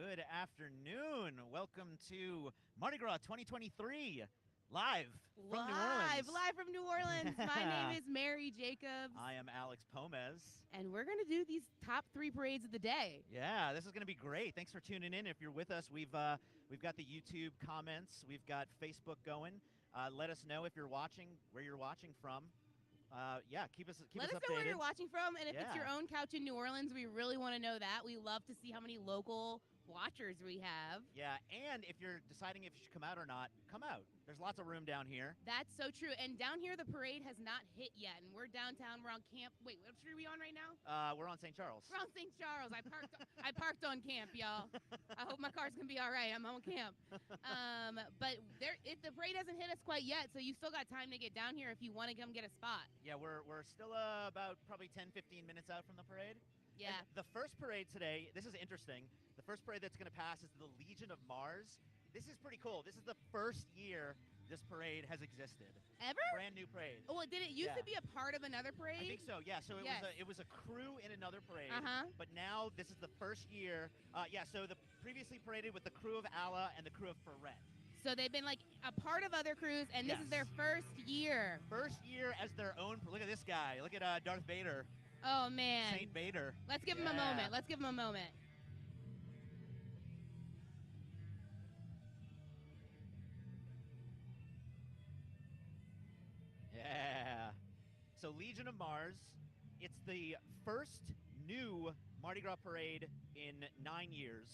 Good afternoon. Welcome to Mardi Gras 2023, live from New Orleans. Live from New Orleans. My name is Mary Jacobs. I am Alex Pomez. And we're going to do these top 3 parades of the day. Yeah, this is going to be great. Thanks for tuning in. If you're with us, we've got the YouTube comments. We've got Facebook going. Let us know if you're watching, where you're watching from. Keep us updated. Let us know where you're watching from, and if it's your own couch in New Orleans, we really want to know that. We love to see how many local watchers we have. Yeah, and if you're deciding if you should come out or not, come out. There's lots of room down here. That's so true. And down here, the parade has not hit yet, and we're downtown. We're on Camp. Wait, what street are we on right now? We're on St. Charles. We're on St. Charles. I parked on Camp, y'all. I hope my car's gonna be all right. I'm on Camp. But the parade hasn't hit us quite yet, so you still got time to get down here if you want to come get a spot. Yeah, we're still about probably 10, 15 minutes out from the parade. Yeah. And the first parade today, this is interesting. The first parade that's going to pass is the Legion of Mars. This is pretty cool. This is the first year this parade has existed. Ever? Brand new parade. Oh, well, did it used to be a part of another parade? I think so, yeah. So it was a crew in another parade. Uh-huh. But now this is the first year. So the previously paraded with the crew of Allah and the crew of Freret. So they've been like a part of other crews, and this is their first year. First year as their own. Look at this guy. Look at Darth Vader. Oh, man. Saint Vader. Let's give him a moment. Let's give him a moment. Yeah. So Legion of Mars, it's the first new Mardi Gras parade in 9 years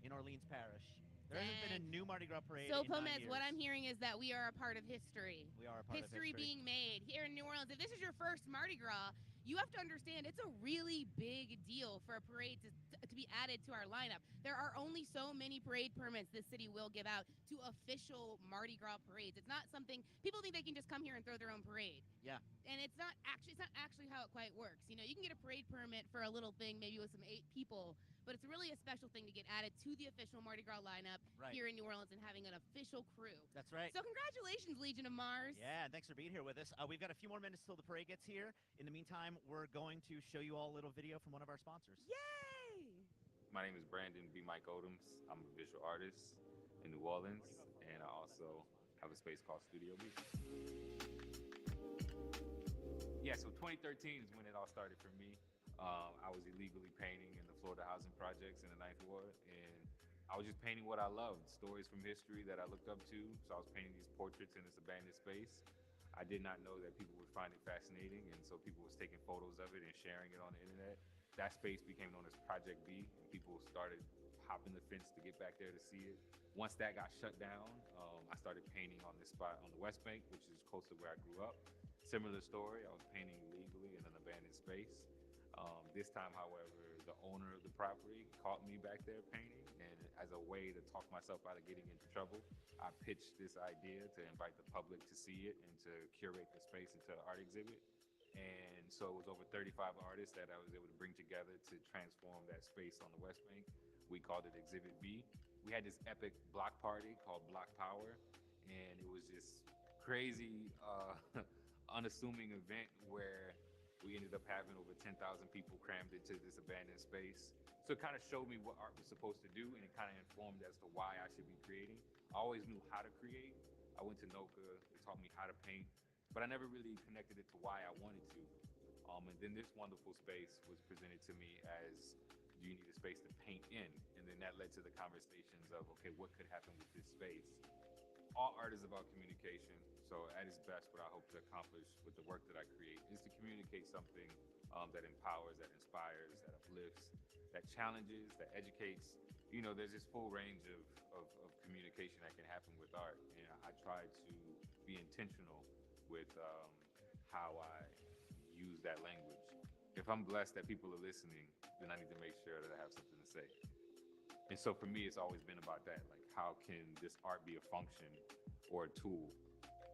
in Orleans Parish. There hasn't been a new Mardi Gras parade in 9 years. What I'm hearing is that we are a part of history. We are a part of history. History being made here in New Orleans. If this is your first Mardi Gras, you have to understand it's a really big deal for a parade to be added to our lineup. There are only so many parade permits this city will give out to official Mardi Gras parades. It's not something people think they can just come here and throw their own parade. Yeah. And it's not actually how it quite works. You know, you can get a parade permit for a little thing, maybe with some 8 people, but it's really a special thing to get added to the official Mardi Gras lineup here in New Orleans and having an official crew. That's right. So congratulations, Legion of Mars. Yeah, and thanks for being here with us. We've got a few more minutes till the parade gets here. In the meantime, we're going to show you all a little video from one of our sponsors. Yay! My name is Brandon B. Mike Odoms. I'm a visual artist in New Orleans, and I also have a space called Studio B. Yeah, so 2013 is when it all started for me. I was illegally painting in the Florida housing projects in the 9th Ward, and I was just painting what I loved, stories from history that I looked up to. So I was painting these portraits in this abandoned space. I did not know that people would find it fascinating, and so people was taking photos of it and sharing it on the internet. That space became known as Project B, and people started hopping the fence to get back there to see it. Once that got shut down, I started painting on this spot on the West Bank, which is close to where I grew up. Similar story, I was painting illegally in an abandoned space. This time, however, the owner of the property caught me back there painting, and as a way to talk myself out of getting into trouble, I pitched this idea to invite the public to see it and to curate the space into an art exhibit. And so it was over 35 artists that I was able to bring together to transform that space on the West Bank. We called it Exhibit B. We had this epic block party called Block Power, and it was this crazy, unassuming event where we ended up having over 10,000 people crammed into this abandoned space. So it kind of showed me what art was supposed to do, and it kind of informed as to why I should be creating. I always knew how to create. I went to NOCA, they taught me how to paint, but I never really connected it to why I wanted to. And then this wonderful space was presented to me as, do you need a space to paint in? And then that led to the conversations of, okay, what could happen with this space? All art is about communication. So at its best, what I hope to accomplish with the work that I create is to communicate something that empowers, that inspires, that uplifts, that challenges, that educates. You know, there's this full range of communication that can happen with art. And I try to be intentional with how I use that language. If I'm blessed that people are listening, then I need to make sure that I have something to say. And so for me, it's always been about that. Like, how can this art be a function or a tool?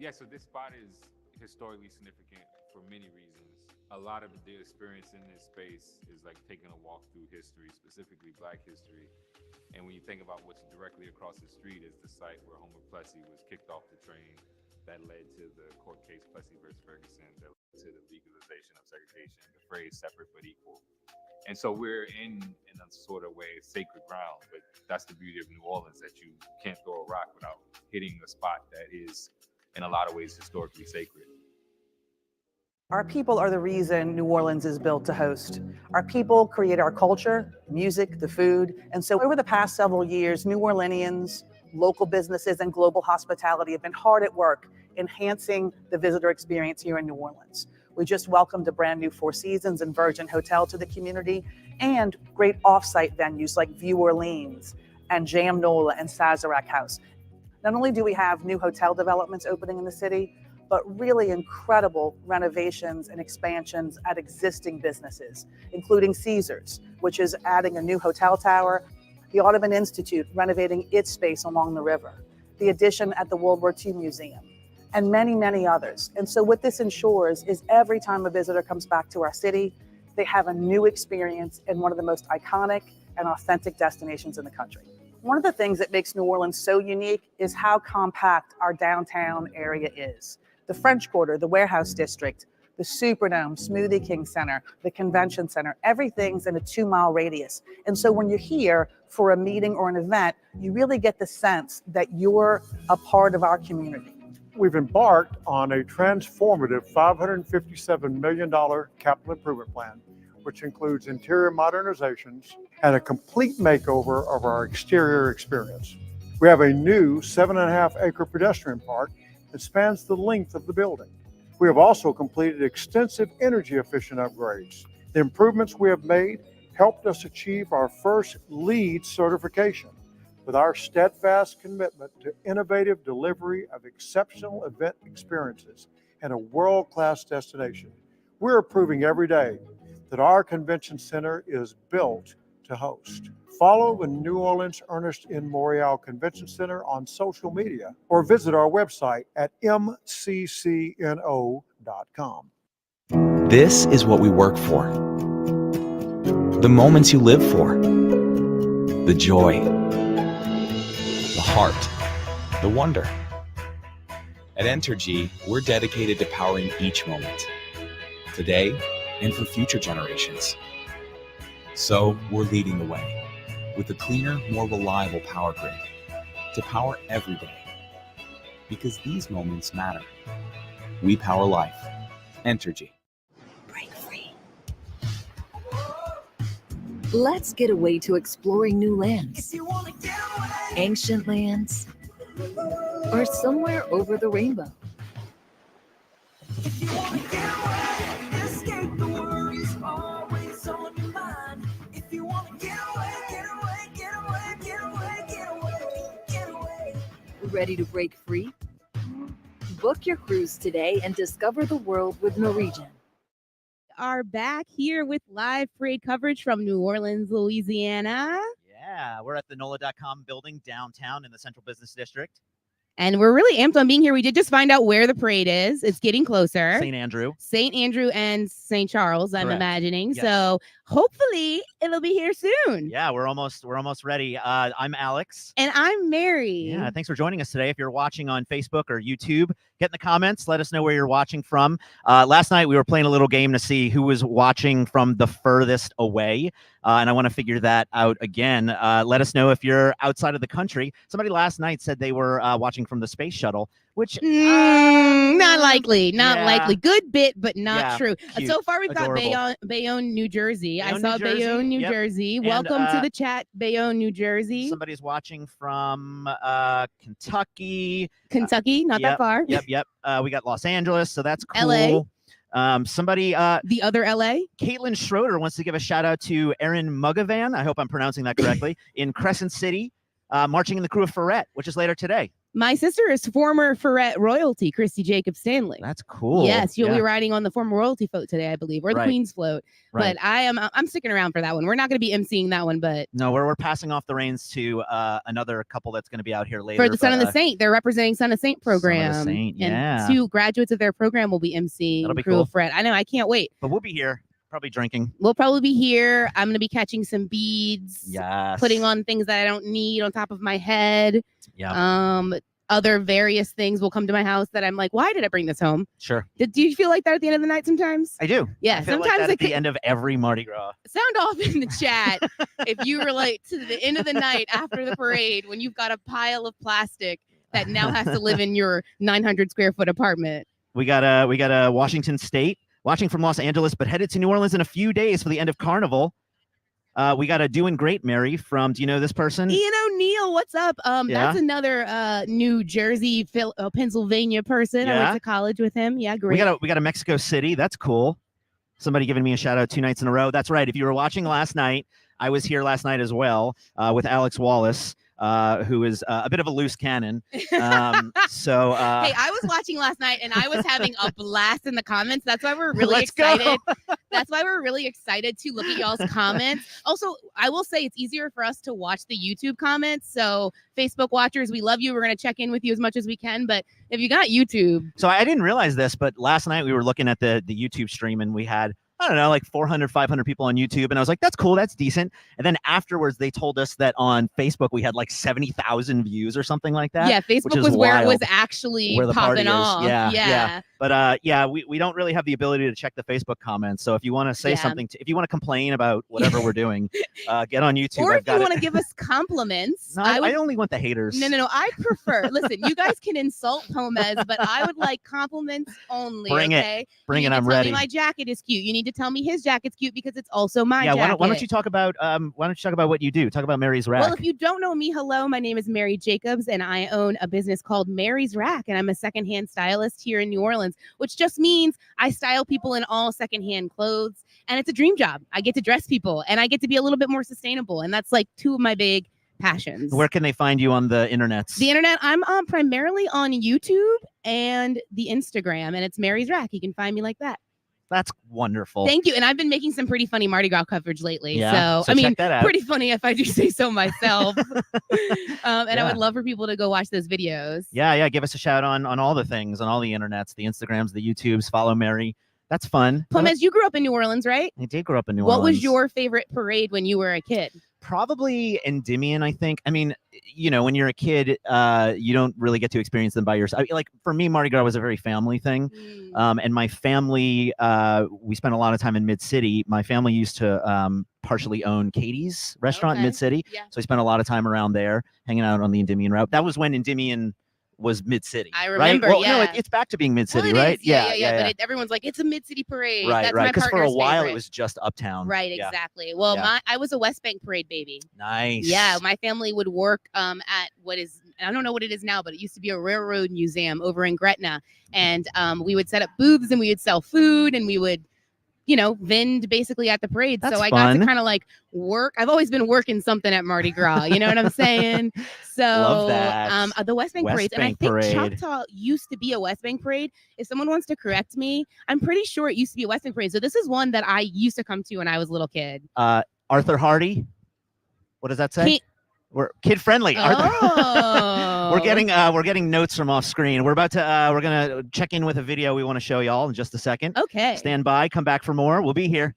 Yeah, so this spot is historically significant for many reasons. A lot of the experience in this space is like taking a walk through history, specifically Black history. And when you think about what's directly across the street is the site where Homer Plessy was kicked off the train that led to the court case Plessy versus Ferguson, that led to the legalization of segregation, the phrase separate but equal. And so we're in a sort of way sacred ground, but that's the beauty of New Orleans, that you can't throw a rock without hitting a spot that is in a lot of ways historically sacred. Our people are the reason New Orleans is built to host. Our people create our culture, music, the food. And so over the past several years, New Orleanians, local businesses, and global hospitality have been hard at work enhancing the visitor experience here in New Orleans. We just welcomed a brand new Four Seasons and Virgin Hotel to the community, and great off-site venues like View Orleans and Jam Nola and Sazerac House. Not only do we have new hotel developments opening in the city, but really incredible renovations and expansions at existing businesses, including Caesars, which is adding a new hotel tower, the Audubon Institute renovating its space along the river, the addition at the World War II Museum, and many, many others. And so what this ensures is every time a visitor comes back to our city, they have a new experience in one of the most iconic and authentic destinations in the country. One of the things that makes New Orleans so unique is how compact our downtown area is. The French Quarter, the Warehouse District, the Superdome, Smoothie King Center, the Convention Center, everything's in a 2-mile radius. And so when you're here for a meeting or an event, you really get the sense that you're a part of our community. We've embarked on a transformative $557 million capital improvement plan, which includes interior modernizations and a complete makeover of our exterior experience. We have a new 7.5-acre pedestrian park that spans the length of the building. We have also completed extensive energy efficient upgrades. The improvements we have made helped us achieve our first LEED certification. With our steadfast commitment to innovative delivery of exceptional event experiences and a world-class destination, we're proving every day that our convention center is built to host. Follow the New Orleans Ernest N. Morial Convention Center on social media or visit our website at mccno.com. This is what we work for. The moments you live for. The joy. The heart. The wonder. At Entergy, we're dedicated to powering each moment. Today and for future generations. So we're leading the way with a cleaner, more reliable power grid to power every day. Because these moments matter. We power life. Entergy. Break free. Let's get away to exploring new lands. Ancient lands. Or somewhere over the rainbow. If you want to get away, escape the worries always on your mind. If you want to get away, get away, get away, get away, get away, get away. Ready to break free? Book your cruise today and discover the world with Norwegian. Are back here with live parade coverage from New Orleans, Louisiana. Yeah, we're at the NOLA.com building downtown in the Central Business District. And we're really amped on being here. We did just find out where the parade is. It's getting closer. St. Andrew and St. Charles, I'm Correct. imagining. Yes. So hopefully it'll be here soon. Yeah, we're almost ready. I'm Alex. And I'm Mary. Yeah, thanks for joining us today. If you're watching on Facebook or YouTube, get in the comments. Let us know where you're watching from. Last night, we were playing a little game to see who was watching from the furthest away. And I want to figure that out again. Let us know if you're outside of the country. Somebody last night said they were watching from the space shuttle, which not likely. Yeah. Likely. Good bit, but not Yeah, true. cute, So far, we've adorable. got Bayonne, New Jersey. I Bayonne, saw New Jersey. Bayonne, New Yep. Jersey. And, Welcome to the chat, Bayonne, New Jersey. somebody's watching from Kentucky. Kentucky, not that far. Yep. We got Los Angeles, so that's cool. LA. Somebody, The other LA. Caitlin Schroeder wants to give a shout out to Erin Mugavan. I hope I'm pronouncing that correctly. In Crescent City, marching in the crew of Freret, which is later today. My sister is former Freret royalty, Christy Jacob Stanley. That's cool. Yes, you'll Yeah. be riding on the former royalty float today, I believe, or the Right. Queen's float. Right. But I'm sticking around for that one. We're not going to be emceeing that one, but No, we're passing off the reins to another couple that's going to be out here later. for the Son of but, the Saint, they're representing Son of Saint program. Son of the Saint, yeah. And 2 graduates of their program will be emceeing That'll be Crew cool. of Freret. I know, I can't wait. But we'll be here, probably drinking. We'll probably be here. I'm going to be catching some beads, Yes. putting on things that I don't need on top of my head. Yeah. other various things will come to my house that I'm like, why did I bring this home? Sure. Do you feel like that at the end of the night sometimes? I do. Yeah, I feel like sometimes that it at the could- end of every Mardi Gras. Sound off in the chat if you relate to the end of the night after the parade when you've got a pile of plastic that now has to live in your 900 square foot apartment. We got a Washington State watching from Los Angeles, but headed to New Orleans in a few days for the end of Carnival. We got a Doing Great Mary from, do you know this person? Ian O'Neill, what's up? Yeah. That's another New Jersey, Pennsylvania person. I Yeah. went to college with him. Yeah, great. We got a Mexico City. That's cool. Somebody giving me a shout out 2 nights in a row. That's right. If you were watching last night, I was here last night as well with Alex Wallace, who is a bit of a loose cannon. Hey, I was watching last night and I was having a blast in the comments. That's why we're really Let's go. excited. That's why we're really excited to look at y'all's comments. Also, I will say it's easier for us to watch the YouTube comments. So Facebook watchers, we love you. We're going to check in with you as much as we can. But if you got YouTube. So I didn't realize this, but last night we were looking at the YouTube stream and we had, I don't know, like 400, 500 people on YouTube. And I was like, that's cool. That's decent. And then afterwards, they told us that on Facebook, we had like 70,000 views or something like that. Yeah, which Facebook is was where it was wild. actually Where the party popping is. off. Yeah. But we don't really have the ability to check the Facebook comments. So if you want to say Yeah. something, if you want to complain about whatever we're doing, get on YouTube. Or I've if you got want to it. give us compliments. No, I would I only want the haters. No. I prefer. Listen, you guys can insult Pomez, but I would like compliments only. Bring it. Okay? Bring You it. need to I'm tell ready. me my jacket is cute. You need to tell me his jacket's cute because it's also my Yeah. jacket. Why don't you talk about what you do? Talk about Mary's Rack. Well, if you don't know me, hello, my name is Mary Jacobs, and I own a business called Mary's Rack, and I'm a secondhand stylist here in New Orleans, which just means I style people in all secondhand clothes, and it's a dream job. I get to dress people, and I get to be a little bit more sustainable, and that's like two of my big passions. Where can they find you on the internet? The internet, I'm primarily on YouTube and the Instagram, and it's Mary's Rack. You can find me like that. That's wonderful. Thank you. And I've been making some pretty funny Mardi Gras coverage lately. Yeah, So so I mean, check that out. pretty funny if I do say so myself. And I Yeah. would love for people to go watch those videos. Yeah. Give us a shout on all the things, on all the internets, the Instagrams, the YouTubes. Follow Mary. That's fun. Pomez, you grew up in New Orleans, right? I did grow up in New Orleans. What was your favorite parade when you were a kid? Probably Endymion, I think. I mean, when you're a kid, you don't really get to experience them by yourself. Like for me, Mardi Gras was a very family thing. And my family, we spent a lot of time in Mid-City. My family used to partially own Katie's restaurant in Okay. Mid-City. Yeah. So we spent a lot of time around there, hanging out on the Endymion route. That was when Endymion was Mid-City. I right? remember, Well, no, yeah. it's back to being Mid-City, Well, it right? is. Yeah. But everyone's like, it's a mid-city parade. Right. That's my Because for a partner's while favorite. it was just Uptown. Right, Yeah. exactly. Well, Yeah. I was a West Bank parade baby. Nice. Yeah, my family would work at what is, I don't know what it is now, but it used to be a railroad museum over in Gretna. And we would set up booths and we would sell food and we would, vend basically at the parade. That's so I got to fun. kind of like work. I've always been working something at Mardi Gras. You know what I'm saying? So Love that. the West Bank West parades. And I Bank think parade. Choctaw used to be a West Bank parade. If someone wants to correct me, I'm pretty sure it used to be a West Bank parade. So this is one that I used to come to when I was a little kid. Arthur Hardy. What does that say? Can't- We're kid friendly. Oh. We're getting notes from off screen. We're gonna check in with a video we want to show y'all in just a second. Okay. Stand by. Come back for more. We'll be here.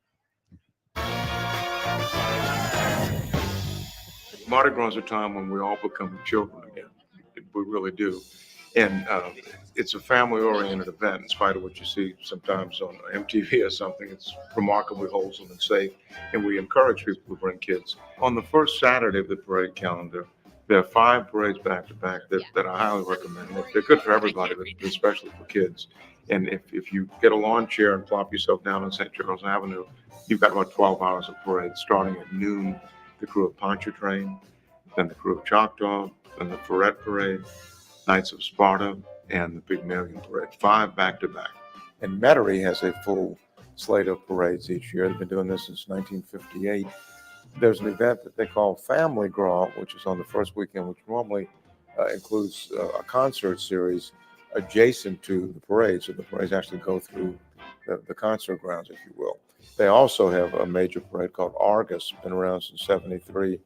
Mardi Gras is a time when we all become children again. We really do. And it's a family-oriented event, in spite of what you see sometimes on MTV or something. It's remarkably wholesome and safe, and we encourage people to bring kids. On the first Saturday of the parade calendar, there are 5 parades back-to-back that I highly recommend. They're good for everybody, but especially for kids. And if you get a lawn chair and plop yourself down on St. Charles Avenue, you've got about 12 hours of parade, starting at noon, the crew of Pontchartrain, then the crew of Choctaw, then the Freret parade, Knights of Sparta, and the Pygmalion parade, 5 back-to-back. And Metairie has a full slate of parades each year. They've been doing this since 1958. There's an event that they call Family Gras, which is on the first weekend, which normally includes a concert series adjacent to the parade. So the parades actually go through the concert grounds, if you will. They also have a major parade called Argus, been around since '73,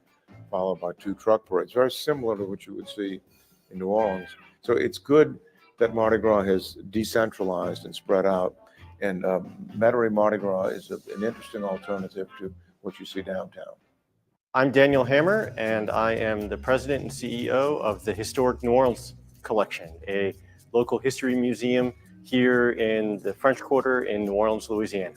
followed by 2 truck parades, very similar to what you would see in New Orleans. So it's good that Mardi Gras has decentralized and spread out. And Metairie Mardi Gras is an interesting alternative to what you see downtown. I'm Daniel Hammer, and I am the president and CEO of the Historic New Orleans Collection, a local history museum here in the French Quarter in New Orleans, Louisiana.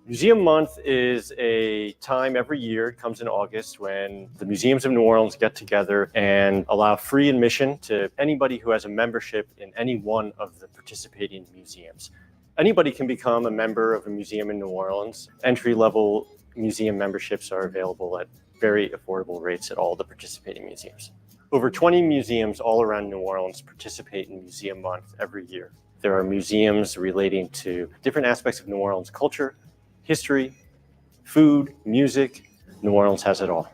Museum Month is a time every year, it comes in August, when the museums of New Orleans get together and allow free admission to anybody who has a membership in any one of the participating museums. Anybody can become a member of a museum in New Orleans. Entry-level museum memberships are available at very affordable rates at all the participating museums. Over 20 museums all around New Orleans participate in Museum Month every year. There are museums relating to different aspects of New Orleans culture, history, food, music. New Orleans has it all.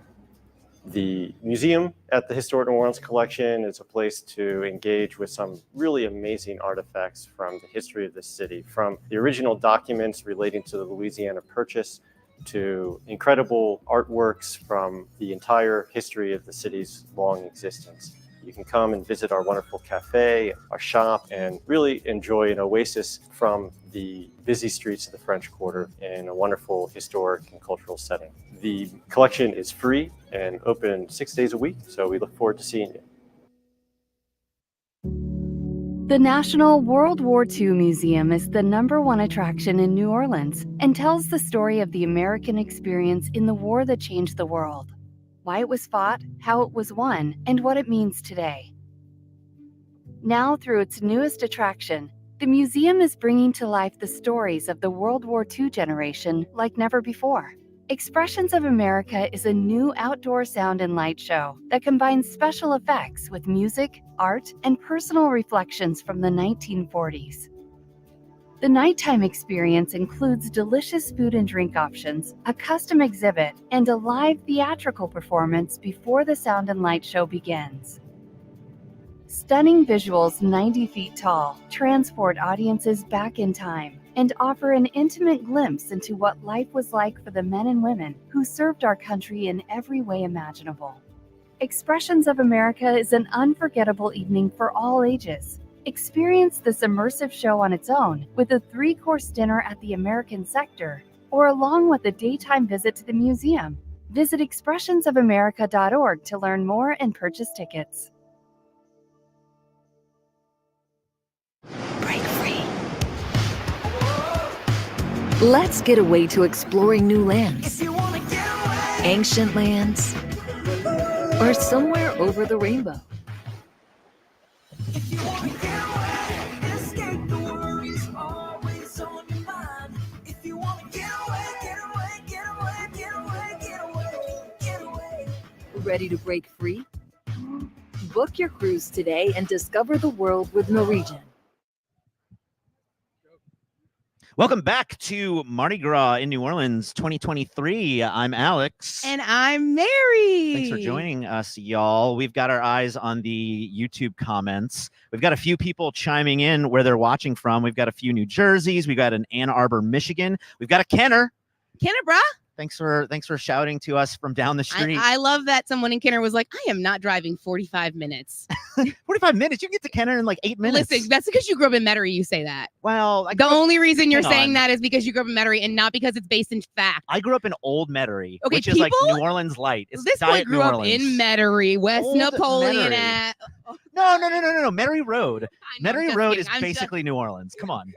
The museum at the Historic New Orleans Collection is a place to engage with some really amazing artifacts from the history of the city, from the original documents relating to the Louisiana Purchase to incredible artworks from the entire history of the city's long existence. You can come and visit our wonderful cafe, our shop, and really enjoy an oasis from the busy streets of the French Quarter in a wonderful historic and cultural setting. The collection is free and open 6 days a week, so we look forward to seeing you. The National World War II Museum is the #1 attraction in New Orleans and tells the story of the American experience in the war that changed the world. Why it was fought, how it was won, and what it means today. Now, through its newest attraction, the museum is bringing to life the stories of the World War II generation like never before. Expressions of America is a new outdoor sound and light show that combines special effects with music, art, and personal reflections from the 1940s. The nighttime experience includes delicious food and drink options, a custom exhibit, and a live theatrical performance before the sound and light show begins. Stunning visuals 90 feet tall transport audiences back in time and offer an intimate glimpse into what life was like for the men and women who served our country in every way imaginable. Expressions of America is an unforgettable evening for all ages. Experience this immersive show on its own with a 3-course dinner at the American Sector or along with a daytime visit to the museum. Visit expressionsofamerica.org to learn more and purchase tickets. Break free. Let's get away to exploring new lands, ancient lands, or somewhere over the rainbow. If you want to get away, escape the worries always on your mind. If you want to get away, get away, get away, get away, get away, get away. Ready to break free? Book your cruise today and discover the world with Norwegian. Welcome back to Mardi Gras in New Orleans 2023. I'm Alex. And I'm Mary. Thanks for joining us, y'all. We've got our eyes on the YouTube comments. We've got a few people chiming in where they're watching from. We've got a few New Jerseys. We've got an Ann Arbor, Michigan. We've got a Kenner. Kenner, brah. Thanks for shouting to us from down the street. I love that someone in Kenner was like, I am not driving 45 minutes. 45 minutes? You can get to Kenner in like 8 minutes. Listen, that's because you grew up in Metairie, you say that. Well, the only reason you're saying that is because you grew up in Metairie and not because it's based in fact. I grew up in Old Metairie, okay, which is like New Orleans light. It's this boy grew up in Metairie, West Old Napoleon. Metairie. No. Metairie Road. Metairie Road is basically New Orleans. Come on.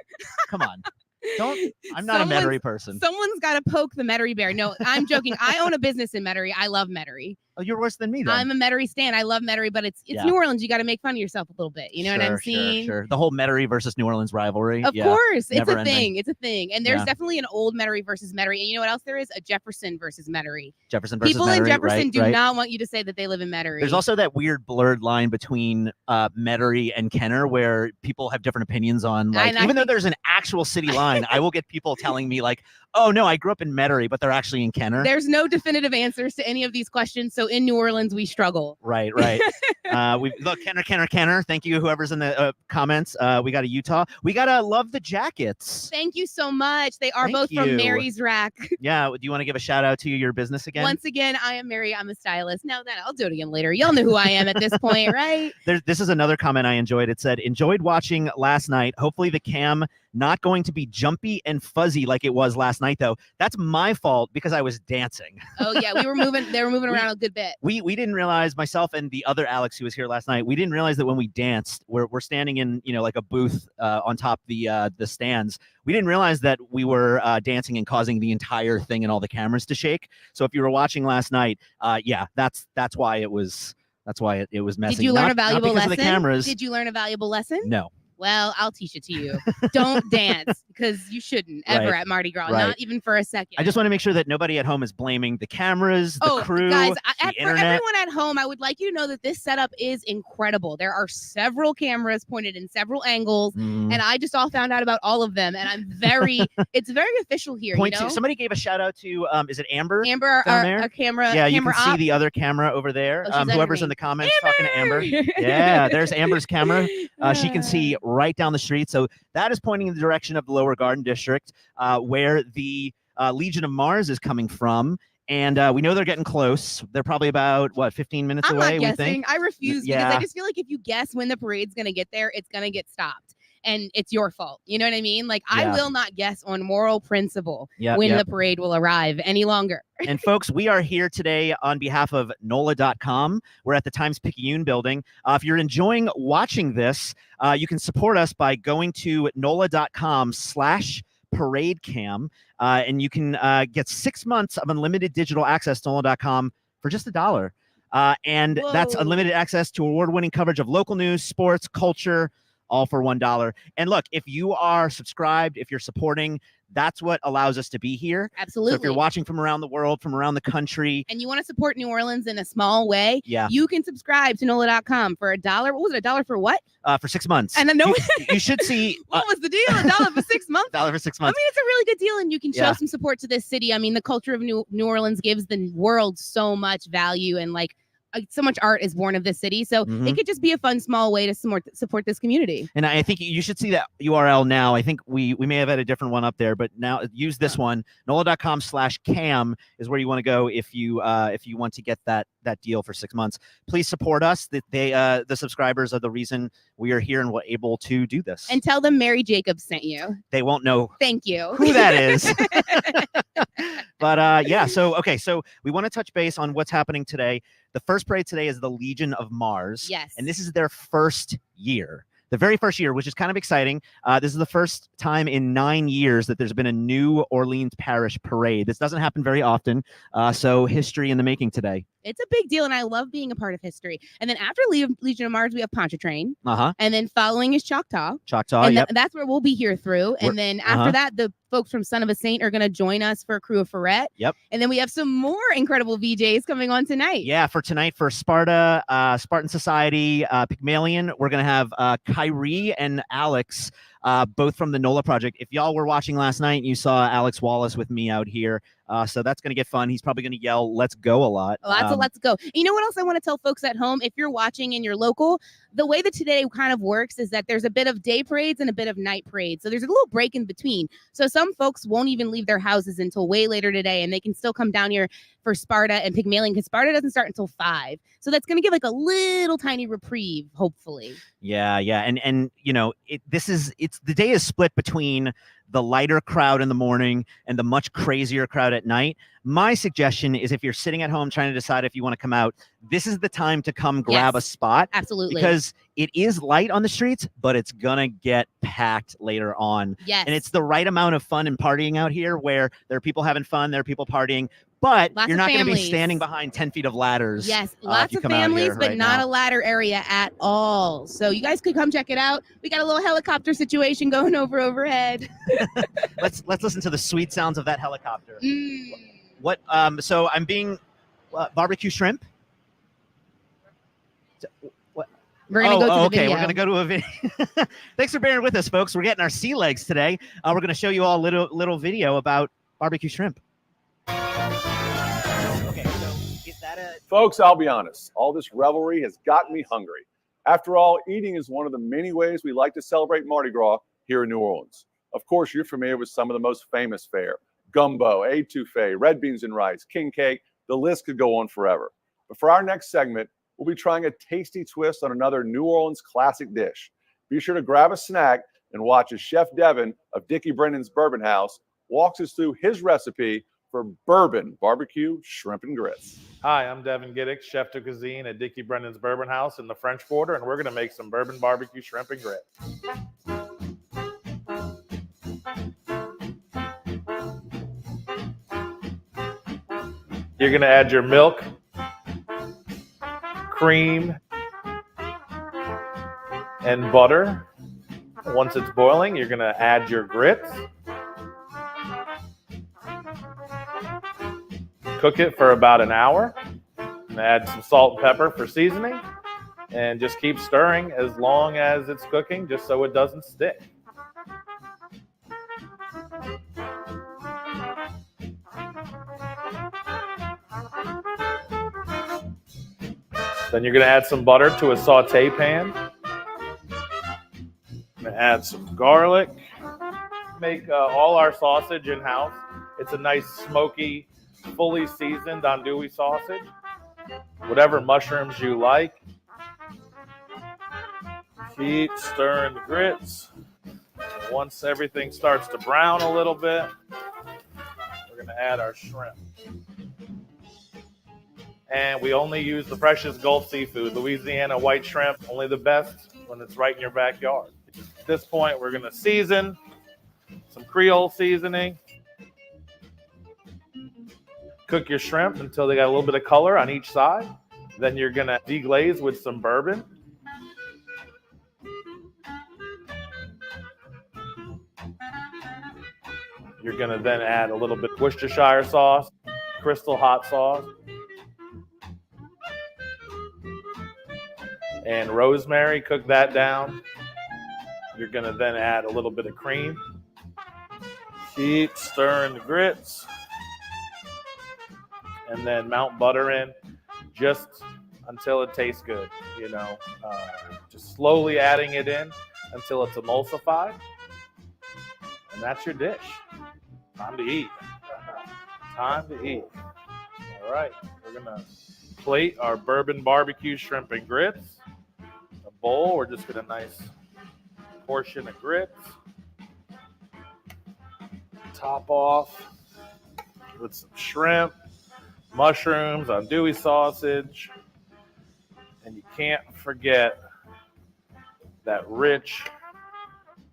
I'm not a Metairie person. Someone's got to poke the Metairie bear. No, I'm joking. I own a business in Metairie. I love Metairie. Oh, you're worse than me then. I'm a Metairie stan. I love Metairie, but it's New Orleans. You got to make fun of yourself a little bit. You know what I'm saying? Sure. The whole Metairie versus New Orleans rivalry. Of course. It's a thing. It's a thing. And there's definitely an old Metairie versus Metairie. And you know what else there is? A Jefferson versus Metairie. Jefferson versus People Metairie, in Jefferson do right. not want you to say that they live in Metairie. There's also that weird blurred line between Metairie and Kenner where people have different opinions on, like, even though there's an actual city line, I will get people telling me like, oh no, I grew up in Metairie, but they're actually in Kenner. There's no definitive answers to any of these questions. So in New Orleans, we struggle. Right. We look, Kenner. Thank you, whoever's in the comments. We got a Utah. We got a Love the Jackets. Thank you so much. They are both from Mary's Rack. Yeah. Do you want to give a shout out to your business again? Once again, I am Mary. I'm a stylist. Now that I'll do it again later. Y'all know who I am at this point, right? This is another comment I enjoyed. It said, enjoyed watching last night. Hopefully the cam not going to be jumpy and fuzzy like it was last night, though. That's my fault because I was dancing. Oh yeah, we were moving. They were moving around a good bit. We didn't realize, myself and the other Alex who was here last night, we didn't realize that when we danced, we're standing in, you know, like a booth on top the stands. We didn't realize that we were dancing and causing the entire thing and all the cameras to shake. So if you were watching last night, yeah, that's why it was messing. Did you learn a valuable not because lesson? Of the cameras. Did you learn a valuable lesson? No. Well, I'll teach it to you. Don't dance, because you shouldn't ever Right. at Mardi Gras, Right. not even for a second. I just want to make sure that nobody at home is blaming the cameras, the crew, guys, the for internet. everyone at home, I would like you to know that this setup is incredible. There are several cameras pointed in several angles, and I just all found out about all of them, and I'm very, it's very official here. Point you know? to, somebody gave a shout out to, is it Amber? Amber, down there? our camera. Yeah, you camera can see op. the other camera over there. Oh, she's Whoever's in the comments talking to Amber. Yeah, there's Amber's camera. She can see right down the street. So that is pointing in the direction of the Lower Garden District, where the Legion of Mars is coming from. And we know they're getting close. They're probably about, 15 minutes I'm away, not we guessing. think? I refuse Yeah. because I just feel like if you guess when the parade's going to get there, it's going to get stopped. And it's your fault. You know what I mean? Like, I Yeah. will not guess on moral principle Yep, when yep. the parade will arrive any longer. And folks, we are here today on behalf of NOLA.com. We're at the Times-Picayune building. If you're enjoying watching this, you can support us by going to NOLA.com/paradecam, and you can get 6 months of unlimited digital access to NOLA.com for just $1. And that's Whoa. unlimited access to award-winning coverage of local news, sports, culture, all for $1. And look, if you are subscribed, if you're supporting, that's what allows us to be here. Absolutely. So if you're watching from around the world, from around the country, and you want to support New Orleans in a small way, yeah, you can subscribe to NOLA.com for $1. What was it? $1 for what? for 6 months. And I know you should see what was the deal? $1 for 6 months? $1 for 6 I mean, months. it's a really good deal, and you can show Yeah. some support to this city. I mean, the culture of New Orleans gives the world so much value, and like so much art is born of this city. So Mhm. it could just be a fun, small way to support this community. And I think you should see that URL now. I think we may have had a different one up there, but now use this one. NOLA.com/cam is where you want to go if you want to get that deal for 6 months. Please support us. The subscribers are the reason we are here and we're able to do this. And tell them Mary Jacobs sent you. They won't know Thank you. who that is. But yeah, so we want to touch base on what's happening today. The first parade today is the Legion of Mars. Yes. And this is their first year. The very first year, which is kind of exciting. This is the first time in 9 years that there's been a New Orleans Parish parade. This doesn't happen very often. So history in the making today. It's a big deal, and I love being a part of history. And then after Legion of Mars, we have Pontchartrain. Uh-huh. And then following is Choctaw. Choctaw, And yep. that's where we'll be here through. And then after that, the folks from Son of a Saint are going to join us for a crew of Freret. Yep. And then we have some more incredible VJs coming on tonight. Yeah, for tonight, for Sparta, Spartan Society, Pygmalion, we're going to have Kyrie and Alex, both from the NOLA project. If y'all were watching last night, you saw Alex Wallace with me out here. So that's going to get fun. He's probably going to yell, "Let's go" a lot. Lots of let's go. You know what else I want to tell folks at home? If you're watching and you're local, the way that today kind of works is that there's a bit of day parades and a bit of night parades. So there's a little break in between. So some folks won't even leave their houses until way later today, and they can still come down here for Sparta and Pygmalion, because Sparta doesn't start until 5. So that's going to give like a little tiny reprieve, hopefully. Yeah. And you know, the day is split between the lighter crowd in the morning and the much crazier crowd at night. My suggestion is, if you're sitting at home trying to decide if you want to come out, this is the time to come grab a spot. Absolutely. Because it is light on the streets, but it's gonna get packed later on. Yes. And it's the right amount of fun and partying out here, where there are people having fun, there are people partying, but Lots you're of not going to be families. standing behind 10 feet of ladders. Yes, if lots you of come out families, here but right not now. a ladder area at all. So you guys could come check it out. We got a little helicopter situation going overhead. Let's listen to the sweet sounds of that helicopter. Mm. What? So I'm being barbecue shrimp. What? We're gonna go to the okay. video. We're gonna go to a video. Thanks for bearing with us, folks. We're getting our sea legs today. We're gonna show you all a little video about barbecue shrimp. Okay, so is that a? Folks, I'll be honest. All this revelry has gotten me hungry. After all, eating is one of the many ways we like to celebrate Mardi Gras here in New Orleans. Of course, you're familiar with some of the most famous fare: gumbo, etouffee, red beans and rice, king cake. The list could go on forever. But for our next segment, we'll be trying a tasty twist on another New Orleans classic dish. Be sure to grab a snack and watch as Chef Devin of Dickie Brennan's Bourbon House walks us through his recipe for bourbon barbecue shrimp and grits. Hi, I'm Devin Giddick, Chef de Cuisine at Dickie Brennan's Bourbon House in the French Quarter, and we're going to make some bourbon barbecue shrimp and grits. You're going to add your milk, cream, and butter. Once it's boiling, you're going to add your grits. Cook it for about an hour. And add some salt and pepper for seasoning. And just keep stirring as long as it's cooking, just so it doesn't stick. Then you're going to add some butter to a saute pan. I'm going to add some garlic. Make all our sausage in-house. It's a nice smoky, fully seasoned andouille sausage. Whatever mushrooms you like. Keep stirring the grits. And once everything starts to brown a little bit, we're going to add our shrimp. And we only use the freshest Gulf seafood, Louisiana white shrimp, only the best when it's right in your backyard. At this point, we're going to season some Creole seasoning. Cook your shrimp until they got a little bit of color on each side. Then you're going to deglaze with some bourbon. You're going to then add a little bit of Worcestershire sauce, Crystal hot sauce, and rosemary. Cook that down. You're going to then add a little bit of cream. Keep stirring the grits. And then melt butter in just until it tastes good. You know, just slowly adding it in until it's emulsified. And that's your dish. Time to eat. Time to eat. All right, we're going to plate our bourbon barbecue shrimp and grits. A bowl, we're just going to nice portion of grits. Top off with some shrimp, mushrooms, andouille sausage, and you can't forget that rich,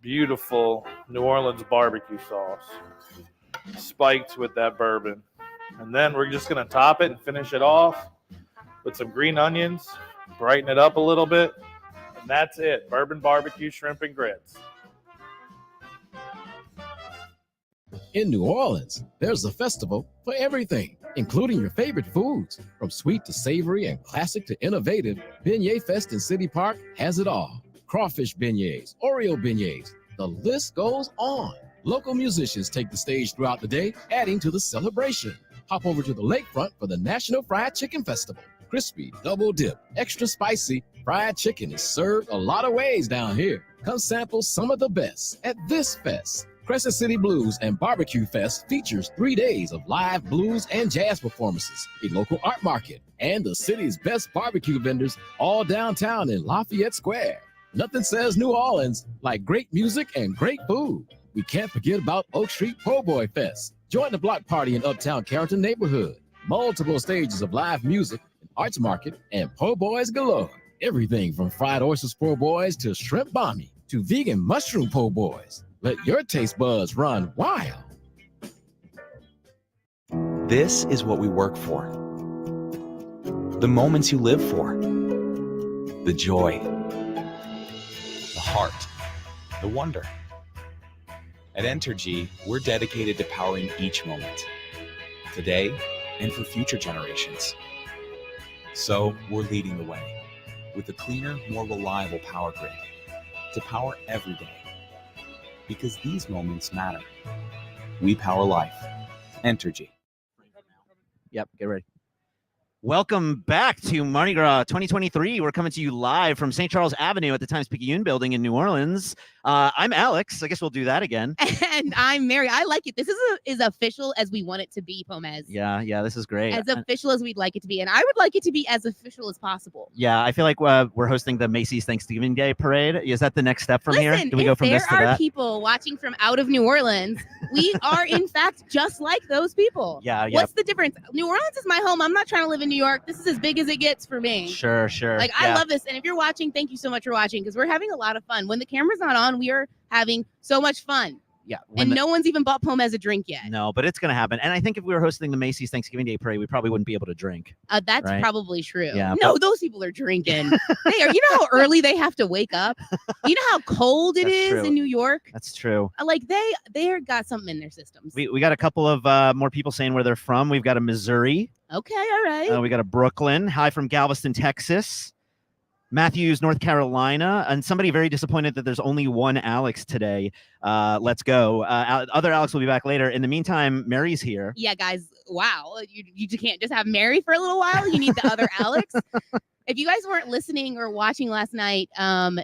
beautiful New Orleans barbecue sauce spiked with that bourbon. And then we're just going to top it and finish it off with some green onions, brighten it up a little bit, and that's it. Bourbon barbecue shrimp and grits. In New Orleans, there's a festival for everything, including your favorite foods. From sweet to savory and classic to innovative, Beignet Fest in City Park has it all. Crawfish beignets, Oreo beignets, the list goes on. Local musicians take the stage throughout the day, adding to the celebration. Hop over to the lakefront for the National Fried Chicken Festival. Crispy, double dip, extra spicy, fried chicken is served a lot of ways down here. Come sample some of the best at this fest. Crescent City Blues and Barbecue Fest features 3 days of live blues and jazz performances, a local art market, and the city's best barbecue vendors all downtown in Lafayette Square. Nothing says New Orleans like great music and great food. We can't forget about Oak Street Po' Boy Fest. Join the block party in Uptown Carrollton neighborhood. Multiple stages of live music, an arts market, and po' boys galore. Everything from fried oysters po' boys to shrimp bommy to vegan mushroom po' boys. Let your taste buds run wild. This is what we work for. The moments you live for. The joy. The heart. The wonder. At Entergy, we're dedicated to powering each moment. Today and for future generations. So we're leading the way with a cleaner, more reliable power grid to power every day. Because these moments matter. We power life. Entergy. Yep, get ready. Welcome back to Mardi Gras 2023. We're coming to you live from St. Charles Avenue at the Times-Picayune building in New Orleans. I'm Alex. I guess we'll do that again. And I'm Mary. I like it. This is official as we want it to be, Pomez. Yeah, this is great. As official as we'd like it to be. And I would like it to be as official as possible. Yeah, I feel like we're hosting the Macy's Thanksgiving Day Parade. Is that the next step from here? Do we go from this to that? There are people watching from out of New Orleans. We are, in fact, just like those people. Yeah. What's the difference? New Orleans is my home. I'm not trying to live in New York. This is as big as it gets for me. Sure. Like, I love this. And if you're watching, thank you so much for watching, because we're having a lot of fun. When the camera's not on, we are having so much fun. Yeah. And no one's even bought Pomez a drink yet. No, but it's going to happen. And I think if we were hosting the Macy's Thanksgiving Day Parade, we probably wouldn't be able to drink. That's right? probably true. Yeah, no, those people are drinking. They are. You know how early they have to wake up? You know how cold it is in New York? That's true. Like, they got something in their systems. We got a couple of more people saying where they're from. We've got a Missouri. Okay, all right. We got a Brooklyn. Hi from Galveston, Texas. Matthews, North Carolina, and somebody very disappointed that there's only one Alex today. Let's go. Other Alex will be back later. In the meantime, Mary's here. Yeah, guys. Wow. You can't just have Mary for a little while. You need the other Alex. If you guys weren't listening or watching last night,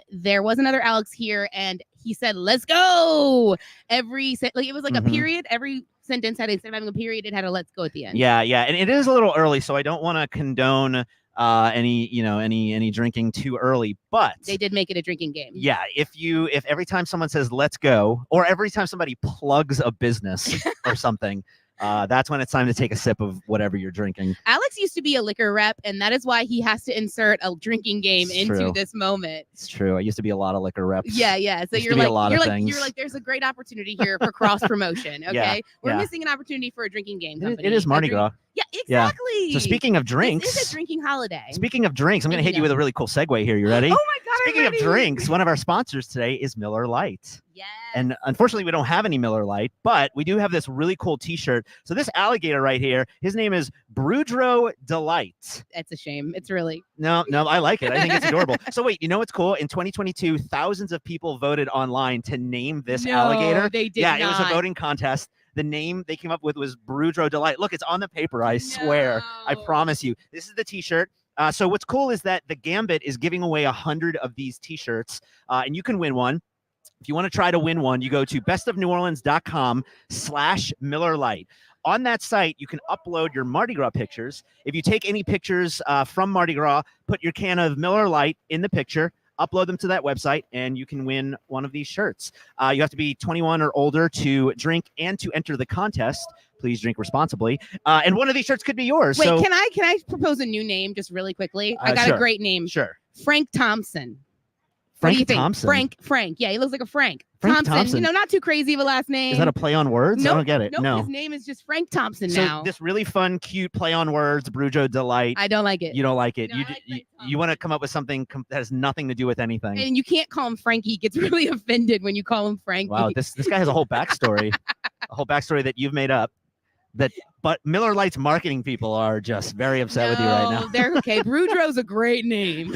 there was another Alex here, and he said, "Let's go." It was like a period. Every sentence had, instead of having a period, it had a "let's go" at the end. Yeah, and it is a little early, so I don't want to condone any drinking too early, but they did make it a drinking game. Yeah, if every time someone says "let's go," or every time somebody plugs a business or something, that's when it's time to take a sip of whatever you're drinking. Alex used to be a liquor rep, and that is why he has to insert a drinking game into this moment. It's true. I used to be a lot of liquor reps. Yeah. So you're like, there's a great opportunity here for cross promotion. Okay, we're missing an opportunity for a drinking game. It is Mardi Gras. Yeah, exactly. So speaking of drinks, this is a drinking holiday. Speaking of drinks, I'm going to hit you with a really cool segue here. You ready? Oh my God! Speaking of drinks, one of our sponsors today is Miller Lite. Yes. And unfortunately, we don't have any Miller Lite, but we do have this really cool T-shirt. So this alligator right here, his name is Boudreaux Delight. That's a shame. It's really no, I like it. I think it's adorable. So wait, you know what's cool? In 2022, thousands of people voted online to name this alligator. They did not. It was a voting contest. The name they came up with was Boudreaux Delight. Look, it's on the paper. I swear. I promise you. This is the T-shirt. So what's cool is that the Gambit is giving away 100 of these T-shirts, and you can win one. If you want to try to win one, you go to bestofneworleans.com/Miller Lite. On that site, you can upload your Mardi Gras pictures. If you take any pictures from Mardi Gras, put your can of Miller Lite in the picture, upload them to that website, and you can win one of these shirts. You have to be 21 or older to drink and to enter the contest. Please drink responsibly. And one of these shirts could be yours. Wait, so, can I propose a new name just really quickly? I got a great name. Sure. Frank Thompson. Frank Thompson. Frank. Yeah, he looks like a Frank. Frank Thompson. You know, not too crazy of a last name. Is that a play on words? Nope, I don't get it. Nope, no. His name is just Frank Thompson so now. This really fun, cute play on words, Boudreaux Delight. I don't like it. You don't like it. No, you want to come up with something that has nothing to do with anything. And you can't call him Frankie. He gets really offended when you call him Frankie. Wow, this guy has a whole backstory. A whole backstory that you've made up. But Miller Lite's marketing people are just very upset with you right now. They're okay. Boudreaux's a great name.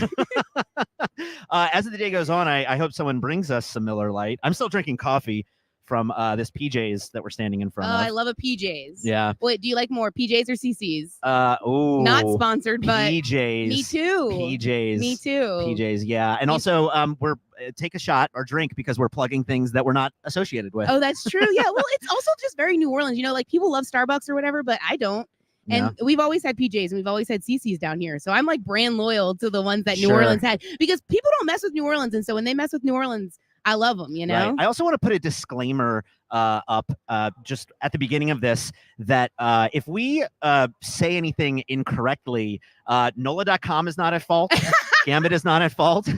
As the day goes on, I hope someone brings us some Miller Lite. I'm still drinking coffee from this PJ's that we're standing in front of. I love a PJ's. Yeah. Wait, do you like more PJ's or CC's? Ooh. Not sponsored, but PJ's. Me too. PJ's. Me too. PJ's, yeah. And also, we're take a shot or drink because we're plugging things that we're not associated with. Oh, that's true. Yeah. Well, it's also just very New Orleans. You know, like people love Starbucks or whatever, but I don't. And we've always had PJ's and we've always had CC's down here. So I'm like brand loyal to the ones that New Orleans had because people don't mess with New Orleans. And so when they mess with New Orleans, I love them, you know? Right. I also want to put a disclaimer up just at the beginning of this that if we say anything incorrectly, NOLA.com is not at fault. Gambit is not at fault.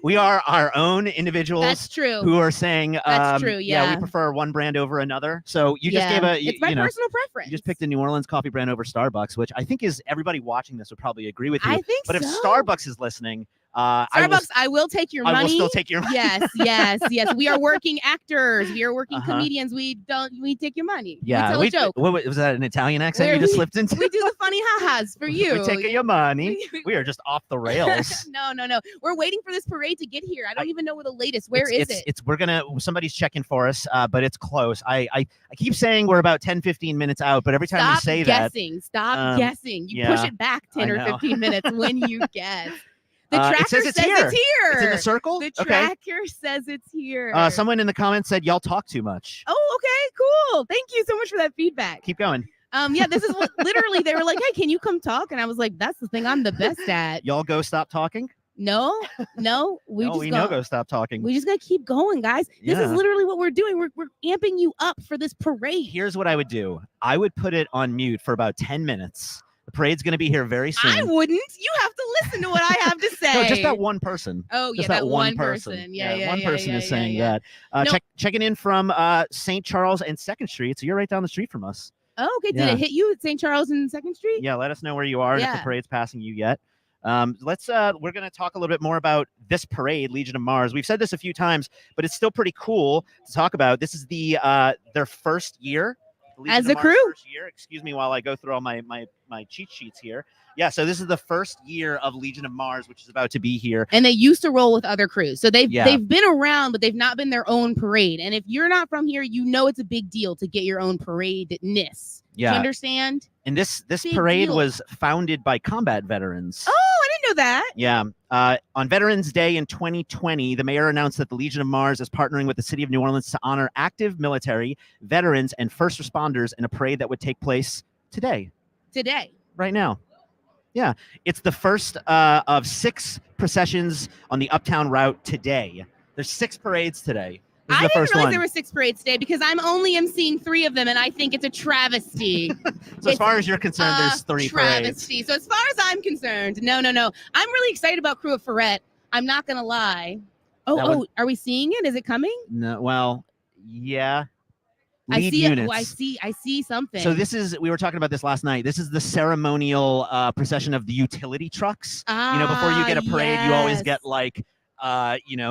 We are our own individuals. That's true. Who are saying, that's true. Yeah, we prefer one brand over another. So you just gave it's my personal preference. You just picked a New Orleans coffee brand over Starbucks, which I think is everybody watching this would probably agree with you. I think but so. if Starbucks is listening, Starbucks, I will take your money. I will still take your money. Yes. We are working actors. We are working Uh-huh. comedians. We take your money. Yeah, we tell a joke. What was that? An Italian accent Where you just we- slipped into? We do the funny ha-has for you. We're taking your money. We are just off the rails. No. We're waiting for this parade to get here. I don't even know what the latest. Where is it? It's somebody's checking for us, but it's close. I keep saying we're about 10-15 minutes out, but every time we say Stop guessing. You push it back 10 or 15 minutes when you guess. The tracker it says it's here. It's in the circle? The Okay. tracker says it's here. Someone in the comments said y'all talk too much. Oh, okay, cool. Thank you so much for that feedback. Keep going. Yeah, this is what literally they were like, hey, can you come talk? And I was like, that's the thing I'm the best at. Y'all go stop talking? No, we go stop talking. We just gotta keep going, guys. This is Yeah. literally what we're doing. We're amping you up for this parade. Here's what I would do. I would put it on mute for about 10 minutes. The parade's going to be here very soon. I wouldn't. You have to listen to what I have to say. No, just that one person. Oh, Just yeah, that one person. Yeah, one person is saying that. No. Checking in from St. Charles and 2nd Street. So you're right down the street from us. Oh, okay. Did Yeah. it hit you at St. Charles and 2nd Street? Yeah, let us know where you are and if the Yeah. parade's passing you yet. We're going to talk a little bit more about this parade, Legion of Mars. We've said this a few times, but it's still pretty cool to talk about. This is their first year. The Legion As of a Mars crew? First year. Excuse me while I go through all my cheat sheets here. Yeah, so this is the first year of Legion of Mars, which is about to be here. And they used to roll with other crews. So they've Yeah. been around, but they've not been their own parade. And if you're not from here, you know it's a big deal to get your own parade-ness. Do Yeah. you understand? And this Big parade deal. was founded by combat veterans. Oh, I didn't know that. Yeah. On Veterans Day in 2020, the mayor announced that the Legion of Mars is partnering with the city of New Orleans to honor active military, veterans, and first responders in a parade that would take place today, right now. Yeah. It's the first of 6 processions on the Uptown route today. There's 6 parades today. This is I the didn't first realize one. there were 6 parades today because I'm only seeing 3 of them, and I think it's a travesty. So as far as you're concerned, there's 3 parades. Travesty. So as far as I'm concerned, no. I'm really excited about Crew of Freret. I'm not gonna lie. Are we seeing it? Is it coming? No, well, yeah. I Lead see units. it. I see something. So we were talking about this last night. This is the ceremonial procession of the utility trucks. Before you get a parade, you always yes. get like,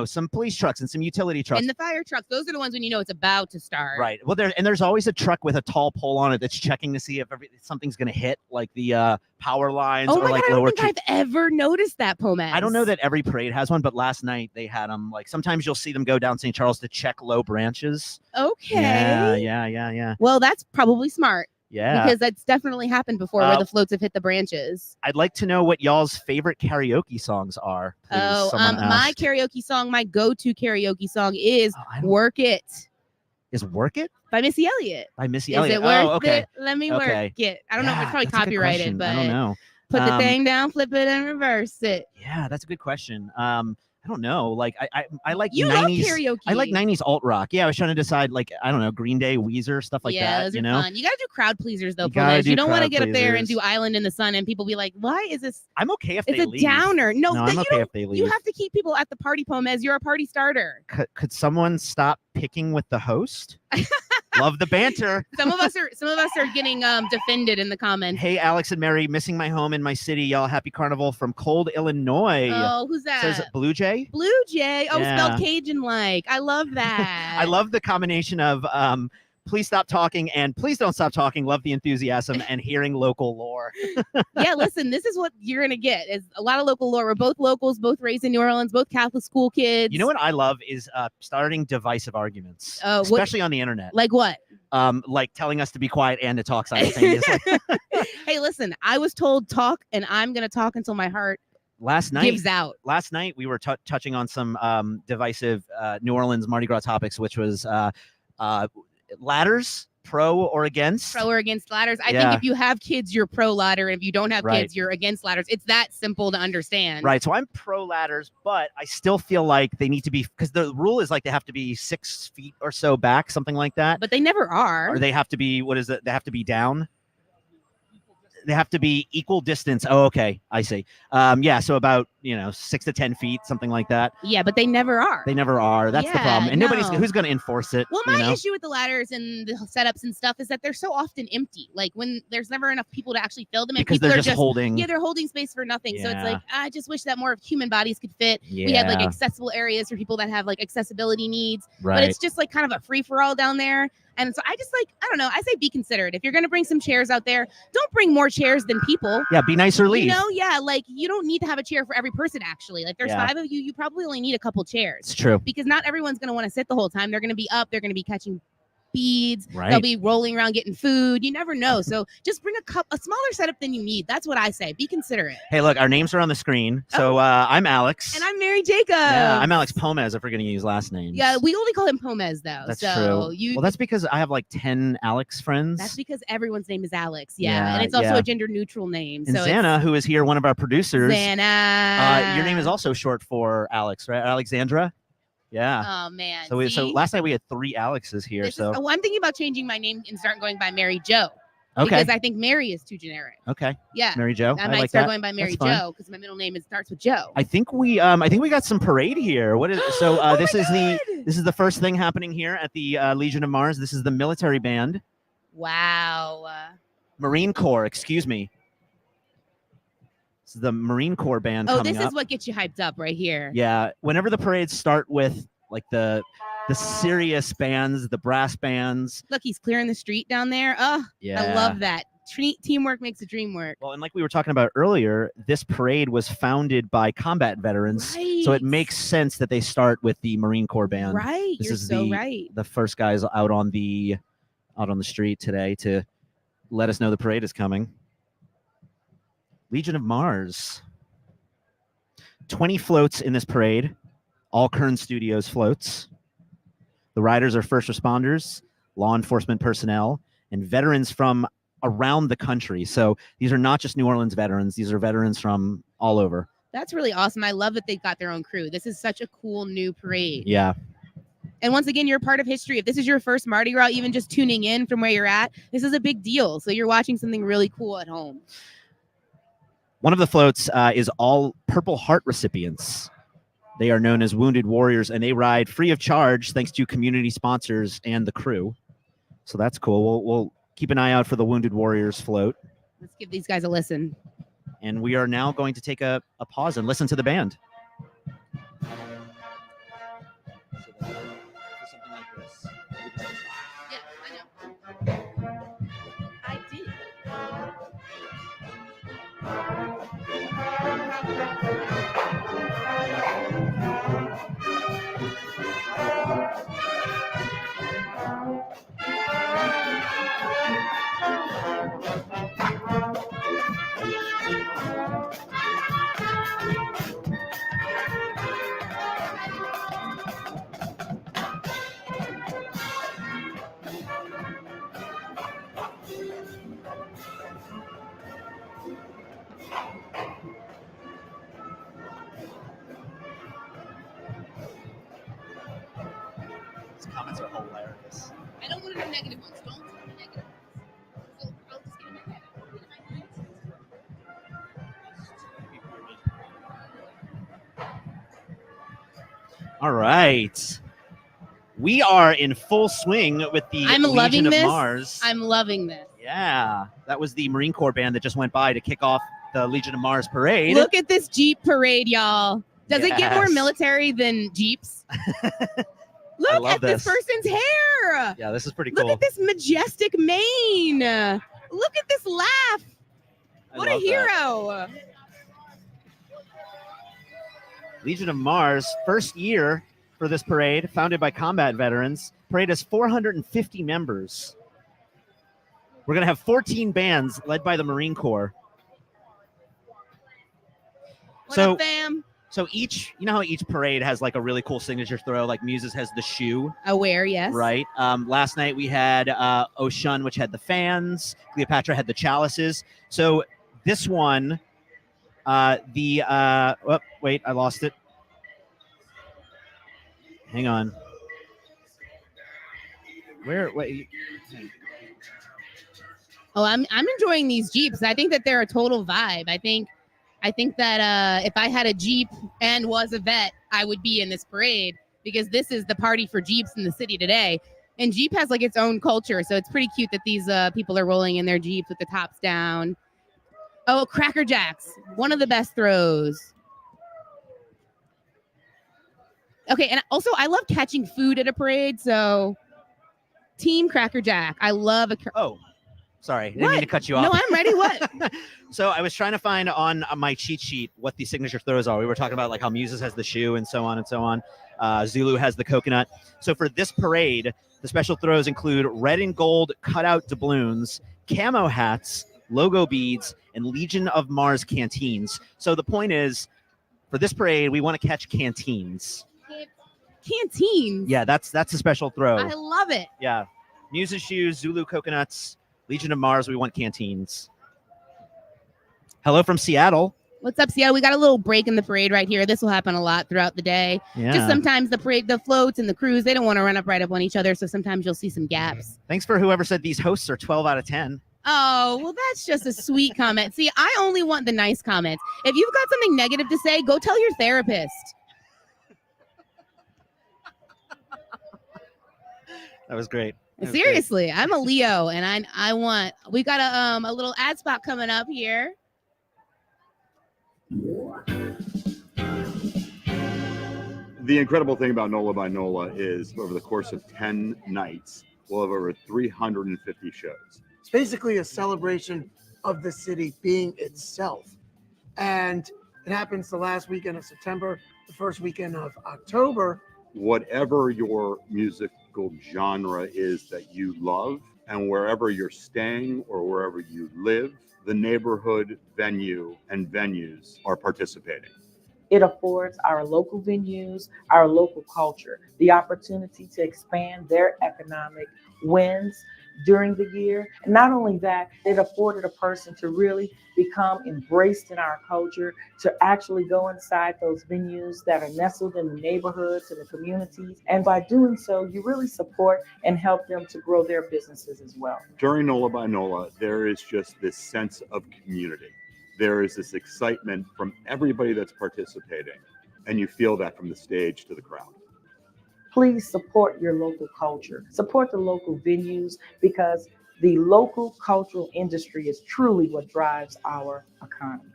some police trucks and some utility trucks. And the fire trucks. Those are the ones when you know it's about to start. Right. Well, there's always a truck with a tall pole on it that's checking to see if something's going to hit, like the power lines Oh or my like God, I lower. don't think I've ever noticed that, Pomez. I don't know that every parade has one, but last night they had them. Like sometimes you'll see them go down St. Charles to check low branches. Okay. Yeah. Well, that's probably smart. Yeah. Because that's definitely happened before where the floats have hit the branches. I'd like to know what y'all's favorite karaoke songs are. Please, someone my asked. karaoke song, my go-to karaoke song is "Work It" Is "Work It" by Missy Elliott. by Missy Is Elliott? it worth okay. it? Let me Okay. work it. I don't know if it's probably that's a good copyrighted, question. but I don't know. put the thing down, flip it, and reverse it. Yeah, that's a good question. I don't know. Like I like You 90s. love karaoke. I like 90s alt rock. Yeah, I was trying to decide like I don't know, Green Day, Weezer, stuff like yeah, that. those You are know, fun. You gotta do crowd pleasers though, You gotta Pomez. You do don't want to crowd get up there and pleasers. do Island in the Sun and people be like, "Why is this?" I'm okay if It's they a leave. downer. No, No, that I'm you okay don't- if they leave. You have to keep people at the party, Pomez. You're a party starter. Could someone stop picking with the host? Love the banter. Some of us are getting defended in the comments. Hey, Alex and Mary, missing my home in my city. Y'all, happy carnival from Cold, Illinois. Oh, who's that? Says Blue Jay. Blue Jay. Oh, Yeah. spelled Cajun-like. I love that. I love the combination of please stop talking and please don't stop talking. Love the enthusiasm and hearing local lore. Yeah, listen, this is what you're gonna get. Is a lot of local lore. We're both locals, both raised in New Orleans, both Catholic school kids. You know what I love is starting divisive arguments, what- especially on the internet. Like what? Like telling us to be quiet and to talk simultaneously. Hey, listen, I was told talk, and I'm gonna talk until my heart Last night, gives out. Last night we were touching on some divisive New Orleans Mardi Gras topics, which was ladders, pro or against. Pro or against ladders. I Yeah. think if you have kids, you're pro ladder. And if you don't have Right. kids, you're against ladders. It's that simple to understand. Right. So I'm pro ladders, but I still feel like they need to be, because the rule is like they have to be 6 feet or so back, something like that. But they never are. Or they have to be, what is it? They have to be down. they have to be equal distance. Oh, okay, I see. Yeah, so about 6 to 10 feet, something like that. Yeah, but they never are. They never are. That's the problem, and nobody's no. who's going to enforce it. Well, my issue with the ladders and the setups and stuff is that they're so often empty. Like when there's never enough people to actually fill them, and because people they're are just holding. Yeah, they're holding space for nothing. So it's Yeah. like I just wish that more of human bodies could fit. We had like Yeah. accessible areas for people that have like accessibility needs. But Right. it's just like kind of a free for all down there. And so I just I don't know. I say be considerate. If you're going to bring some chairs out there, don't bring more chairs than people. Yeah, be nice or leave. Yeah, like you don't need to have a chair for every person. Actually, like there's Yeah. 5 of you, you probably only need a couple chairs. It's true. Because not everyone's going to want to sit the whole time. They're going to be up. They're going to be catching beads. Right. They'll be rolling around getting food. You never know. So just bring a smaller setup than you need. That's what I say. Be considerate. Hey, look, our names are on the screen. So I'm Alex. And I'm Mary Jacob. Yeah, I'm Alex Pomez if we're going to use last names. Yeah, we only call him Pomez though. That's so true. Well, that's because I have like 10 Alex friends. That's because everyone's name is Alex. Yeah. Yeah, And it's also yeah. a gender neutral name. And So Xana, who is here, one of our producers. Xana. Your name is also short for Alex, right? Alexandra? Yeah. Oh man. So See? last night we had 3 Alexes here. Oh, I'm thinking about changing my name and starting going by Mary Jo. Okay. Because I think Mary is too generic. Okay. Yeah. Mary Jo. I I might like start that. going by Mary That's fun. Jo because my middle name starts with Joe. I think we got some parade here. What is so? This is the first thing happening here at the Legion of Mars. This is the military band, Wow. Marine Corps. Excuse me. This is the Marine Corps band Oh, coming this up. is what gets you hyped up right here. Yeah. Whenever the parades start with like the serious bands, the brass bands. Look, he's clearing the street down there. Oh, Yeah. I love that. Teamwork makes the dream work. Well, and like we were talking about earlier, this parade was founded by combat veterans, so it makes sense that they start with the Marine Corps band. Right, This you're is so right. the first guys out on the street today to let us know the parade is coming. Legion of Mars. 20 floats in this parade, all Kern Studios floats. The riders are first responders, law enforcement personnel, and veterans from around the country. So these are not just New Orleans veterans. These are veterans from all over. That's really awesome. I love that they've got their own crew. This is such a cool new parade. Yeah. And once again, you're a part of history. If this is your first Mardi Gras, even just tuning in from where you're at, this is a big deal. So you're watching something really cool at home. One of the floats is all Purple Heart recipients. They are known as Wounded Warriors, and they ride free of charge thanks to community sponsors and the crew. So that's cool. We'll keep an eye out for the Wounded Warriors float. Let's give these guys a listen. And we are now going to take a pause and listen to the band. I did. These comments are hilarious. I don't want to do negative ones. Don't tell me negative ones. So I'll just get in my head. I'll get in my mind. All right. We are in full swing with the I'm Legion loving of this. Mars. I'm loving this. Yeah. That was the Marine Corps band that just went by to kick off the Legion of Mars parade. Look at this Jeep parade, y'all. Does it get more Yes. military than Jeeps? I Look love at this this. person's hair. Yeah, this is pretty Look cool. at this majestic mane. Look at this laugh. I What a love that. hero. Legion of Mars, first year for this parade, founded by combat veterans. Parade has 450 members. We're going to have 14 bands led by the Marine Corps. What So, up, fam? so each, you know how each parade has like a really cool signature throw, like Muses has the shoe, Aware, yes. right? Last night we had Oshun, which had the fans. Cleopatra had the chalices. So this one, wait, I lost it. Hang on. Wait. Oh, I'm enjoying these Jeeps. I think that they're a total vibe. I think that if I had a Jeep and was a vet, I would be in this parade because this is the party for Jeeps in the city today. And Jeep has like its own culture, so it's pretty cute that these people are rolling in their Jeeps with the tops down. Oh, Cracker Jacks, one of the best throws. Okay, and also I love catching food at a parade, so Team Cracker Jack. I love a. Sorry, didn't mean to cut you off. No, I'm ready. What? So I was trying to find on my cheat sheet what the signature throws are. We were talking about like how Muses has the shoe and so on and so on. Zulu has the coconut. So for this parade, the special throws include red and gold cutout doubloons, camo hats, logo beads, and Legion of Mars canteens. So the point is, for this parade, we want to catch canteens. Canteens? Yeah, that's a special throw. I love it. Yeah. Muses shoes, Zulu coconuts, Legion of Mars, we want canteens. Hello from Seattle. What's up, Seattle? We got a little break in the parade right here. This will happen a lot throughout the day. Yeah. Just sometimes the parade, the floats and the crews, they don't want to run up right up on each other, so sometimes you'll see some gaps. Thanks for whoever said these hosts are 12 out of 10. Oh, well, that's just a sweet comment. See, I only want the nice comments. If you've got something negative to say, go tell your therapist. That was great. Seriously, I'm a Leo, and we got a little ad spot coming up here. The incredible thing about NOLA by NOLA is over the course of 10 nights, we'll have over 350 shows. It's basically a celebration of the city being itself. And it happens the last weekend of September, the first weekend of October. Whatever your musical genre is that you love, and wherever you're staying or wherever you live, the neighborhood venue and venues are participating. It affords our local venues, our local culture, the opportunity to expand their economic wins during the year. And not only that, it afforded a person to really become embraced in our culture, to actually go inside those venues that are nestled in the neighborhoods and the communities. And by doing so, you really support and help them to grow their businesses as well. During NOLA by NOLA, there is just this sense of community. There is this excitement from everybody that's participating, and you feel that from the stage to the crowd. Please support your local culture, support the local venues, because the local cultural industry is truly what drives our economy.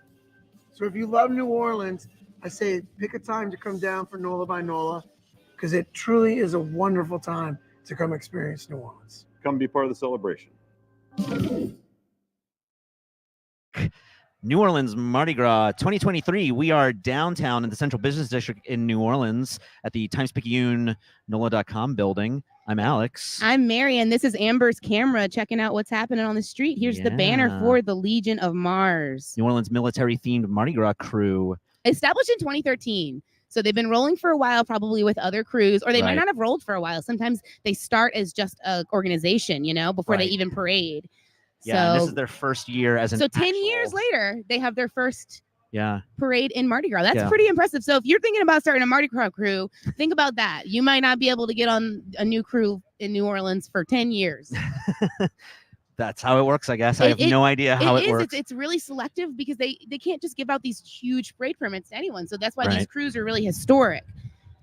So if you love New Orleans, I say pick a time to come down for NOLA by NOLA, because it truly is a wonderful time to come experience New Orleans. Come be part of the celebration. New Orleans Mardi Gras 2023. We are downtown in the Central Business District in New Orleans at the Times-Picayune NOLA.com building. I'm Alex. I'm Marian. This is Amber's camera checking out what's happening on the street. Here's the banner for the Legion of Mars. New Orleans military-themed Mardi Gras crew. Established in 2013. So they've been rolling for a while, probably with other crews, or they might not have rolled for a while. Sometimes they start as just an organization, before they even parade. Yeah, and this is their first year as an So 10 years later, they have their first Yeah. parade in Mardi Gras. That's Yeah. pretty impressive. So if you're thinking about starting a Mardi Gras crew, think about that. You might not be able to get on a new crew in New Orleans for 10 years. That's how it works, I guess. I have no idea how it works. It's really selective because they can't just give out these huge parade permits to anyone. So that's why these crews are really historic.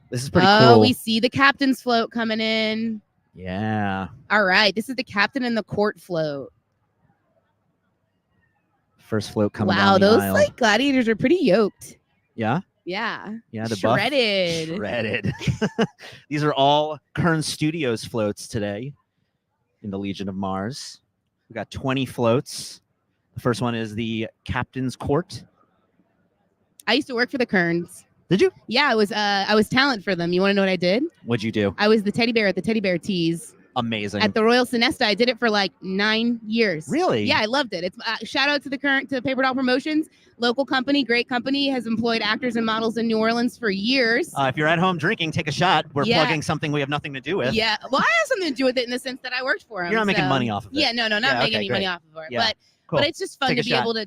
This is pretty Oh, cool. we see the captain's float coming in. Yeah. All right. This is the captain and the court float. First float coming Wow, down the those aisle. like gladiators are pretty yoked. Yeah? Yeah. Yeah, the buff. shredded. Shredded. These are all Kern Studios floats today in the Legion of Mars. We got 20 floats. The first one is the Captain's Court. I used to work for the Kerns. Did you? Yeah, I was talent for them. You want to know what I did? What'd you do? I was the teddy bear at the teddy bear teas. Amazing. At the Royal Sonesta. I did it for like 9 years. Really? Yeah, I loved it. It's shout out to the Paper Doll Promotions, local company, great company, has employed actors and models in New Orleans for years. If you're at home drinking, take a shot. We're plugging something we have nothing to do with. Yeah, well, I have something to do with it in the sense that I worked for them. You're not making money off of it. Yeah, no, not making any money off of it. Yeah, But it's just fun Take to a be shot. able to.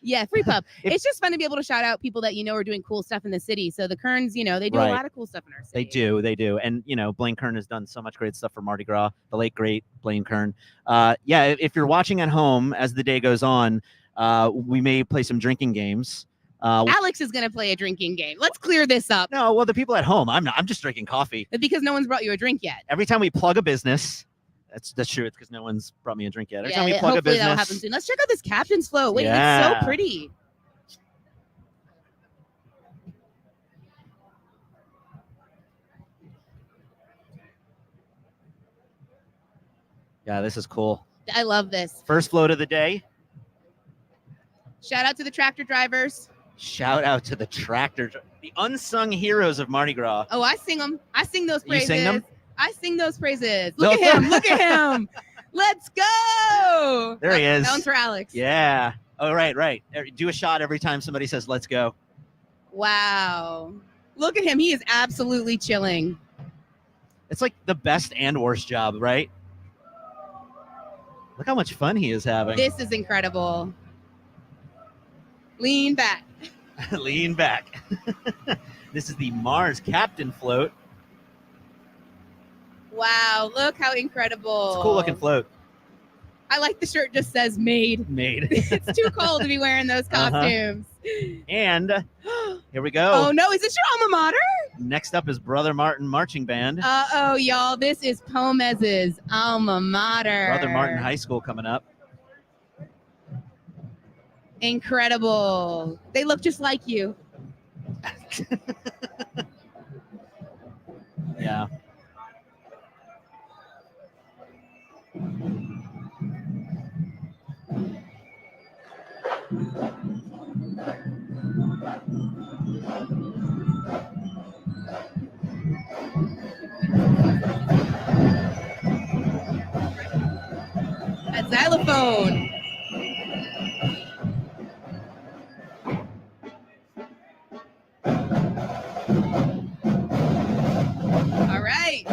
Yeah, free pub. It's just fun to be able to shout out people that are doing cool stuff in the city. So the Kerns, they do a Right. lot of cool stuff in our city. They do. And, Blaine Kern has done so much great stuff for Mardi Gras, the late, great Blaine Kern. If you're watching at home as the day goes on, we may play some drinking games. Alex is going to play a drinking game. Let's clear this up. No, well, the people at home, I'm not. I'm just drinking coffee. Because no one's brought you a drink yet. Every time we plug a business, that's true. It's because no one's brought me a drink yet. Every time we plug a hopefully business. that'll happen soon. Let's check out this captain's float. Wait, Yeah. it's so pretty. Yeah, this is cool. I love this. First float of the day. Shout out to the tractor drivers. Shout out to the the unsung heroes of Mardi Gras. Oh, I sing them. I sing those You praises. sing them? I sing those praises. Look at him. Look at him. Let's go. There he is. That one's for Alex. Yeah. Oh, right. Do a shot every time somebody says, let's go. Wow. Look at him. He is absolutely chilling. It's like the best and worst job, right? Look how much fun he is having. This is incredible. Lean back. Lean back. This is the Mars Captain float. Wow. Look how incredible. It's a cool looking float. I like the shirt just says made. Made. It's too cold to be wearing those costumes. And here we go. Oh, no. Is this your alma mater? Next up is Brother Martin Marching Band. Uh-oh, y'all. This is Pomez's alma mater. Brother Martin High School coming up. Incredible. They look just like you. Yeah. A xylophone. All right.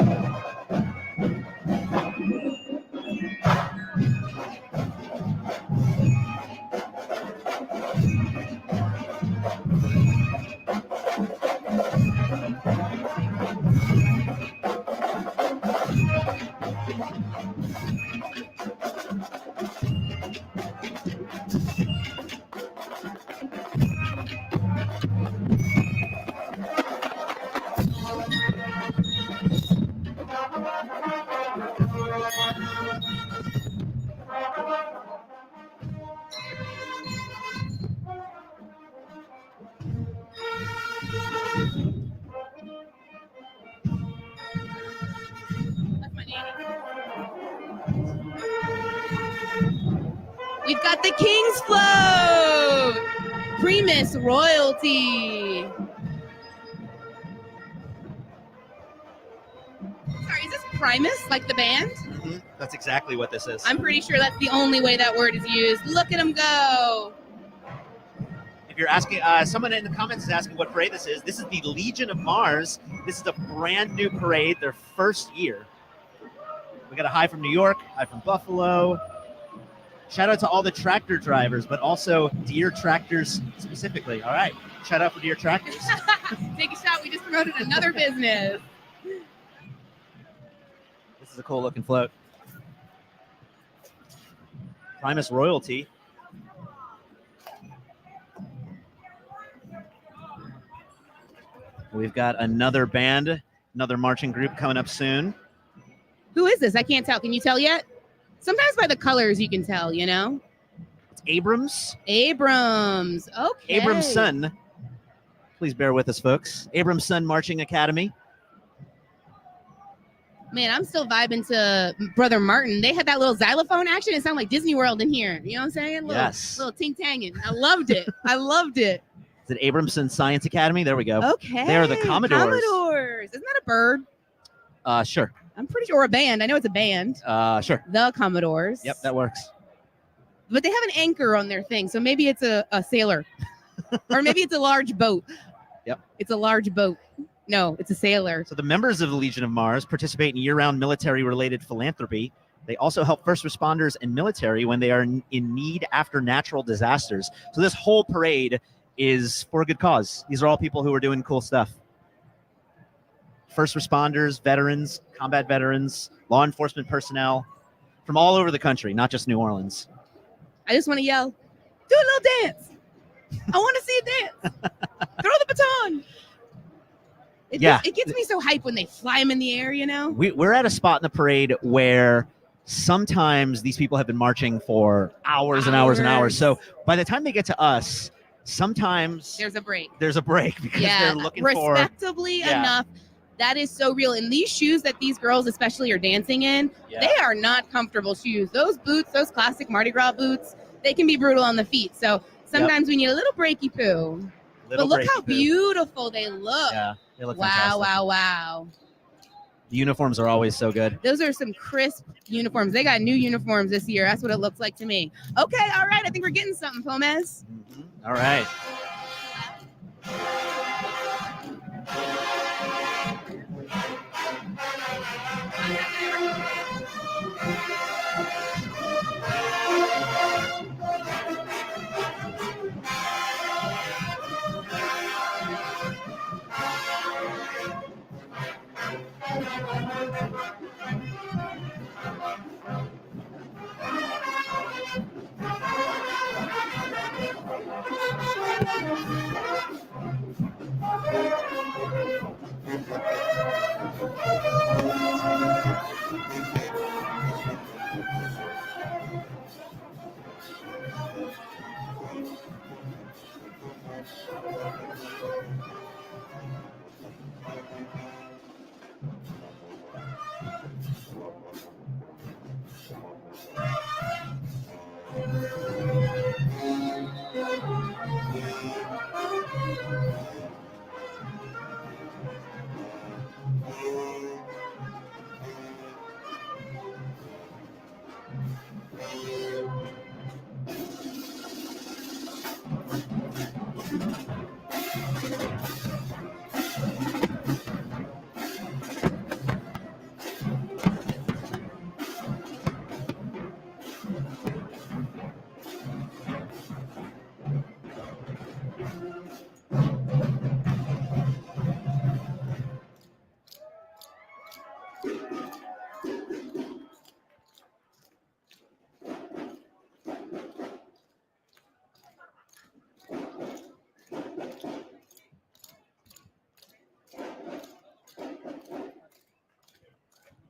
We've got the King's Float. Primus royalty. Sorry, is this Primus, like the band? Mm-hmm. That's exactly what this is. I'm pretty sure that's the only way that word is used. Look at him go. If you're asking, someone in the comments is asking what parade this is. This is the Legion of Mars. This is a brand new parade, their first year. We got a hi from New York, hi from Buffalo. Shout out to all the tractor drivers, but also Deere tractors specifically. All right. Shout out for Deere tractors. Take a shot. We just promoted another business. This is a cool looking float. Primus royalty. We've got another band, another marching group coming up soon. Who is this? I can't tell. Can you tell yet? Sometimes by the colors you can tell, you know? It's Abrams. Abrams. Okay. Abrams' son. Please bear with us, folks. Abrams' son Marching Academy. Man, I'm still vibing to Brother Martin. They had that little xylophone action. It sounded like Disney World in here. You know what I'm saying? Yes. Little ting-tanging. I loved it. I loved it. Is it Abramson Science Academy? There we go. Okay. They are the Commodores. Commodores. Isn't that a bird? Sure. I'm pretty sure a band. I know it's a band. Sure. The Commodores. Yep, that works. But they have an anchor on their thing, so maybe it's a sailor. Or maybe it's a large boat. Yep. It's a large boat. No, it's a sailor. So the members of the Legion of Mars participate in year-round military-related philanthropy, They also help first responders and military when they are in need after natural disasters. So this whole parade is for a good cause. These are all people who are doing cool stuff. First responders, veterans, combat veterans, law enforcement personnel from all over the country, not just New Orleans. I just want to yell, do a little dance. I want to see a dance. Throw the baton. It gets me so hyped when they fly them in the air, you know? We're at a spot in the parade where sometimes these people have been marching for hours and hours and hours. So by the time they get to us, sometimes there's a break because they're looking for respectably enough. That is so real. And these shoes that these girls especially are dancing in, they are not comfortable shoes. Those boots, those classic Mardi Gras boots, they can be brutal on the feet. So sometimes we need a little breaky poo. But look how beautiful they look. Yeah, they look wow, fantastic. wow. The uniforms are always so good. Those are some crisp uniforms. They got new uniforms this year. That's what it looks like to me. Okay, all right. I think we're getting something, Pomez. All right.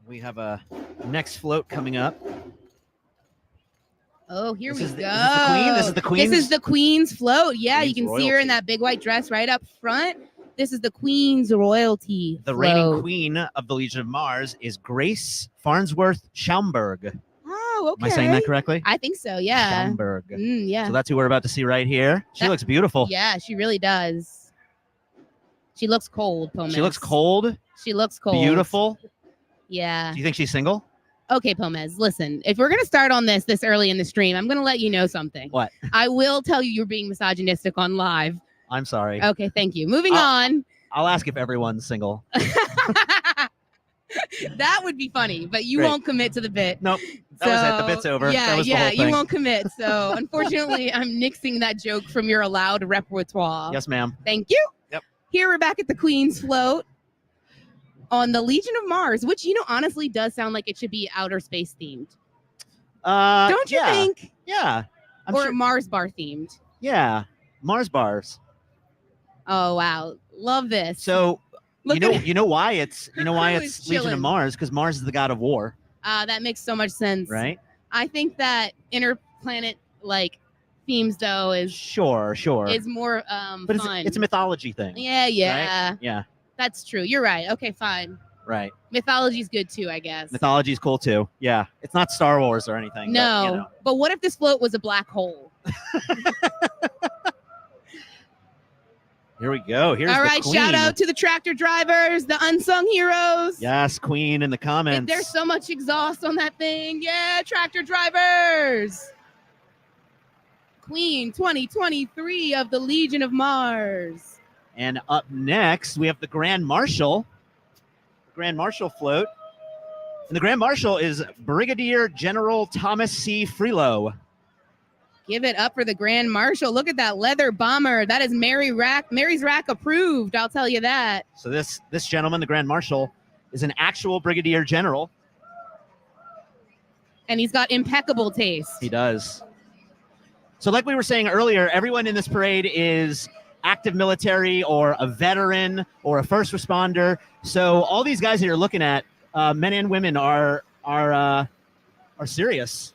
We have a next float coming up. Oh, here we go. Is this the Queen? This is the Queen's? This is the Queen's float. Yeah, Queen's you can see her in that big white dress right up front. This is the Queen's royalty The float. reigning queen of the Legion of Mars is Grace Farnsworth Schaumburg. Oh, okay. Am I saying that correctly? I think so, yeah. Schaumburg. Yeah. So that's who we're about to see right here. She looks beautiful. Yeah, she really does. She looks cold, Pomez. She looks cold. She looks cold. Beautiful. Yeah. Do you think she's single? Okay, Pomez, listen, if we're going to start on this early in the stream, I'm going to let you know something. What? I will tell you you're being misogynistic on live. I'm sorry. Okay, thank you. Moving on. I'll ask if everyone's single. That would be funny, but you Great. won't commit to the bit. Nope. That was it. The bit's over. Yeah, That was the whole you thing. won't commit. So unfortunately, I'm nixing that joke from your allowed repertoire. Yes, ma'am. Thank you. Yep. Here we're back at the Queen's float on the Legion of Mars, which, honestly does sound like it should be outer space themed. Don't you think? Yeah. Or Mars bar themed. Yeah. Mars bars. Oh, wow. Love this. So Look you at know why it's Her crew is Legion chilling. of Mars, because Mars is the god of war, That makes so much sense. right? I think that interplanet themes though Sure. is more But fun. it's a mythology thing. Yeah. Right? Yeah. That's true. You're right. Okay, fine. Right. Mythology's good too, I guess. Mythology's cool too. Yeah. It's not Star Wars or anything. No. But what if this float was a black hole? Here we go. Here's All the right, Queen. shout out to the tractor drivers, the unsung heroes. Yes, Queen in the comments. There's so much exhaust on that thing. Yeah, tractor drivers. Queen 2023 of the Legion of Mars. And up next, we have the Grand Marshal. Grand Marshal float And the Grand Marshal is Brigadier General Thomas C. Freelow. Give it up for the Grand Marshal. Look at that leather bomber. That is Mary's Rack approved. I'll tell you that. So this gentleman, the Grand Marshal, is an actual Brigadier General. And he's got impeccable taste. He does. So like we were saying earlier, everyone in this parade is active military or a veteran or a first responder. So all these guys that you're looking at, men and women, are serious.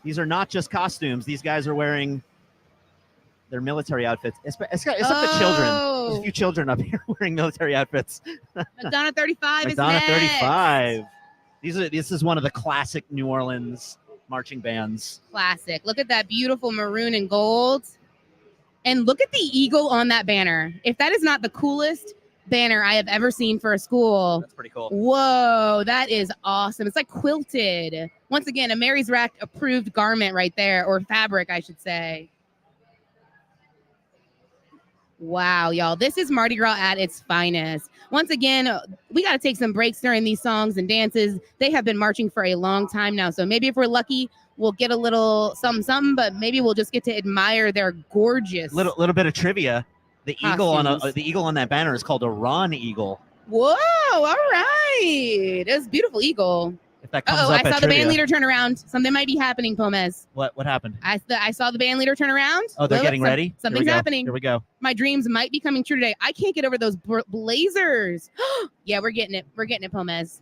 These are not just costumes. These guys are wearing their military outfits. It's up to children. There's a few children up here wearing military outfits. Madonna 35 is Madonna next. 35. This is one of the classic New Orleans marching bands. Classic. Look at that beautiful maroon and gold. And look at the eagle on that banner. If that is not the coolest banner I have ever seen for a school. That's pretty cool. Whoa, that is awesome. It's like quilted. Once again, a Mary's Rack approved garment right there, or fabric, I should say. Wow, y'all. This is Mardi Gras at its finest. Once again, we got to take some breaks during these songs and dances. They have been marching for a long time now. So maybe if we're lucky, we'll get a little something, but maybe we'll just get to admire their gorgeous Little bit of trivia. The eagle on that banner is called a Ron eagle. Whoa, all right. It's a beautiful eagle. If that comes Uh-oh, up I at saw the trivia. band leader turn around. Something might be happening, Pomez. What happened? I saw the band leader turn around. Oh, they're Look, getting ready? Here we Something's go. happening. Here we go. My dreams might be coming true today. I can't get over those blazers. Yeah, we're getting it. We're getting it, Pomez.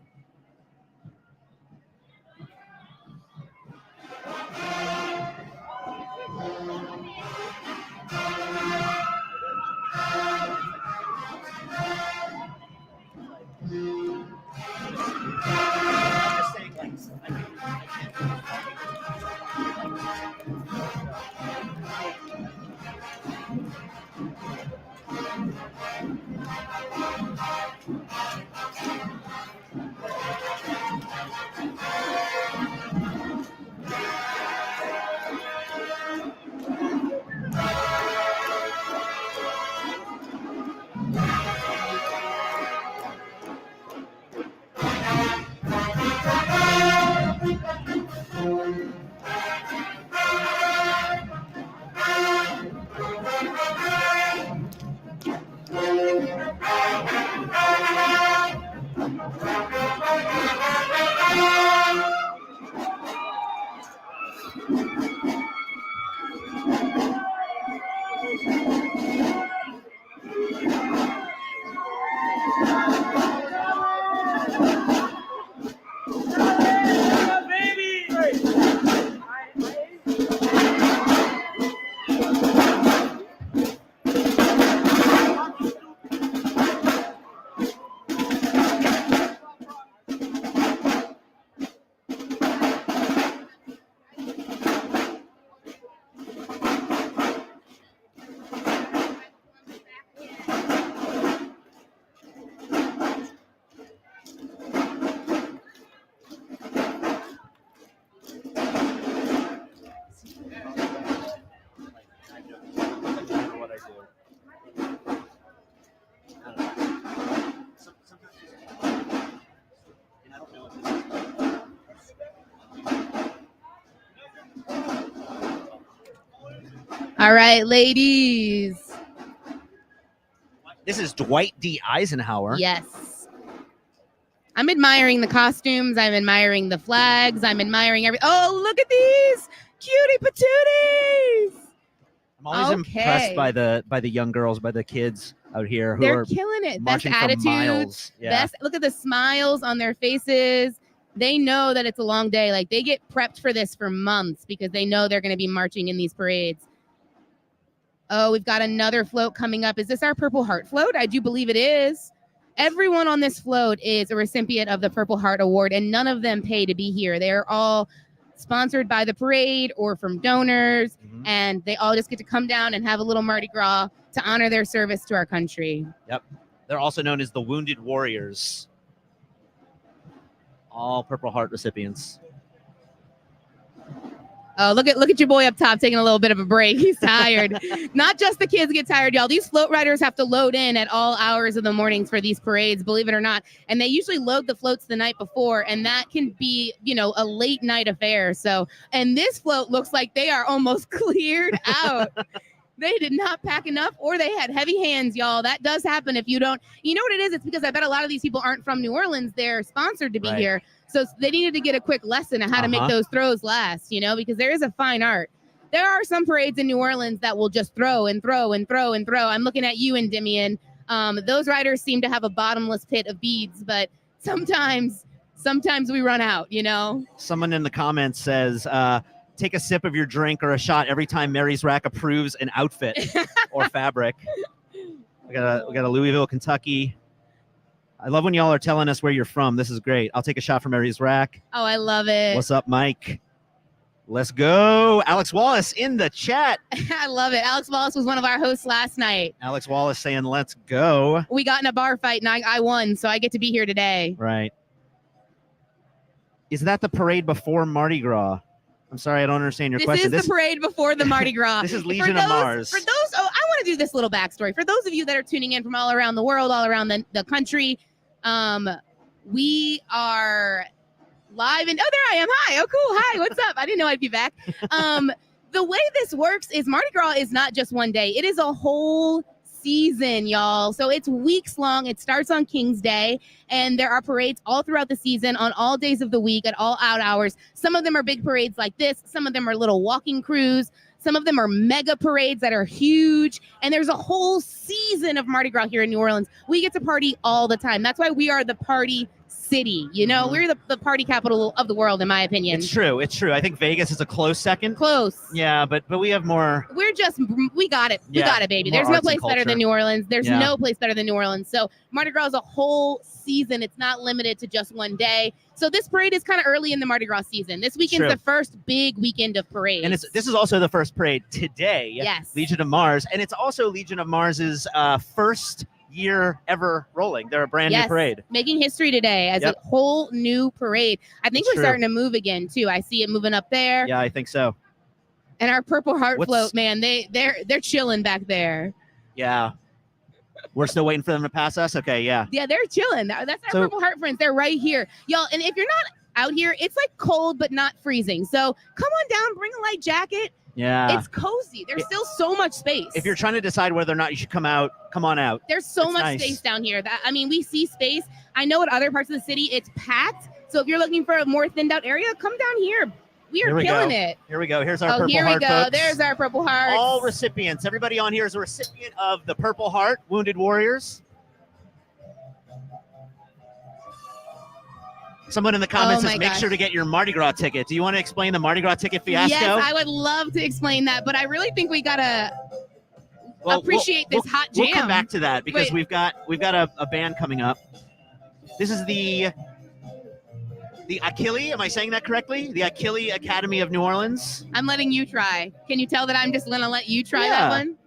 All right, ladies. This is Dwight D. Eisenhower. Yes. I'm admiring the costumes. I'm admiring the flags. I'm admiring everything. Oh, look at these cutie patooties. I'm always impressed by the young girls, by the kids out here who They're are killing it. Best marching for attitudes. miles. Yeah. Look at the smiles on their faces. They know that it's a long day. Like, they get prepped for this for months because they know they're going to be marching in these parades. Oh, we've got another float coming up. Is this our Purple Heart float? I do believe it is. Everyone on this float is a recipient of the Purple Heart Award, and none of them pay to be here. They're all sponsored by the parade or from donors, and they all just get to come down and have a little Mardi Gras to honor their service to our country. Yep. They're also known as the Wounded Warriors. All Purple Heart recipients. Oh, look at your boy up top taking a little bit of a break. He's tired. Not just the kids get tired, y'all. These float riders have to load in at all hours of the mornings for these parades, believe it or not. And they usually load the floats the night before, and that can be, a late night affair. So, and this float looks like they are almost cleared out. They did not pack enough, or they had heavy hands, y'all. That does happen if you don't. You know what it is? It's because I bet a lot of these people aren't from New Orleans. They're sponsored to be here. So they needed to get a quick lesson on how to make those throws last, because there is a fine art. There are some parades in New Orleans that will just throw and throw and throw and throw. I'm looking at you, Endymion. Those riders seem to have a bottomless pit of beads, but sometimes we run out, Someone in the comments says, take a sip of your drink or a shot every time Mary's Rack approves an outfit or fabric. We got a Louisville, Kentucky. I love when y'all are telling us where you're from. This is great. I'll take a shot for Mary's Rack. Oh, I love it. What's up, Mike? Let's go. Alex Wallace in the chat. I love it. Alex Wallace was one of our hosts last night. Alex Wallace saying, let's go. We got in a bar fight, and I won, so I get to be here today. Right. Is that the parade before Mardi Gras? I'm sorry, I don't understand your question. This is the parade before the Mardi Gras. This is Legion of Mars. I want to do this little backstory. For those of you that are tuning in from all around the world, all around the country, we are live and there I am. Hi. Oh, cool. Hi. What's up? I didn't know I'd be back. The way this works is Mardi Gras is not just one day. It is a whole season, y'all. So it's weeks long. It starts on King's Day, and there are parades all throughout the season on all days of the week at all out hours. Some of them are big parades like this. Some of them are little walking crews. Some of them are mega parades that are huge. And there's a whole season of Mardi Gras here in New Orleans. We get to party all the time. That's why we are the party city. We're the party capital of the world, in my opinion. It's true. I think Vegas is a close second. Close. Yeah, but we have more. We got it. We Yeah, got it, baby. more There's no arts and place better culture. than New Orleans. There's Yeah. no place better than New Orleans. So Mardi Gras is a whole season. It's not limited to just one day. So this parade is kind of early in the Mardi Gras season. This weekend's True. the first big weekend of parades. And this is also the first parade today. Yes. Legion of Mars. And it's also Legion of Mars's first year ever rolling. They're a brand new parade. Making history today as Yep. a whole new parade. I think It's we're true. starting to move again too. I see it moving up there. Yeah, I think so. And our Purple Heart What's- float, man, they're chilling back there. Yeah. We're still waiting for them to pass us? Okay, yeah. Yeah, they're chilling. That's our So- Purple Heart friends. They're right here. Y'all, and if you're not out here, it's like cold but not freezing. So come on down, bring a light jacket. Yeah. It's cozy. There's still so much space. If you're trying to decide whether or not you should come on out. There's so It's much nice. space down here. We see space. I know at other parts of the city it's packed. So if you're looking for a more thinned out area, come down here. We Here are we killing go. it. Here we go. Here's our Oh, Purple here we Heart, go. folks. There's our Purple Heart. All recipients. Everybody on here is a recipient of the Purple Heart, Wounded Warriors. Someone in the comments Oh says, my make gosh. sure to get your Mardi Gras ticket. Do you want to explain the Mardi Gras ticket fiasco? Yes, I would love to explain that, but I really think we gotta appreciate this hot jam. We'll come back to that because Wait. we've got a band coming up. This is the Achille. Am I saying that correctly? The Achille Academy of New Orleans. I'm letting you try. Can you tell that I'm just gonna let you try Yeah. that one?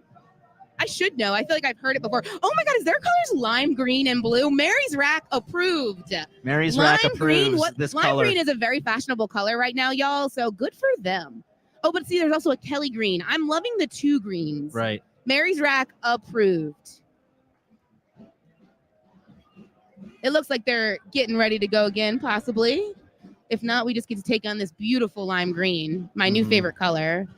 I should know. I feel like I've heard it before. Oh my God, is their colors lime green and blue? Mary's Rack approved. Mary's Lime Rack green, approves this lime color. green is a very fashionable color right now, y'all. So good for them. Oh, but see, there's also a Kelly green. I'm loving the two greens. Right. Mary's Rack approved. It looks like they're getting ready to go again, possibly. If not, we just get to take on this beautiful lime green, my new favorite color.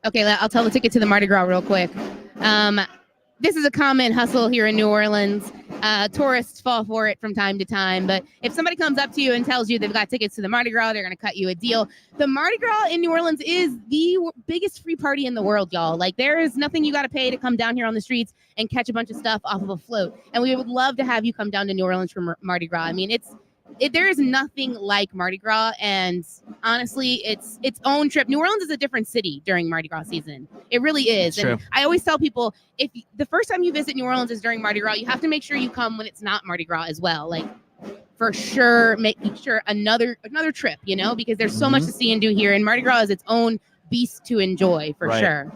Okay, I'll tell the ticket to the Mardi Gras real quick. This is a common hustle here in New Orleans. Tourists fall for it from time to time, but if somebody comes up to you and tells you they've got tickets to the Mardi Gras, they're going to cut you a deal. The Mardi Gras in New Orleans is the biggest free party in the world, y'all. Like, there is nothing you got to pay to come down here on the streets and catch a bunch of stuff off of a float. And we would love to have you come down to New Orleans for Mardi Gras. I mean, there is nothing like Mardi Gras, and honestly, it's its own trip. New Orleans is a different city during Mardi Gras season. It really is. True. And I always tell people, if the first time you visit New Orleans is during Mardi Gras, you have to make sure you come when it's not Mardi Gras as well. Like, for sure, making sure another trip, because there's so much to see and do here, and Mardi Gras is its own beast to enjoy for sure.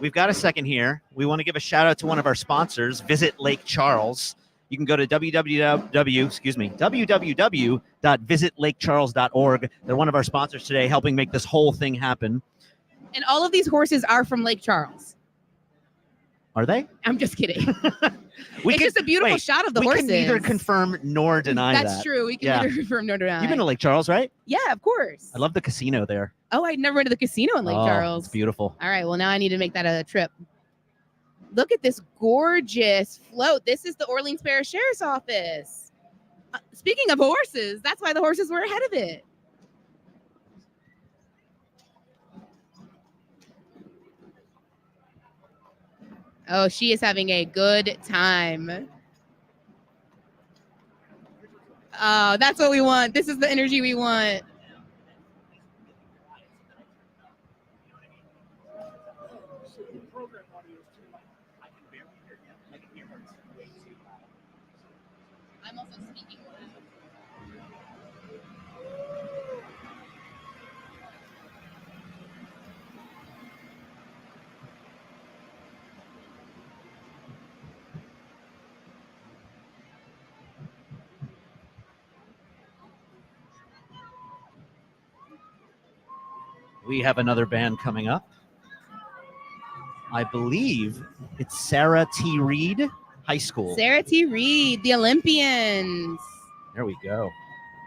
We've got a second here. We want to give a shout out to one of our sponsors, Visit Lake Charles. You can go to www.visitlakecharles.org. They're one of our sponsors today, helping make this whole thing happen. And all of these horses are from Lake Charles. Are they? I'm just kidding. It's just a beautiful shot of the horses. We can neither confirm nor deny that. That's true. We can neither confirm nor deny. You've been to Lake Charles, right? Yeah, of course. I love the casino there. Oh, I'd never been to the casino in Lake Charles. It's beautiful. All right, well, now I need to make that a trip. Look at this gorgeous float. This is the Orleans Parish Sheriff's Office. Speaking of horses, that's why the horses were ahead of it. Oh, she is having a good time. Oh, that's what we want. This is the energy we want. I'm also speaking loud. We have another band coming up. I believe it's Sarah T. Reed High School. Sarah T. Reed, the Olympians. There we go.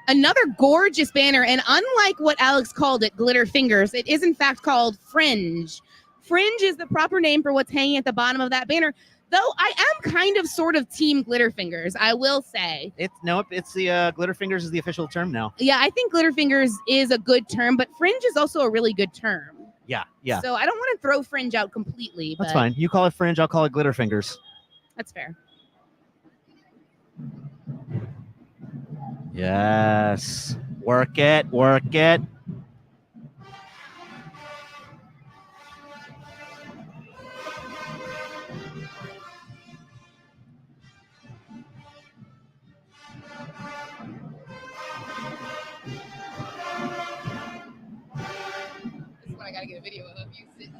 Another gorgeous banner, and unlike what Alex called it, Glitter Fingers, it is in fact called Fringe. Fringe is the proper name for what's hanging at the bottom of that banner, though I am kind of sort of team Glitter Fingers, I will say. It's the Glitter Fingers is the official term now. Yeah, I think Glitter Fingers is a good term, but Fringe is also a really good term. Yeah. So I don't want to throw Fringe out completely. That's but fine. You call it Fringe, I'll call it Glitter Fingers. That's fair. Yes. Work it, work it. This is what I gotta get a video of you sitting.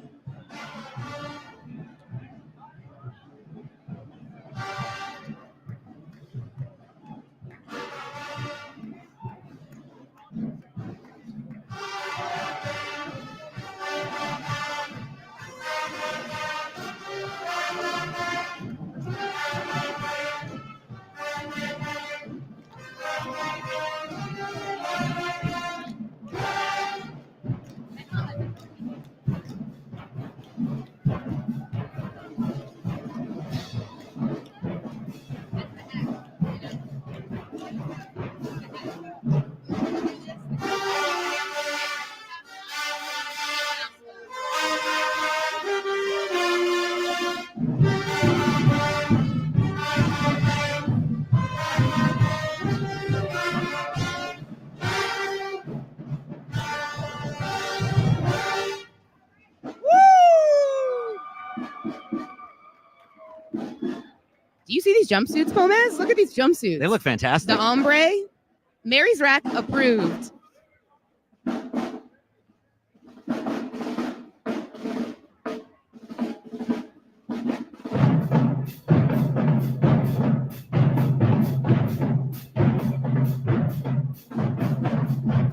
Do you see these jumpsuits, Pomez? Look at these jumpsuits. They look fantastic. The ombre, Mary's Rack approved.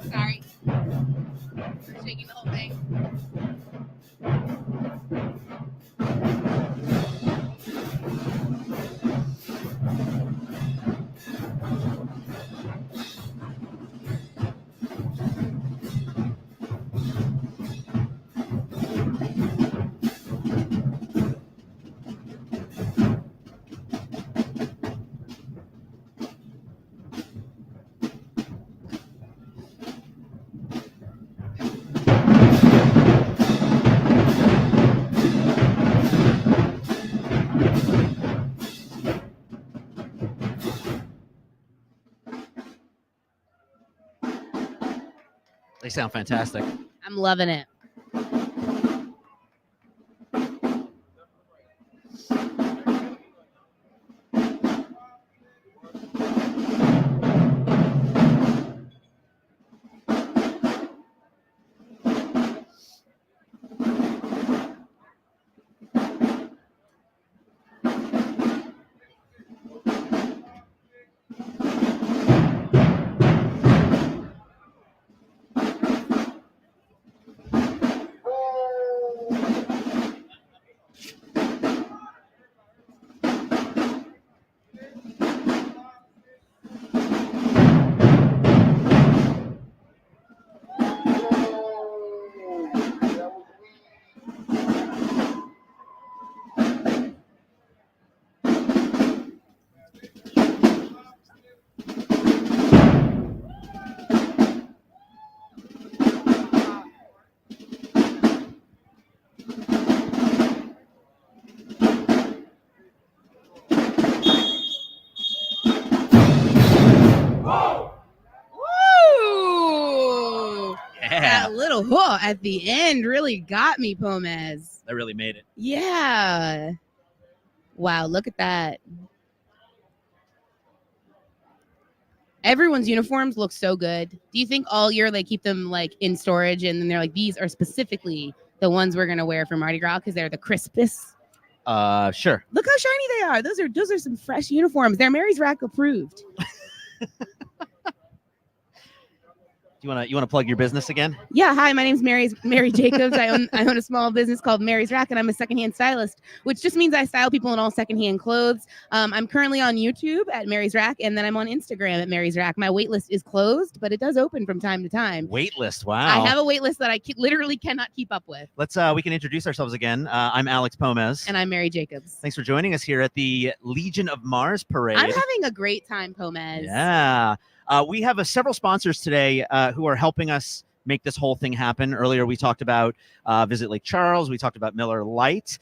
Sorry. For shaking the whole thing. They sound fantastic. I'm loving it. Woo! Yeah. That little whoa at the end really got me, Pomez. That really made it. Yeah. Wow, look at that. Everyone's uniforms look so good. Do you think all year they keep them like in storage and then they're like, these are specifically the ones we're gonna wear for Mardi Gras because they're the crispest? Sure. Look how shiny they are. Those are some fresh uniforms. They're Mary's Rack approved. You wanna plug your business again? Yeah, hi, my name's Mary Jacobs. I own a small business called Mary's Rack, and I'm a secondhand stylist, which just means I style people in all secondhand clothes. I'm currently on YouTube at Mary's Rack, and then I'm on Instagram at Mary's Rack. My wait list is closed, but it does open from time to time. Wait list. Wow. I have a wait list that I literally cannot keep up with. Let's we can introduce ourselves again. I'm Alex Pomez. And I'm Mary Jacobs. Thanks for joining us here at the Legion of Mars parade. I'm having a great time, Pomez. Yeah. We have several sponsors today who are helping us make this whole thing happen. Earlier, we talked about Visit Lake Charles. We talked about Miller Lite.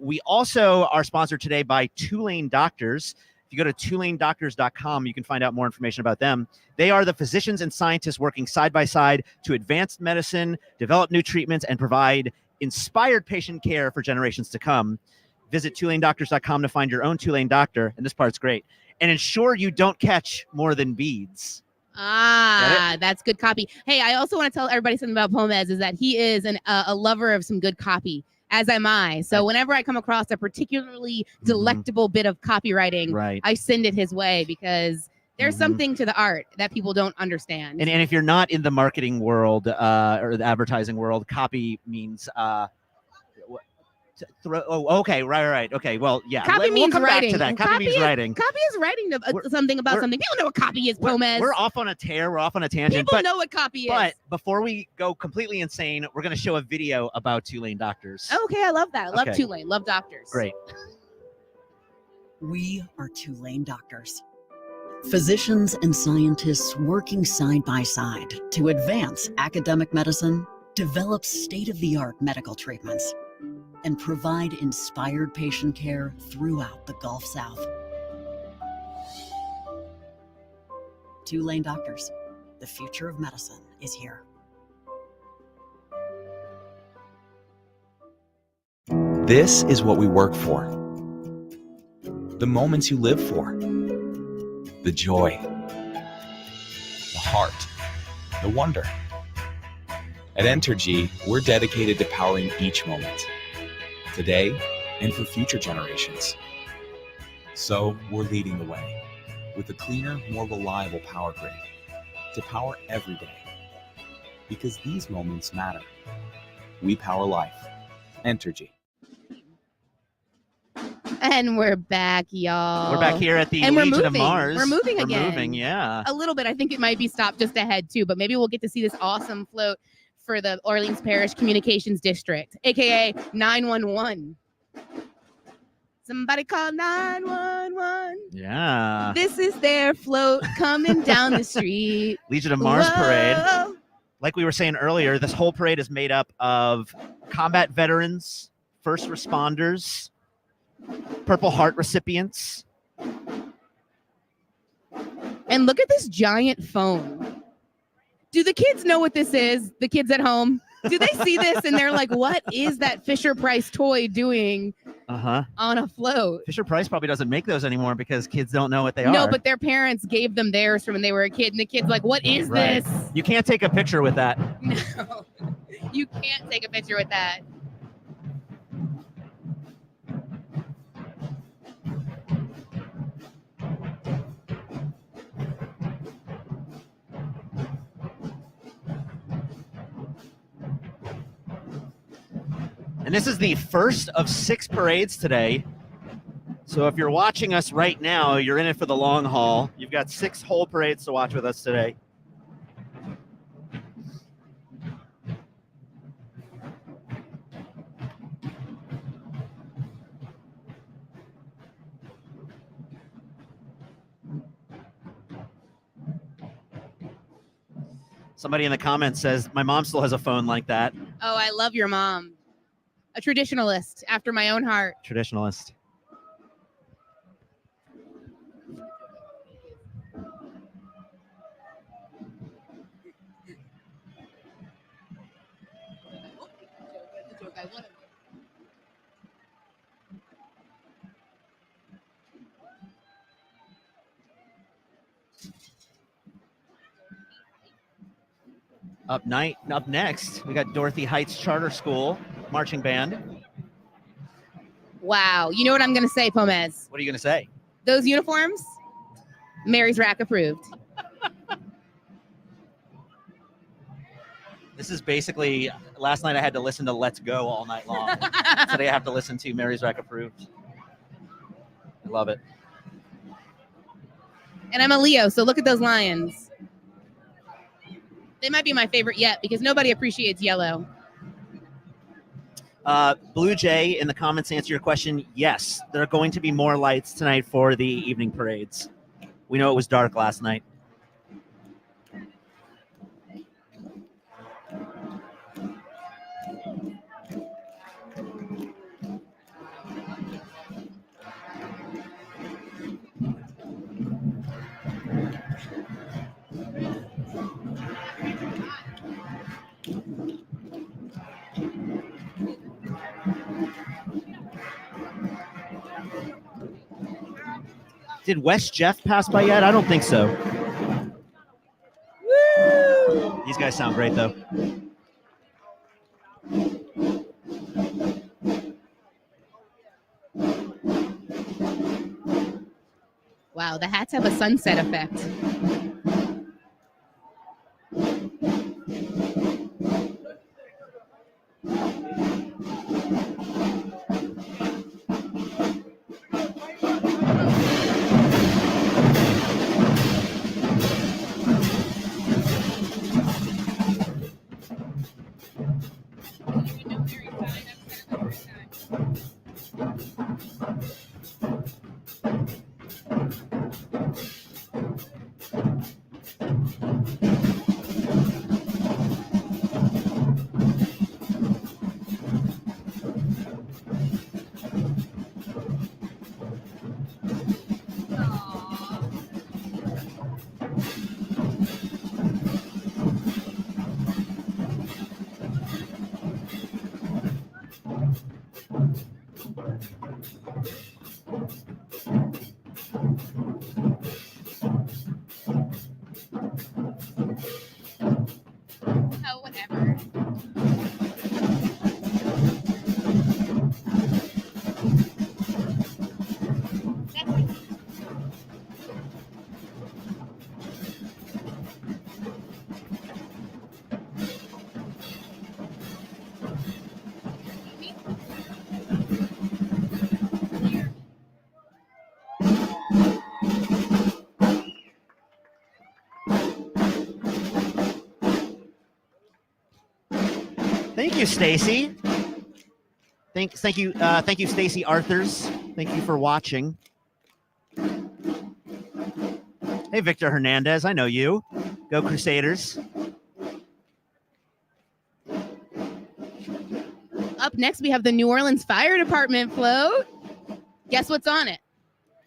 We also are sponsored today by Tulane Doctors. If you go to tulanedoctors.com, you can find out more information about them. They are the physicians and scientists working side by side to advance medicine, develop new treatments, and provide inspired patient care for generations to come. Visit tulanedoctors.com to find your own Tulane doctor. And this part's great. And ensure you don't catch more than beads. That's good copy. Hey, I also want to tell everybody something about Pomez is that he is a lover of some good copy, as am I. So whenever I come across a particularly delectable bit of copywriting, I send it his way because there's something to the art that people don't understand. And if you're not in the marketing world or the advertising world, copy means okay, right. Okay, well, yeah. Copy means we'll come writing. back to that. Copy means writing. Copy is writing something about something. People know what copy is, Pomez. We're off on a tear. We're off on a tangent. People know what copy is. But before we go completely insane, we're going to show a video about Tulane Doctors. Okay, I love that. I love Okay. Tulane. Love doctors. Great. We are Tulane Doctors. Physicians and scientists working side by side to advance academic medicine, develop state-of-the-art medical treatments, and provide inspired patient care throughout the Gulf South. Tulane Doctors, the future of medicine is here. This is what we work for. The moments you live for. The joy. The heart. The wonder. At Entergy, we're dedicated to powering each moment. Today and for future generations. So we're leading the way with a cleaner, more reliable power grid to power every day. Because these moments matter. We power life. Entergy. And we're back, y'all. We're back here at the and Legion of Mars. We're moving again. We're moving, yeah. A little bit. I think it might be stopped just ahead, too. But maybe we'll get to see this awesome float for the Orleans Parish Communications District, a.k.a. 911. Somebody call 911. Yeah. This is their float coming down the street. Legion of Mars Whoa. parade. Like we were saying earlier, this whole parade is made up of combat veterans, first responders, Purple Heart recipients. And look at this giant phone. Do the kids know what this is? The kids at home? Do they see this and they're like, what is that Fisher-Price toy doing on a float? Fisher-Price probably doesn't make those anymore because kids don't know what they are. No, but their parents gave them theirs from when they were a kid, and the kid's like, what is Right. this? You can't take a picture with that. No, you can't take a picture with that. And this is the first of 6 parades today. So if you're watching us right now, you're in it for the long haul. You've got 6 whole parades to watch with us today. Somebody in the comments says, my mom still has a phone like that. Oh, I love your mom. A traditionalist after my own heart. Traditionalist. Up next, we got Dorothy Heights Charter School marching band. Wow. You know what I'm going to say, Pomez? What are you going to say? Those uniforms, Mary's Rack approved. This is basically, last night I had to listen to Let's Go all night long. Today I have to listen to Mary's Rack approved. I love it. And I'm a Leo, so look at those lions. They might be my favorite yet because nobody appreciates yellow. Blue Jay in the comments answer your question. Yes, there are going to be more lights tonight for the evening parades. We know it was dark last night. Did West Jeff pass by yet? I don't think so. Woo! These guys sound great, though. Wow, the hats have a sunset effect. Oh, whatever. Thank you, Stacy. Thank you, Stacy Arthurs. Thank you for watching. Hey, Victor Hernandez, I know you. Go Crusaders. Up next, we have the New Orleans Fire Department float. Guess what's on it?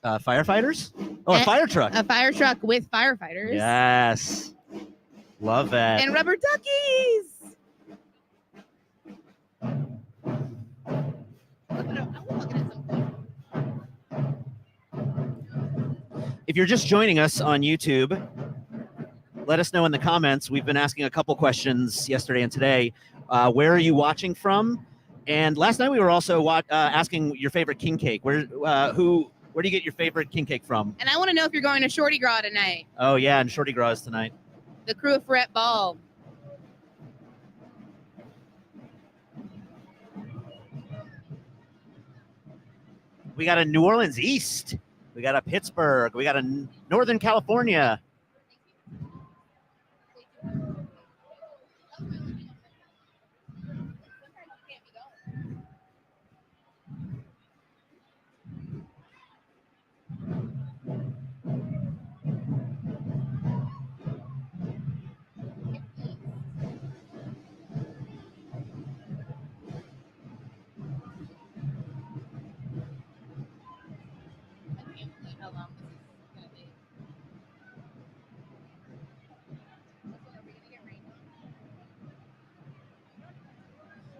Firefighters? Oh, a fire truck. A fire truck with firefighters. Yes. Love that. And rubber duckies. If you're just joining us on YouTube, let us know in the comments. We've been asking a couple questions yesterday and today. Where are you watching from? And last night we were also asking your favorite king cake. Where do you get your favorite king cake from? And I want to know if you're going to Shorty Gras tonight. Oh yeah, and Shorty Gras tonight. The crew of Freret Ball. We got a New Orleans East. We got a Pittsburgh. We got a Northern California.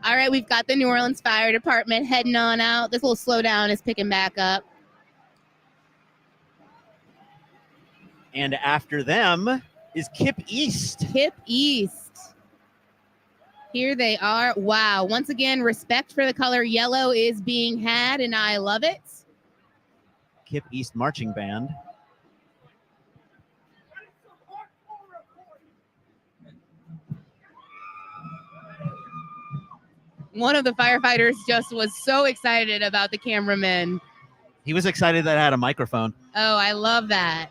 All right, we've got the New Orleans Fire Department heading on out. This little slowdown is picking back up. And after them is Kip East. Kip East. Here they are. Wow. Once again, respect for the color yellow is being had, and I love it. Kip East Marching Band. One of the firefighters just was so excited about the cameraman. He was excited that I had a microphone. Oh, I love that.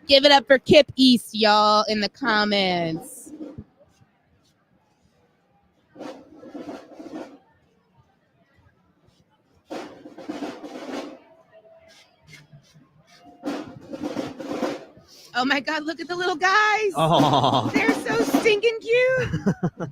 Give it up for Kip East, y'all, in the comments. Oh my God, look at the little guys. Oh. They're so stinking cute.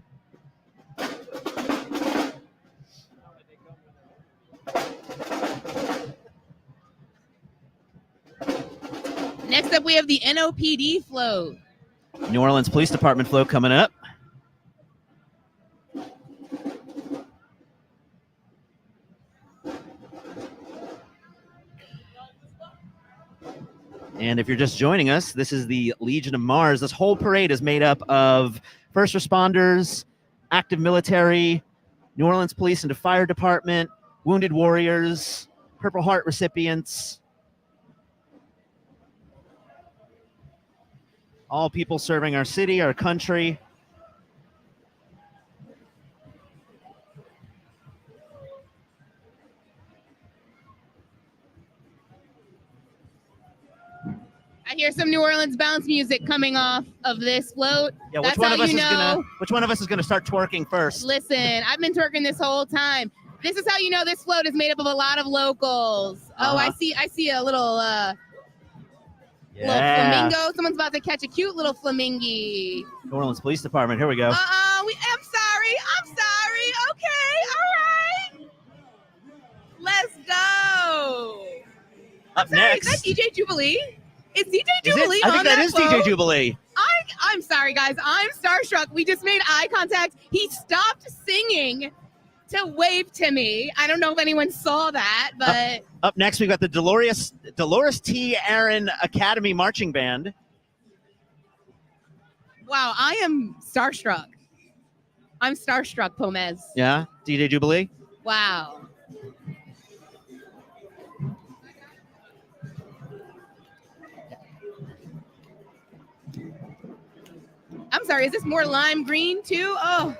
Next up, we have the NOPD float. New Orleans Police Department float coming up. And if you're just joining us, this is the Legion of Mars. This whole parade is made up of first responders, active military, New Orleans Police and Fire Department, wounded warriors, Purple Heart recipients, all people serving our city, our country. I hear some New Orleans bounce music coming off of this float. Yeah, That's how you know. which one of us is gonna start twerking first? Listen, I've been twerking this whole time. This is how you know this float is made up of a lot of locals. Oh, I see a little little flamingo. Someone's about to catch a cute little flamingo. New Orleans Police Department. Here we go. I'm sorry. Okay, all right. Let's go. Up Sorry, next. is that DJ Jubilee? Is DJ Is it? Jubilee I on think that is DJ float? Jubilee. I'm sorry, guys. I'm starstruck. We just made eye contact. He stopped singing to wave to me. I don't know if anyone saw that, but Up next, we've got the Dolores T. Aaron Academy Marching Band. Wow, I am starstruck. I'm starstruck, Pomez. Yeah, DJ Jubilee. Wow. I'm sorry, is this more lime green too? Oh.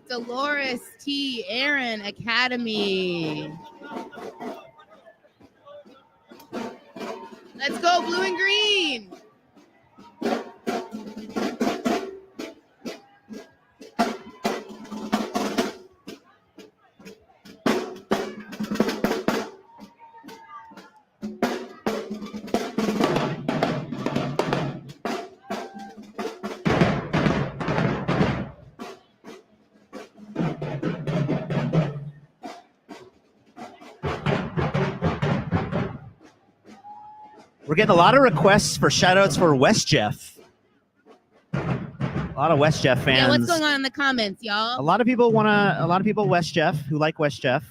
Dolores T. Aaron Academy. Let's go, blue and green. We're getting a lot of requests for shout-outs for West Jeff. A lot of West Jeff fans. Yeah, what's going on in the comments, y'all? A lot of people West Jeff who like West Jeff.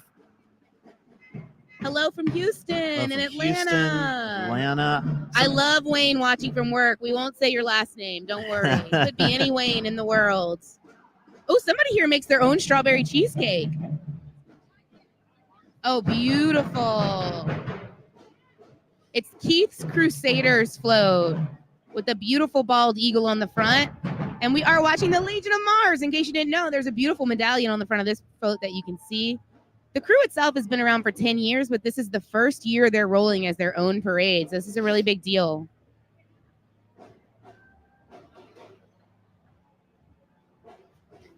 Hello from Houston and Atlanta. Atlanta. I love Wayne watching from work. We won't say your last name. Don't worry. It could be any Wayne in the world. Oh, somebody here makes their own strawberry cheesecake. Oh, beautiful. It's Keith's Crusaders float with a beautiful bald eagle on the front. And we are watching the Legion of Mars. In case you didn't know, there's a beautiful medallion on the front of this float that you can see. The crew itself has been around for 10 years, but this is the first year they're rolling as their own parades. This is a really big deal.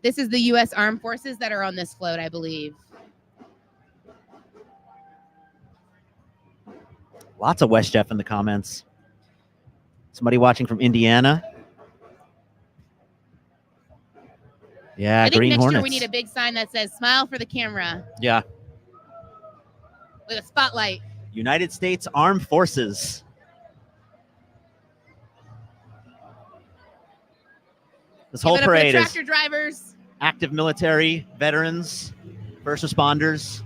This is the U.S. Armed Forces that are on this float, I believe. Lots of West Jeff in the comments. Somebody watching from Indiana. Yeah, I think Green next Hornets. year we need a big sign that says "Smile for the camera" Yeah. with a spotlight. United States Armed Forces. This whole Give it up for the parade is tractor drivers. active military, veterans, first responders.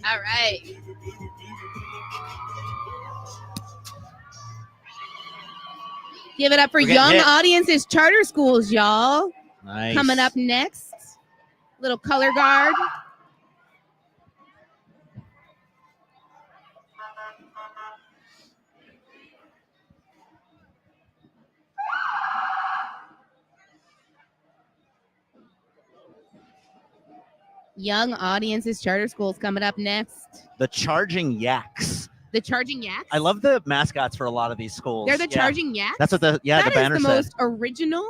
All right. Give it up for We're getting young hit. audiences, charter schools, y'all. Nice. Coming up next, little color guard. Young audiences, charter schools coming up next. The Charging Yaks. The Charging Yaks? I love the mascots for a lot of these schools. They're the Yeah. Charging Yaks? That's what the That banner is the said. most original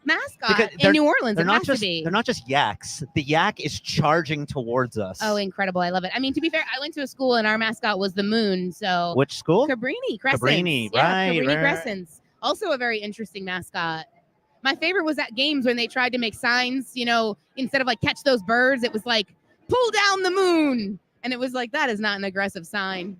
mascot Because in New Orleans. They're It not has just to be. they're not just yaks. The yak is charging towards us. Oh, incredible. I love it. I mean, to be fair, I went to a school and our mascot was the moon. So Which school? Cabrini Crescents. Cabrini, Yeah, right, Cabrini right. Crescents. Also a very interesting mascot. My favorite was at games when they tried to make signs, you know, instead of like catch those birds, it was like pull down the moon. And it was like, that is not an aggressive sign.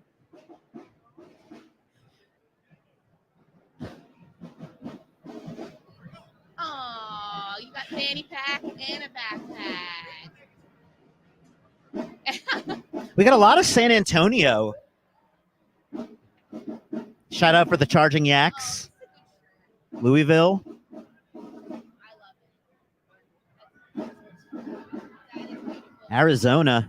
Oh, you got fanny pack and a backpack. We got a lot of San Antonio. Shout out for the Charging Yaks. Louisville. Arizona.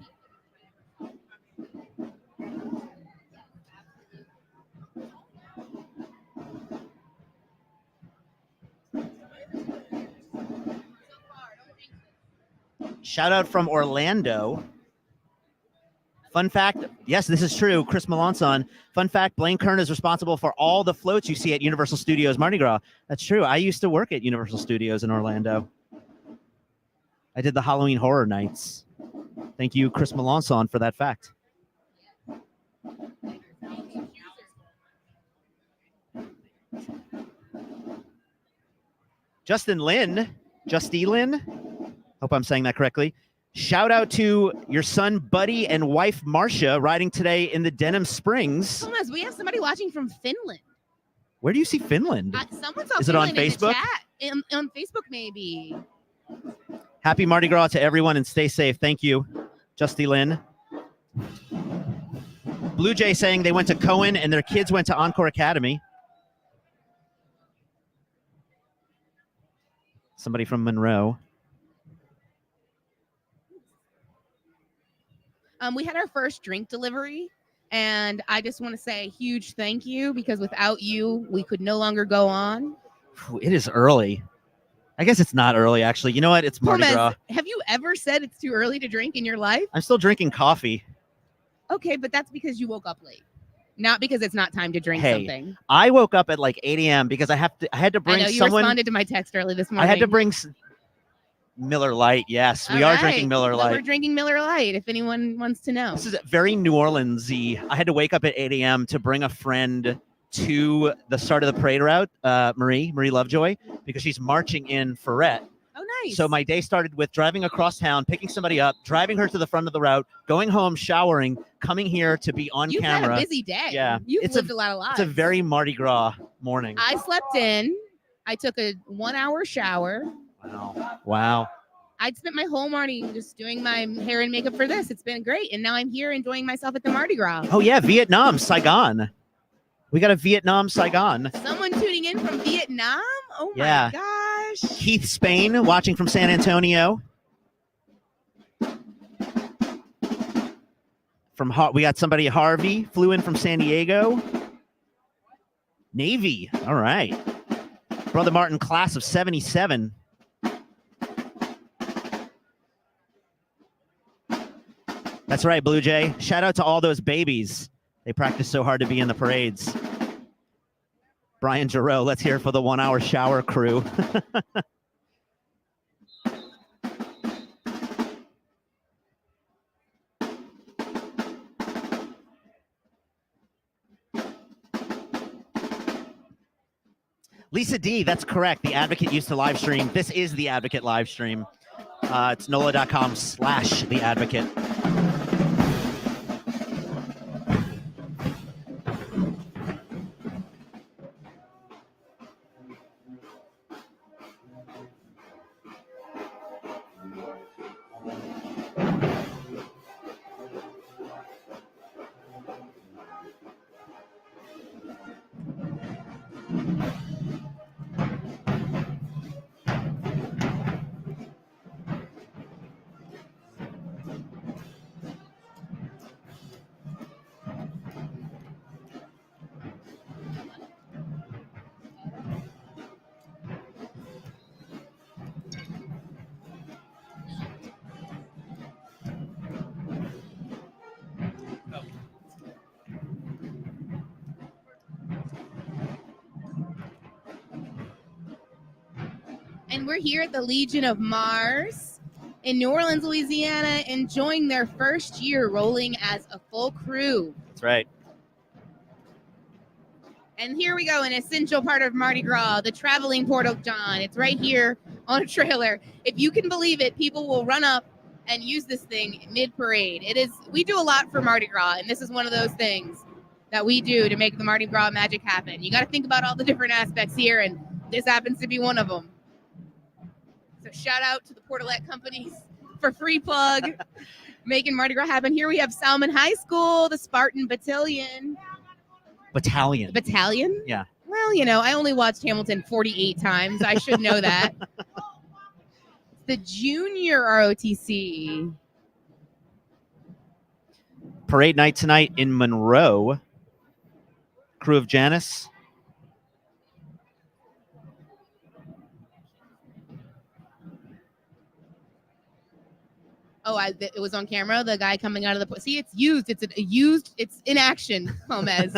Shout out from Orlando. Fun fact, yes, this is true. Chris Melanson. Fun fact, Blaine Kern is responsible for all the floats you see at Universal Studios Mardi Gras. That's true. I used to work at Universal Studios in Orlando. I did the Halloween Horror Nights. Thank you, Chris Melanson, for that fact. Justin Lynn, hope I'm saying that correctly. Shout out to your son, Buddy, and wife, Marcia, riding today in the Denham Springs. Thomas, we have somebody watching from Finland. Where do you see Finland? Someone saw Is it on Finland in the Facebook? chat. On Facebook, maybe. Happy Mardi Gras to everyone and stay safe. Thank you, Justy Lynn. Blue Jay saying they went to Cohen and their kids went to Encore Academy. Somebody from Monroe. We had our first drink delivery, and I just want to say a huge thank you, because without you, we could no longer go on. It is early. I guess it's not early, actually. You know what? It's Mardi Thomas, Gras. have you ever said it's too early to drink in your life? I'm still drinking coffee. Okay, but that's because you woke up late, not because it's not time to drink Hey, something. I woke up at like 8 a.m. because I had to bring I know you someone. responded to my text early this morning. I had to bring Miller Lite. Yes, we All are right. drinking Miller So Lite. we're drinking Miller Lite, if anyone wants to know. This is very New Orleans-y. I had to wake up at 8 a.m. to bring a friend to the start of the parade route, Marie Lovejoy, because she's marching in Freret. Oh, nice. So my day started with driving across town, picking somebody up, driving her to the front of the route, going home, showering, coming here to be on You've camera. had a busy day. Yeah. You've lived a lot of lives. It's a very Mardi Gras morning. I slept in. I took a 1-hour shower. Wow. I'd spent my whole morning just doing my hair and makeup for this. It's been great. And now I'm here enjoying myself at the Mardi Gras. Oh, yeah, Vietnam, Saigon. We got a Vietnam, Saigon. Someone tuning in from Vietnam? Oh, my Yeah. gosh. Keith Spain watching from San Antonio. We got somebody, Harvey, flew in from San Diego. Navy. All right. Brother Martin, class of 77. That's right, Blue Jay. Shout out to all those babies. They practice so hard to be in the parades. Brian Giroux, let's hear it for the 1-hour shower crew. Lisa D, that's correct. The Advocate used to live stream. This is the Advocate live stream. It's NOLA.com/The Advocate. And we're here at the Legion of Mars in New Orleans, Louisiana, enjoying their first year rolling as a full crew. That's right. And here we go, an essential part of Mardi Gras, the traveling Portal John. It's right here on a trailer. If you can believe it, people will run up and use this thing mid-parade. We do a lot for Mardi Gras, and this is one of those things that we do to make the Mardi Gras magic happen. You got to think about all the different aspects here, and this happens to be one of them. So shout out to the Portalette companies for free plug, making Mardi Gras happen. Here we have Salmon High School, the Spartan Battalion. Battalion? Yeah. Well, you know, I only watched Hamilton 48 times. I should know that. The junior ROTC. Parade night tonight in Monroe. Crew of Janus. Oh, it was on camera. The guy coming out of the see, it's used. It's used. It's in action. Gomez.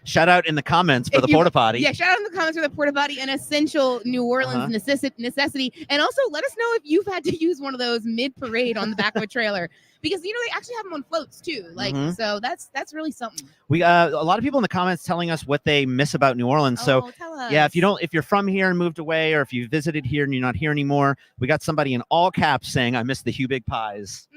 Shout out in the comments for the porta potty. Yeah, shout out in the comments for the porta potty, an essential New Orleans necessity. And also let us know if you've had to use one of those mid parade on the back of a trailer, because they actually have them on floats too. Like so that's really something. We a lot of people in the comments telling us what they miss about New Orleans. So tell us. yeah, if you're from here and moved away, or if you visited here and you're not here anymore, we got somebody in all caps saying, "I miss the Hugh Big Pies."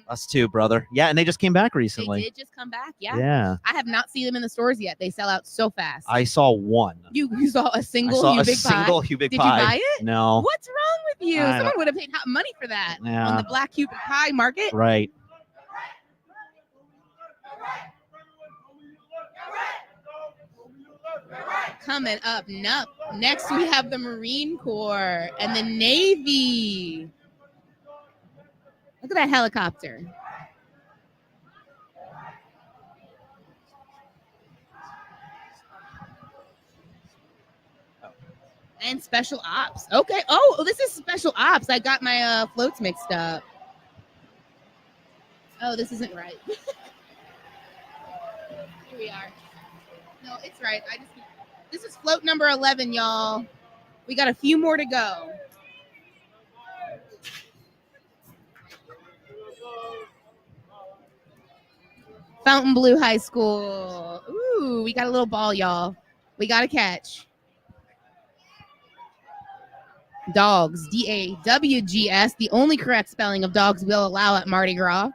Us too, brother. Yeah, and they just came back recently. They did just come back. Yeah. Yeah. I have not seen them in the stores yet. They sell out so fast. I saw one. You saw a single I saw Hugh a Big single Pie? Hugh Big Did Pie. you buy it? No. What's wrong with you? I Someone don't- would have paid hot money for that Yeah. on the Black Hugh Big Pie market. Right. Coming up next, we have the Marine Corps and the Navy. Look at that helicopter. And special ops. Okay. Oh, this is special ops. I got my floats mixed up. Oh, this isn't right. Here we are. No, it's right. This is float number 11, y'all. We got a few more to go. Fontainebleau High School. Ooh, we got a little ball, y'all. We got to catch. Dogs, D-A-W-G-S, the only correct spelling of dogs we'll allow at Mardi Gras.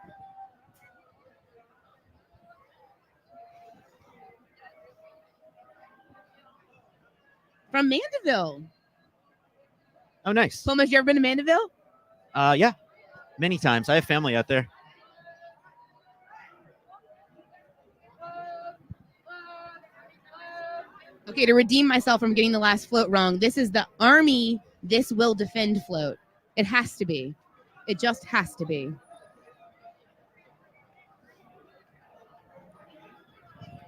From Mandeville. Oh, nice. Pumas, you ever been to Mandeville? Yeah, many times. I have family out there. Okay, to redeem myself from getting the last float wrong, this is the Army This Will Defend float. It has to be. It just has to be.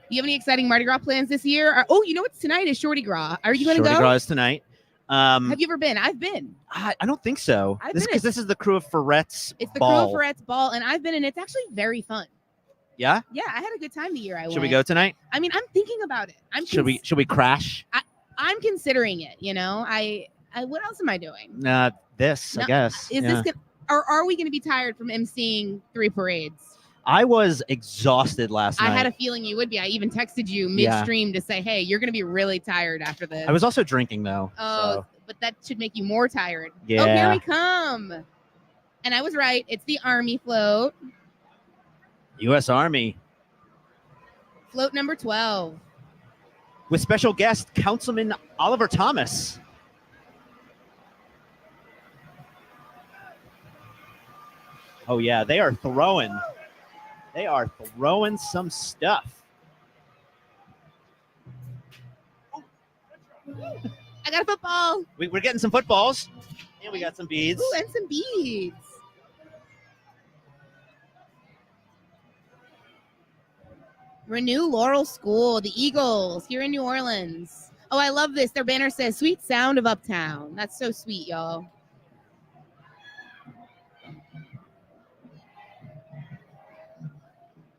You have any exciting Mardi Gras plans this year? Oh, you know what's tonight is Shorty Gras. Are you going to go? Shorty Gras is tonight. Have you ever been? I've been. I don't think so. I've This been. this is the crew of Feret's It's the ball. crew of Feret's ball, and I've been, and it's actually very fun. Yeah? Yeah, I had a good time the year I went. Should we go tonight? I mean, I'm thinking about it. Should we crash? I'm considering it. You know, I what else am I doing? This, I No, guess. Is this good? Or are we going to be tired from emceeing 3 parades? I was exhausted last night. I had a feeling you would be. I even texted you midstream to say, hey, you're going to be really tired after this. I was also drinking, though. Oh, so. but that should make you more tired. Oh, Yeah. here we come. And I was right. It's the Army float. U.S. Army. Float number 12. With special guest, Councilman Oliver Thomas. Oh, yeah, they are throwing. They are throwing some stuff. I got a football. We're getting some footballs. And we got some beads. Ooh, and some beads. Renew Laurel School, the Eagles, here in New Orleans. Oh, I love this. Their banner says, sweet sound of Uptown. That's so sweet, y'all.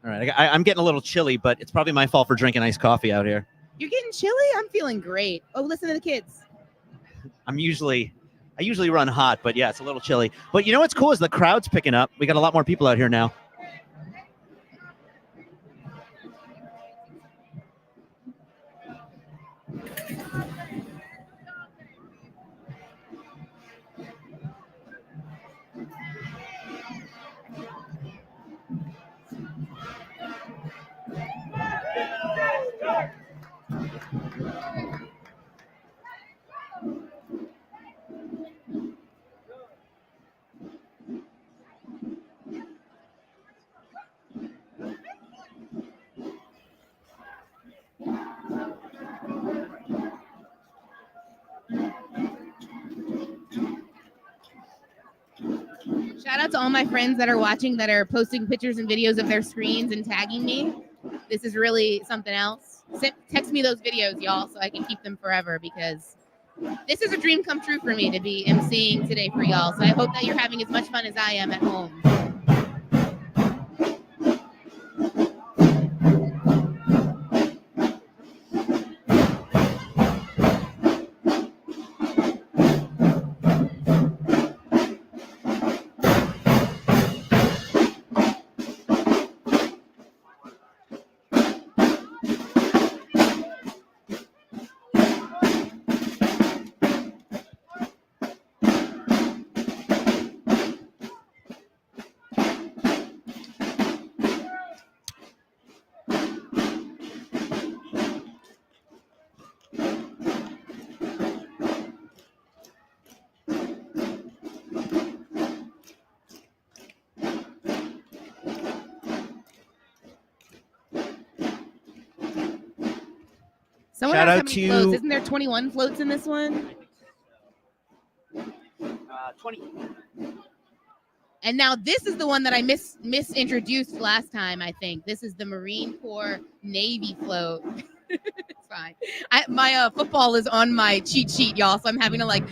All right, I'm getting a little chilly, but it's probably my fault for drinking iced coffee out here. You're getting chilly? I'm feeling great. Oh, listen to the kids. I usually run hot, but yeah, it's a little chilly. But you know what's cool is the crowd's picking up. We got a lot more people out here now. Shout out to all my friends that are watching that are posting pictures and videos of their screens and tagging me. This is really something else. Text me those videos, y'all, so I can keep them forever because This is a dream come true for me to be emceeing today for y'all. So I hope that you're having as much fun as I am at home. Someone Shout asked how out many to- floats. Isn't there 21 floats in this one? 20. And now this is the one that I misintroduced last time, I think. This is the Marine Corps Navy float. It's fine. My football is on my cheat sheet, y'all, so I'm having to, like,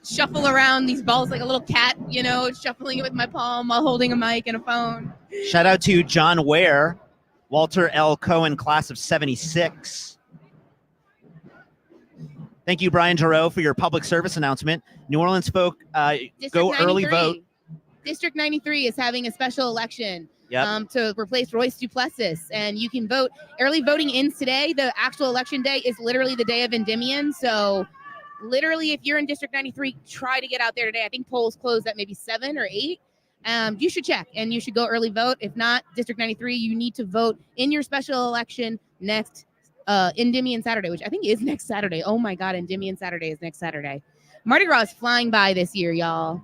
shuffle around these balls like a little cat, you know, shuffling it with my palm while holding a mic and a phone. Shout out to John Ware, Walter L. Cohen, class of 76. Thank you, Brian Giroux, for your public service announcement. New Orleans folk, go early vote. District 93 is having a special election Yep. to replace Royce Duplessis, and you can vote. Early voting ends today. The actual election day is literally the day of Endymion, so literally if you're in District 93, try to get out there today. I think polls close at maybe 7 or 8. You should check, and you should go early vote. If not, District 93, you need to vote in your special election next Endymion Saturday, which I think is next Saturday. Oh my God, Endymion Saturday is next Saturday. Mardi Gras is flying by this year, y'all.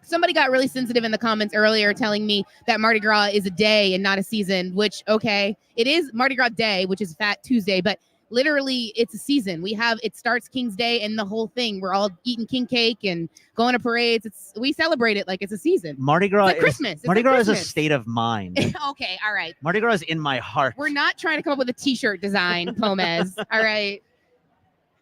Somebody got really sensitive in the comments earlier telling me that Mardi Gras is a day and not a season, which, okay, it is Mardi Gras Day, which is Fat Tuesday, but literally it's a season. It starts King's Day and the whole thing. We're all eating king cake and going to parades. We celebrate it like it's a season. Mardi Gras, It's like Christmas. It's Mardi like Gras is a Christmas. state of mind. Okay, all right. Mardi Gras is in my heart. We're not trying to come up with a t-shirt design, Pomez. All right.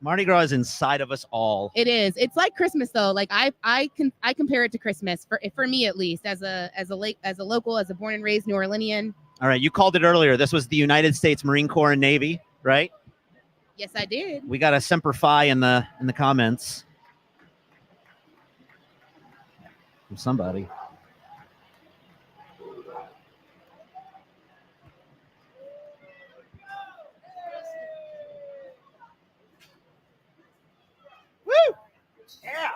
Mardi Gras is inside of us all. It is. It's like Christmas though. Like I compare it to Christmas for me at least as a local, as a born and raised New Orleanian. All right, you called it earlier. This was the United States Marine Corps and Navy, right? Yes, I did. We got a Semper Fi in the comments from somebody. Woo! Yeah.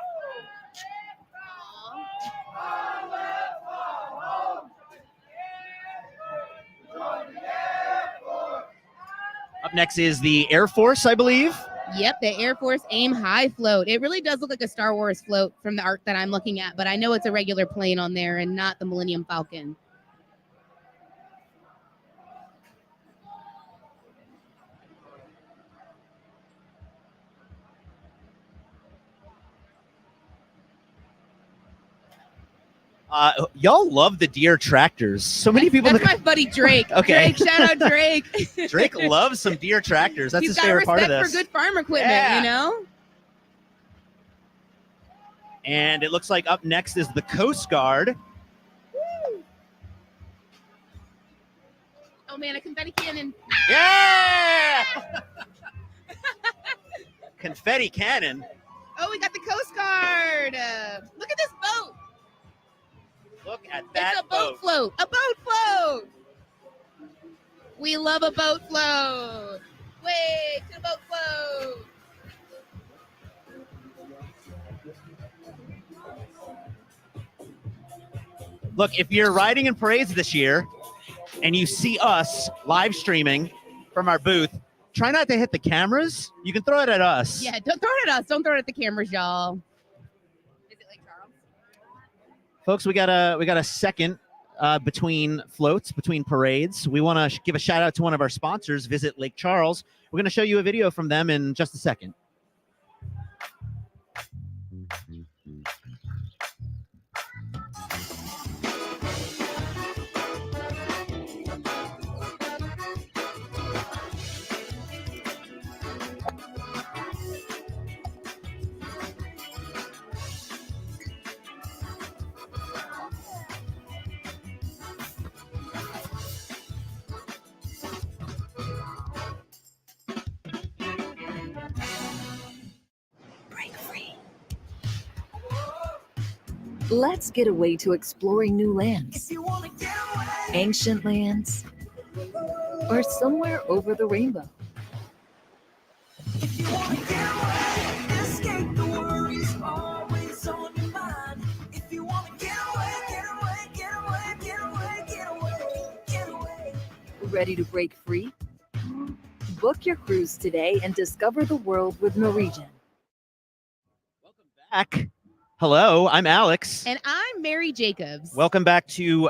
Up next is the Air Force, I believe. Yep, the Air Force Aim High float. It really does look like a Star Wars float from the art that I'm looking at, but I know it's a regular plane on there and not the Millennium Falcon. Y'all love the deer tractors. So many people. That's my buddy Drake. Okay. Drake, shout out Drake. Drake loves some deer tractors. That's He's his got favorite part of respect this. for good farm equipment, Yeah. you know? And it looks like up next is the Coast Guard. Oh man, a confetti cannon. Yeah! Confetti cannon. Oh, we got the Coast Guard. Look at this boat. Look at that It's a boat float. A boat float. We love a boat float. Wait to the boat float. Look, if you're riding in parades this year and you see us live streaming from our booth, try not to hit the cameras. You can throw it at us. Yeah, don't throw it at us. Don't throw it at the cameras, y'all. Is it Lake Charles? Folks, we got a second between floats, between parades. We want to give a shout out to one of our sponsors, Visit Lake Charles. We're going to show you a video from them in just a second. Let's get away to exploring new lands, ancient lands, or somewhere over the rainbow. Escape the worries always on your mind. If you want to get away, get away, get away, get away, get away, get away. Ready to break free? Book your cruise today and discover the world with Norwegian. Back. Hello, I'm Alex. And I'm Mary Jacobs. Welcome back to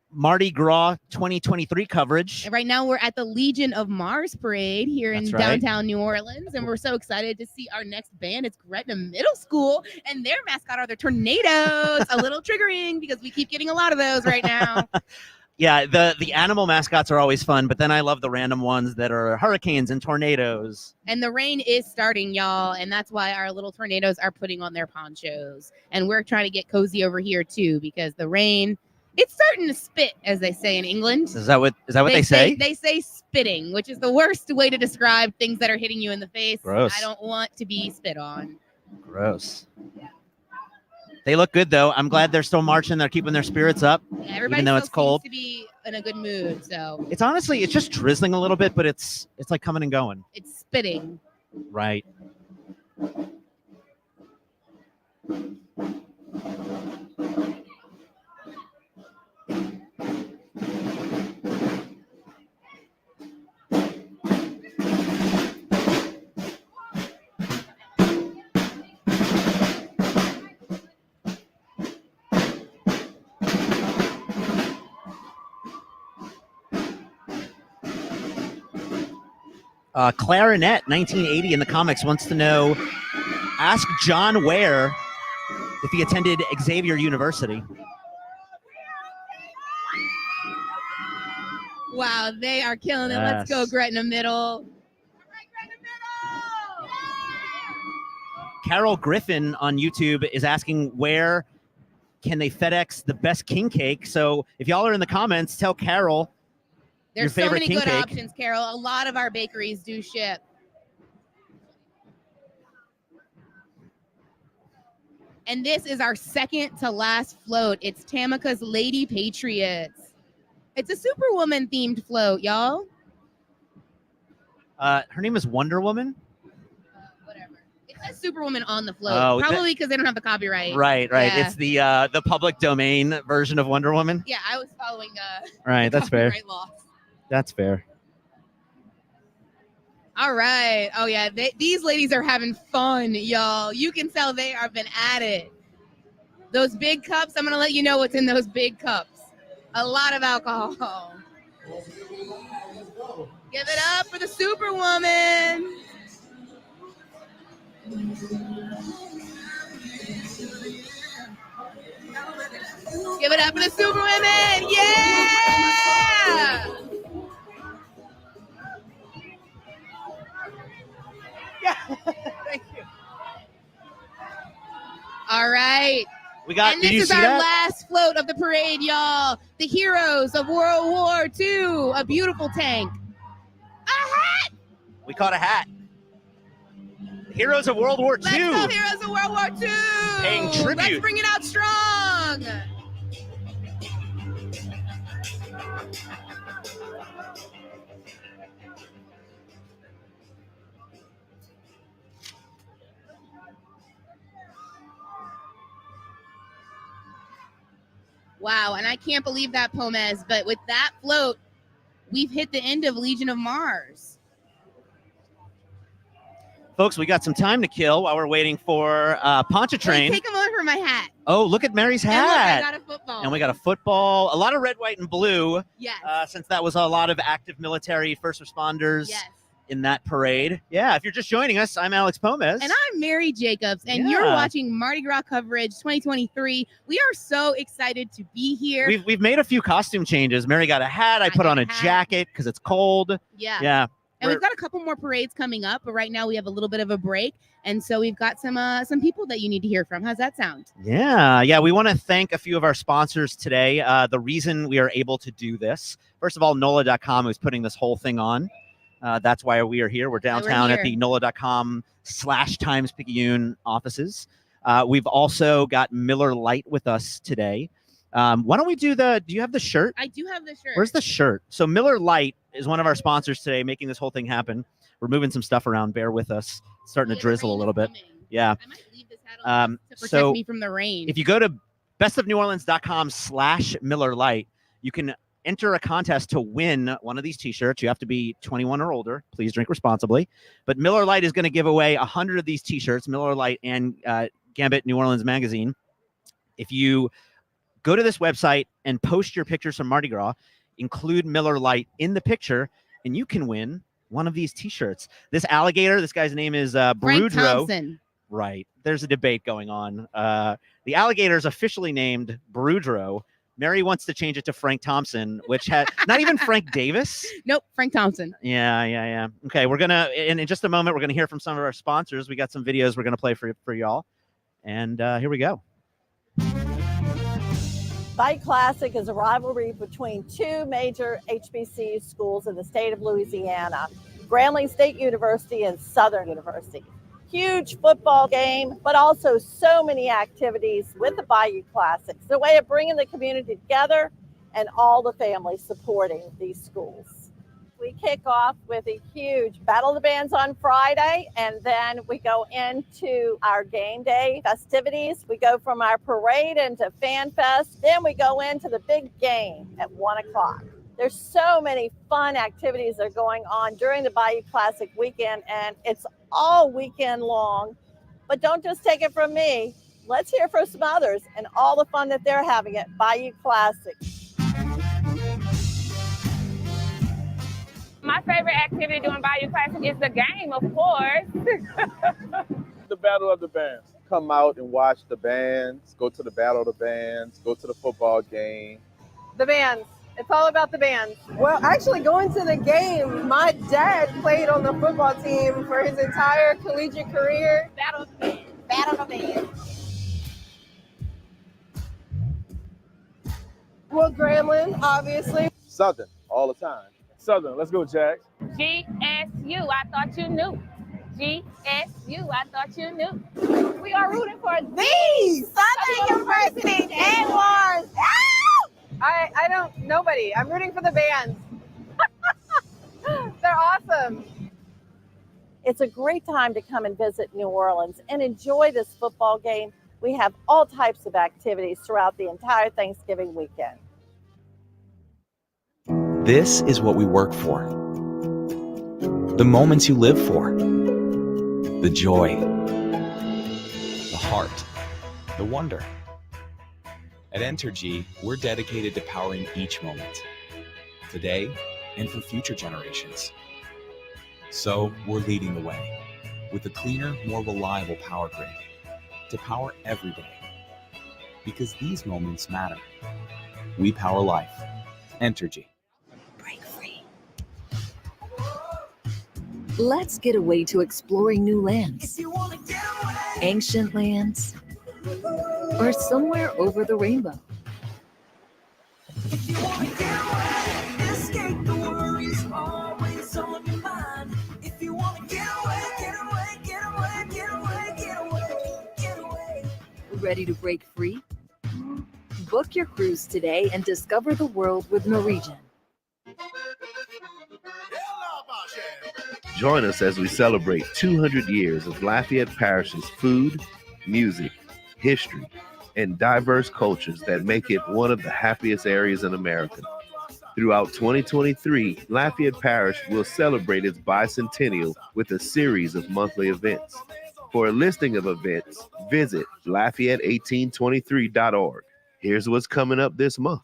Mardi Gras 2023 coverage. And right now we're at the Legion of Mars parade here in That's right. downtown New Orleans. And we're so excited to see our next band. It's Gretna Middle School. And their mascot are the tornadoes. A little triggering because we keep getting a lot of those right now. Yeah, the animal mascots are always fun, but then I love the random ones that are hurricanes and tornadoes. And the rain is starting, y'all. And that's why our little tornadoes are putting on their ponchos. And we're trying to get cozy over here, too, because the rain, it's starting to spit, as they say in England. Is that what they say? They say spitting, which is the worst way to describe things that are hitting you in the face. Gross. I don't want to be spit on. Gross. They look good, though. I'm glad they're still marching. They're keeping their spirits up, Yeah, everybody even though still it's cold. seems to be in a good mood, so It's honestly, it's just drizzling a little bit, but it's like coming and going. it's spitting. Right. Clarinet 1980 in the comics wants to know, ask John Ware if he attended Xavier University. Wow, they are killing it. Let's go, Yes. Gretna Middle. Carol Griffin on YouTube is asking, where can they FedEx the best king cake? So if y'all are in the comments, tell Carol There's your so favorite many king good cake. options, Carol. A lot of our bakeries do ship. And this is our second to last float. It's Tamika's Lady Patriots. It's a Superwoman themed float, y'all. Her name is Wonder Woman. It says Superwoman on the float. Oh, Probably because they don't have the copyright. Right. Yeah. It's the public domain version of Wonder Woman. Yeah, I was following Right, that's fair. copyright laws. That's fair. All right. Oh, yeah. These ladies are having fun, y'all. You can tell they have been at it. Those big cups, I'm going to let you know what's in those big cups. A lot of alcohol. Give it up for the Superwoman. Give it up for the Superwomen. Yeah! Thank you. All right. We got. And Did this you is see our that? last float of the parade, y'all. The heroes of World War II. A beautiful tank. A hat. We caught a hat. Heroes of World War II. Let's go, heroes of World War II. Paying tribute. Let's bring it out strong. Wow, and I can't believe that, Pomez, but with that float, we've hit the end of Legion of Mars. Folks, we got some time to kill while we're waiting for Pontchartrain. Wait, take a moment for my hat. Oh, look at Mary's And look, hat. I got a football. And we got a football, a lot of red, white, and blue. Yes. Since that was a lot of active military first responders in that parade. Yeah, if you're just joining us, I'm Alex Pomez. And I'm Mary Jacobs, and you're watching Mardi Gras coverage 2023. We are so excited to be here. We've made a few costume changes. Mary got a hat. I put on a jacket because it's cold. Yeah. Yeah. And we've got a couple more parades coming up, but right now we have a little bit of a break. And so we've got some people that you need to hear from. How's that sound? Yeah. We want to thank a few of our sponsors today. The reason we are able to do this, first of all, NOLA.com is putting this whole thing on. That's why we are here. We're downtown at the NOLA.com/Times-Picayune offices. We've also got Miller Lite with us today. Why don't we do do you have the shirt? I do have the shirt. Where's the shirt? So Miller Lite is one of our sponsors today, making this whole thing happen. We're moving some stuff around. Bear with us. It's starting to drizzle a little bit. Yeah. I might leave this hat on to protect me from the rain. If you go to bestofneworleans.com/Miller Lite, you can enter a contest to win one of these t-shirts. You have to be 21 or older. Please drink responsibly. But Miller Lite is going to give away 100 of these t-shirts, Miller Lite and Gambit New Orleans Magazine. If you go to this website and post your pictures from Mardi Gras, include Miller Lite in the picture, and you can win one of these t-shirts. This alligator, this guy's name is Frank Brudro. Thompson. Right. There's a debate going on. The alligator is officially named Brudro. Mary wants to change it to Frank Thompson, which had not even Frank Davis. Nope, Frank Thompson. Yeah. Okay, we're gonna in just a moment we're gonna hear from some of our sponsors. We got some videos we're gonna play for y'all, and here we go. Bayou Classic is a rivalry between two major HBCU schools in the state of Louisiana, Grambling State University and Southern University. Huge football game, but also so many activities with the Bayou Classic. It's a way of bringing the community together and all the families supporting these schools. We kick off with a huge Battle of the Bands on Friday, and then we go into our game day festivities. We go from our parade into Fan Fest, then we go into the big game at 1 o'clock. There's so many fun activities that are going on during the Bayou Classic weekend, and it's all weekend long. But don't just take it from me. Let's hear from some others and all the fun that they're having at Bayou Classic. My favorite activity during Bayou Classic is the game, of course. The Battle of the Bands. Come out and watch the bands, go to the Battle of the Bands, go to the football game. The bands. It's all about the bands. Well, actually going to the game, my dad played on the football team for his entire collegiate career. Battle of the Bands. Battle of the Bands. Well, Grambling, obviously. Southern, all the time. Southern, let's go, Jack. GSU, I thought you knew. GSU, I thought you knew. We are rooting for the Southern University Jaguars. I don't, nobody. I'm rooting for the bands. They're awesome. It's a great time to come and visit New Orleans and enjoy this football game. We have all types of activities throughout the entire Thanksgiving weekend. This is what we work for. The moments you live for. The joy. The heart. The wonder. At Entergy, we're dedicated to powering each moment, today and for future generations. So we're leading the way with a cleaner, more reliable power grid to power every day. Because these moments matter. We power life. Entergy. Break free. Let's get away to exploring new lands, ancient lands, or somewhere over the rainbow. If you want to get away, escape the worries always on your mind. If you want to get away, get away, get away, get away, get away, get away. Ready to break free? Book your cruise today and discover the world with Norwegian. Join us as we celebrate 200 years of Lafayette Parish's food, music, history, and diverse cultures that make it one of the happiest areas in America. Throughout 2023, Lafayette Parish will celebrate its bicentennial with a series of monthly events. For a listing of events, visit Lafayette1823.org. Here's what's coming up this month.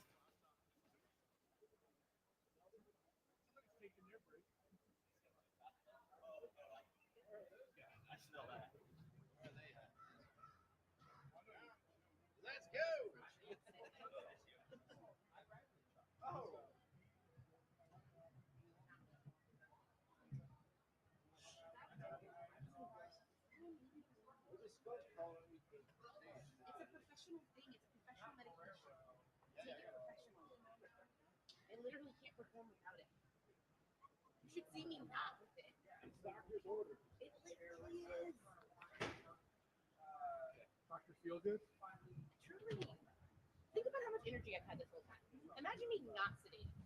feel good? Truly, think about how much energy I've had this whole time. Imagine me not sedated.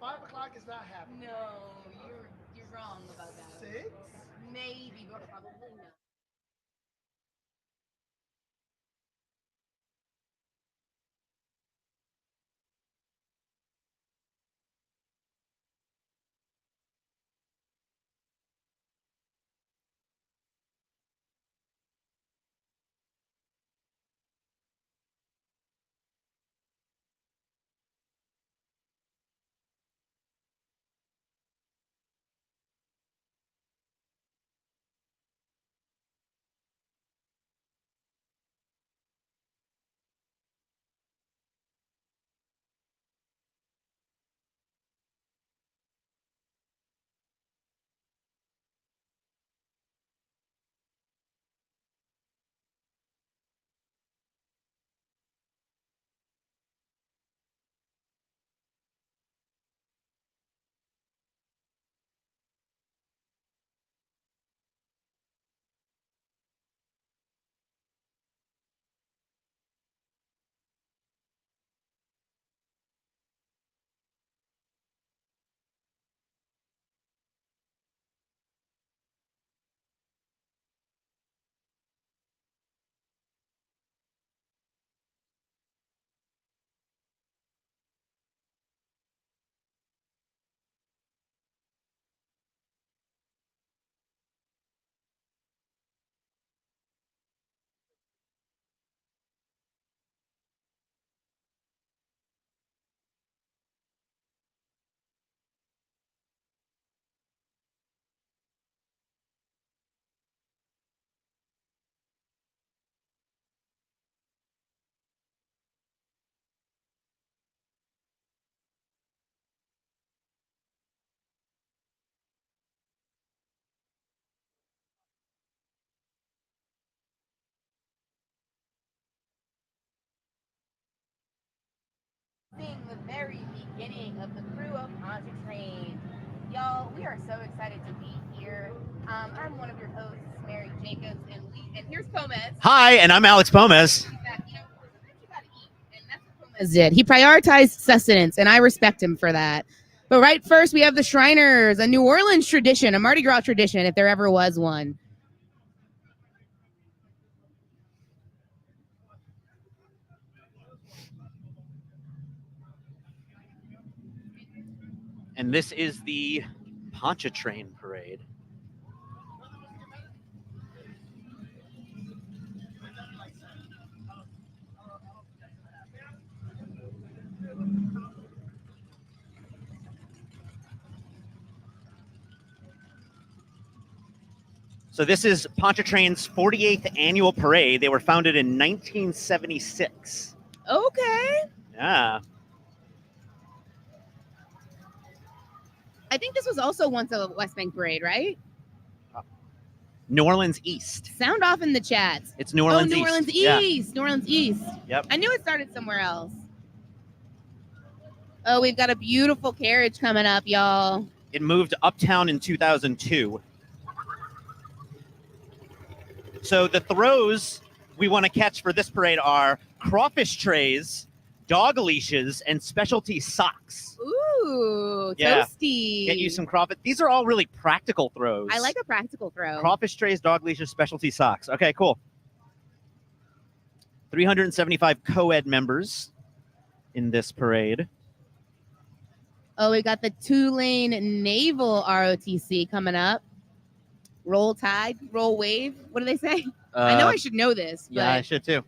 5 o'clock is not happening. No, you're wrong about that. 6? Maybe, but probably not. Seeing the very beginning of the crew of Pontchartrain. Y'all, we are so excited to be here. I'm one of your hosts, Mary Jacobs, and here's Pomez. Hi, and I'm Alex Pomez. Did. He prioritized sustenance, and I respect him for that. But right first, we have the Shriners, a New Orleans tradition, a Mardi Gras tradition, if there ever was one. And this is the Pontchartrain parade. So this is Pontchartrain's 48th annual parade. They were founded in 1976. Okay. Yeah. I think this was also once a West Bank parade, right? New Orleans East. Sound off in the chat. It's New Orleans East. New Orleans Yeah. East. New Orleans East. Yep. I knew it started somewhere else. Oh, we've got a beautiful carriage coming up, y'all. It moved to Uptown in 2002. So the throws we want to catch for this parade are crawfish trays, dog leashes, and specialty socks. Ooh, Yeah. toasty. Get you some crawfish. These are all really practical throws. I like a practical throw. Crawfish trays, dog leashes, specialty socks. Okay, cool. 375 co-ed members in this parade. Oh, we got the two-lane naval ROTC coming up. Roll Tide, Roll Wave. What do they say? I know I should know this. Yeah, I but should too.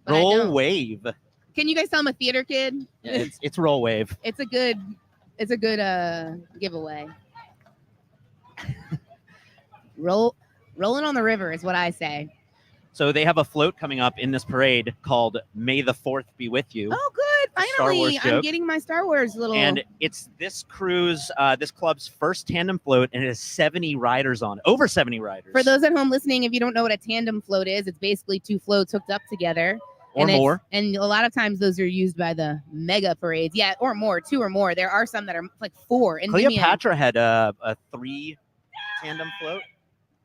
but I Roll don't. Wave. Can you guys tell I'm a theater kid? Yeah, it's Roll Wave. It's a good giveaway. Rolling on the river is what I say. So they have a float coming up in this parade called May the 4th Be With You. Oh, good. Star Wars Finally, I'm joke. getting my Star Wars little. And it's this club's first tandem float, and it has 70 riders on it. Over 70 riders. For those at home listening, if you don't know what a tandem float is, it's basically two floats hooked up together. Or more. And a lot of times those are used by the mega parades. Yeah, or more, two or more. There are some that are like four. Cleopatra had a 3 tandem float.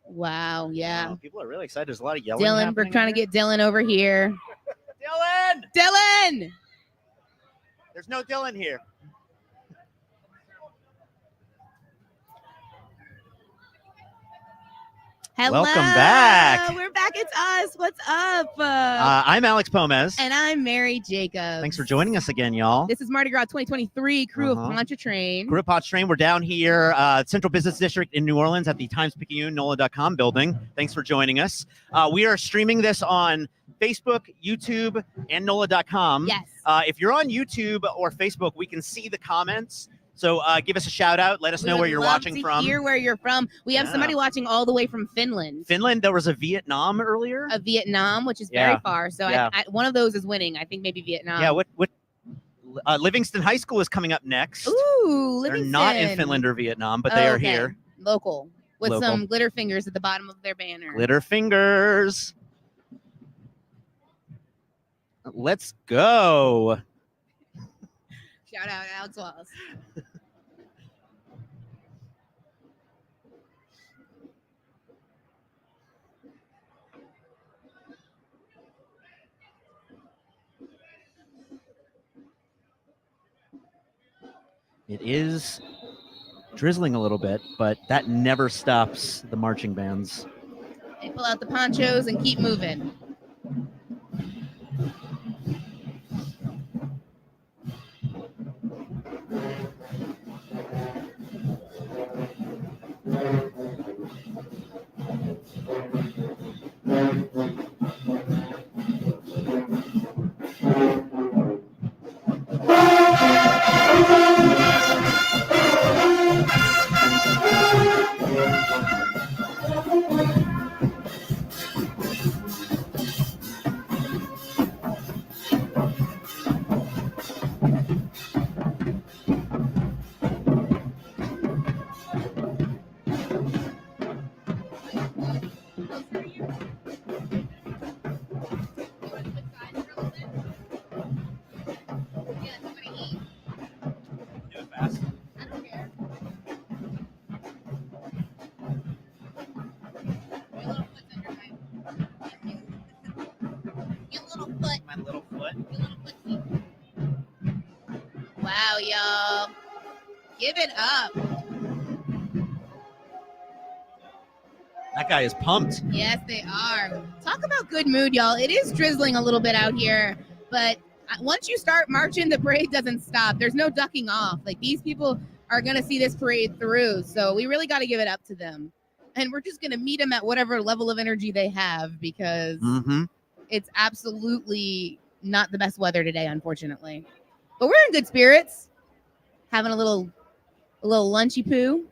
Wow, yeah. People are really excited. There's a lot of yelling. Dylan, we're trying to get Dylan over here. Dylan! Dylan! There's no Dylan here. Hello. Welcome back. We're back. It's us. What's up? I'm Alex Pomez. And I'm Mary Jacobs. Thanks for joining us again, y'all. This is Mardi Gras 2023, Crew of Pontchartrain. Crew of Pontchartrain. We're down here, Central Business District in New Orleans at the Times-Picayune NOLA.com building. Thanks for joining us. We are streaming this on Facebook, YouTube, and NOLA.com. Yes. If you're on YouTube or Facebook, we can see the comments. So give us a shout out. Let us know where you're watching from. Hear where you're from. We have somebody watching all the way from Finland. Finland. There was a Vietnam earlier. A Vietnam, which is very far. So one of those is winning. I think maybe Vietnam. Yeah. What? Livingston High School is coming up next. Ooh, Livingston. They're not in Finland or Vietnam, but they are here. Local. With some glitter fingers at the bottom of their banner. Glitter fingers. Let's go. Shout out Alex Wallace. It is drizzling a little bit, but that never stops the marching bands. They pull out the ponchos and keep moving. Wow, y'all. Give it up. That guy is pumped. Yes, they are. Talk about good mood, y'all. It is drizzling a little bit out here, but once you start marching, the parade doesn't stop. There's no ducking off. Like, these people are going to see this parade through, so we really got to give it up to them. And we're just going to meet them at whatever level of energy they have, because it's absolutely not the best weather today, unfortunately. But we're in good spirits, having a little lunchy poo.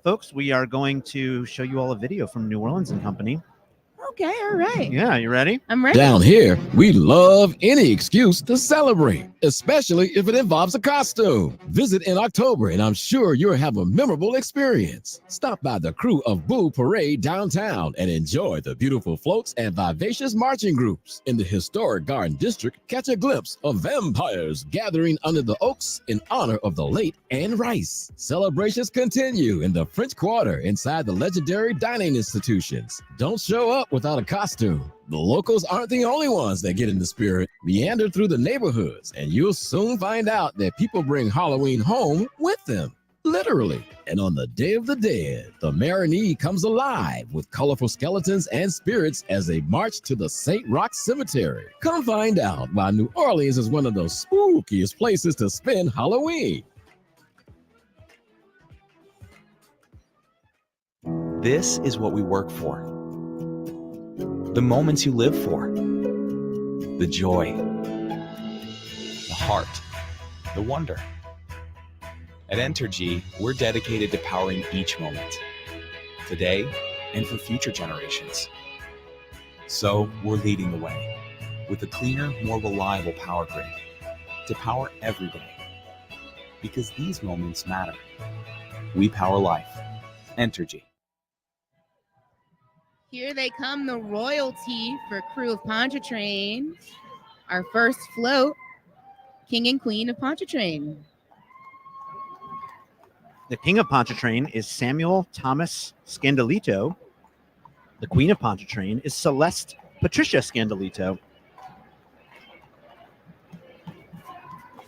Folks, we are going to show you all a video from New Orleans and Company. Okay, all right. Yeah, you ready? I'm ready. Down here, we love any excuse to celebrate, especially if it involves a costume. Visit in October, and I'm sure you'll have a memorable experience. Stop by the Crew of Boo Parade downtown and enjoy the beautiful floats and vivacious marching groups. In the historic Garden District, catch a glimpse of vampires gathering under the oaks in honor of the late Anne Rice. Celebrations continue in the French Quarter inside the legendary dining institutions. Don't show up without a costume. The locals aren't the only ones that get in the spirit. Meander through the neighborhoods, and you'll soon find out that people bring Halloween home with them. Literally. And on the Day of the Dead, the Marinee comes alive with colorful skeletons and spirits as they march to the St. Roch Cemetery. Come find out why New Orleans is one of the spookiest places to spend Halloween. This is what we work for. The moments you live for. The joy. The heart. The wonder. At Entergy, we're dedicated to powering each moment. Today and for future generations. So we're leading the way with a cleaner, more reliable power grid to power every day. Because these moments matter. We power life. Entergy. Here they come, the royalty for Crew of Pontchartrain. Our first float, King and Queen of Pontchartrain. The King of Pontchartrain is Samuel Thomas Scandalito. The Queen of Pontchartrain is Celeste Patricia Scandalito.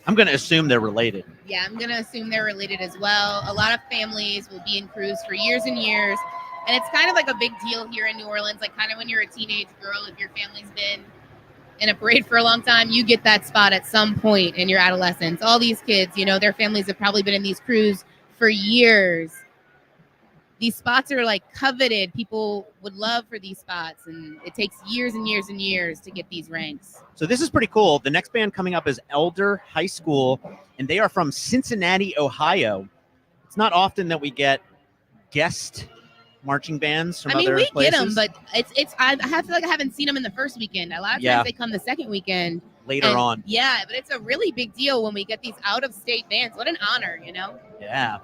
I'm going to assume they're related. Yeah, I'm going to assume they're related as well. A lot of families will be in crews for years and years. And it's kind of like a big deal here in New Orleans. Like kind of when you're a teenage girl, if your family's been in a parade for a long time, you get that spot at some point in your adolescence. All these kids, you know, their families have probably been in these crews for years. These spots are like coveted. People would love for these spots, and it takes years and years and years to get these ranks. So this is pretty cool. The next band coming up is Elder High School, and they are from Cincinnati, Ohio. It's not often that we get guest marching bands from other places. We get them, but I feel like I haven't seen them in the first weekend. A lot of times they come the second weekend. Later on. Yeah, but it's a really big deal when we get these out-of-state bands. What an honor, you know? Yeah.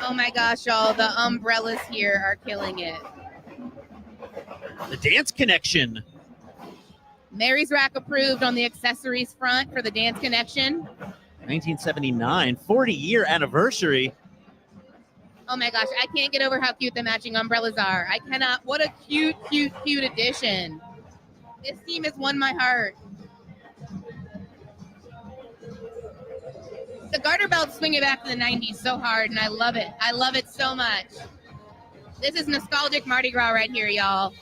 Oh my gosh, y'all, the umbrellas here are killing it. The Dance Connection. Mary's Rack approved on the accessories front for the Dance Connection. 1979, 40-year anniversary. Oh my gosh, I can't get over how cute the matching umbrellas are. I cannot. What a cute, cute, cute addition. This team has won my heart. The garter belts swing it back to the 90s so hard, and I love it. I love it so much. This is nostalgic Mardi Gras right here, y'all.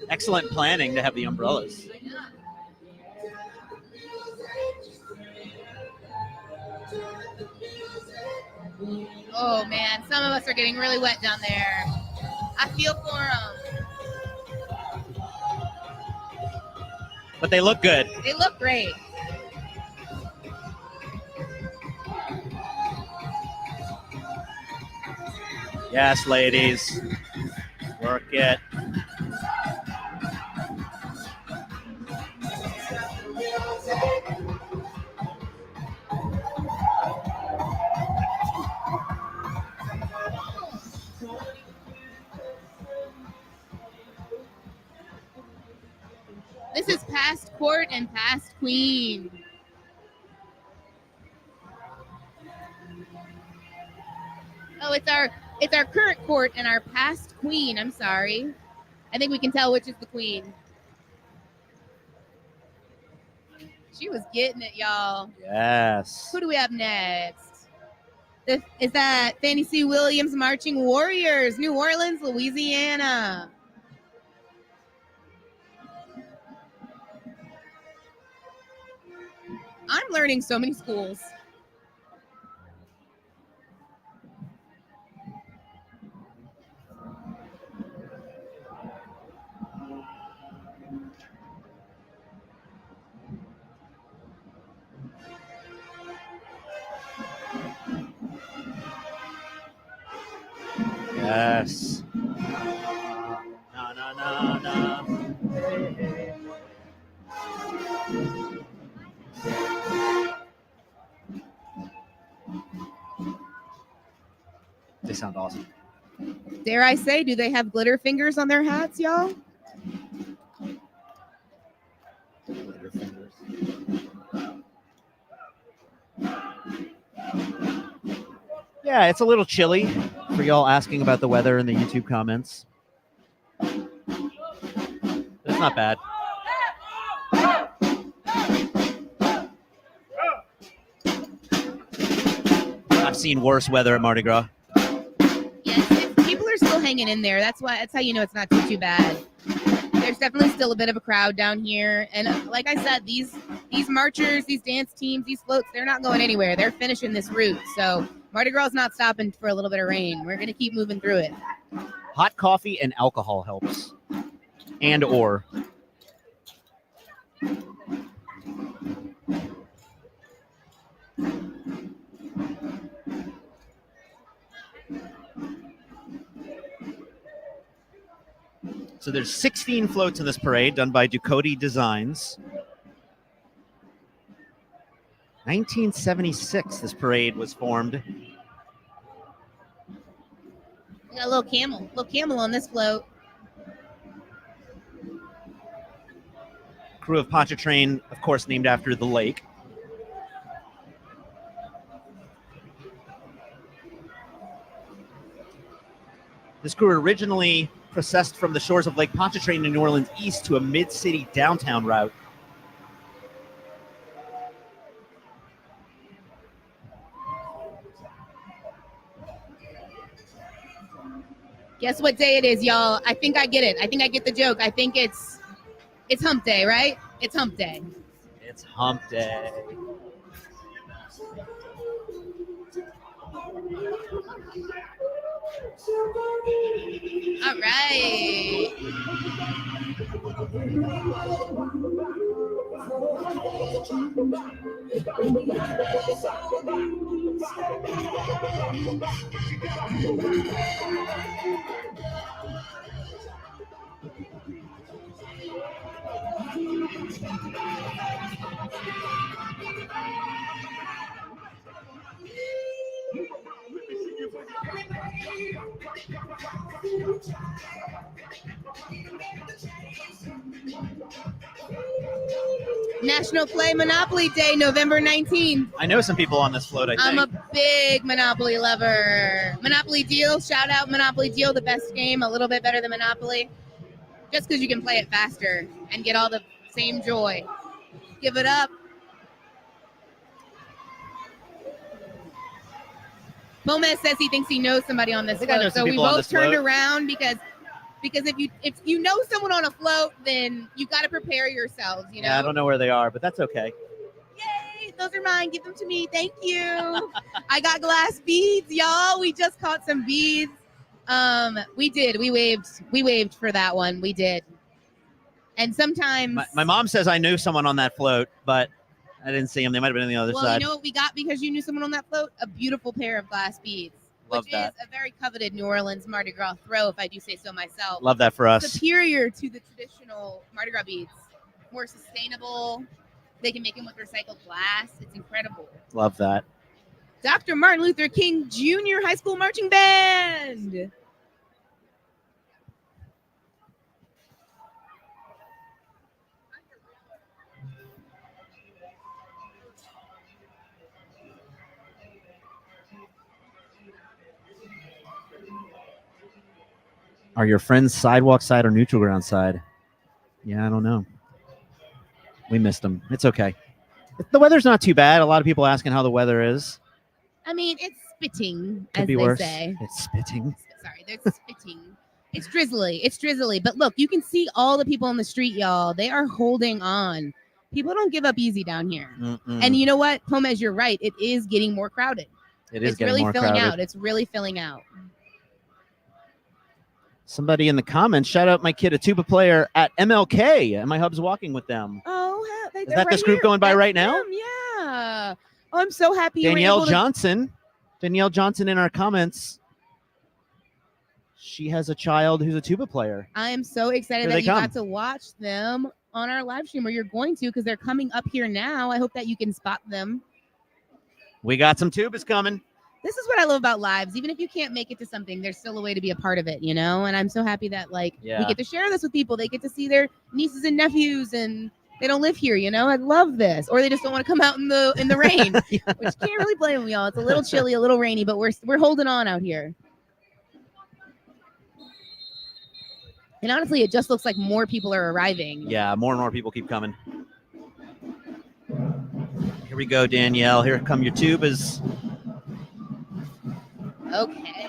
Excellent planning to have the umbrellas. Oh, man. Some of us are getting really wet down there. I feel for them. But they look good. They look great. Yes, ladies. Work it. This is past court and past queen. Oh, it's our current court and our past queen. I'm sorry. I think we can tell which is the queen. She was getting it, y'all. Yes. Who do we have next? Is that Fannie C. Williams Marching Warriors, New Orleans, Louisiana. I'm learning so many schools. Yes. No, no, no, no. They sound awesome. Dare I say, do they have glitter fingers on their hats, y'all? Glitter fingers. Yeah, it's a little chilly for y'all asking about the weather in the YouTube comments. It's not bad. I've seen worse weather at Mardi Gras. Yes, people are still hanging in there. That's how you know it's not too bad. There's definitely still a bit of a crowd down here. And like I said, these marchers, these dance teams, these floats, they're not going anywhere. They're finishing this route. So Mardi Gras is not stopping for a little bit of rain. We're going to keep moving through it. Hot coffee and alcohol helps. And or. So there's 16 floats in this parade done by Ducote Designs. 1976, this parade was formed. We got a little camel on this float. Crew of Pontchartrain, of course, named after the lake. This crew originally processed from the shores of Lake Pontchartrain in New Orleans east to a mid-city downtown route. Guess what day it is, y'all? I think I get it. I think I get the joke. I think it's hump day, right? It's hump day. It's hump day. All right. National Play Monopoly Day, November 19th. I know some people on this float, I think. I'm a big Monopoly lover. Monopoly Deal, shout out Monopoly Deal, the best game, a little bit better than Monopoly. Just because you can play it faster and get all the same joy. Give it up. Gomez says he thinks he knows somebody on this I think I know float. some So we people on both this turned float. around because if you know someone on a float, then you got to prepare yourselves, you know? Yeah, I don't know where they are, but that's okay. Yay, those are mine. Give them to me. Thank you. I got glass beads, y'all. We just caught some beads. We did. We waved for that one. We did. And sometimes My mom says I knew someone on that float, but I didn't see him. They might have been on the other well, side. you know what we got because you knew someone on that float? A beautiful pair of glass beads. Love which that. is a very coveted New Orleans Mardi Gras throw, if I do say so myself. Love that for us. Superior to the traditional Mardi Gras beads. More sustainable. They can make them with recycled glass. It's incredible. Love that. Dr. Martin Luther King Jr. High School Marching Band. Are your friends sidewalk side or neutral ground side? Yeah, I don't know. We missed them. It's okay. The weather's not too bad. A lot of people asking how the weather is. I mean, it's spitting, Could as be they worse. say. It's spitting. Sorry, they're spitting. It's drizzly. It's drizzly. But look, you can see all the people on the street, y'all. They are holding on. People don't give up easy down here. Mm-mm. And you know what, Pomez, you're right. It is getting more crowded. It is It's getting really more filling crowded. out. It's really filling out. Somebody in the comments, shout out my kid, a tuba player at MLK. And my hub's walking with them. Oh, Is that this group going by right now? Yeah. Oh, I'm so happy you were Danielle able to- Johnson. Danielle Johnson in our comments. She has a child who's a tuba player. I am so excited Here that they you come. got to watch them on our live stream, or you're going to, because they're coming up here now. I hope that you can spot them. We got some tubas coming. This is what I love about lives. Even if you can't make it to something, there's still a way to be a part of it, you know? And I'm so happy that we Yeah. get to share this with people. They get to see their nieces and nephews, and they don't live here, you know? I love this. Or they just don't want to come out in the rain, which can't really blame them, y'all. It's a little chilly, a little rainy, but we're holding on out here. And honestly, it just looks like more people are arriving. Yeah, more and more people keep coming. Here we go, Danielle. Here come your tubas. Okay.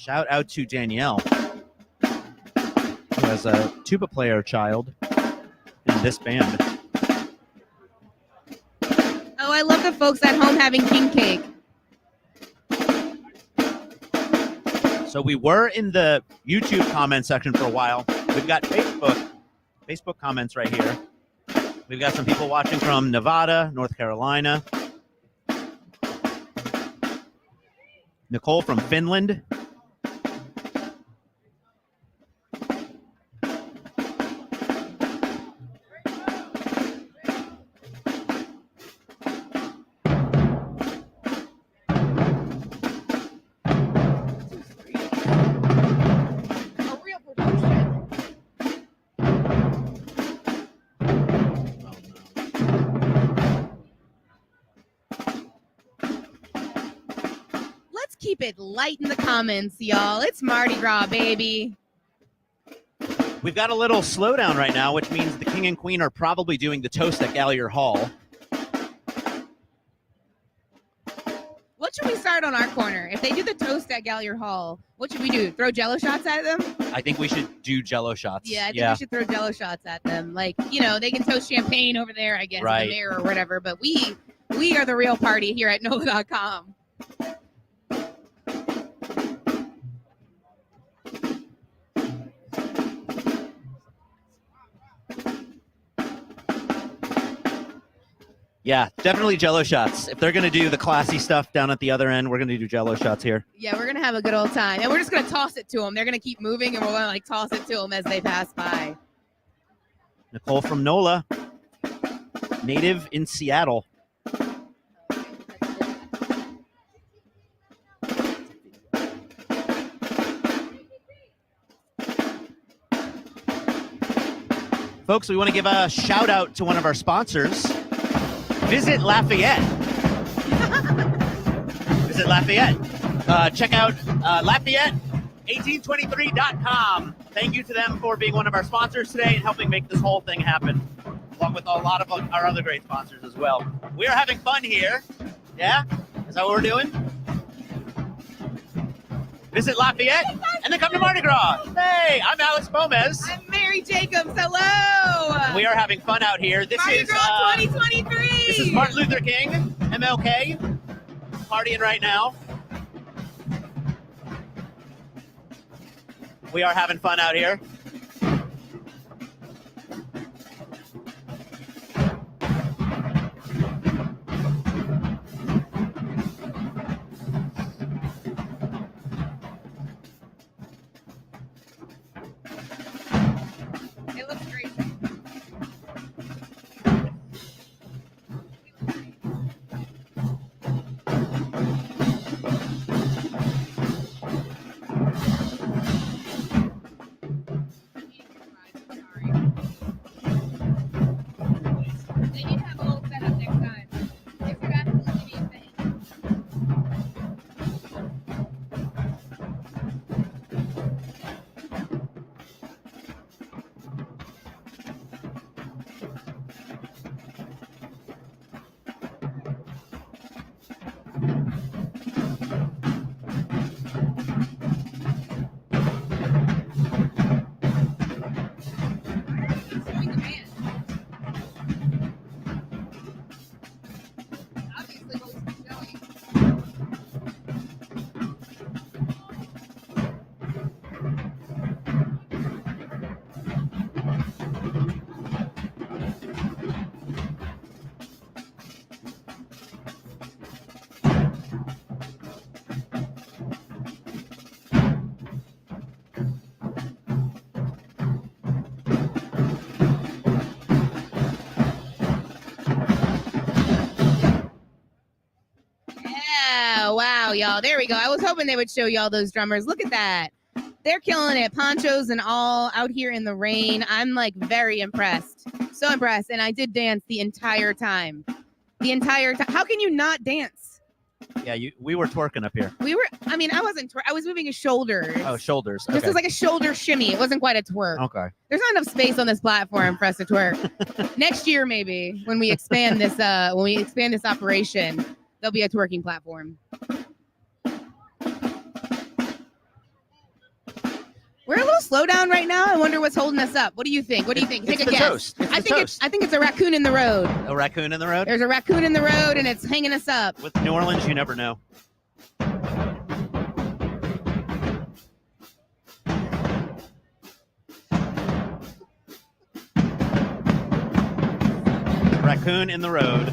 Shout out to Danielle, who has a tuba player child in this band. Oh, I love the folks at home having king cake. So we were in the YouTube comment section for a while. We've got Facebook comments right here. We've got some people watching from Nevada, North Carolina. Nicole from Finland. Keep it light in the comments, y'all. It's Mardi Gras, baby. We've got a little slowdown right now, which means the king and queen are probably doing the toast at Gallier Hall. What should we start on our corner? If they do the toast at Gallier Hall, what should we do? Throw Jello shots at them? I think we should do Jello shots. Yeah, I think we should throw Jello shots at them. Like, you know, they can toast champagne over there, I guess, Right. in the mirror or whatever. But we are the real party here at NOLA.com. Yeah, definitely Jello shots. If they're going to do the classy stuff down at the other end, we're going to do Jello shots here. Yeah, we're going to have a good old time. And we're just going to toss it to them. They're going to keep moving, and we're going to, like, toss it to them as they pass by. Nicole from NOLA, native in Seattle. Folks, we want to give a shout out to one of our sponsors. Visit Lafayette. Visit Lafayette. Check out Lafayette1823.com. Thank you to them for being one of our sponsors today and helping make this whole thing happen, along with a lot of our other great sponsors as well. We are having fun here. Yeah? Is that what we're doing? Visit Lafayette and then come to Mardi Gras. Hey, I'm Alex Gomez. I'm Mary Jacobs. Hello. We are having fun out here. This Mardi is Gras 2023. This is Martin Luther King, MLK, partying right now. We are having fun out here. It looks great. They need to have a little setup next time. They forgot to do anything. Showing the band. Obviously, what was showing. Yeah, wow, y'all. There we go. I was hoping they would show y'all those drummers. Look at that. They're killing it. Ponchos and all out here in the rain. I'm like very impressed. So impressed. And I did dance the entire time. The entire time. How can you not dance? Yeah, we were twerking up here. I wasn't I was moving his shoulders. Oh, shoulders. This Okay. was like a shoulder shimmy. It wasn't quite a twerk. Okay. There's not enough space on this platform for us to twerk. Next year, maybe, when we expand this operation, there'll be a twerking platform. little slowdown right now. I wonder what's holding us up. What do you think? Take it's a the guess. toast. It's I the think toast. I think it's a raccoon in the road. A raccoon in the road? There's a raccoon in the road, and it's hanging us up. With New Orleans, you never know. Raccoon in the road.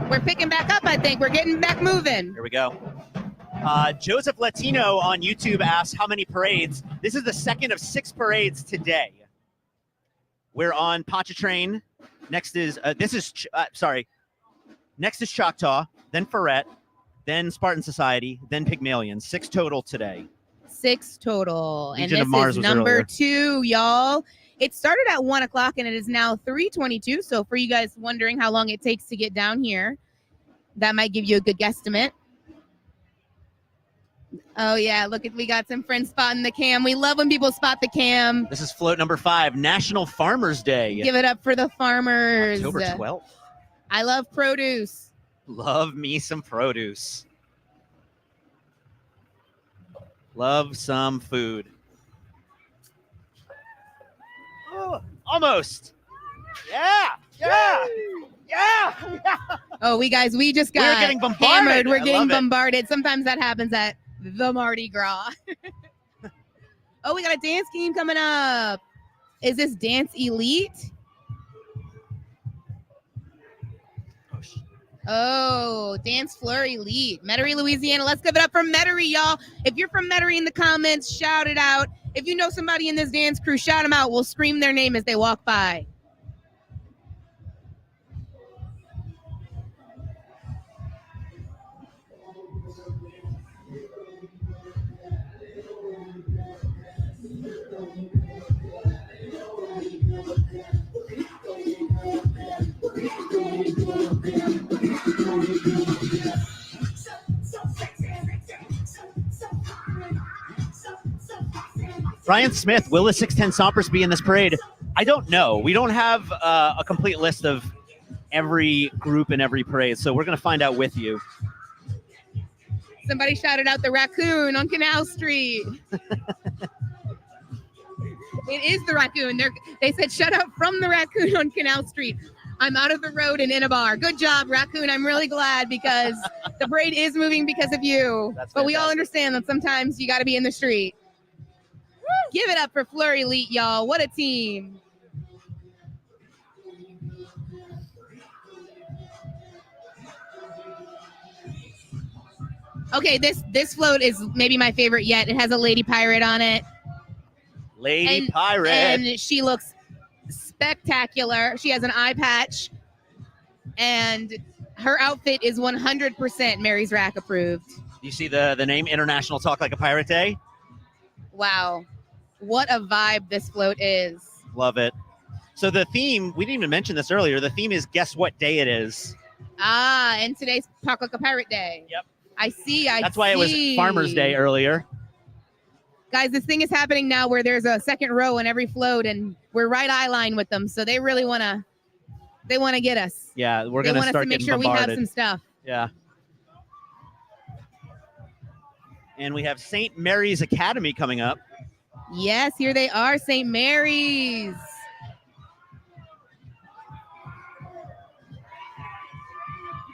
We're picking back up, I think. We're getting back moving. Here we go. Joseph Latino on YouTube asks how many parades. This is the second of 6 parades today. We're on Pontchartrain. Next is Next is Choctaw, then Freret, then Spartan Society, then Pygmalion. 6 total today. 6 total. Legion and of Mars this is was number earlier. 2, y'all. It started at 1 o'clock and it is now 3:22. So for you guys wondering how long it takes to get down here, that might give you a good guesstimate. Oh yeah, we got some friends spotting the cam. We love when people spot the cam. This is float number 5, National Farmers Day. Give it up for the farmers. October 12th. I love produce. Love me some produce. Love some food. Oh, almost. Yeah. Oh, we just got We're getting bombarded. hammered. We're I getting love it. bombarded. Sometimes that happens at the Mardi Gras. Oh, we got a dance game coming up. Is this Dance Elite? Oh, Dance Floor Elite. Metairie, Louisiana. Let's give it up for Metairie, y'all. If you're from Metairie in the comments, shout it out. If you know somebody in this dance crew, shout them out. We'll scream their name as they walk by. Ryan Smith, will the 610 Stompers be in this parade? I don't know. We don't have a complete list of every group in every parade, so we're going to find out with you. Somebody shouted out the raccoon on Canal Street. It is the raccoon. They said, shut out from the raccoon on Canal Street. I'm out of the road and in a bar. Good job, raccoon. I'm really glad because the parade is moving because of you. But we all understand that sometimes you got to be in the street. Give it up for Fleur Elite, y'all. What a team. Okay, this float is maybe my favorite yet. It has a lady pirate on it. Lady Pirate. And she looks spectacular. She has an eye patch. And her outfit is 100% Mary's Rack approved. You see the name International Talk Like a Pirate Day? Wow. What a vibe this float is. Love it. So the theme, we didn't even mention this earlier, the theme is guess what day it is. And today's Talk Like a Pirate Day. Yep. I see. That's why it was Farmer's Day earlier. Guys, this thing is happening now where there's a second row in every float, and we're right eye line with them. So they really want to get us. Yeah, we're going to start make getting sure bombarded. we have some stuff. Yeah. And we have St. Mary's Academy coming up. Yes, here they are, St. Mary's.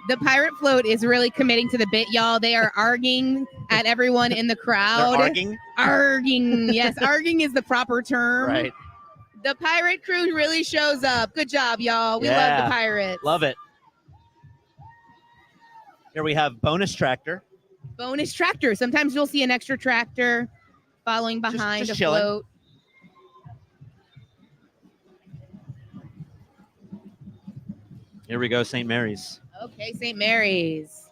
The pirate float is really committing to the bit, y'all. They are arguing at everyone in the crowd. They're arguing? Arguing. Yes, arguing is the proper term. Right. The pirate crew really shows up. Good job, y'all. We love the pirates. Love it. Here we have Bonus Tractor. Bonus tractor. Sometimes you'll see an extra tractor following behind just a chilling. float. Here we go, St. Mary's. Okay, St. Mary's.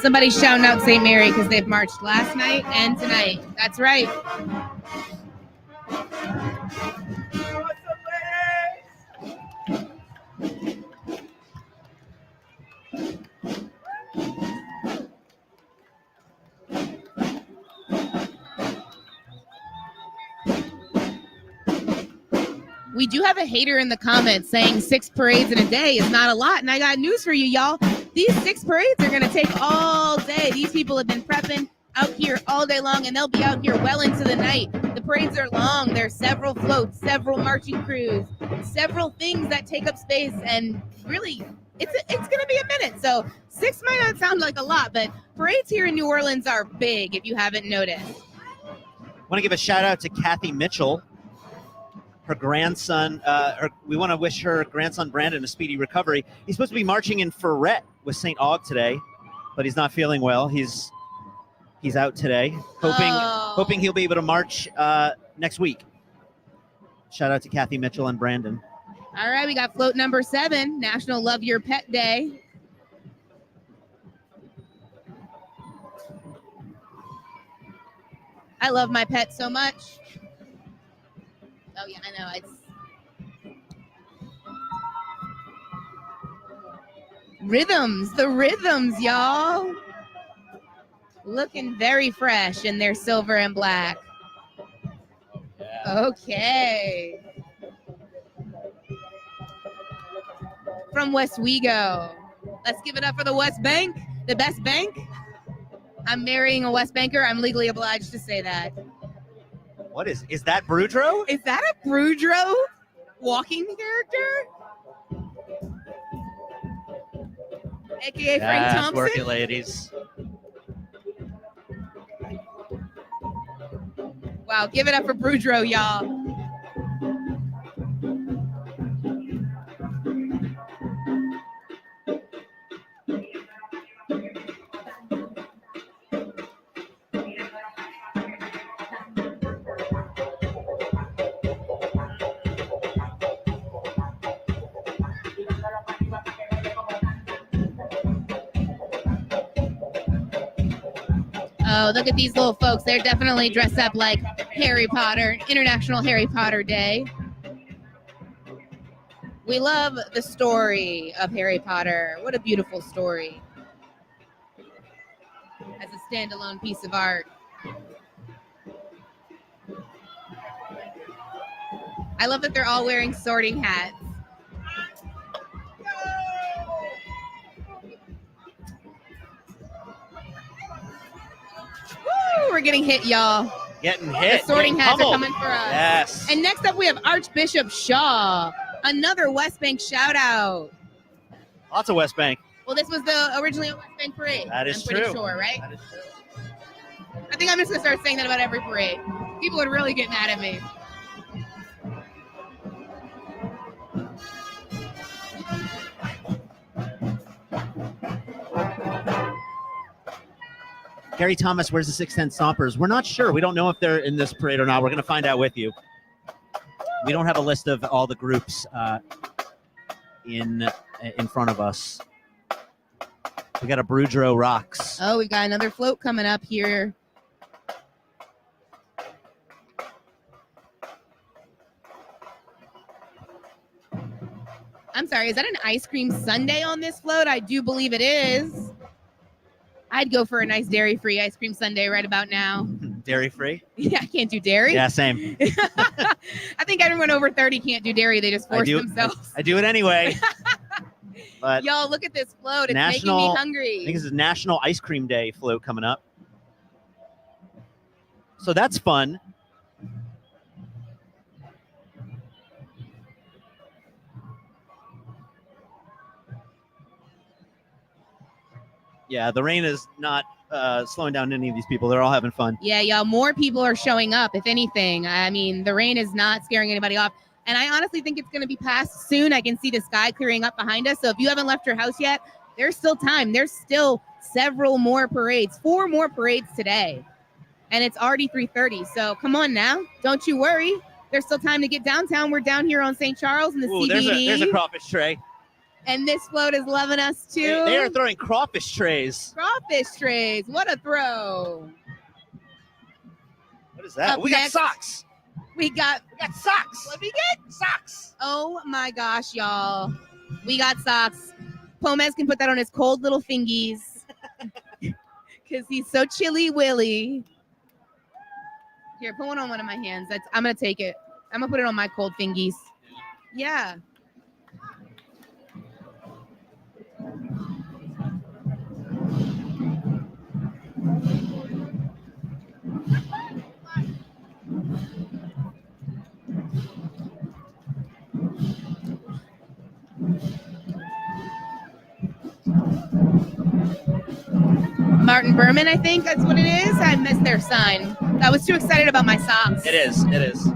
Somebody's shouting out St. Mary because they've marched last night and tonight. That's right. We do have a hater in the comments saying 6 parades in a day is not a lot. And I got news for you, y'all. These 6 parades are going to take all day. These people have been prepping out here all day long, and they'll be out here well into the night. The parades are long. There's several floats, several marching crews, several things that take up space. And really, it's going to be a minute. So 6 might not sound like a lot, but parades here in New Orleans are big, if you haven't noticed. I want to give a shout out to Kathy Mitchell. Her grandson, we want to wish her grandson Brandon a speedy recovery. He's supposed to be marching in Freret with St. Aug today, but he's not feeling well. He's out today, hoping he'll be able to march next week. Shout out to Kathy Mitchell and Brandon. All right, we got float number 7, National Love Your Pet Day. I love my pet so much. Oh, yeah, I know. It's the rhythms, y'all. Looking very fresh in their silver and black. Okay. From Westwego. Let's give it up for the West Bank, the best bank. I'm marrying a West Banker. I'm legally obliged to say that. What is that Boudreaux? Is that a Boudreaux walking character? AKA Frank Thompson? Work it, ladies. Wow, give it up for Boudreaux, y'all. Oh, look at these little folks. They're definitely dressed up like Harry Potter, International Harry Potter Day. We love the story of Harry Potter. What a beautiful story. As a standalone piece of art. I love that they're all wearing sorting hats. Woo, we're getting hit, y'all. Getting hit. The sorting hats pummeled. are coming for us. Yes. And next up, we have Archbishop Shaw. Another West Bank shout out. Lots of West Bank. Well, this was the originally a West Bank parade. That is I'm pretty true. sure, right? That is true. I think I'm just going to start saying that about every parade. People would really get mad at me. Gary Thomas, where's the 610 Stompers? We're not sure. We don't know if they're in this parade or not. We're going to find out with you. We don't have a list of all the groups in front of us. We got a Boudreaux Rocks. Oh, we've got another float coming up here. I'm sorry, is that an ice cream sundae on this float? I do believe it is. I'd go for a nice dairy-free ice cream sundae right about now. Dairy-free? Yeah, I can't do dairy. Yeah, same. I think everyone over 30 can't do dairy. They just force themselves. I do it anyway. But Y'all, look at this float. It's making me hungry. I think this is National Ice Cream Day float coming up. So that's fun. Yeah, the rain is not slowing down any of these people. They're all having fun. Yeah, y'all, more people are showing up, if anything. I mean, the rain is not scaring anybody off. And I honestly think it's going to be passed soon. I can see the sky clearing up behind us. So if you haven't left your house yet, there's still time. There's still several more parades, 4 more parades today. And it's already 3:30. So come on now. Don't you worry. There's still time to get downtown. We're down here on St. Charles in the CBD. There's a crawfish tray. And this float is loving us too. They are throwing crawfish trays. Crawfish trays. What a throw. What is that? We got socks. We got socks. What we get? Socks. Oh my gosh, y'all. We got socks. Pomez can put that on his cold little fingies. Because he's so chilly willy. Here, put one on one of my hands. I'm going to take it. I'm going to put it on my cold fingies. Yeah. Martin Berman, I think that's what it is. I missed their sign. I was too excited about my socks. It is. It is.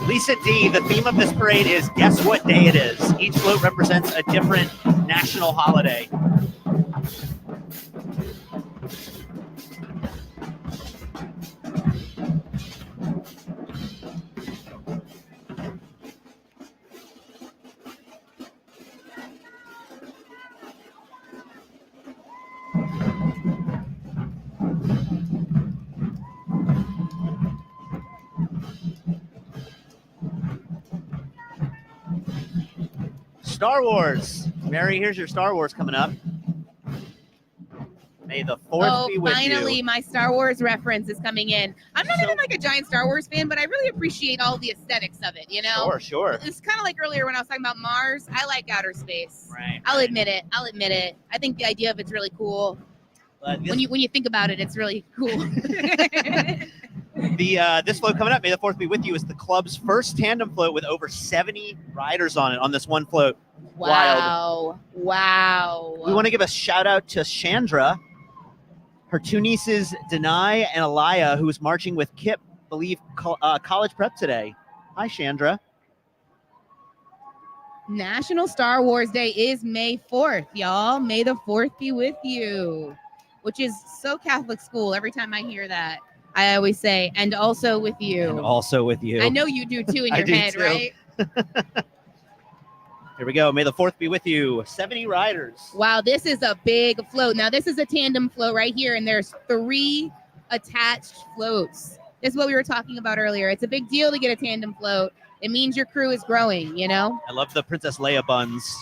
Lisa D, the theme of this parade is guess what day it is. Each float represents a different national holiday. Star Wars. Mary, here's your Star Wars coming up. May the 4th be with you. Finally, my Star Wars reference is coming in. I'm not even like a giant Star Wars fan, but I really appreciate all the aesthetics of it, you know? Sure. It's kind of like earlier when I was talking about Mars. I like outer space. Right. I'll admit it. I think the idea of it's really cool. When you think about it, it's really cool. This float coming up, May the 4th be with you, is the club's first tandem float with over 70 riders on it on this one float. Wow. Wow. We want to give a shout out to Chandra, her 2 nieces, Denai and Alaya, who is marching with Kip, believe, college prep today. Hi, Chandra. National Star Wars Day is May 4th, y'all. May the 4th be with you, which is so Catholic school. Every time I hear that, I always say, and also with you. And also with you. I know you do too in your head, right? Here we go. May the 4th be with you. 70 riders. Wow, this is a big float. Now, this is a tandem float right here, and there's 3 attached floats. This is what we were talking about earlier. It's a big deal to get a tandem float. It means your crew is growing, you know? I love the Princess Leia buns.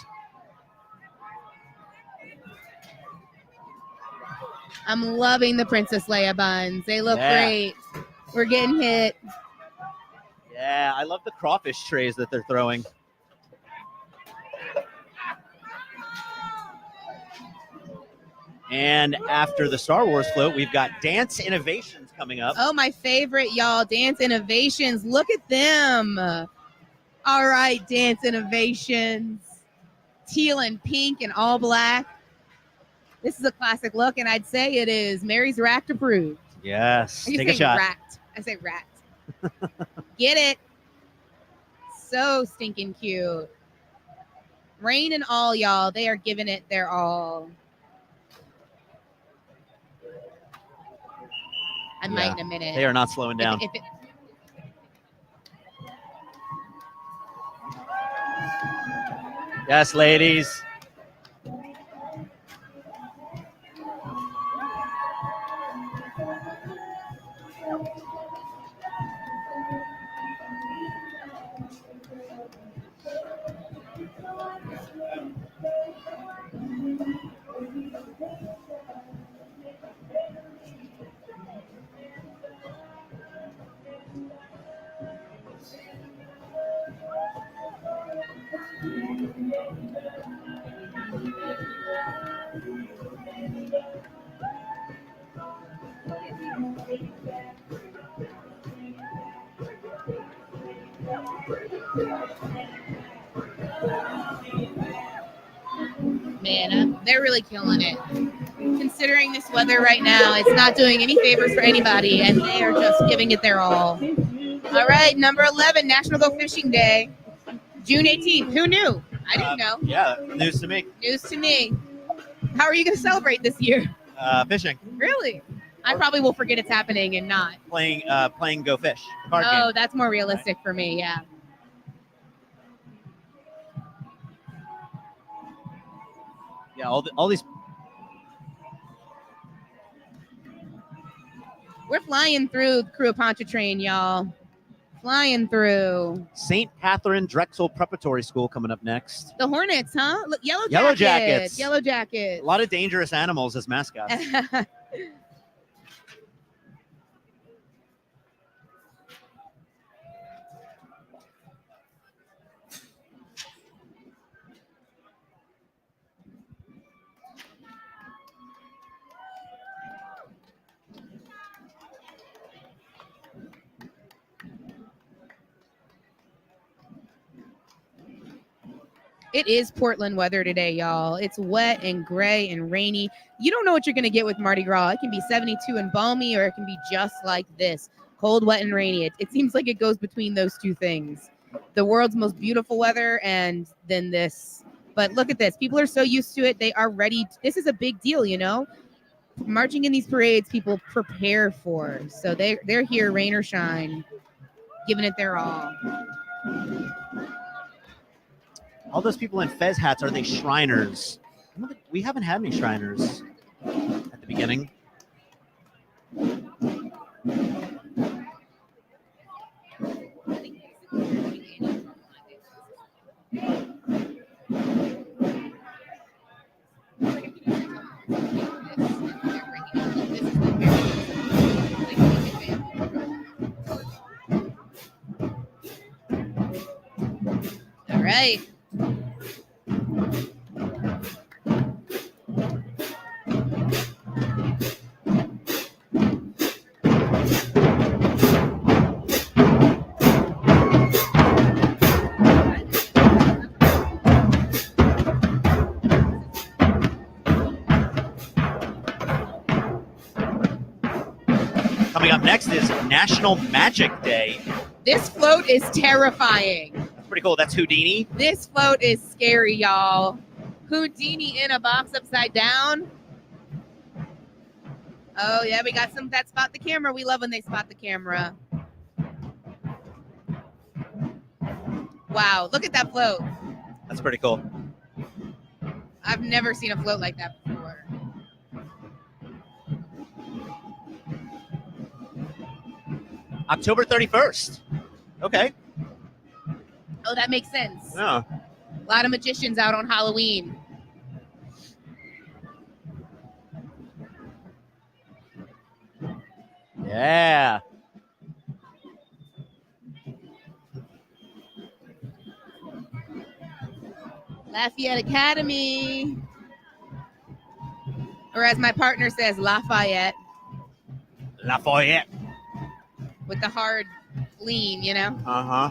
I'm loving the Princess Leia buns. They look great. We're getting hit. Yeah, I love the crawfish trays that they're throwing. And after the Star Wars float, we've got Dance Innovations coming up. Oh, my favorite, y'all. Dance Innovations. Look at them. All right, Dance Innovations. Teal and pink and all black. This is a classic look, and I'd say it is Mary's Racked approved. Yes. I Take a shot. Racked. I say racked. Get it. So stinking cute. Rain and all, y'all. They are giving it their all. I might in a minute. They are not slowing down. Yes, ladies. They're really killing it. Considering this weather right now, it's not doing any favors for anybody, and they are just giving it their all. All right, number 11, National Go Fishing Day, June 18th. Who knew? I didn't know. Yeah, news to me. News to me. How are you going to celebrate this year? Fishing. Really? I probably will forget it's happening and not. Playing Go Fish. Card Oh, game. that's more realistic for me, yeah. Yeah, all these. We're flying through the crew of Pontchartrain, y'all. Flying through. St. Catherine Drexel Preparatory School coming up next. The Hornets, huh? Look, Yellow Yellow Jackets. Jackets. Yellow Jackets. A lot of dangerous animals as mascots. It is Portland weather today, y'all. It's wet and gray and rainy. You don't know what you're going to get with Mardi Gras. It can be 72 and balmy, or it can be just like this, cold, wet, and rainy. It seems like it goes between those two things. The world's most beautiful weather and then this. But look at this. People are so used to it. They are ready. This is a big deal, you know? Marching in these parades, people prepare for. So they're here, rain or shine, giving it their all. All those people in fez hats, are they Shriners? We haven't had any Shriners at the beginning. All right. Coming up next is National Magic Day. This float is terrifying. That's pretty cool. That's Houdini. This float is scary, y'all. Houdini in a box upside down. Oh, yeah, we got some that spot the camera. We love when they spot the camera. Wow, look at that float. That's pretty cool. I've never seen a float like that before. October 31st. Okay. Oh, that makes sense. Yeah. A lot of magicians out on Halloween. Yeah. Lafayette Academy. Or as my partner says, Lafayette. Lafayette. With the hard lean, you know? Uh-huh.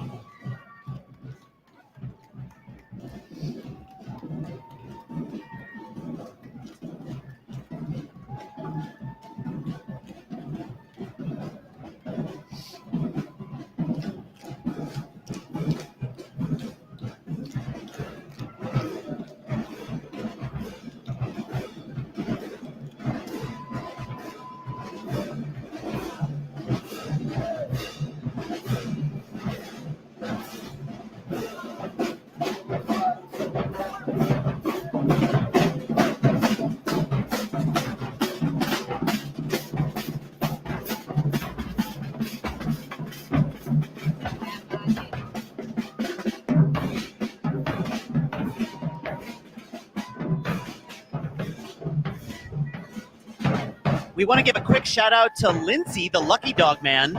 We want to give a quick shout out to Lindsay, the lucky dog man.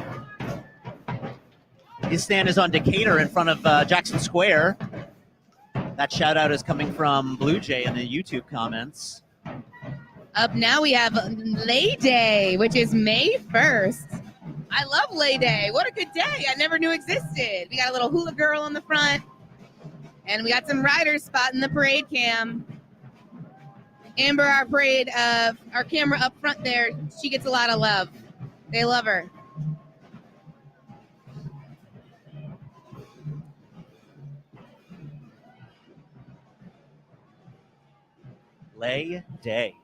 His stand is on Decatur in front of Jackson Square. That shout out is coming from Blue Jay in the YouTube comments. Up now we have Lay Day, which is May 1st. I love Lay Day. What a good day. I never knew existed. We got a little hula girl on the front. And we got some riders spotting the parade cam. Amber, our camera up front there, she gets a lot of love. They love her. Lay Day.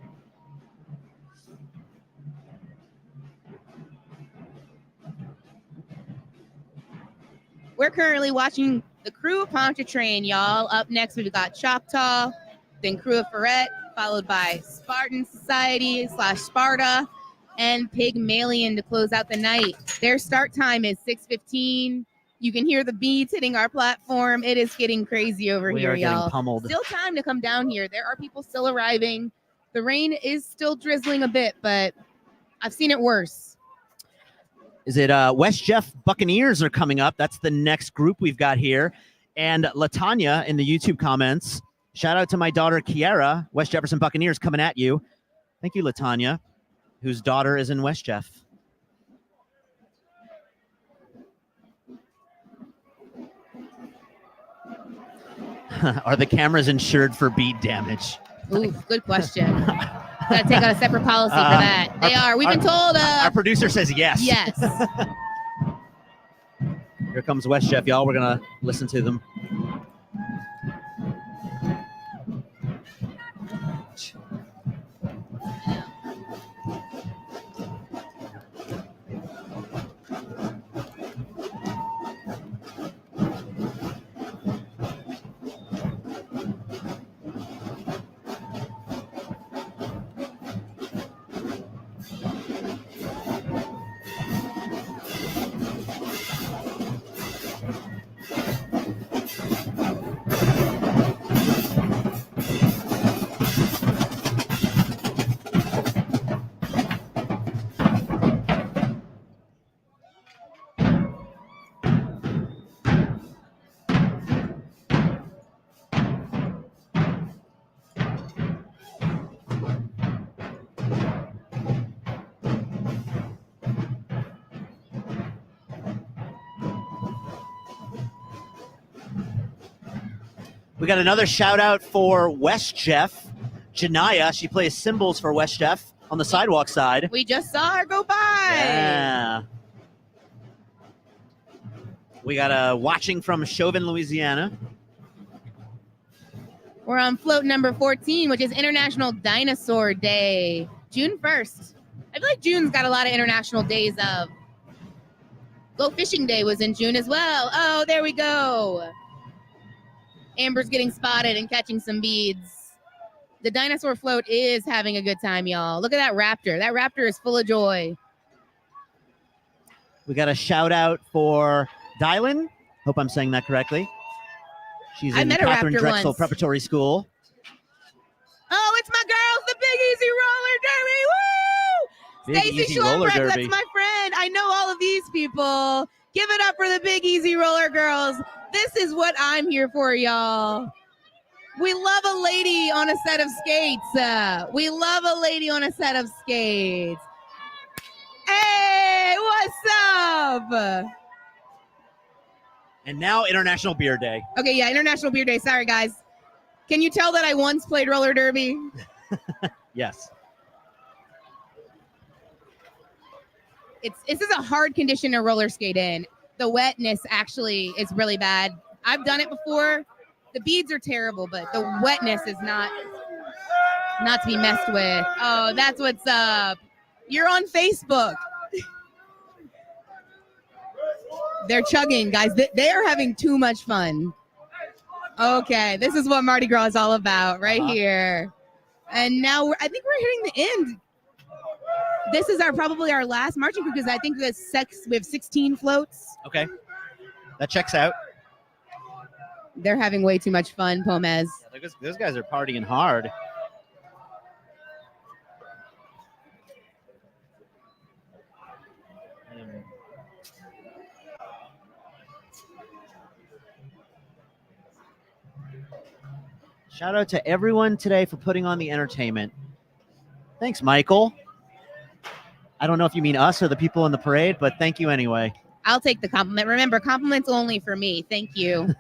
We're currently watching the crew of Pontchartrain, y'all. Up next, we've got Choctaw, then crew of Freret, followed by Spartan Society / Sparta, and Pygmalion to close out the night. Their start time is 6:15. You can hear the beats hitting our platform. It is getting crazy over We here, are getting y'all. pummeled. Still time to come down here. There are people still arriving. The rain is still drizzling a bit, but I've seen it worse. Is it West Jeff Buccaneers are coming up? That's the next group we've got here. And Latanya in the YouTube comments, shout out to my daughter Kiara, West Jefferson Buccaneers coming at you. Thank you, Latanya, whose daughter is in West Jeff. Are the cameras insured for beat damage? Ooh, good question. Gotta take out a separate policy for that. They are. We've been told. Our producer says yes. Yes. Here comes West Jeff, y'all. We're gonna listen to them. We got another shout out for West Jeff. Janaya, she plays cymbals for West Jeff on the sidewalk side. We just saw her go by. Yeah. We got watching from Chauvin, Louisiana. We're on float number 14, which is International Dinosaur Day, June 1st. I feel like June's got a lot of international days of. Go Fishing Day was in June as well. Oh, there we go. Amber's getting spotted and catching some beads. The dinosaur float is having a good time, y'all. Look at that raptor. That raptor is full of joy. We got a shout out for Dylan. Hope I'm saying that correctly. She's in Catherine Drexel Preparatory School. Oh, it's my girls, the Big Easy Roller Derby. Woo! Big Stacy Easy Roller Schlemreck, Derby. that's my friend. I know all of these people. Give it up for the Big Easy Roller Girls. This is what I'm here for, y'all. We love a lady on a set of skates. We love a lady on a set of skates. Hey, what's up? And now International Beer Day. Okay, yeah, International Beer Day. Sorry, guys. Can you tell that I once played roller derby? Yes. This is a hard condition to roller skate in. The wetness actually is really bad. I've done it before. The beads are terrible, but the wetness is not to be messed with. Oh, that's what's up. You're on Facebook. They're chugging, guys. They are having too much fun. Okay, this is what Mardi Gras is all about right here. And now I think we're hitting the end. This is probably our last marching crew because I think we have 16 floats. Okay. That checks out. They're having way too much fun, Pomez. Yeah, those guys are partying hard. Shout out to everyone today for putting on the entertainment. Thanks, Michael. I don't know if you mean us or the people in the parade, but thank you anyway. I'll take the compliment. Remember, compliments only for me. Thank you.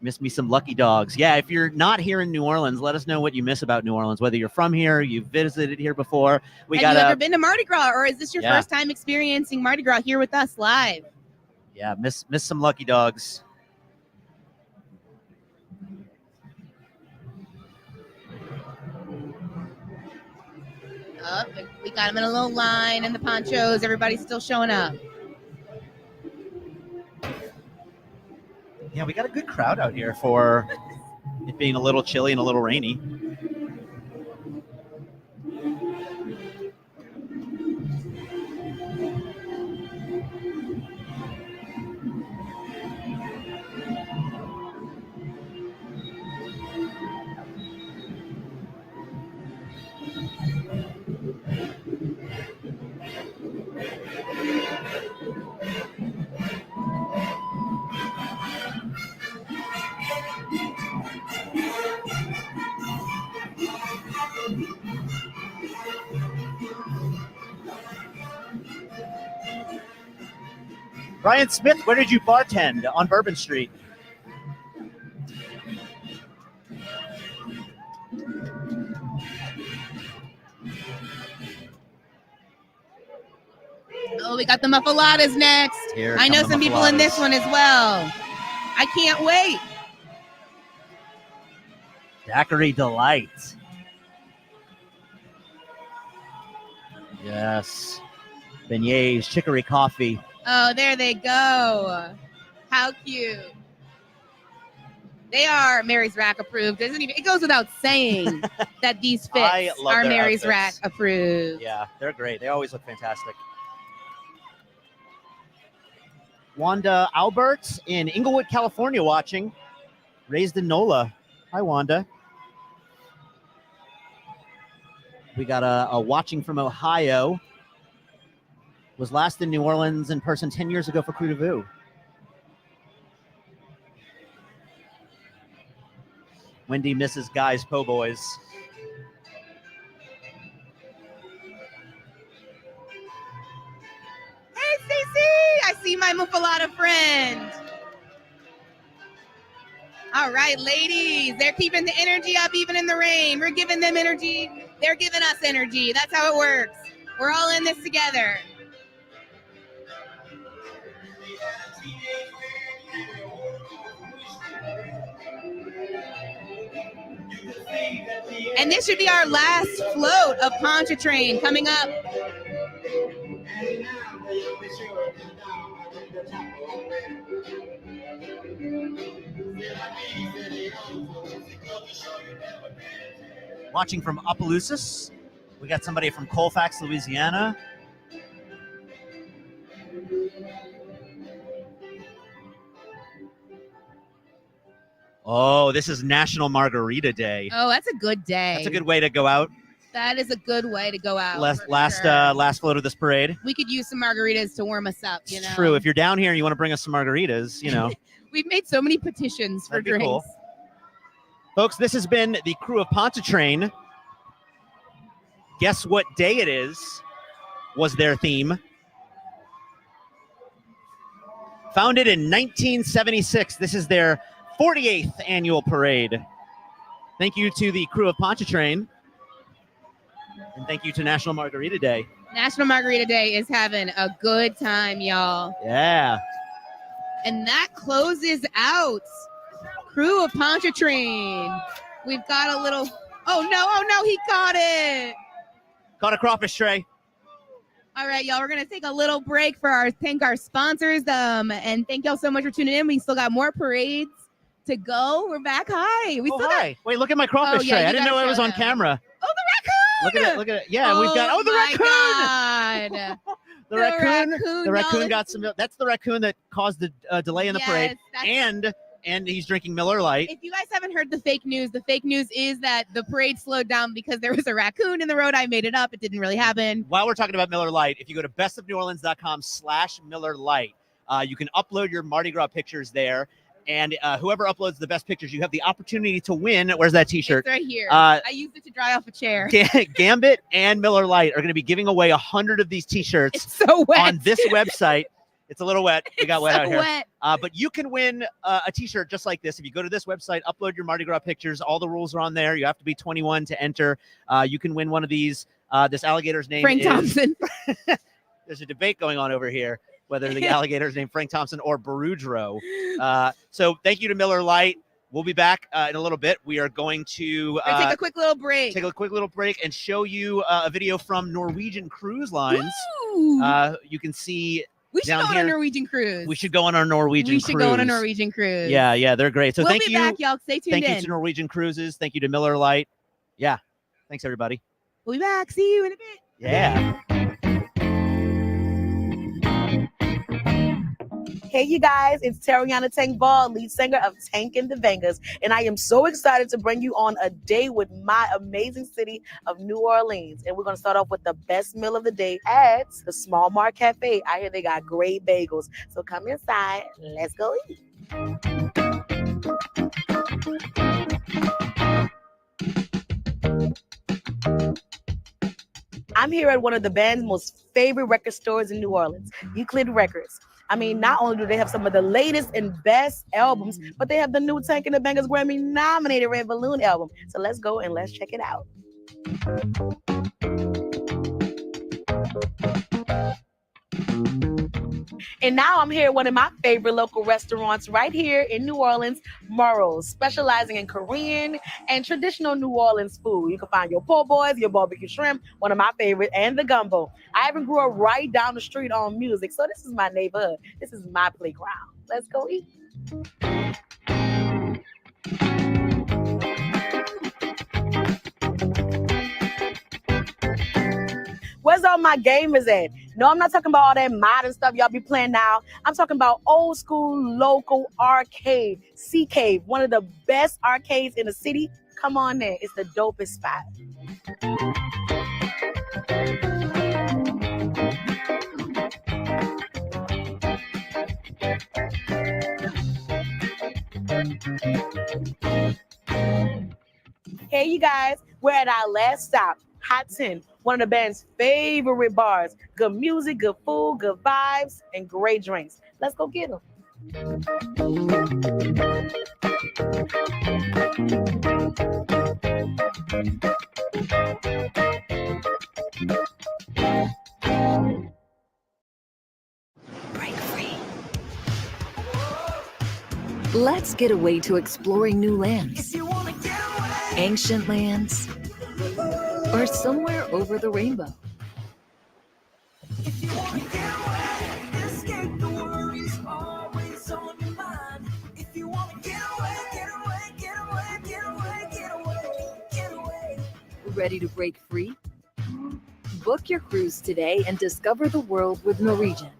Miss me some lucky dogs. Yeah, if you're not here in New Orleans, let us know what you miss about New Orleans, whether you're from here, you've visited here before. Have you ever been to Mardi Gras, or is this your first time experiencing Mardi Gras here with us live? Yeah, miss some lucky dogs. Oh, we got them in a little line in the ponchos. Everybody's still showing up. Yeah, we got a good crowd out here for it being a little chilly and a little rainy. Brian Smith, where did you bartend? On Bourbon Street. Oh, we got the muffaladas next. I know some people in this one as well. I can't wait. Daiquiri Delight. Yes. Beignets, chicory coffee. Oh, there they go. How cute. They are Mary's Rack approved. It goes without saying that these fits are Mary's Rack approved. Yeah, they're great. They always look fantastic. Wanda Albert in Inglewood, California watching. Raised in NOLA. Hi, Wanda. We got a watching from Ohio. Was last in New Orleans in person 10 years ago for Coup de Vue. Wendy misses Guy's Po' Boys. Hey, Cece! I see my muffalata friend. All right, ladies. They're keeping the energy up even in the rain. We're giving them energy. They're giving us energy. That's how it works. We're all in this together. And this should be our last float of Pontchartrain coming up. Watching from Opelousas. We got somebody from Colfax, Louisiana. Oh, this is National Margarita Day. Oh, that's a good day. That's a good way to go out. That is a good way to go out. Last float of this parade. We could use some margaritas to warm us up, you know. It's true. If you're down here and you want to bring us some margaritas, you know. We've made so many petitions for drinks. Cool. Folks, this has been the crew of Pontchartrain. Guess what day it is? Was their theme. Founded in 1976. This is their 48th annual parade. Thank you to the crew of Pontchartrain. And thank you to National Margarita Day. National Margarita Day is having a good time, y'all. Yeah. And that closes out crew of Pontchartrain. We've got a little, oh no, he caught it. Caught a crawfish tray. All right, y'all, we're going to take a little break for thank our sponsors. And thank y'all so much for tuning in. We still got more parades to go. We're back. Hi. We still hi. Wait, look at my crawfish tray. I didn't know it was on camera. Oh, the raccoon. Look at it. Yeah, we've got, the raccoon. God. The raccoon got some milk. That's the raccoon that caused the delay in the parade. And he's drinking Miller Lite. If you guys haven't heard the fake news is that the parade slowed down because there was a raccoon in the road. I made it up. It didn't really happen. While we're talking about Miller Lite, if you go to bestofneworleans.com/Miller Lite, you can upload your Mardi Gras pictures there. And whoever uploads the best pictures, you have the opportunity to win. Where's that T-shirt? It's right here. I used it to dry off a chair. Gambit and Miller Lite are going to be giving away 100 of these T-shirts so wet. on this website. It's a little wet. We got wet so out here. wet. But you can win a T-shirt just like this. If you go to this website, upload your Mardi Gras pictures. All the rules are on there. You have to be 21 to enter. You can win one of these. This alligator's name Frank is Thompson. There's a debate going on over here whether the alligator's named Frank Thompson or Barudro. So thank you to Miller Lite. We'll be back in a little bit. We are going to take a quick little break. Take a quick little break and show you a video from Norwegian Cruise Lines. You can see we should down go on here. a Norwegian cruise. We should go on our Norwegian cruise. We should go on a Norwegian cruise. Yeah, they're great. So we'll thank be you. back, y'all. Stay tuned in. Thank you to Norwegian Cruises. Thank you to Miller Lite. Yeah. Thanks, everybody. We'll be back. See you in a bit. Yeah. Hey, you guys, it's Tariana Tank Ball, lead singer of Tank and the Bangers, and I am so excited to bring you on a day with my amazing city of New Orleans. And we're going to start off with the best meal of the day at the Small Mark Cafe. I hear they got great bagels. So come inside. Let's go eat. I'm here at one of the band's most favorite record stores in New Orleans, Euclid Records. I mean, not only do they have some of the latest and best albums, but they have the new Tank and the Bangers Grammy-nominated Red Balloon album. So let's go and let's check it out. And now I'm here at one of my favorite local restaurants right here in New Orleans, Murrow's, specializing in Korean and traditional New Orleans food. You can find your po' boys, your barbecue shrimp, one of my favorite, and the gumbo. I even grew up right down the street on Music, so this is my neighborhood. This is my playground. Let's go eat. Where's all my gamers at? No, I'm not talking about all that modern stuff y'all be playing now. I'm talking about old school, local arcade. Sea Cave, one of the best arcades in the city. Come on there. It's the dopest spot. Hey, you guys. We're at our last stop, Hot 10. One of the band's favorite bars. Good music, good food, good vibes, and great drinks. Let's go get them. Break free. Let's get away to exploring new lands. Ancient lands. Or somewhere over the rainbow. Escape the worries always on your mind. If you want to get away, get away, get away, get away, get away, get away. Ready to break free? Book your cruise today and discover the world with Norwegian.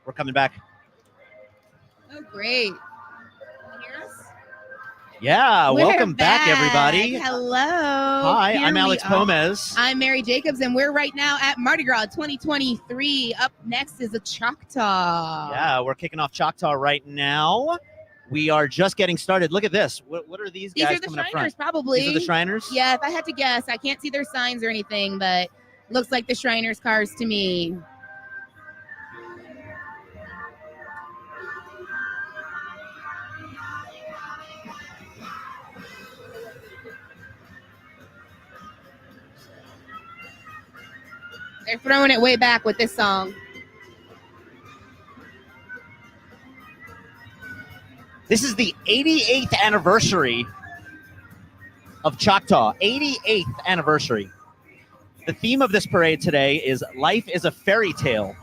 We're coming back. Oh, great. Yeah, We're welcome back, everybody. Hello. Hi, Here I'm we Alex are. Pomez. I'm Mary Jacobs, and we're right now at Mardi Gras 2023. Up next is a Choctaw. Yeah, we're kicking off Choctaw right now. We are just getting started. Look at this. What are these These guys are the coming up Shriners, front? probably. These are the Shriners? Yeah, if I had to guess, I can't see their signs or anything, but looks like the Shriners cars to me. They're throwing it way back with this song. This is the 88th anniversary of Choctaw. 88th anniversary. The theme of this parade today is Life is a Fairy Tale.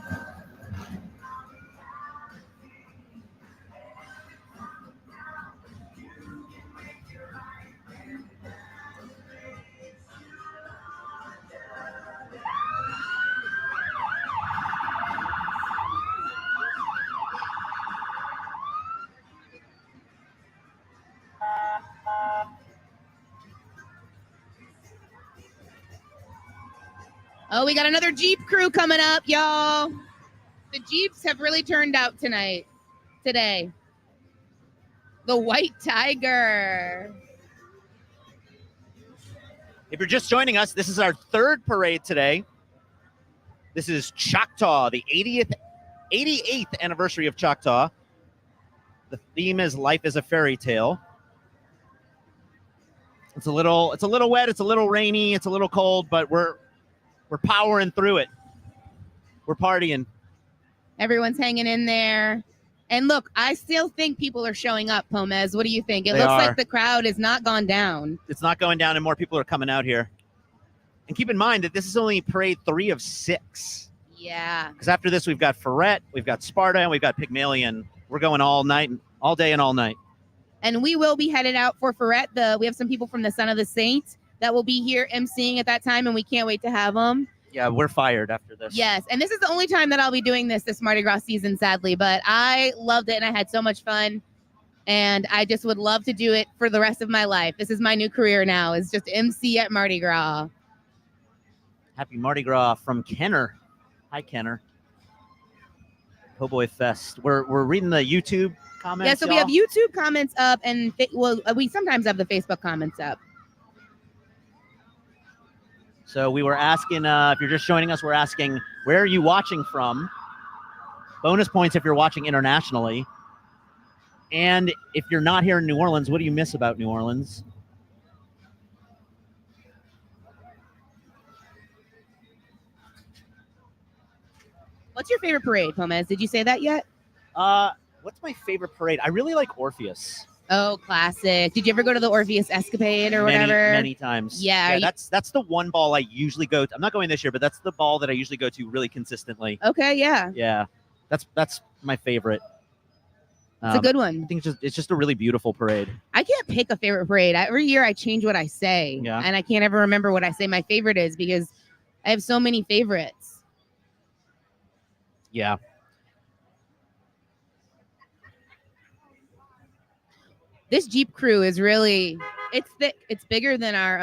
Oh, we got another Jeep crew coming up, y'all. The Jeeps have really turned out today. The White Tiger. If you're just joining us, this is our third parade today. This is Choctaw, the 88th anniversary of Choctaw. The theme is Life is a Fairy Tale. It's a little wet, it's a little rainy, it's a little cold, but we're powering through it. We're partying. Everyone's hanging in there. And look, I still think people are showing up, Pomez. What do you think? It They looks are. like the crowd has not gone down. It's not going down and more people are coming out here. And keep in mind that this is only parade 3 of 6. Yeah. Because after this, we've got Freret, we've got Sparta, and we've got Pygmalion. We're going all night, all day and all night. And we will be headed out for Freret. We have some people from the Son of the Saint that will be here emceeing at that time, and we can't wait to have them. Yeah, we're fired after this. Yes, and this is the only time that I'll be doing this Mardi Gras season, sadly, but I loved it and I had so much fun, and I just would love to do it for the rest of my life. This is my new career now, is just MC at Mardi Gras. Happy Mardi Gras from Kenner. Hi, Kenner. Oh Boy Fest. We're reading the YouTube comments. Yeah, so we have YouTube comments up, and we sometimes have the Facebook comments up. So we were asking, if you're just joining us, we're asking, where are you watching from? Bonus points if you're watching internationally. And if you're not here in New Orleans, what do you miss about New Orleans? What's your favorite parade, Pomez? Did you say that yet? What's my favorite parade? I really like Orpheus. Oh, classic. Did you ever go to the Orpheus Escapade or whatever? Many times. Yeah. That's the one ball I usually go to. I'm not going this year, but that's the ball that I usually go to really consistently. Okay, yeah. Yeah. That's my favorite. It's a good one. I think it's just a really beautiful parade. I can't pick a favorite parade. Every year I change what I say. Yeah. And I can't ever remember what I say my favorite is because I have so many favorites. Yeah. This Jeep crew is really, it's thick. It's bigger than our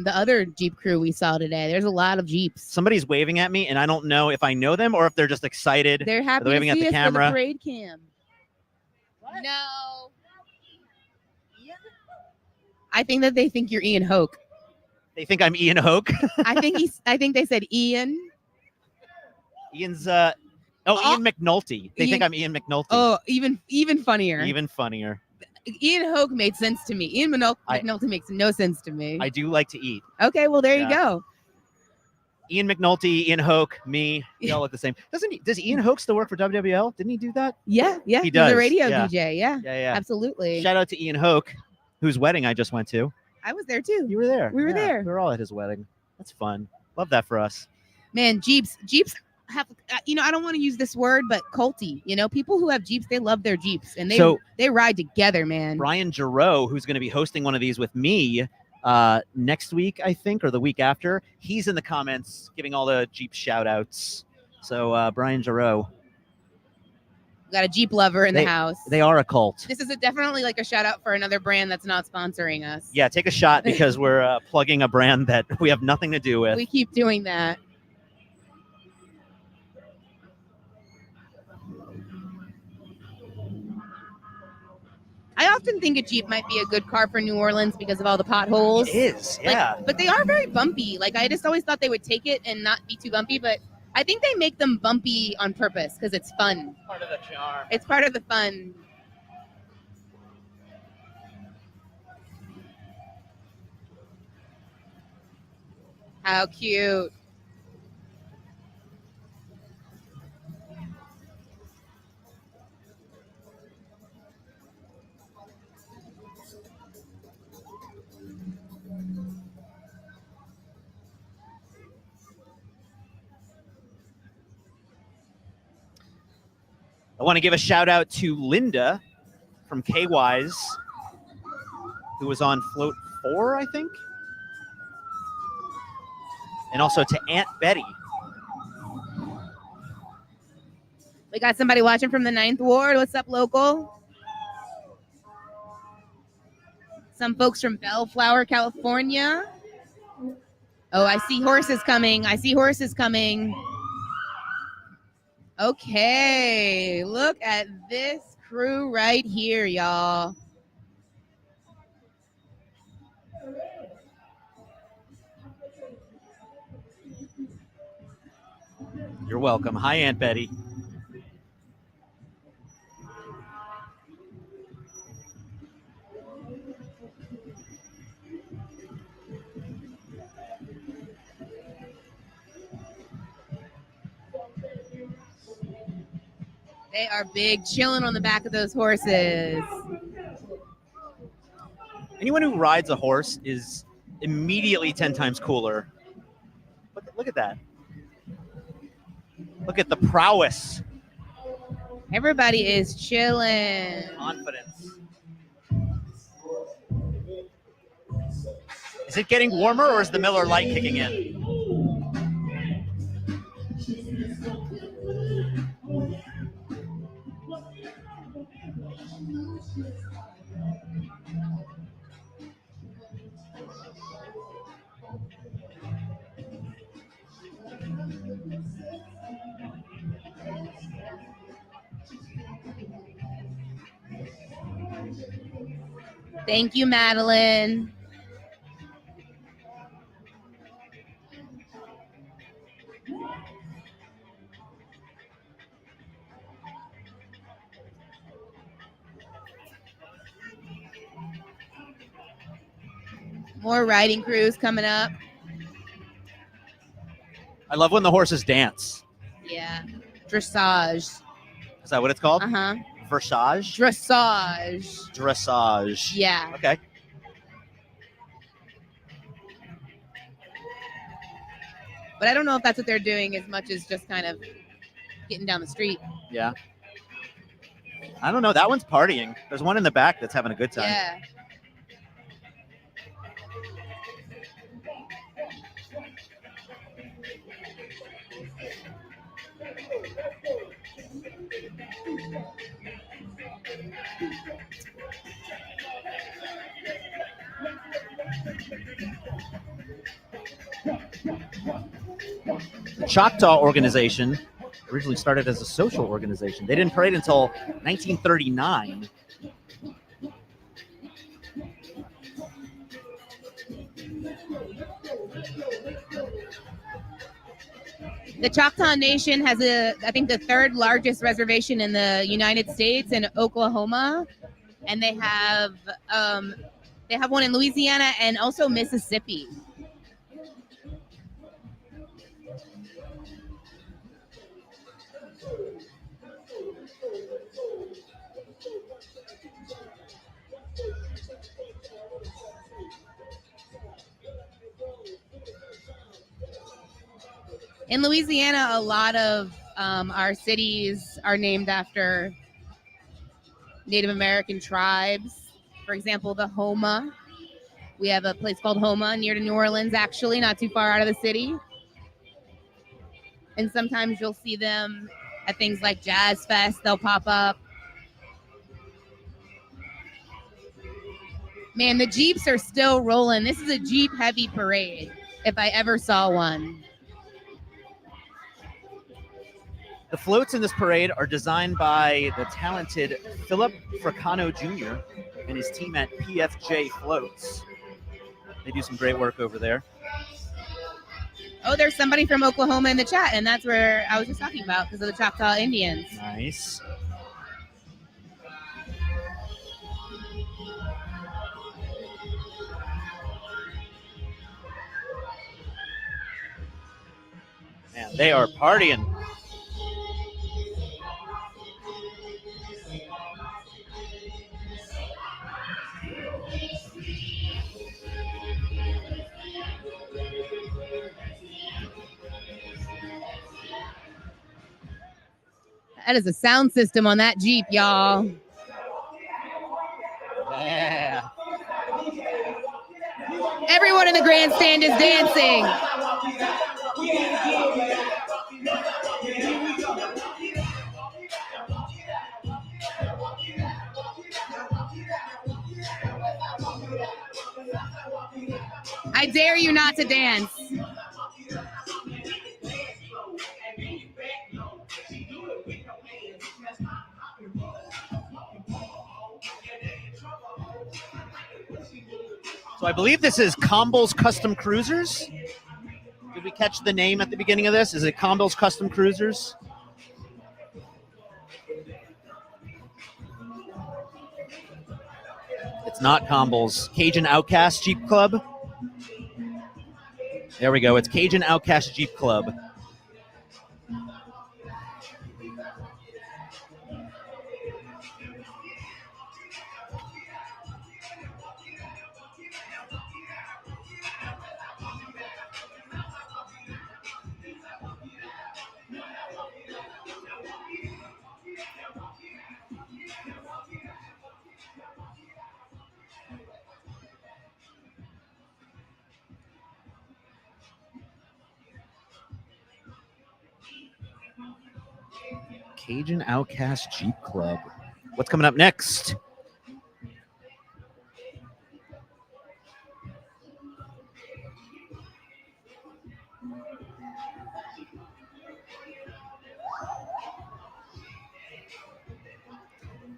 the other Jeep crew we saw today. There's a lot of Jeeps. Somebody's waving at me, and I don't know if I know them or if they're just excited. They're happy waving to at see the us camera. for the parade cam. No. I think that they think you're Ian Hoke. They think I'm Ian Hoke. I think they said Ian. Ian's Ian McNulty. They think I'm Ian McNulty. Oh, even funnier. Even funnier. Ian Hoke made sense to me. Ian McNulty makes no sense to me. I do like to eat. Okay, well there you go. Ian McNulty, Ian Hoke, me, we all look the same. Does Ian Hoke still work for WWL? Didn't he do that? Yeah. He does. He's a radio Yeah. DJ. Yeah. Yeah. Absolutely. Shout out to Ian Hoke, whose wedding I just went to. I was there too. You were there. We were there. We were all at his wedding. That's fun. Love that for us. Man, Jeeps have, I don't want to use this word, but culty. People who have Jeeps, they love their Jeeps, and they ride together, man. Brian Giroux, who's going to be hosting one of these with me next week, I think, or the week after, he's in the comments giving all the Jeep shout outs. So Brian Giroux. We got a Jeep lover in the house. They are a cult. This is definitely like a shout out for another brand that's not sponsoring us. Yeah, take a shot because we're plugging a brand that we have nothing to do with. We keep doing that. I often think a Jeep might be a good car for New Orleans because of all the potholes. It is, yeah. But they are very bumpy. Like, I just always thought they would take it and not be too bumpy, but I think they make them bumpy on purpose because it's fun. Part of the charm. It's part of the fun. How cute. I want to give a shout out to Linda from K-Wise, who was on Float 4, I think. And also to Aunt Betty. We got somebody watching from the 9th Ward. What's up, local? Some folks from Bellflower, California. Oh, I see horses coming. Okay, look at this crew right here, y'all. You're welcome. Hi, Aunt Betty. They are big, chilling on the back of those horses. Anyone who rides a horse is immediately 10 times cooler. Look at that. Look at the prowess. Everybody is chilling. Confidence. Is it getting warmer or is the Miller Lite kicking in? Thank you, Madeline. More riding crews coming up. I love when the horses dance. Yeah. Dressage. Is that what it's called? Uh-huh. Versage? Dressage. Dressage. Yeah. Okay. But I don't know if that's what they're doing as much as just kind of getting down the street. Yeah. I don't know. That one's partying. There's one in the back that's having a good time. Yeah. The Choctaw organization originally started as a social organization. They didn't parade until 1939. The Choctaw Nation has I think the third largest reservation in the United States in Oklahoma, and they have one in Louisiana and also Mississippi. In Louisiana, a lot of our cities are named after Native American tribes. For example, the Homa. We have a place called Homa near to New Orleans, actually, not too far out of the city. And sometimes you'll see them at things like Jazz Fest. They'll pop up. Man, the Jeeps are still rolling. This is a Jeep heavy parade, if I ever saw one. The floats in this parade are designed by the talented Philip Fracano Jr. and his team at PFJ Floats. They do some great work over there. Oh, there's somebody from Oklahoma in the chat, and that's where I was just talking about because of the Choctaw Indians. Nice. Man, they are partying. That is a sound system on that Jeep, y'all. Yeah. Everyone in the grandstand is dancing. I dare you not to dance. So I believe this is Comble's Custom Cruisers. Did we catch the name at the beginning of this? Is it Comble's Custom Cruisers? It's not Comble's. Cajun Outcast Jeep Club. There we go. It's Cajun Outcast Jeep Club. Cajun Outcast Jeep Club. What's coming up next?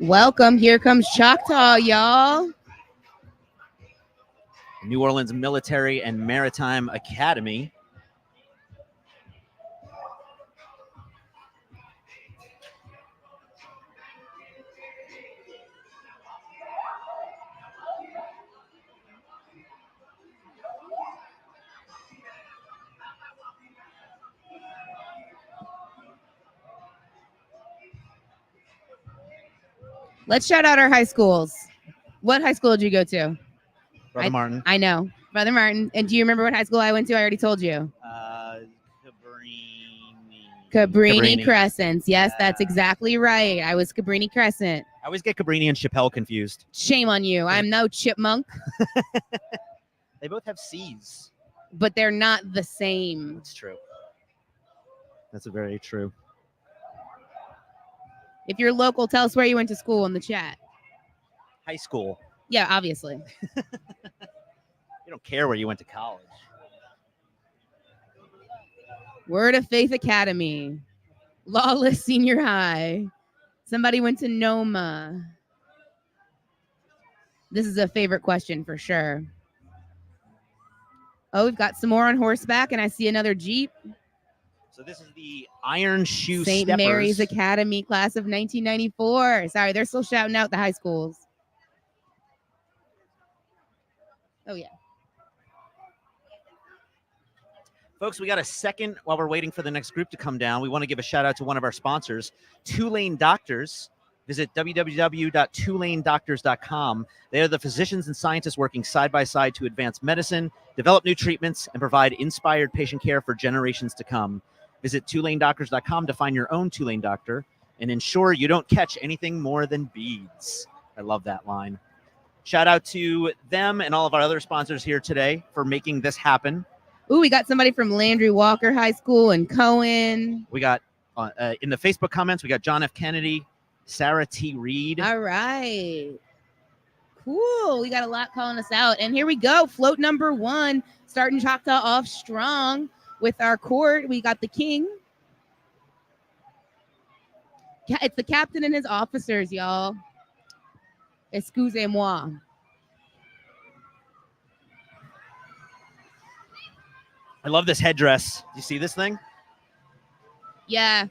Welcome. Here comes Choctaw, y'all. New Orleans Military and Maritime Academy. Let's shout out our high schools. What high school did you go to? Brother Martin. I know. Brother Martin. And do you remember what high school I went to? I already told you. Cabrini Crescents. Yes, that's exactly right. I was Cabrini Crescent. I always get Cabrini and Chappelle confused. Shame on you. I'm no chipmunk. They both have C's. But they're not the same. That's true. That's very true. If you're local, tell us where you went to school in the chat. High school. Yeah, obviously. You don't care where you went to college. Word of Faith Academy. Lawless Senior High. Somebody went to Noma. This is a favorite question for sure. Oh, we've got some more on horseback, and I see another Jeep. So this is the Iron Shoe St. Steppers. Mary's Academy, class of 1994. Sorry, they're still shouting out the high schools. Oh, yeah. Folks, we got a second while we're waiting for the next group to come down. We want to give a shout out to one of our sponsors, Tulane Doctors. Visit www.tulanedoctors.com. They are the physicians and scientists working side by side to advance medicine, develop new treatments, and provide inspired patient care for generations to come. Visit tulanedoctors.com to find your own Tulane doctor and ensure you don't catch anything more than beads. I love that line. Shout out to them and all of our other sponsors here today for making this happen. Ooh, we got somebody from Landry Walker High School in Cohen. We got in the Facebook comments, we got John F. Kennedy, Sarah T. Reed. All right. Cool. We got a lot calling us out. And here we go. Float number 1, starting Choctaw off strong with our court. We got the king. It's the captain and his officers, y'all. Excusez-moi. I love this headdress. You see this thing? Yeah.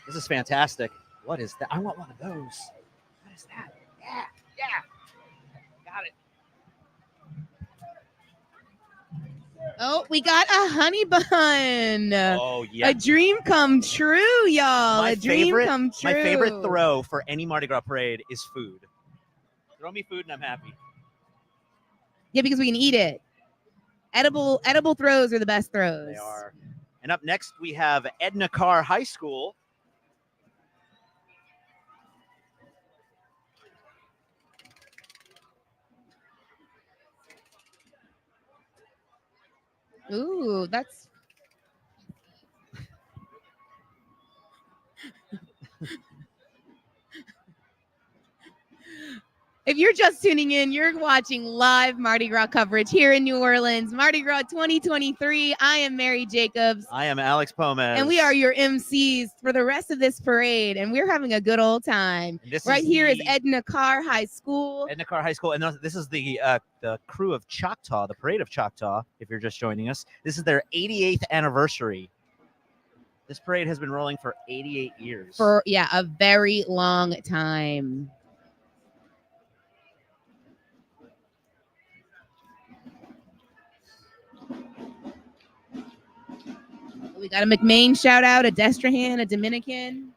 This is fantastic. What is that? I want one of those. What is that? Yeah. Got it. Oh, we got a honey bun. Oh, yeah. A dream come true, y'all. My a dream favorite, come true. My favorite throw for any Mardi Gras parade is food. Throw me food and I'm happy. Yeah, because we can eat it. Edible throws are the best throws. They are. And up next, we have Edna Carr High School. Ooh, that's... If you're just tuning in, you're watching live Mardi Gras coverage here in New Orleans. Mardi Gras 2023. I am Mary Jacobs. I am Alex Pomez. And we are your MCs for the rest of this parade. And we're having a good old time. Right here is Edna Carr High School. Edna Carr High School. And this is the crew of Choctaw, the parade of Choctaw, if you're just joining us. This is their 88th anniversary. This parade has been rolling for 88 years. For, yeah, a very long time. We got a McMain shout out, a Destrehan, a Dominican.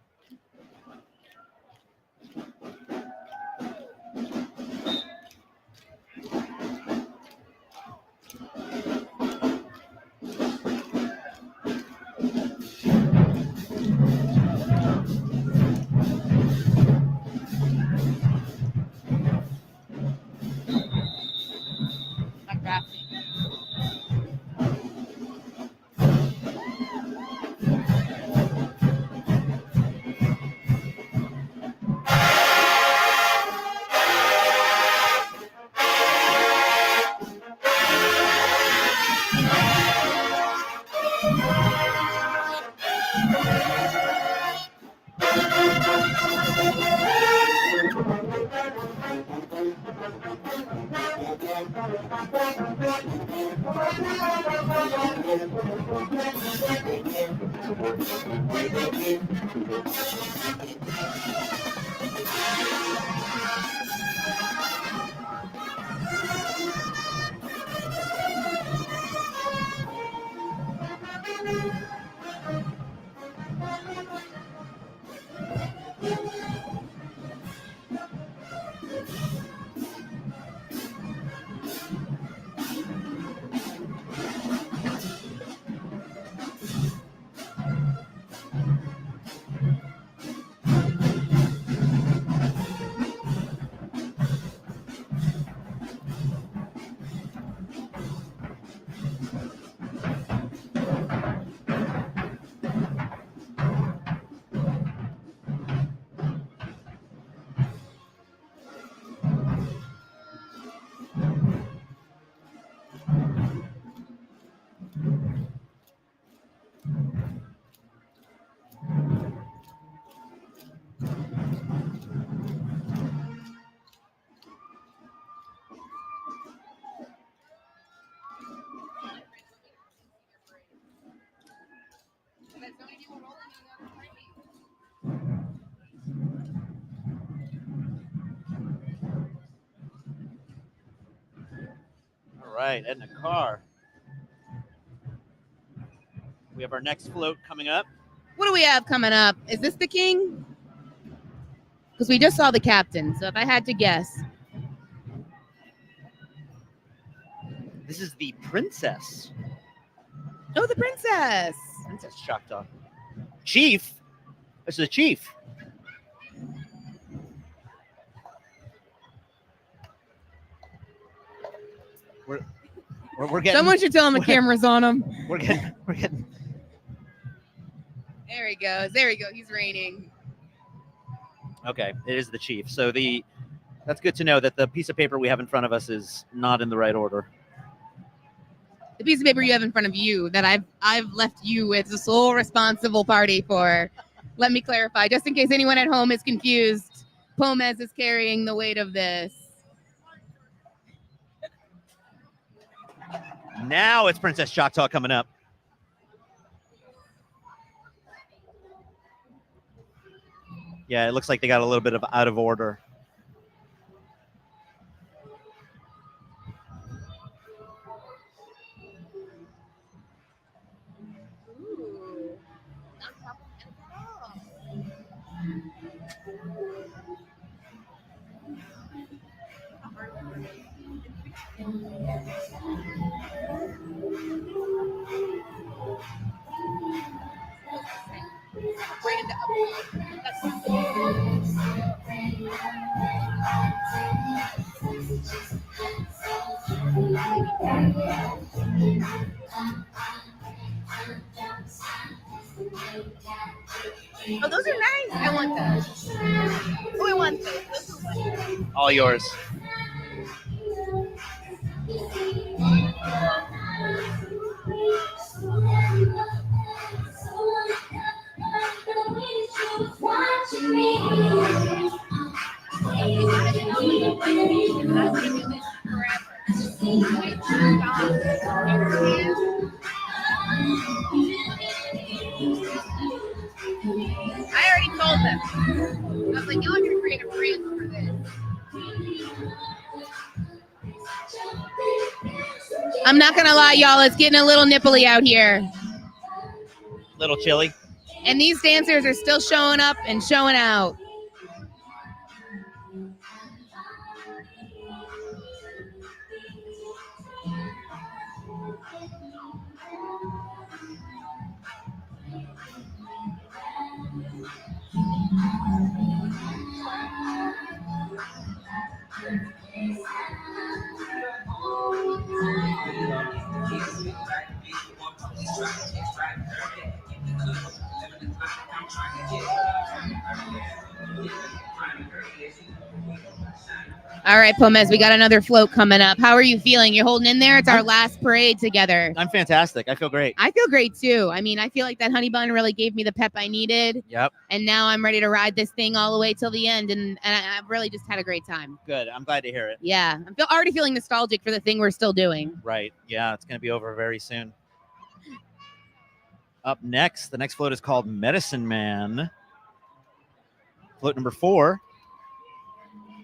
All right, Edna Carr. We have our next float coming up. What do we have coming up? Is this the king? Because we just saw the captain, so if I had to guess. This is the princess. Oh, the princess. Princess Choctaw. Chief. This is the chief. We're getting. Someone should tell him the camera's on him. We're getting. There he goes. There he goes. He's raining. Okay, it is the chief. So that's good to know that the piece of paper we have in front of us is not in the right order. The piece of paper you have in front of you that I've left you with the sole responsible party for. Let me clarify, just in case anyone at home is confused. Pomez is carrying the weight of this. Now it's Princess Choctaw coming up. Yeah, it looks like they got a little bit of out of order. Oh, those are nice. I want those. Oh, I want those. Those are nice. All yours. I already told them. I was like, y'all are gonna create a brand for this. I'm not gonna lie, y'all. It's getting a little nipply out here. Little chilly. And these dancers are still showing up and showing out. All right, Pomez, we got another float coming up. How are you feeling? You're holding in there? It's our last parade together. I'm fantastic. I feel great. I feel great too. I mean, I feel like that honey bun really gave me the pep I needed. Yep. And now I'm ready to ride this thing all the way till the end. And I've really just had a great time. Good. I'm glad to hear it. Yeah. I'm already feeling nostalgic for the thing we're still doing. Right. Yeah, it's going to be over very soon. Up next, the next float is called Medicine Man. Float number 4.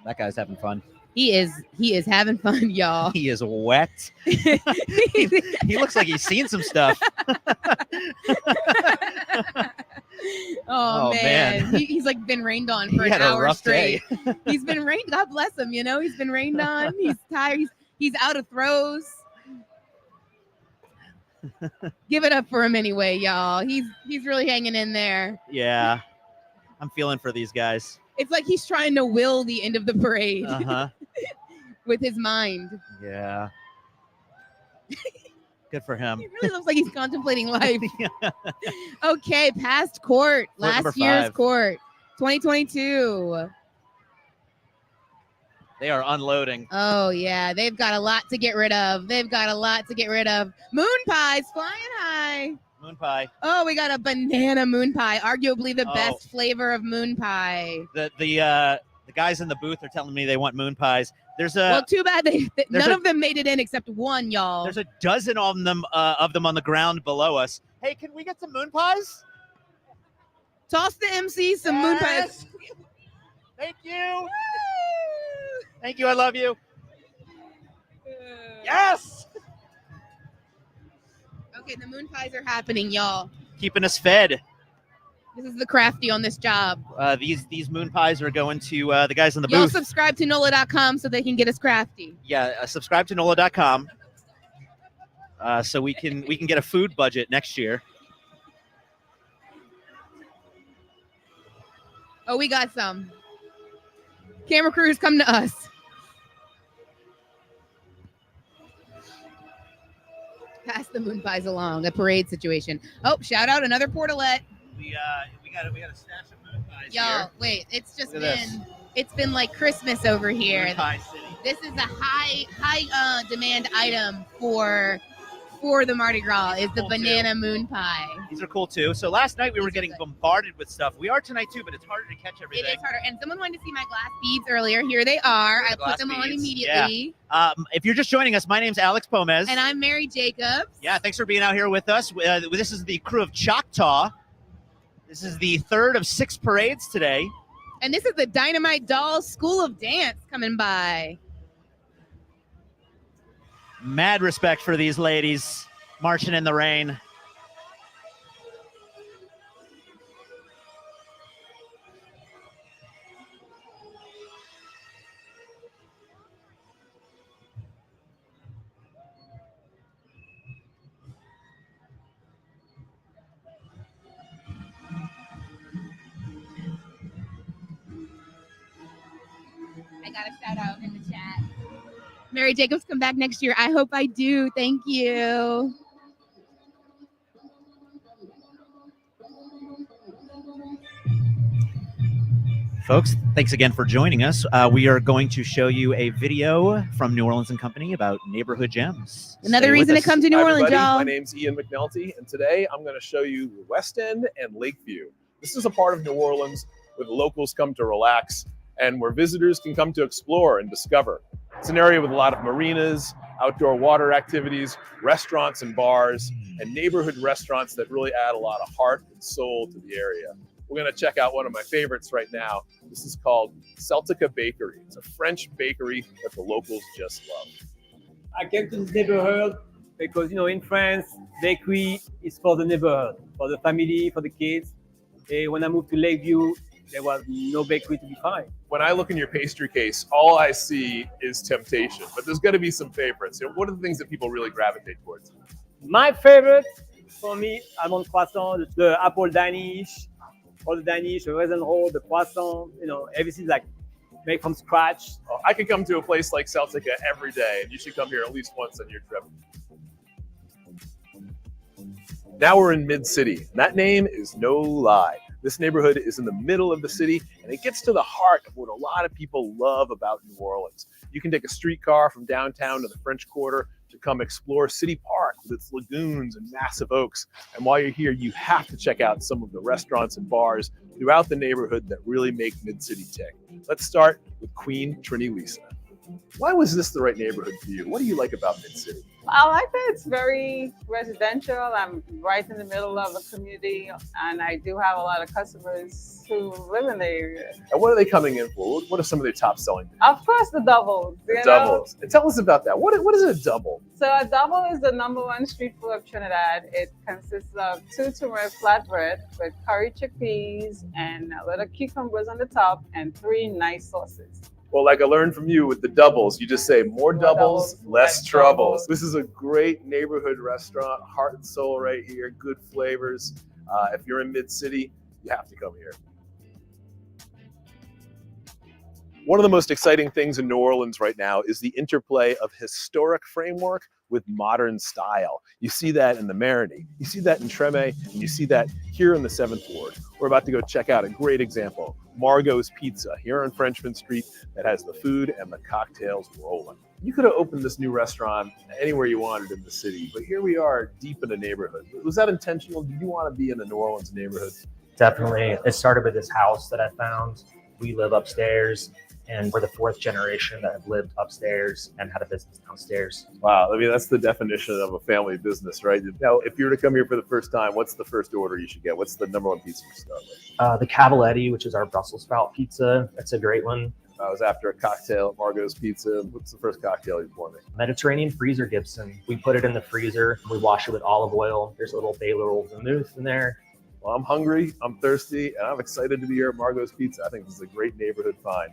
That guy's having fun. He is having fun, y'all. He is wet. He looks like he's seen some stuff. Oh man. He's like been rained on for He an had a hour rough straight. day. He's been rained. God bless him. You know, he's been rained on. He's tired. He's out of throws. Give it up for him anyway, y'all. He's really hanging in there. Yeah. I'm feeling for these guys. It's like he's trying to will the end of the parade with his mind. Yeah. Good for him. He really looks like he's contemplating life. Okay, past court. Float number Last year's 5. court. 2022. They are unloading. Oh, yeah. They've got a lot to get rid of. Moon pies flying high. Moon pie. Oh, we got a banana moon pie. Arguably the best flavor of moon pie. The guys in the booth are telling me they want moon pies. Well, too bad none of them made it in except one, y'all. There's a dozen of them on the ground below us. Hey, can we get some moon pies? Toss the MC some moon pies. Thank you. Thank you. I love you. Yes. Okay, the moon pies are happening, y'all. Keeping us fed. This is the crafty on this job. These moon pies are going to the guys in the Y'all booth. subscribe to NOLA.com so they can get us crafty. Yeah, subscribe to NOLA.com so we can get a food budget next year. Oh, we got some. Camera crews, come to us. pass the moon pies along, a parade situation. Oh, shout out another portalette. We got a stash of moon pies Y'all, here. wait, it's just Look at this. it's been like Christmas over here. Moon pie city. This is a high demand item for the Mardi Gras is the banana moon pie. These are cool too. So last night we were getting bombarded with stuff. We are tonight too, but it's harder to catch everything. It is harder. And someone wanted to see my glass beads earlier. Here they are. I put them on immediately. Yeah. If you're just joining us, my name's Alex Pomez. And I'm Mary Jacobs. Yeah, thanks for being out here with us. This is the crew of Choctaw. This is the third of 6 parades today. And this is the Dynamite Dolls School of Dance coming by. Mad respect for these ladies marching in the rain. I got a shout out in the chat. Mary Jacobs, come back next year. I hope I do. Thank you. Folks, thanks again for joining us. We are going to show you a video from New Orleans and Company about neighborhood gems. Another reason to come to New Hi, Orleans, everybody. y'all. My name's Ian McNulty, and today I'm going to show you the West End and Lakeview. This is a part of New Orleans where the locals come to relax and where visitors can come to explore and discover. It's an area with a lot of marinas, outdoor water activities, restaurants and bars, and neighborhood restaurants that really add a lot of heart and soul to the area. We're going to check out one of my favorites right now. This is called Celtica Bakery. It's a French bakery that the locals just love. I came to this neighborhood because, in France, bakery is for the neighborhood, for the family, for the kids. When I moved to Lakeview, there was no bakery to be found. When I look in your pastry case, all I see is temptation, but there's got to be some favorites. What are the things that people really gravitate towards? My favorite, for me, almond croissant, the apple Danish, all the Danish, the raisin roll, the croissant, everything's like made from scratch. Oh, I could come to a place like Celtica every day, and you should come here at least once on your trip. Now we're in Mid-City, and that name is no lie. This neighborhood is in the middle of the city, and it gets to the heart of what a lot of people love about New Orleans. You can take a streetcar from downtown to the French Quarter to come explore City Park with its lagoons and massive oaks. And while you're here, you have to check out some of the restaurants and bars throughout the neighborhood that really make Mid-City tick. Let's start with Queen Trini Lisa. Why was this the right neighborhood for you? What do you like about Mid-City? I like that it's very residential. I'm right in the middle of a community, and I do have a lot of customers who live in the area. And what are they coming in for? What are some of their top selling things? Of course, the doubles. The doubles. And tell us about that. What is a double? So a double is the #1 street food of Trinidad. It consists of 2 turmeric flatbread with curry chickpeas and a little cucumbers on the top and 3 nice sauces. Well, like I learned from you with the doubles, you just say more doubles, less troubles. This is a great neighborhood restaurant, heart and soul right here, good flavors. If you're in Mid-City, you have to come here. One of the most exciting things in New Orleans right now is the interplay of historic framework with modern style. You see that in the Marigny, you see that in Treme, and you see that here in the 7th Ward. We're about to go check out a great example, Margot's Pizza here on Frenchman Street that has the food and the cocktails rolling. You could have opened this new restaurant anywhere you wanted in the city, but here we are deep in the neighborhood. Was that intentional? Did you want to be in a New Orleans neighborhood? Definitely. It started with this house that I found. We live upstairs, and we're the 4th generation that have lived upstairs and had a business downstairs. Wow, I mean, that's the definition of a family business, right? Now, if you were to come here for the first time, what's the first order you should get? What's the #1 pizza you start with? The Cavaletti, which is our Brussels sprout pizza. That's a great one. I was after a cocktail at Margot's Pizza. What's the first cocktail you pour me? Mediterranean freezer Gibson. We put it in the freezer. We wash it with olive oil. There's a little bay little vermouth in there. Well, I'm hungry, I'm thirsty, and I'm excited to be here at Margot's Pizza. I think this is a great neighborhood find.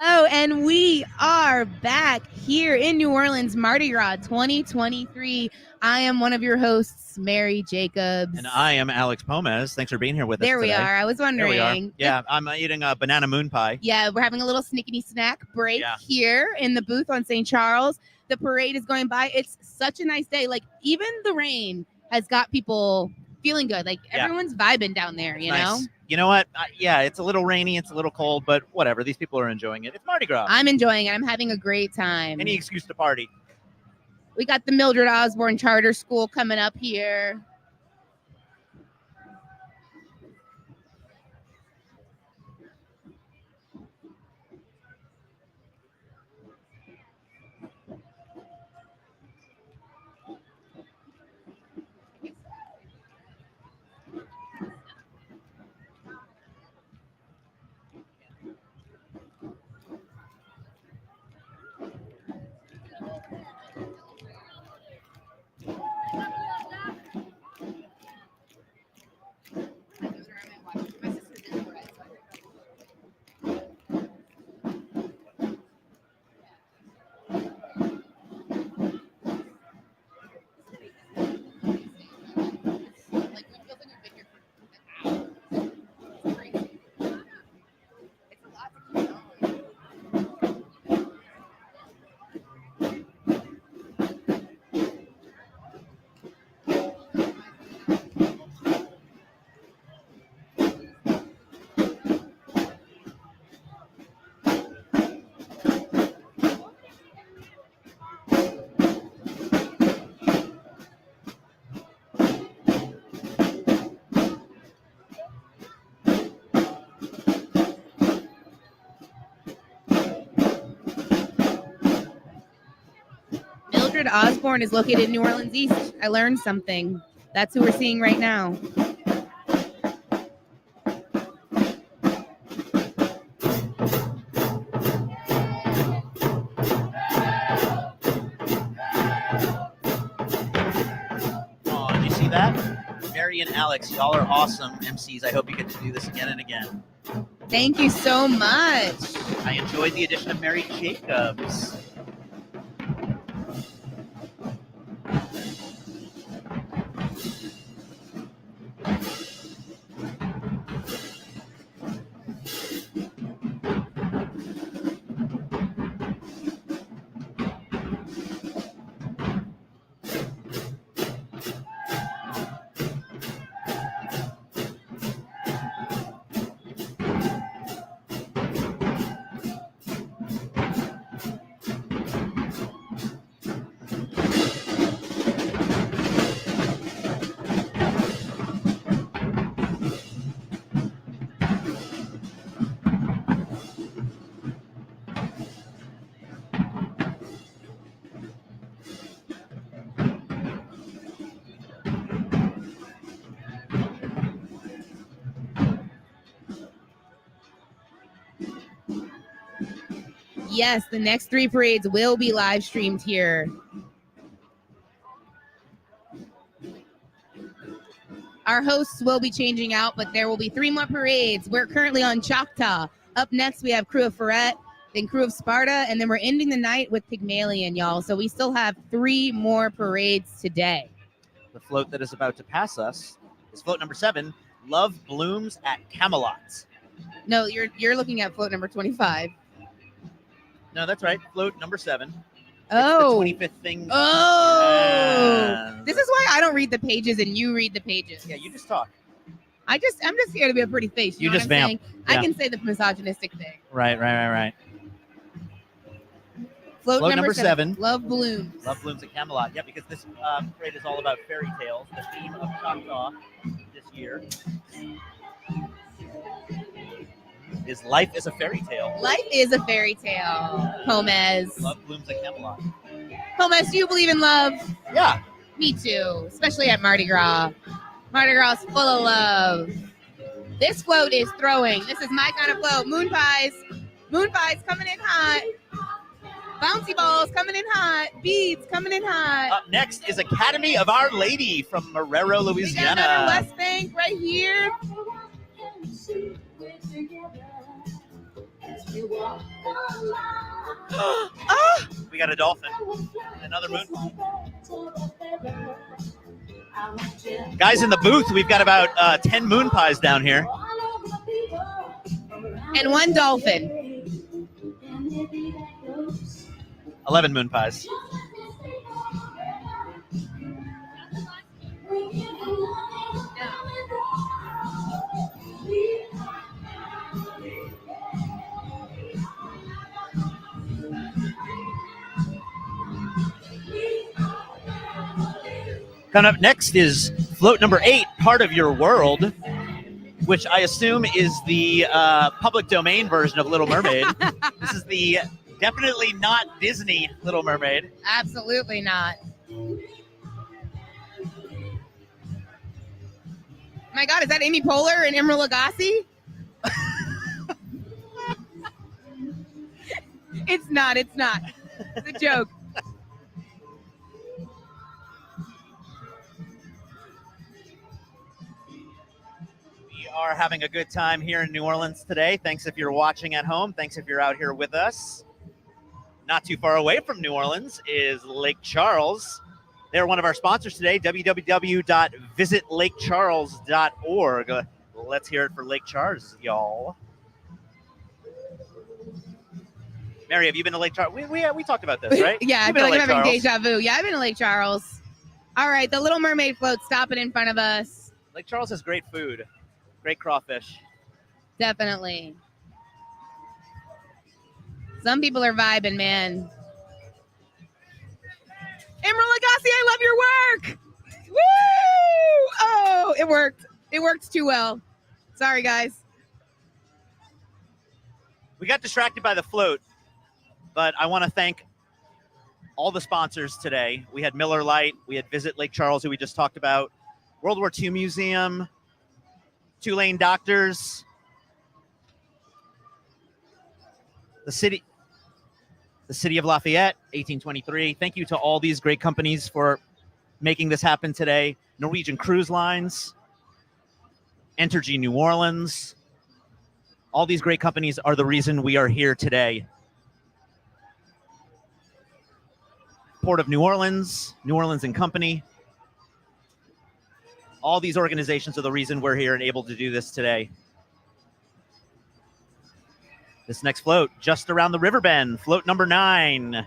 Oh, and we are back here in New Orleans, Mardi Gras 2023. I am one of your hosts, Mary Jacobs. And I am Alex Pomez. Thanks for being here with us There we today. are. I was There we are. wondering. Yeah, I'm eating a banana moon pie. Yeah, we're having a little snickety snack break here in the booth on St. Charles. The parade is going by. It's such a nice day. Like, even the rain has got people feeling good. Like, everyone's vibing down there, you know? You know what? Yeah, it's a little rainy, it's a little cold, but whatever. These people are enjoying it. It's Mardi Gras. I'm enjoying it. I'm having a great time. Any excuse to party. We got the Mildred Osborne Charter School coming up here. Mildred Osborne is located in New Orleans East. I learned something. That's who we're seeing right now. Oh, did you see that? Mary and Alex, y'all are awesome MCs. I hope you get to do this again and again. Thank you so much. I enjoyed the addition of Mary Jacobs. Yes, the next 3 parades will be live streamed here. Our hosts will be changing out, but there will be 3 more parades. We're currently on Choctaw. Up next, we have Crew of Freret, then Crew of Sparta, and then we're ending the night with Pygmalion, y'all. So we still have 3 more parades today. The float that is about to pass us is float number 7, Love Blooms at Camelot. No, you're looking at float number 25. No, that's right. Float number 7. Oh. It's the 25th thing. Oh. Yeah. This is why I don't read the pages and you read the pages. Yeah, you just talk. I'm just here to be a pretty face. You know just what I'm vamp. saying? Yeah. I can say the misogynistic thing. Right. Float number 7. Love Blooms. Love Blooms at Camelot. Yeah, because this parade is all about fairy tales. The theme of Choctaw this year is Life is a Fairy Tale. Life is a fairy tale, Pomez. Love Blooms at Camelot. Pomez, do you believe in love? Yeah. Me too, especially at Mardi Gras. Mardi Gras is full of love. This float is throwing. This is my kind of float. Moon pies. Moon pies coming in hot. Bouncy balls coming in hot. Beads coming in hot. Up next is Academy of Our Lady from Marrero, We got Louisiana. another West Bank right here. We got a dolphin. Another moon. Guys in the booth, we've got about 10 moon pies down here. And one dolphin. 11 moon pies. Coming up next is float number 8, Part of Your World, which I assume is the public domain version of Little Mermaid. This is the definitely not Disney Little Mermaid. Absolutely not. My God, is that Amy Poehler and Emeril Lagasse? It's not. It's a joke. We are having a good time here in New Orleans today. Thanks if you're watching at home. Thanks if you're out here with us. Not too far away from New Orleans is Lake Charles. They're one of our sponsors today, www.visitlakecharles.org. Let's hear it for Lake Charles, y'all. Mary, have you been to Lake Charles? We talked about this, right? Yeah, I feel like I'm having deja vu. Yeah, I've been to Lake Charles. All right, the Little Mermaid float stopping in front of us. Lake Charles has great food, great crawfish. Definitely. Some people are vibing, man. Emeril Lagasse, I love your work. Woo! Oh, it worked. It worked too well. Sorry, guys. We got distracted by the float, but I want to thank all the sponsors today. We had Miller Lite. We had Visit Lake Charles, who we just talked about. World War II Museum. Tulane Doctors. The city of Lafayette, 1823. Thank you to all these great companies for making this happen today. Norwegian Cruise Lines, Entergy New Orleans. All these great companies are the reason we are here today. Port of New Orleans and Company. All these organizations are the reason we're here and able to do this today. This next float, just around the river bend, float number 9.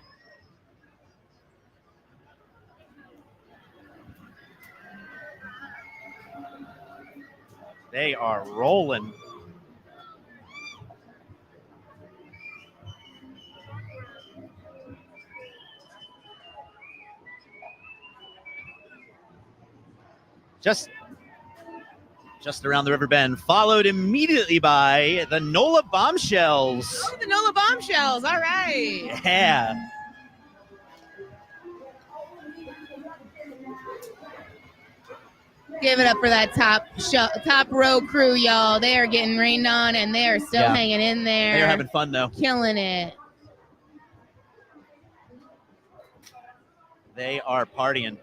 They are rolling. Just around the river bend, followed immediately by the NOLA Bombshells. Oh, the NOLA Bombshells. All right. Yeah. Give it up for that top row crew, y'all. They are getting rained on, and they are still hanging in there. They're having fun, though. Killing it. They are partying.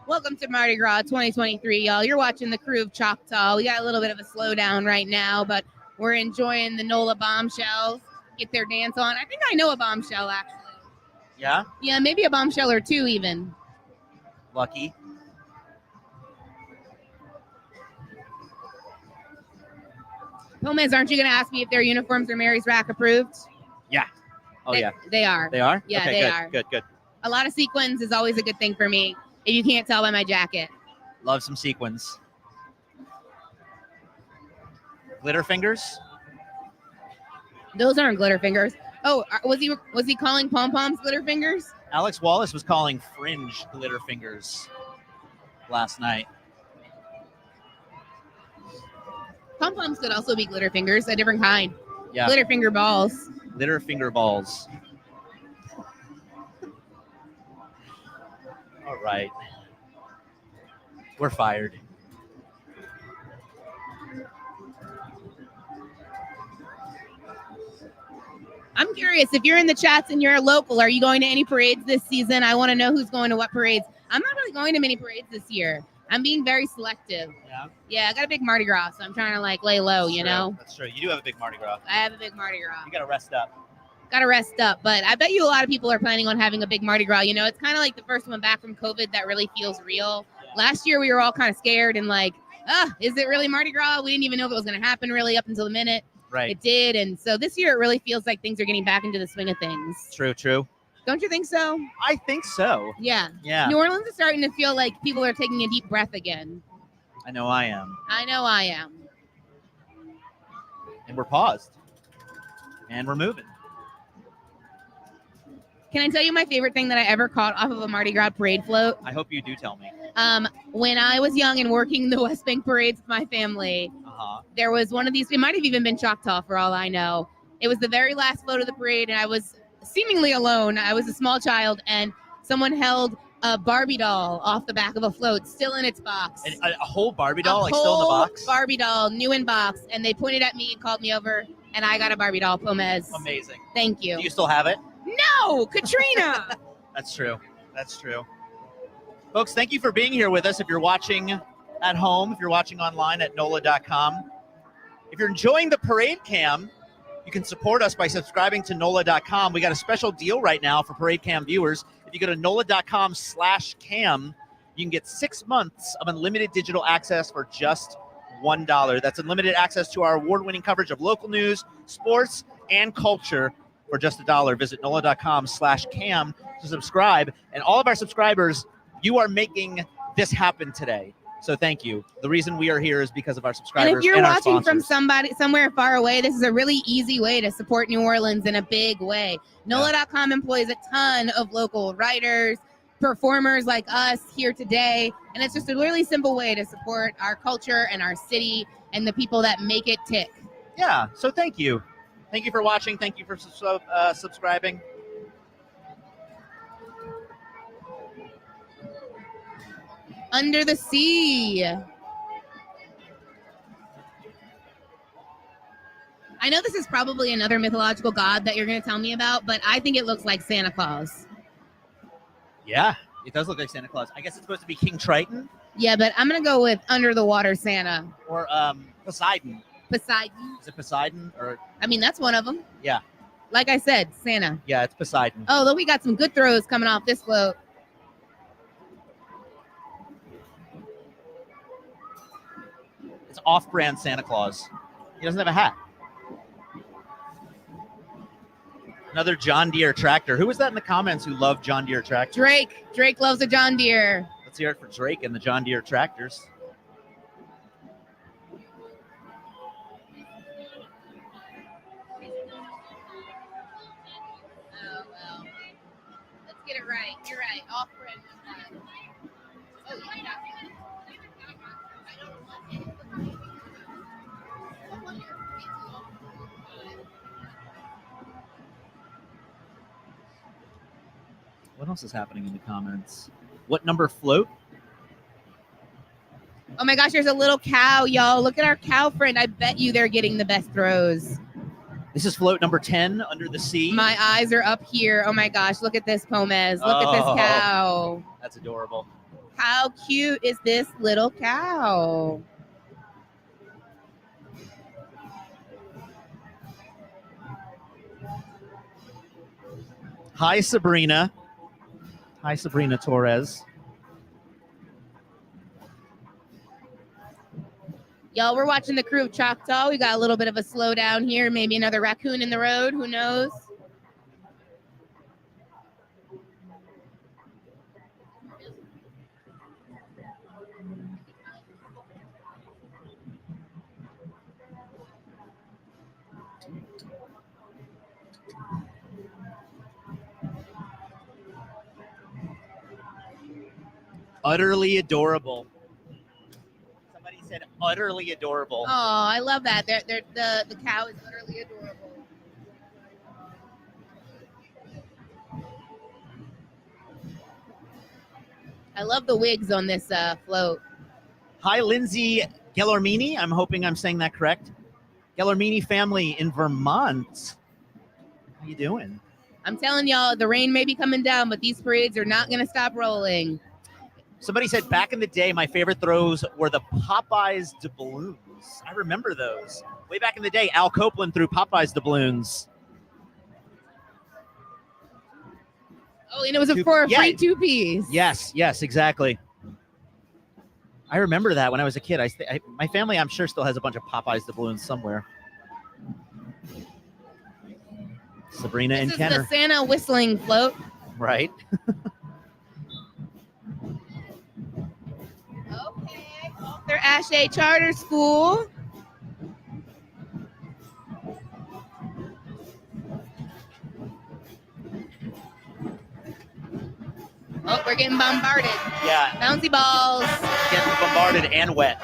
Welcome to Mardi Gras 2023, y'all. You're watching the crew of Choctaw. We got a little bit of a slowdown right now, but we're enjoying the NOLA Bombshells. Get their dance on. I think I know a bombshell, actually. Yeah? Yeah, maybe a bombshell or two, even. Lucky. Gomez, aren't you going to ask me if their uniforms are Mary's Rack approved? Yeah. Oh, yeah. They are. They are? Yeah, okay, they good, are. Good. A lot of sequins is always a good thing for me. if you can't tell by my jacket. Love some sequins. Glitter fingers? Those aren't glitter fingers. Oh, was he calling pom-poms glitter fingers? Alex Wallace was calling fringe glitter fingers last night. Pom-poms could also be glitter fingers, a different kind. Yeah. Glitter finger balls. Glitter finger balls. All right. We're fired. I'm curious, if you're in the chats and you're a local, are you going to any parades this season? I want to know who's going to what parades. I'm not really going to many parades this year. I'm being very selective. Yeah. Yeah, I got a big Mardi Gras, so I'm trying to like lay low, you know? That's true. You do have a big Mardi Gras. I have a big Mardi Gras. You got to rest up. Got to rest up. But I bet you a lot of people are planning on having a big Mardi Gras. You know, it's kind of like the first one back from COVID that really feels real. Yeah. Last year, we were all kind of scared and like, is it really Mardi Gras? We didn't even know if it was going to happen really up until the minute. Right. It did. And so this year, it really feels like things are getting back into the swing of things. True. Don't you think so? I think so. Yeah. Yeah. New Orleans is starting to feel like people are taking a deep breath again. I know I am. I know I am. And we're paused. And we're moving. Can I tell you my favorite thing that I ever caught off of a Mardi Gras parade float? I hope you do tell me. When I was young and working the West Bank parades with my family, there was one of these, it might have even been Choctaw for all I know. It was the very last float of the parade, and I was seemingly alone. I was a small child, and someone held a Barbie doll off the back of a float, still in its box. A whole Barbie doll, like whole still in the box? Barbie doll, new in box, and they pointed at me and called me over, and I got a Barbie doll, Pomez. Amazing. Thank you. Do you still have it? No, Katrina! That's true. Folks, thank you for being here with us. If you're watching at home, if you're watching online at NOLA.com, if you're enjoying the parade cam, you can support us by subscribing to NOLA.com. We got a special deal right now for parade cam viewers. If you go to NOLA.com/cam, you can get 6 months of unlimited digital access for just $1. That's unlimited access to our award-winning coverage of local news, sports, and culture for just $1. Visit NOLA.com/cam to subscribe. And all of our subscribers, you are making this happen today. So thank you. The reason we are here is because of our subscribers. And if you're and our watching from sponsors. somewhere far away, this is a really easy way to support New Orleans in a big way. NOLA.com employs a ton of local writers, performers like us here today, and it's just a really simple way to support our culture and our city and the people that make it tick. Yeah, so thank you. Thank you for watching. Thank you for subscribing. Under the sea. I know this is probably another mythological god that you're going to tell me about, but I think it looks like Santa Claus. Yeah, it does look like Santa Claus. I guess it's supposed to be King Triton. Yeah, but I'm going to go with under the water Santa. Or Poseidon. Poseidon. Is it Poseidon? Or I mean, that's one of them. Yeah. Like I said, Santa. Yeah, it's Poseidon. Oh, look, we got some good throws coming off this float. It's off-brand Santa Claus. He doesn't have a hat. Another John Deere tractor. Who was that in the comments who loved John Deere tractors? Drake. Drake loves a John Deere. Let's hear it for Drake and the John Deere tractors. Oh, well. Let's get it right. You're right. Off-brand. Oh, yeah. What else is happening in the comments? What number float? Oh my gosh, there's a little cow, y'all. Look at our cow friend. I bet you they're getting the best throws. This is float number 10, Under the Sea. My eyes are up here. Oh my gosh, look at this Pomez. Look at this cow. That's adorable. How cute is this little cow? Hi, Sabrina. Hi, Sabrina Torres. Y'all, we're watching the crew of Choctaw. We got a little bit of a slowdown here. Maybe another raccoon in the road. Who knows? Utterly adorable. Somebody said utterly adorable. Oh, I love that. The cow is utterly adorable. I love the wigs on this float. Hi, Lindsay Gelormini. I'm hoping I'm saying that correct. Gelormini family in Vermont. How you doing? I'm telling y'all, the rain may be coming down, but these parades are not going to stop rolling. Somebody said back in the day, my favorite throws were the Popeyes doubloons. I remember those. Way back in the day, Al Copeland threw Popeyes doubloons. Oh, and it was for a free two-piece. Yes, exactly. I remember that when I was a kid. My family, I'm sure, still has a bunch of Popeyes doubloons somewhere. Sabrina and This is Kenner. the Santa whistling float. Right. Okay. They're Ashe Charter School. Oh, we're getting bombarded. Yeah. Bouncy balls. Getting bombarded and wet.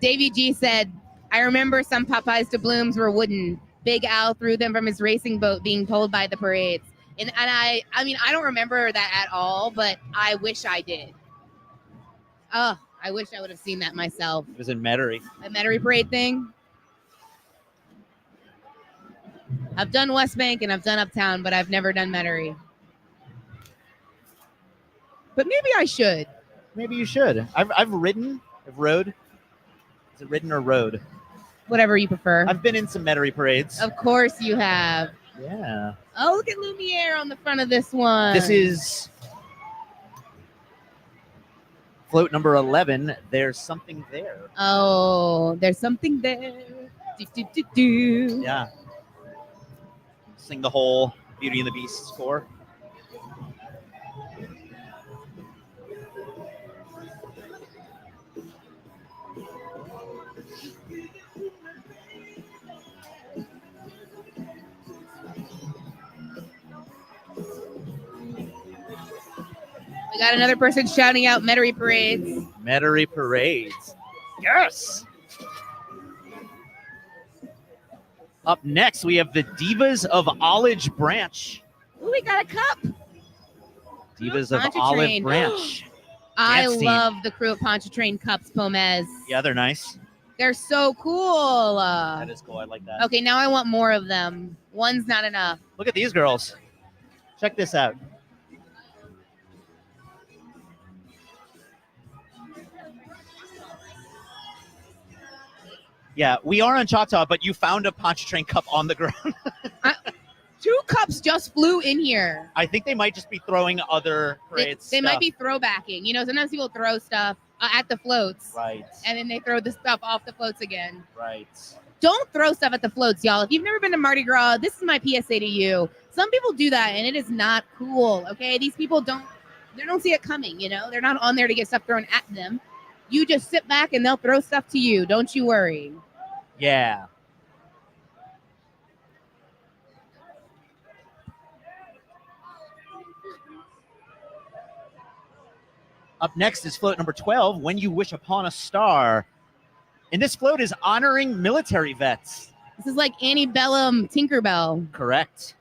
Davey G said, I remember some Popeyes doubloons were wooden. Big Al threw them from his racing boat being pulled by the parades. And I mean, I don't remember that at all, but I wish I did. Oh, I wish I would have seen that myself. It was in Metairie. The Metairie parade thing. I've done West Bank and I've done Uptown, but I've never done Metairie. But maybe I should. Maybe you should. I've rode. Is it ridden or rode? Whatever you prefer. I've been in some Metairie parades. Of course you have. Yeah. Oh, look at Lumiere on the front of this one. This is float number 11. There's something there. Oh, there's something there. Do, do, do, do. Yeah. Sing the whole Beauty and the Beast score. We got another person shouting out Metairie parades. Metairie parades. Yes. Up next, we have the Divas of Olive Branch. Ooh, we got a cup. Divas of Pontchartrain. Olive Branch. I Dance team. love the crew of Pontchartrain cups, Pomez. Yeah, they're nice. They're so cool. That is cool. I like that. Okay, now I want more of them. One's not enough. Look at these girls. Check this out. Yeah, we are on Choctaw, but you found a Pontchartrain cup on the ground. 2 cups just flew in here. I think they might just be throwing other parades. They might be throwbacking. You know, sometimes people throw stuff at the floats. Right. And then they throw the stuff off the floats again. Right. Don't throw stuff at the floats, y'all. If you've never been to Mardi Gras, this is my PSA to you. Some people do that, and it is not cool, okay? These people don't see it coming, you know? They're not on there to get stuff thrown at them. You just sit back, and they'll throw stuff to you. Don't you worry. Yeah. Up next is float number 12, When You Wish Upon a Star. And this float is honoring military vets. This is like antebellum Tinkerbell. Correct.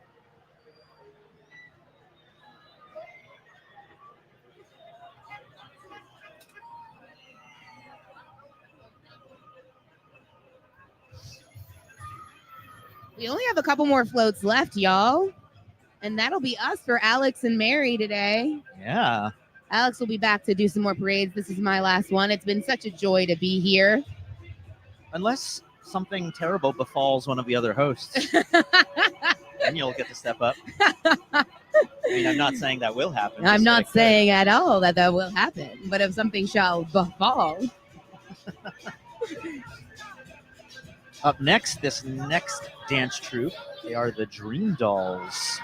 We only have a couple more floats left, y'all. And that'll be us for Alex and Mary today. Yeah. Alex will be back to do some more parades. This is my last one. It's been such a joy to be here. Unless something terrible befalls one of the other hosts. Then you'll get to step up. I mean, I'm not saying that will happen. I'm just not like, saying at all that that will happen, but if something shall befall. Up next, this next dance troupe, they are the Dream Dolls.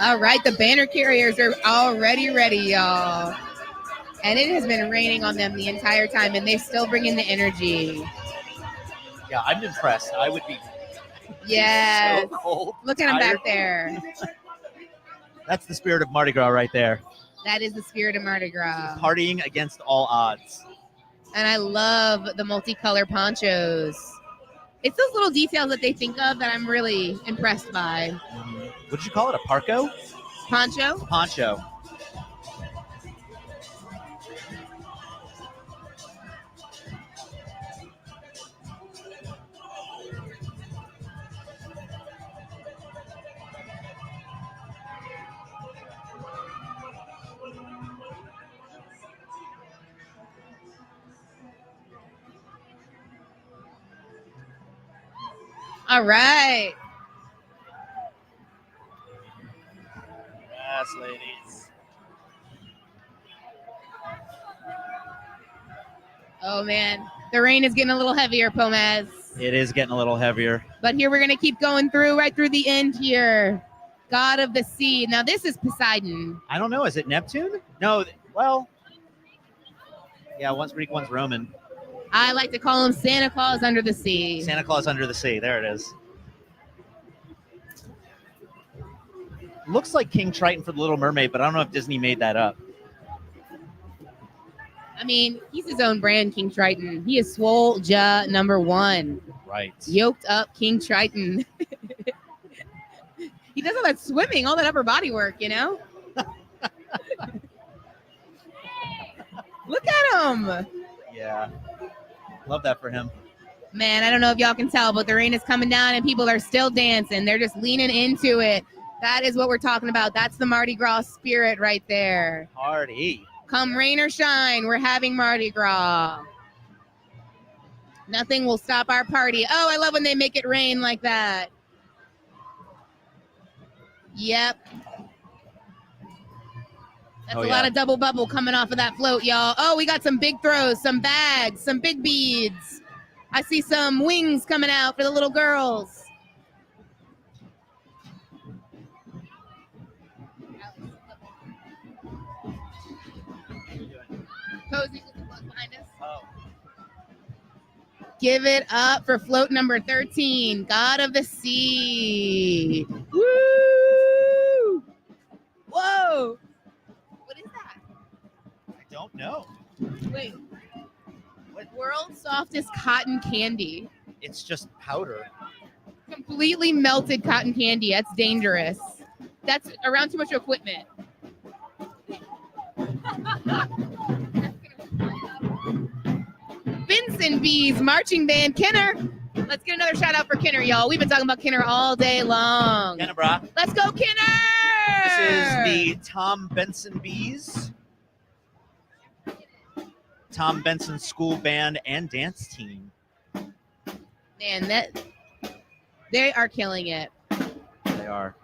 All right, the banner carriers are already ready, y'all. And it has been raining on them the entire time, and they still bring in the energy. Yeah, I'm impressed. I would be Yes. so cold. Look at them tired. back there. That's the spirit of Mardi Gras right there. That is the spirit of Mardi Gras. Partying against all odds. And I love the multicolor ponchos. It's those little details that they think of that I'm really impressed by. What did you call it? A parco? Poncho? Poncho. All right. Yes, ladies. Oh, man. The rain is getting a little heavier, Pomez. It is getting a little heavier. But here we're going to keep going through right through the end here. God of the sea. Now, this is Poseidon. I don't know. Is it Neptune? No. Well, yeah, one's Greek, one's Roman. I like to call him Santa Claus under the sea. Santa Claus under the sea. There it is. Looks like King Triton for the Little Mermaid, but I don't know if Disney made that up. I mean, he's his own brand, King Triton. He is Swole Ja #1. Right. Yoked up King Triton. He does all that swimming, all that upper body work, you know? Look at him. Yeah. Love that for him. Man, I don't know if y'all can tell, but the rain is coming down and people are still dancing. They're just leaning into it. That is what we're talking about. That's the Mardi Gras spirit right there. Party. Come rain or shine, we're having Mardi Gras. Nothing will stop our party. Oh, I love when they make it rain like that. Yep. That's a lot of double bubble coming off of that float, y'all. Oh, we got some big throws, some bags, some big beads. I see some wings coming out for the little girls. Cozy behind us. Oh. Give it up for float number 13, God of the Sea. Woo! Whoa! What is that? I don't know. Wait. What? World's softest cotton candy. It's just powder. Completely melted cotton candy. That's dangerous. That's around too much equipment. Vincent B's marching band, Kenner. Let's get another shout out for Kenner, y'all. We've been talking about Kenner all day long. Kenner, brah. Let's go, Kenner! This is the Tom Benson Bees. Tom Benson School Band and Dance Team. Man, they are killing it. They are.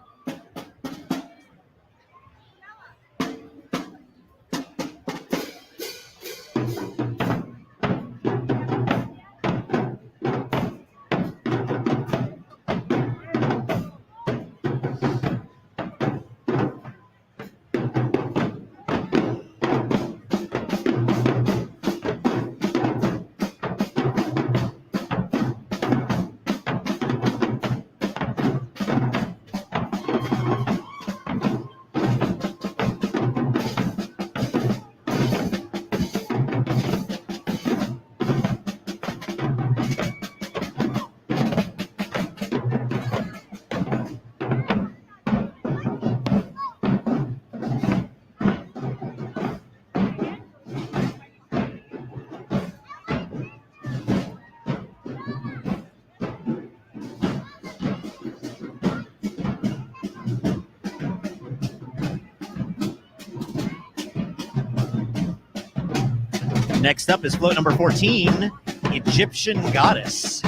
Next up is float number 14, Egyptian Goddess.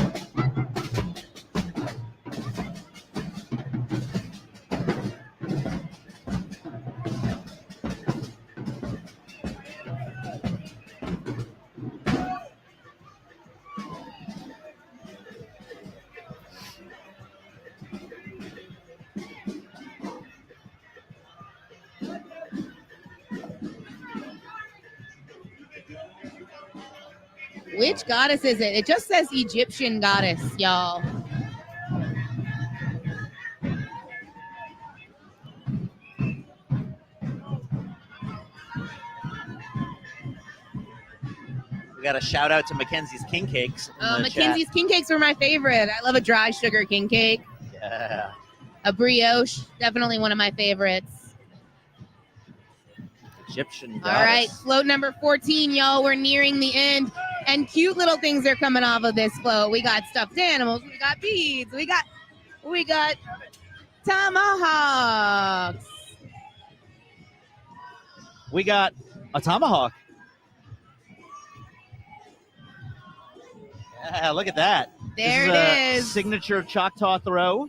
Which goddess is it? It just says Egyptian goddess, y'all. We got a shout out to Mackenzie's King Cakes. Mackenzie's King Cakes were my favorite. I love a dry sugar king cake. Yeah. A brioche, definitely one of my favorites. Egyptian Goddess. All right, float number 14, y'all. We're nearing the end. And cute little things are coming off of this float. We got stuffed animals. We got beads. We got tomahawks. We got a tomahawk. Yeah, look at that. There This it a is. Signature Choctaw throw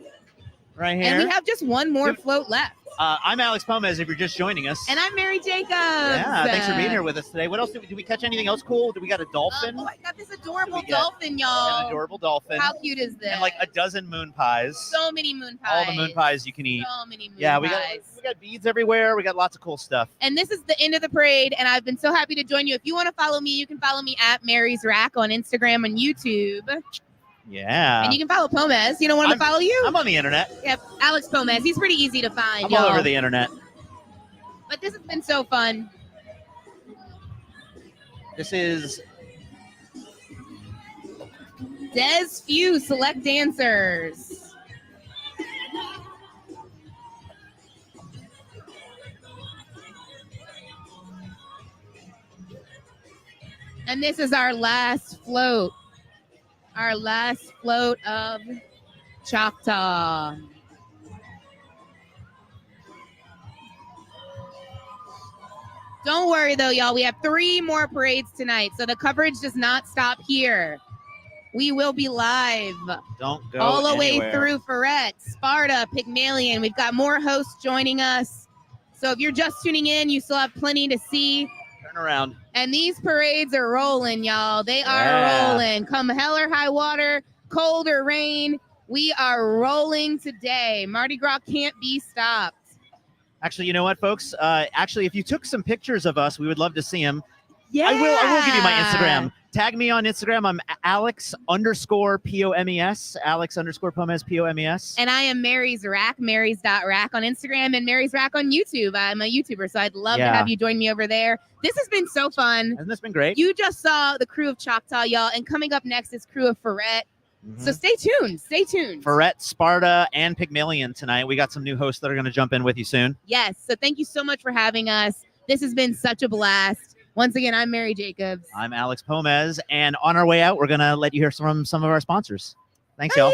right here. And we have just one more float left. I'm Alex Pomez if you're just joining us. And I'm Mary Jacobs. Yeah, thanks for being here with us today. What else did we catch? Anything else cool? Did we got a dolphin? Oh, I got this adorable dolphin, y'all. An adorable dolphin. How cute is this? And like a dozen moon pies. So many moon pies. All the moon pies you can eat. So many moon Yeah, pies. we got beads everywhere. We got lots of cool stuff. And this is the end of the parade, and I've been so happy to join you. If you want to follow me, you can follow me at Mary's Rack on Instagram and YouTube. Yeah. And you can follow Pomez. You don't want him to follow you? I'm on the internet. Yep, Alex Pomez. He's pretty easy to find, I'm y'all. all over the internet. But this has been so fun. This is Des Few Select Dancers. And this is our last float. Our last float of Choctaw. Don't worry, though, y'all. We have 3 more parades tonight, so the coverage does not stop here. We will be live Don't go all the way anywhere. through Freret, Sparta, Pygmalion. We've got more hosts joining us. So if you're just tuning in, you still have plenty to see. Turn around. And these parades are rolling, y'all. They are Yeah. rolling. Come hell or high water, cold or rain, we are rolling today. Mardi Gras can't be stopped. Actually, you know what, folks? Actually, if you took some pictures of us, we would love to see them. Yeah. I will give you my Instagram. Tag me on Instagram. I'm Alex_POMES. Alex_Pomez POMES. And I am Mary's Rack, Mary's.rack on Instagram and Mary's Rack on YouTube. I'm a YouTuber, so I'd love to Yeah. have you join me over there. This has been so fun. Hasn't this been great? You just saw the crew of Choctaw, y'all, and coming up next is crew of Freret. Mm-hmm. So stay tuned. Stay tuned. Freret, Sparta, and Pygmalion tonight. We got some new hosts that are going to jump in with you soon. Yes. So thank you so much for having us. This has been such a blast. Once again, I'm Mary Jacobs. I'm Alex Pomez, and on our way out, we're going to let you hear from some of our sponsors. Thanks, y'all.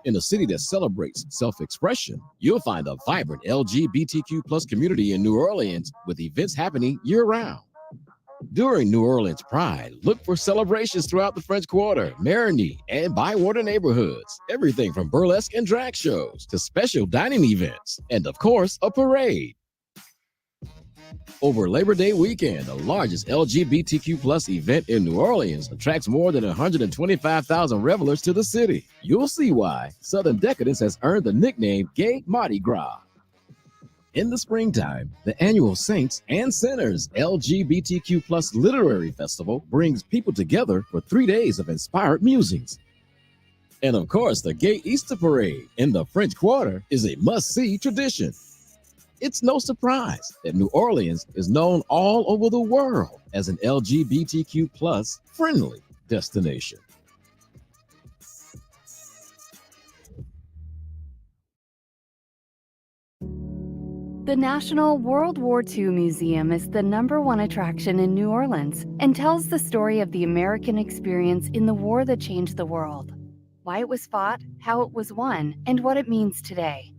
In a city that celebrates self-expression, you'll find a vibrant LGBTQ plus community in New Orleans with events happening year-round. During New Orleans Pride, look for celebrations throughout the French Quarter, Marigny, and Bywater neighborhoods. Everything from burlesque and drag shows to special dining events, and of course, a parade. Over Labor Day weekend, the largest LGBTQ plus event in New Orleans attracts more than 125,000 revelers to the city. You'll see why Southern Decadence has earned the nickname Gay Mardi Gras. In the springtime, the annual Saints and Sinners LGBTQ plus literary festival brings people together for 3 days of inspired musings. And of course, the Gay Easter Parade in the French Quarter is a must-see tradition. It's no surprise that New Orleans is known all over the world as an LGBTQ plus friendly destination. The National World War II Museum is the #1 attraction in New Orleans and tells the story of the American experience in the war that changed the world, why it was fought, how it was won, and what it means today.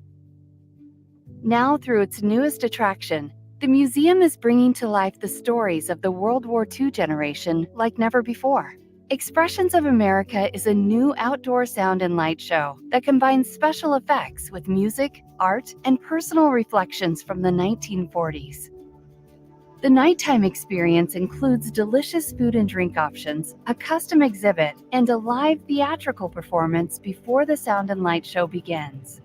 Now, through its newest attraction, The museum is bringing to life the stories of the World War II generation like never before. Expressions of America is a new outdoor sound and light show that combines special effects with music, art, and personal reflections from the 1940s. The nighttime experience includes delicious food and drink options, a custom exhibit, and a live theatrical performance before the sound and light show begins.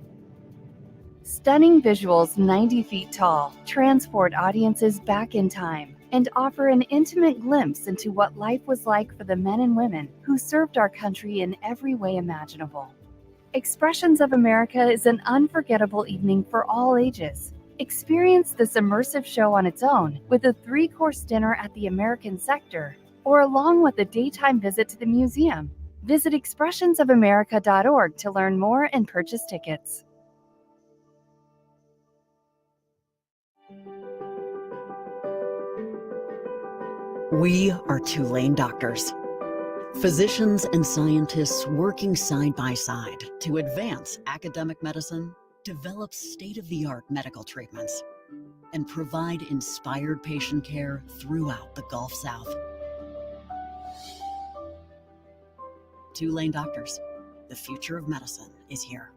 Stunning visuals 90 feet tall transport audiences back in time and offer an intimate glimpse into what life was like for the men and women who served our country in every way imaginable. Expressions of America is an unforgettable evening for all ages. Experience this immersive show on its own with a 3-course dinner at the American Sector or along with a daytime visit to the museum. Visit expressionsofamerica.org to learn more and purchase tickets. We are Tulane doctors, physicians and scientists working side by side to advance academic medicine, develop state-of-the-art medical treatments, and provide inspired patient care throughout the Gulf South. Tulane doctors, the future of medicine is here.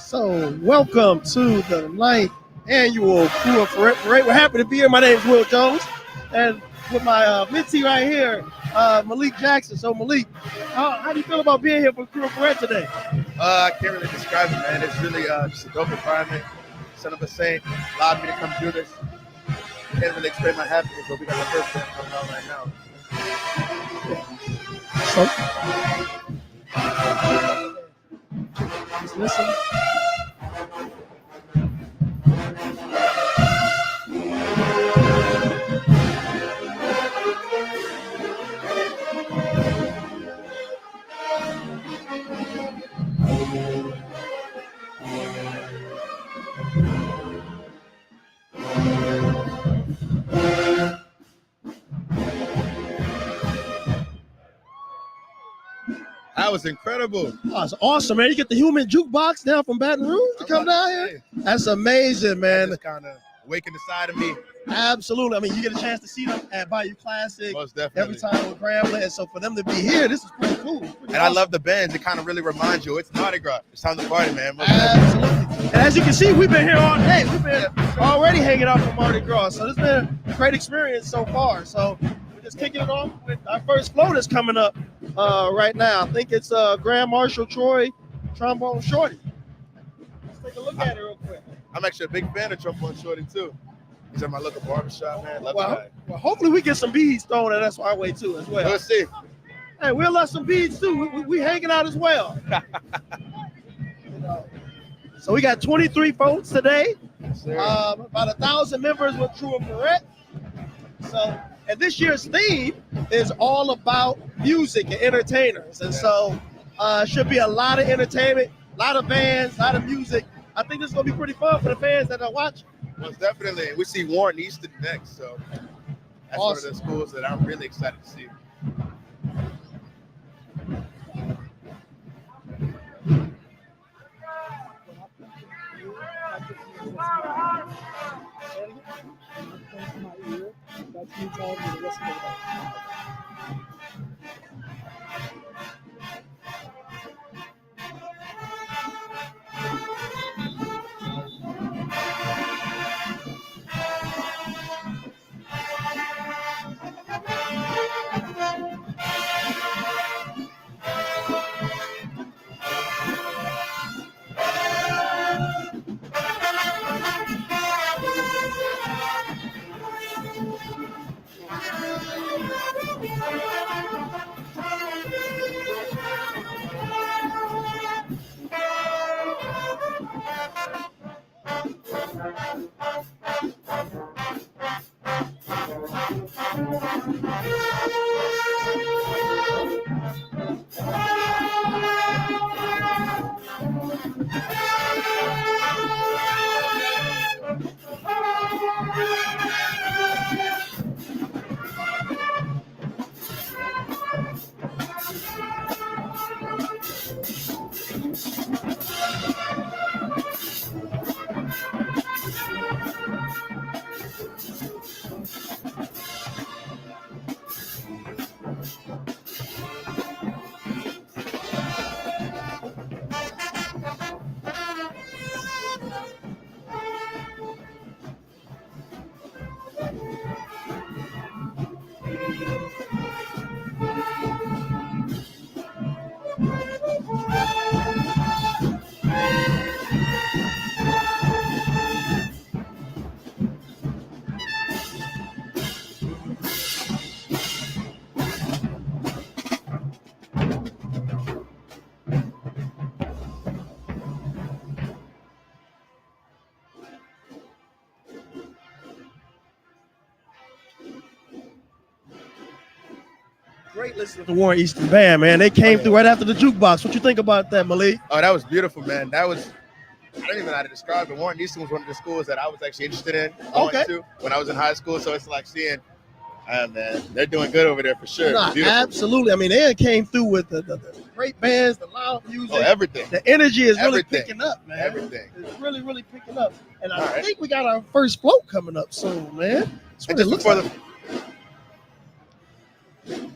So, welcome to the 9th annual Crew of Freret Parade. We're happy to be here. My name is Will Jones, and with my mentee right here, Malik Jackson. So, Malik, how do you feel about being here for Crew of Freret today? I can't really describe it, man. It's really just a dope environment. Son of a Saint allowed me to come do this. Can't really explain my happiness, but we got the first band coming out right now. Just listen. That was incredible. Oh, it's awesome, man. You get the human jukebox down from Baton Rouge to come down here. That's amazing, man. Just kind of waking the side of me. Absolutely. I mean, you get a chance to see them at Bayou Classic Most definitely. every time with Grambling. And so for them to be here, this is pretty cool. And I love the bands. It kind of really reminds you it's Mardi Gras. It's time to party, man. Absolutely. And as you can see, we've been here all day. We've been already hanging out for Mardi Gras. So this has been a great experience so far. So we're just kicking it off with our first float that's coming up right now. I think it's Grand Marshal Troy Trombone Shorty. Let's take a look at it real quick. I'm actually a big fan of Trombone Shorty, too. He's at my local barbershop, man. Love the guy. Well, hopefully we get some beads thrown at us our way, too, as well. We'll see. Hey, we'll let some beads, too. We hanging out as well. So we got 23 votes today. Yes, sir. About 1,000 members with True and Freret. So, and this year's theme is all about music and entertainers. And so should be a lot of entertainment, a lot of bands, a lot of music. I think this is going to be pretty fun for the fans that are watching. Most definitely. We see Warren Easton next, so that's one of the schools that I'm really excited to see. Great listening to the Warren Easton Band, man. They came through right after the jukebox. What you think about that, Malik? Oh, that was beautiful, man. That was, I don't even know how to describe it. Warren Easton was one of the schools that I was actually interested in going to when I was in high school. So it's like seeing, man, they're doing good over there for sure. No, absolutely. I mean, they came through with the great bands, the loud music. Oh, everything. The energy is really picking up, man. Everything. It's really, really picking up. And I think we got our first float coming up soon, man. That's what it looks like.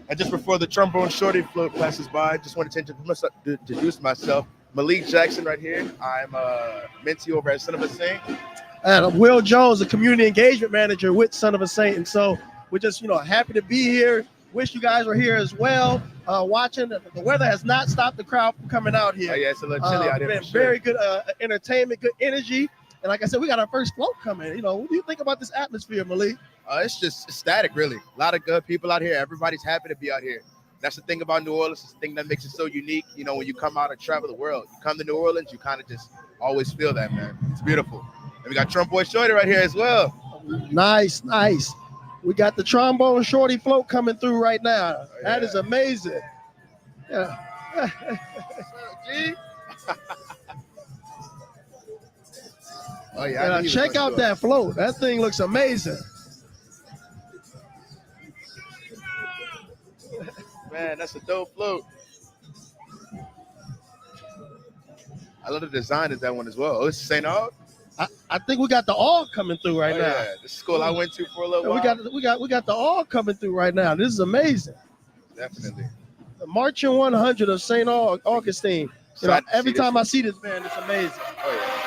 And just before the Trombone Shorty float passes by, just wanted to introduce myself. Malik Jackson right here. I'm a mentee over at Son of a Saint. And I'm Will Jones, the community engagement manager with Son of a Saint. And so we're just, happy to be here. Wish you guys were here as well, watching. The weather has not stopped the crowd from coming out here. Oh, yeah, it's a little chilly out here. Been very good entertainment, good energy. And like I said, we got our first float coming. What do you think about this atmosphere, Malik? It's just ecstatic, really. A lot of good people out here. Everybody's happy to be out here. That's the thing about New Orleans. It's the thing that makes it so unique. When you come out and travel the world, you come to New Orleans, you kind of just always feel that, man. It's beautiful. And we got Trombone Shorty right here as well. Nice. We got the Trombone Shorty float coming through right now. Oh, yeah. That is amazing. Yeah. Oh, yeah. Check out that float. That thing looks amazing. Man, that's a dope float. I love the design of that one as well. Oh, it's St. Aug? I think we got the all coming through right now. Yeah, the school I went to for a little Yeah, while. we got the all coming through right now. This is amazing. Definitely. The Marching 100 of St. Augustine. You know, every time I see this band, it's amazing. Oh, yeah.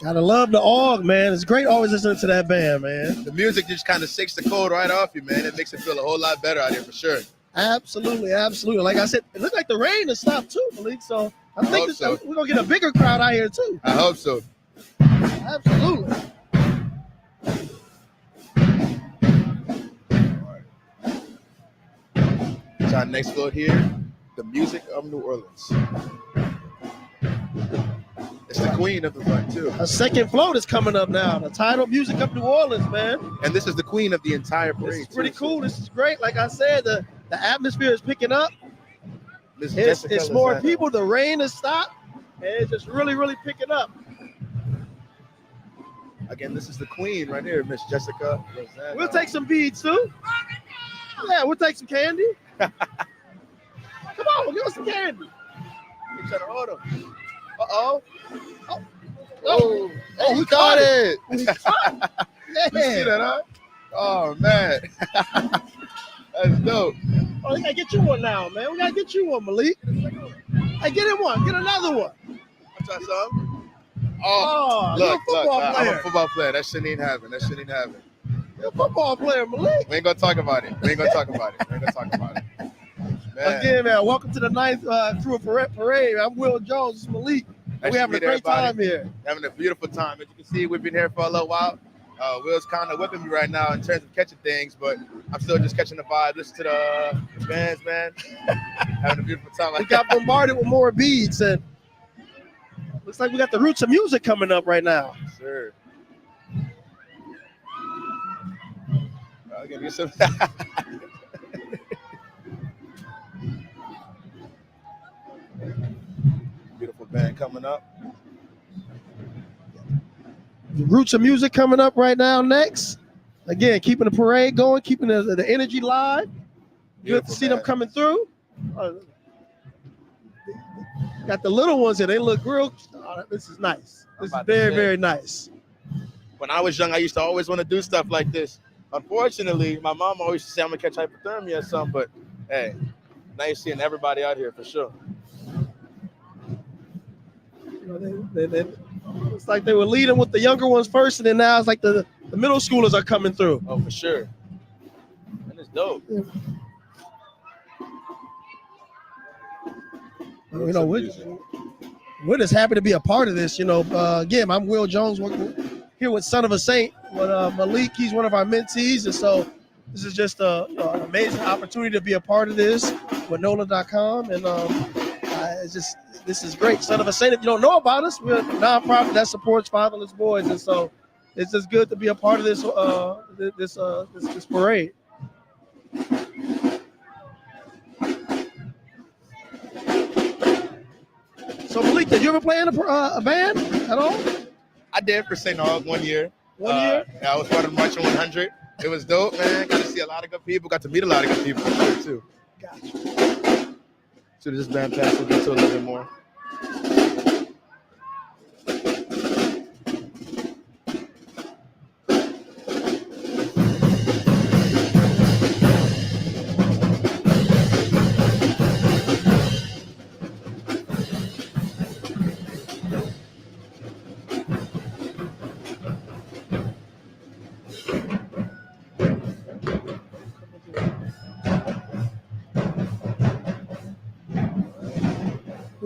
Gotta love the AUG, man. It's great always listening to that band, man. The music just kind of shakes the cold right off you, man. It makes it feel a whole lot better out here for sure. Absolutely, absolutely. Like I said, it looked like the rain has stopped too, Malik. So I think so. we're gonna get a bigger crowd out here too. I hope so. Absolutely. It's our next floor here, the music of New Orleans. It's the queen of the front too. A second float is coming up now. The title music of New Orleans, man. And this is the queen of the entire parade. It's pretty cool. This is great. Like I said, the atmosphere is picking up. It's more people. The rain has stopped, and it's just really, really picking up. Again, this is the queen right here, Miss Jessica. We'll take some beads too. Yeah, we'll take some candy. Come on, give us some candy. You trying to order? Uh-oh. Oh, we got it. We caught it. You see that, huh? Oh, man. That's dope. Oh, we gotta get you one now, man. We gotta get you one, Malik. Hey, get him one. Get another one. I'll try some. Oh, look, you're a football player. I'm a football player. That shouldn't even happen. You're a football player, Malik. We ain't gonna talk about it. Man. Again, man, welcome to the 9th Crew of Parade. I'm Will Jones. This is Malik. Nice We're having a great time here. Having a beautiful time. As you can see, we've been here for a little while. Will's kind of whipping me right now in terms of catching things, but I'm still just catching the vibe. Listen to the bands, man. Having a beautiful time. We got bombarded with more beads, and looks like we got the Roots of Music coming up right now. Sure. I'll give you some. Beautiful band coming up. The Roots of Music coming up right now next. Again, keeping the parade going, keeping the energy live. Good to see them coming through. Got the little ones here. They look real. Oh, this is nice. This is very, very nice. When I was young, I used to always want to do stuff like this. Unfortunately, my mom always used to say I'm going to catch hypothermia or something, but hey, now you're seeing everybody out here for sure. You know, it's like they were leading with the younger ones first, and then now it's like the middle schoolers are coming through. Oh, for sure. And it's dope. You know, we're just happy to be a part of this. You know, again, I'm Will Jones, working here with Son of a Saint. But Malik, he's one of our mentees, and so this is just an amazing opportunity to be a part of this with NOLA.com, and this is great. Son of a Saint, if you don't know about us, we're a nonprofit that supports fatherless boys, and so it's just good to be a part of this this parade. So Malik, did you ever play in a band at all? I did for St. Aug 1 year. 1 year? Yeah, I was part of Marching 100. It was dope, man. Got to see a lot of good people. Got to meet a lot of good people too. Gotcha. So this band pass will get to a little bit more.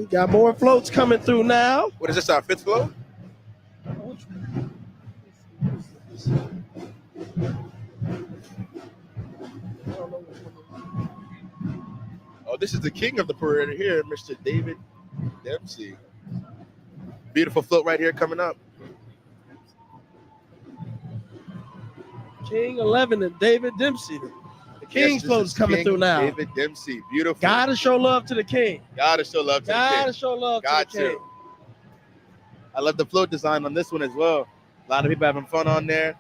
We got more floats coming through now. What is this, our 5th float? Oh, this is the king of the parade here, Mr. David Dempsey. Beautiful float right here coming up. King 11 and David Dempsey. The King's float is coming through now. David Dempsey, beautiful. Gotta show love to the King. Gotta show love to the King. Gotta show love to the King. I love the float design on this one as well. A lot of people having fun on there.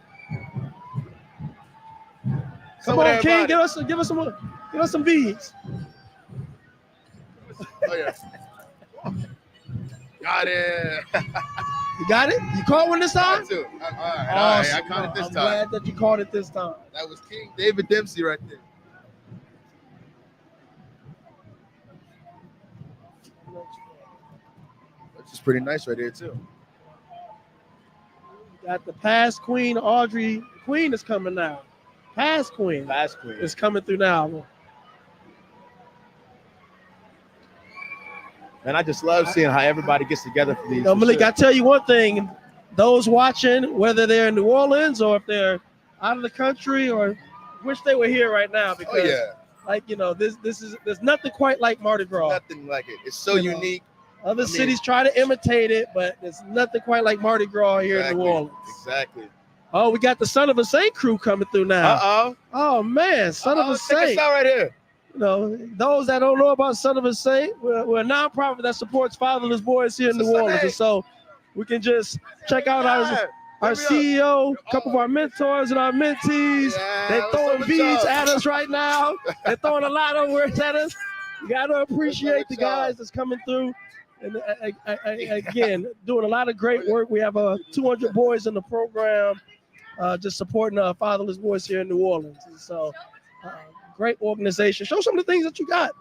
Come on, King, give us some V's. Oh yeah. Got it. You got it? You caught one this time? All right, Awesome. I caught it this I'm time. glad that you caught it this time. That was King David Dempsey right there. Which is pretty nice right here too. Got the past queen, Audrey. Queen is coming now. Past queen. Past queen is coming through now. And I just love seeing how everybody gets together for these. Malik, I tell you one thing. Those watching, whether they're in New Orleans or if they're out of the country, or wish they were here right now because, there's nothing quite like Mardi Gras. Nothing like it. It's so unique. Other cities try to imitate it, but there's nothing quite like Mardi Gras here in New Orleans. Exactly. Oh, we got the Son of a Saint crew coming through now. Uh-oh. Oh, man. Son of a Saint. Check us out right here. Those that don't know about Son of a Saint, we're a nonprofit that supports fatherless boys here in New Orleans. And so we can just check out our CEO, a couple of our mentors and our mentees. They're throwing beads at us right now. They're throwing a lot of words at us. You got to appreciate the guys that's coming through. And again, doing a lot of great work. We have 200 boys in the program just supporting fatherless boys here in New Orleans. And so great organization. Show some of the things that you got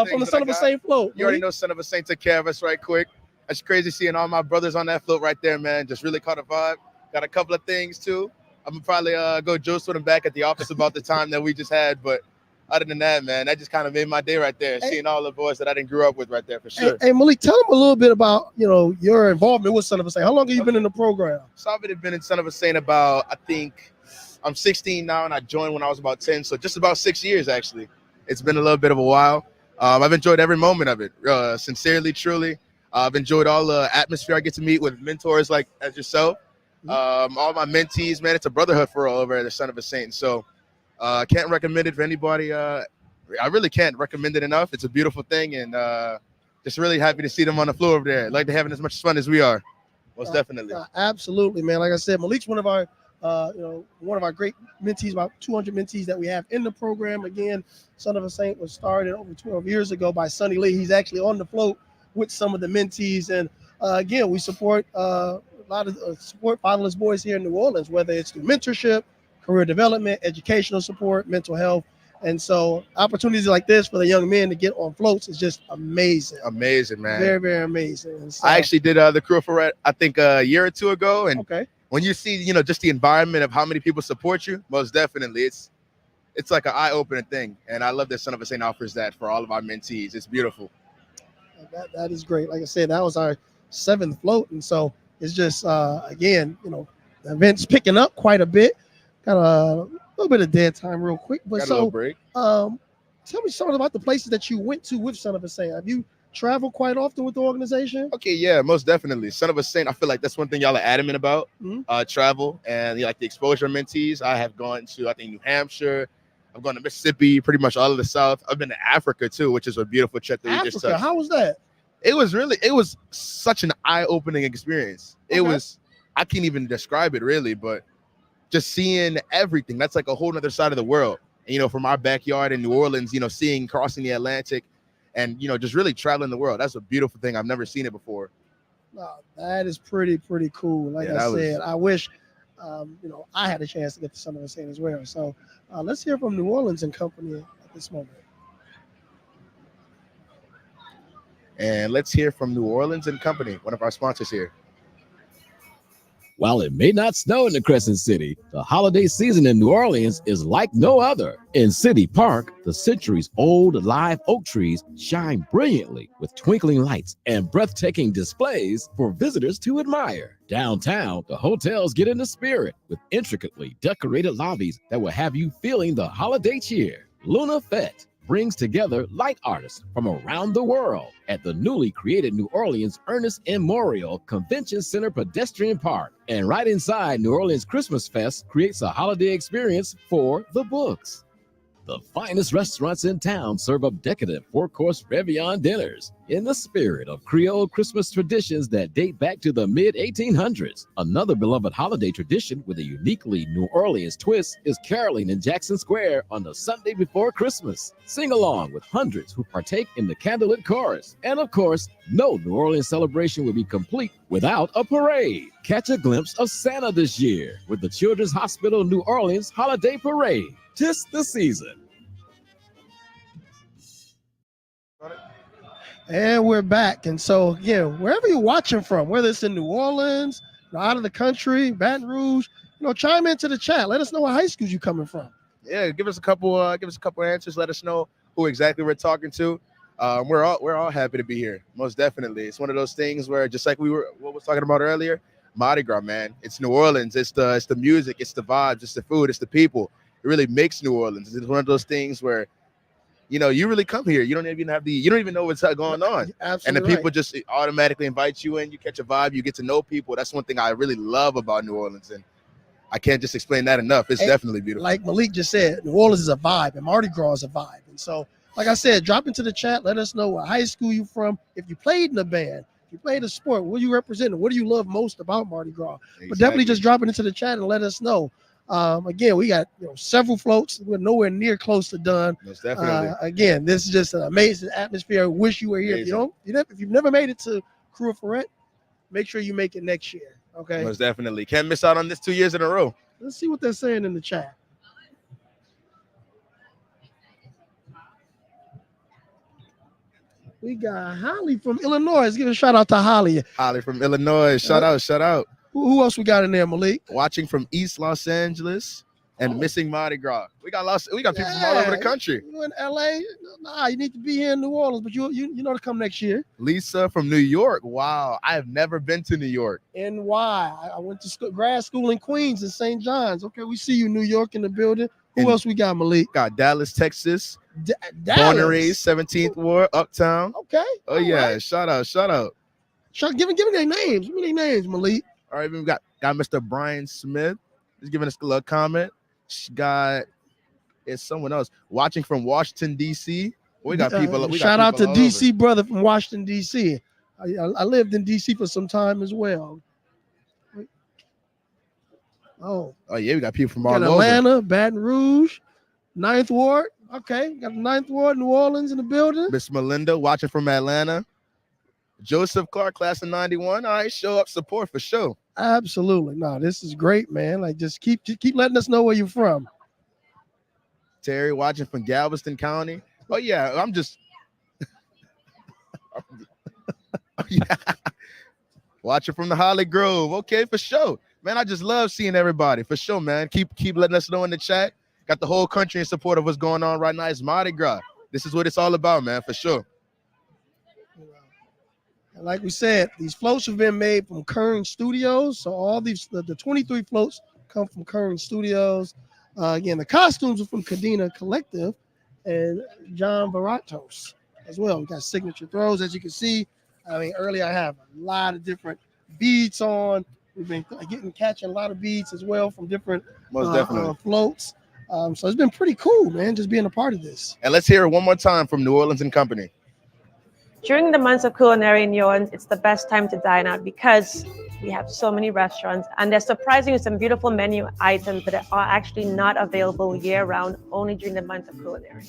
from the Son of a Saint float. You already know Son of a Saint took care of us right quick. It's crazy seeing all my brothers on that float right there, man. Just really caught a vibe. Got a couple of things too. I'm gonna probably go juice with them back at the office about the time that we just had. But other than that, man, that just kind of made my day right there. Seeing all the boys that I didn't grow up with right there for sure. Hey, Malik, tell them a little bit about your involvement with Son of a Saint. How long have you been in the program? So I've been in Son of a Saint about, I think, I'm 16 now, and I joined when I was about 10. So just about 6 years, actually. It's been a little bit of a while. I've enjoyed every moment of it, sincerely, truly. I've enjoyed all the atmosphere. I get to meet with mentors like as yourself. All my mentees, man, it's a brotherhood for all over at the Son of a Saint. So can't recommend it for anybody. I really can't recommend it enough. It's a beautiful thing, and just really happy to see them on the floor over there. Like they're having as much fun as we are. Most definitely. Absolutely, man. Like I said, Malik's one of our great mentees, about 200 mentees that we have in the program. Again, Son of a Saint was started over 12 years ago by Sonny Lee. He's actually on the float with some of the mentees. And again, we support a lot of support fatherless boys here in New Orleans, whether it's through mentorship, career development, educational support, mental health. And so opportunities like this for the young men to get on floats is just amazing. Amazing, man. Very, very amazing. And so, I actually did the crew for Freret, I think a year or two ago. And when you see, just the environment of how many people support you, most definitely, it's like an eye-opening thing. And I love that Son of a Saint offers that for all of our mentees. It's beautiful. That is great. Like I said, that was our 7th float. And so it's just, again, the event's picking up quite a bit. Got a little bit of dead time real quick. But Got a little break. Tell me something about the places that you went to with Son of a Saint. Have you traveled quite often with the organization? Okay, yeah, most definitely. Son of a Saint, I feel like that's one thing y'all are adamant about, travel and like the exposure mentees. I have gone to, I think, New Hampshire. I've gone to Mississippi, pretty much all of the South. I've been to Africa too, which is a beautiful trip that we just touched. How was that? It was such an eye-opening experience. It was, I can't even describe it really, but just seeing everything, that's like a whole nother side of the world. And, from our backyard in New Orleans, crossing the Atlantic and, just really traveling the world. That's a beautiful thing. I've never seen it before. That is pretty cool. Like I said, I wish, I had a chance to get to Son of a Saint as well. So let's hear from New Orleans and Company at this moment. And let's hear from New Orleans and Company, one of our sponsors here. While it may not snow in the Crescent City, the holiday season in New Orleans is like no other. In City Park, the centuries-old live oak trees shine brilliantly with twinkling lights and breathtaking displays for visitors to admire. Downtown, the hotels get in the spirit with intricately decorated lobbies that will have you feeling the holiday cheer. Luna Fête brings together light artists from around the world at the newly created New Orleans Ernest M. Morial Convention Center Pedestrian Park. And right inside New Orleans Christmas Fest creates a holiday experience for the books. The finest restaurants in town serve up decadent four-course Réveillon dinners in the spirit of Creole Christmas traditions that date back to the mid-1800s. Another beloved holiday tradition with a uniquely New Orleans twist is caroling in Jackson Square on the Sunday before Christmas. Sing along with hundreds who partake in the candlelit chorus. And of course, no New Orleans celebration would be complete without a parade. Catch a glimpse of Santa this year with the Children's Hospital New Orleans Holiday Parade. 'Tis the season. And we're back. And so, again, wherever you're watching from, whether it's in New Orleans, out of the country, Baton Rouge, chime into the chat. Let us know what high schools you're coming from. Yeah, give us a couple answers. Let us know who exactly we're talking to. We're all happy to be here. Most definitely. It's one of those things where, just like what we were talking about earlier, Mardi Gras, man. It's New Orleans. It's the music. It's the vibes. It's the food. It's the people. It really makes New Orleans. It's one of those things where, you really come here. You don't even know what's going on. Absolutely. And the people just automatically invite you in. You catch a vibe. You get to know people. That's one thing I really love about New Orleans. And I can't just explain that enough. It's definitely beautiful. Like Malik just said, New Orleans is a vibe, and Mardi Gras is a vibe. And so, like I said, drop into the chat. Let us know what high school you're from. If you played in a band, if you played a sport, what you represent, what do you love most about Mardi Gras? Exactly. But definitely just drop it into the chat and let us know. Again, we got several floats. We're nowhere near close to done. Most definitely. Again, this is just an amazing atmosphere. Wish you were here. Amazing. If you've never made it to Crew of Freret, make sure you make it next year. Okay. Most definitely. Can't miss out on this 2 years in a row. Let's see what they're saying in the chat. We got Holly from Illinois. Let's give a shout out to Holly. Holly from Illinois. Shout out. Who else we got in there, Malik? Watching from East Los Angeles and missing Mardi Gras. We got people from all over the country. You in LA? Nah, you need to be here in New Orleans, but you know to come next year. Lisa from New York. Wow, I have never been to New York. NY. I went to grad school in Queens and St. John's. Okay, we see you, New York, in the building. Who else we got, Malik? Got Dallas, Texas. Dallas. Born and raised, 17th Ward, Uptown. Okay. Oh yeah, right. Shout out. Give me their names. Give me their names, Malik. All right, we got Mr. Brian Smith. He's giving us a little comment. It's someone else watching from Washington, D.C. We got people. Shout out to D.C. brother from Washington, D.C. I lived in D.C. for some time as well. Oh yeah, we got people from all over. Atlanta, Baton Rouge, 9th Ward. Okay, got the 9th Ward, New Orleans in the building. Miss Melinda watching from Atlanta. Joseph Clark, class of 91. All right, show up, support for sure. Absolutely. No, this is great, man. Like, just keep letting us know where you're from. Terry watching from Galveston County. Oh yeah, I'm just watching from the Holly Grove. Okay, for sure, man. I just love seeing everybody for sure, man. Keep letting us know in the chat. Got the whole country in support of what's going on right now. It's Mardi Gras. This is what it's all about, man, for sure. Like we said, these floats have been made from Kern Studios. So all the 23 floats come from Kern Studios. Again, the costumes are from Cadena Collective and John Baratos as well. We got signature throws, as you can see. I mean, earlier I have a lot of different beads on. We've been catching a lot of beads as well from different floats. So it's been pretty cool, man, just being a part of this. And let's hear it one more time from New Orleans and Company. During the months of culinary in New Orleans, it's the best time to dine out because we have so many restaurants and they're surprising with some beautiful menu items that are actually not available year-round, only during the month of culinary.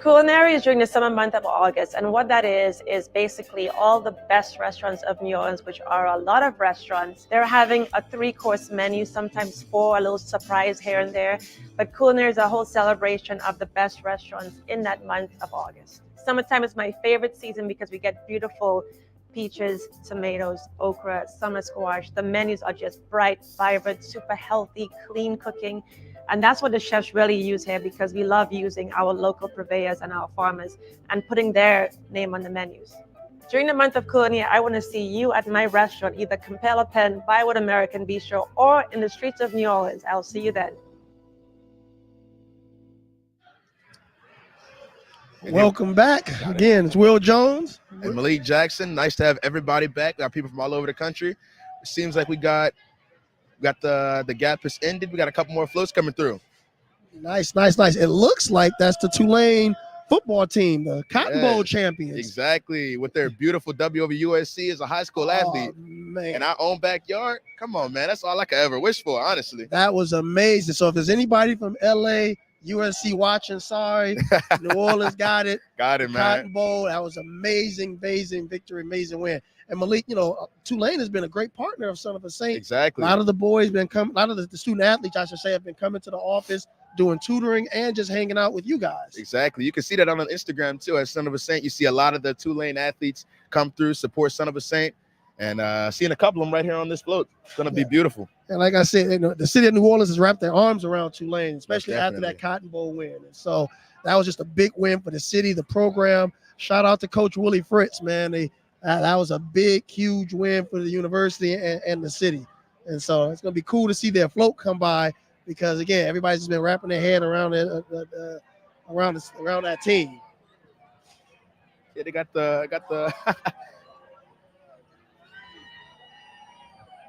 Culinary is during the summer month of August, and what that is basically all the best restaurants of New Orleans, which are a lot of restaurants. They're having a 3-course menu, sometimes 4, a little surprise here and there. But culinary is a whole celebration of the best restaurants in that month of August. Summertime is my favorite season because we get beautiful peaches, tomatoes, okra, summer squash. The menus are just bright, vibrant, super healthy, clean cooking. And that's what the chefs really use here, because we love using our local purveyors and our farmers and putting their name on the menus. During the month of Colonia, I want to see you at my restaurant, either Compel a Pen, Bywood American Bistro, or in the streets of New Orleans. I'll see you then. Welcome back. Again, it's Will Jones. And Malik Jackson. Nice to have everybody back. We got people from all over the country. It seems like we got the gap has ended. We got a couple more floats coming through. Nice. It looks like that's the Tulane football team, the Cotton Bowl champions. Exactly. With their beautiful W over USC as a high school athlete. Man. In our own backyard. Come on, man. That's all I could ever wish for, honestly. That was amazing. So if there's anybody from LA, USC watching, sorry. New Orleans got it. Got it, man. Cotton Bowl. That was amazing victory, amazing win. And Malik, Tulane has been a great partner of Son of a Saint. Exactly. A lot of the boys been coming, a lot of the student athletes, I should say, have been coming to the office, doing tutoring and just hanging out with you guys. Exactly. You can see that on Instagram too. At Son of a Saint, you see a lot of the Tulane athletes come through, support Son of a Saint, and seeing a couple of them right here on this float. It's going to be beautiful. And like I said, the city of New Orleans has wrapped their arms around Tulane, especially after that Cotton Bowl win. And so that was just a big win for the city, the program. Shout out to Coach Willie Fritz, man. That was a big, huge win for the university and the city. And so it's going to be cool to see their float come by, because again, everybody's just been wrapping their head around around that team. Yeah, they got the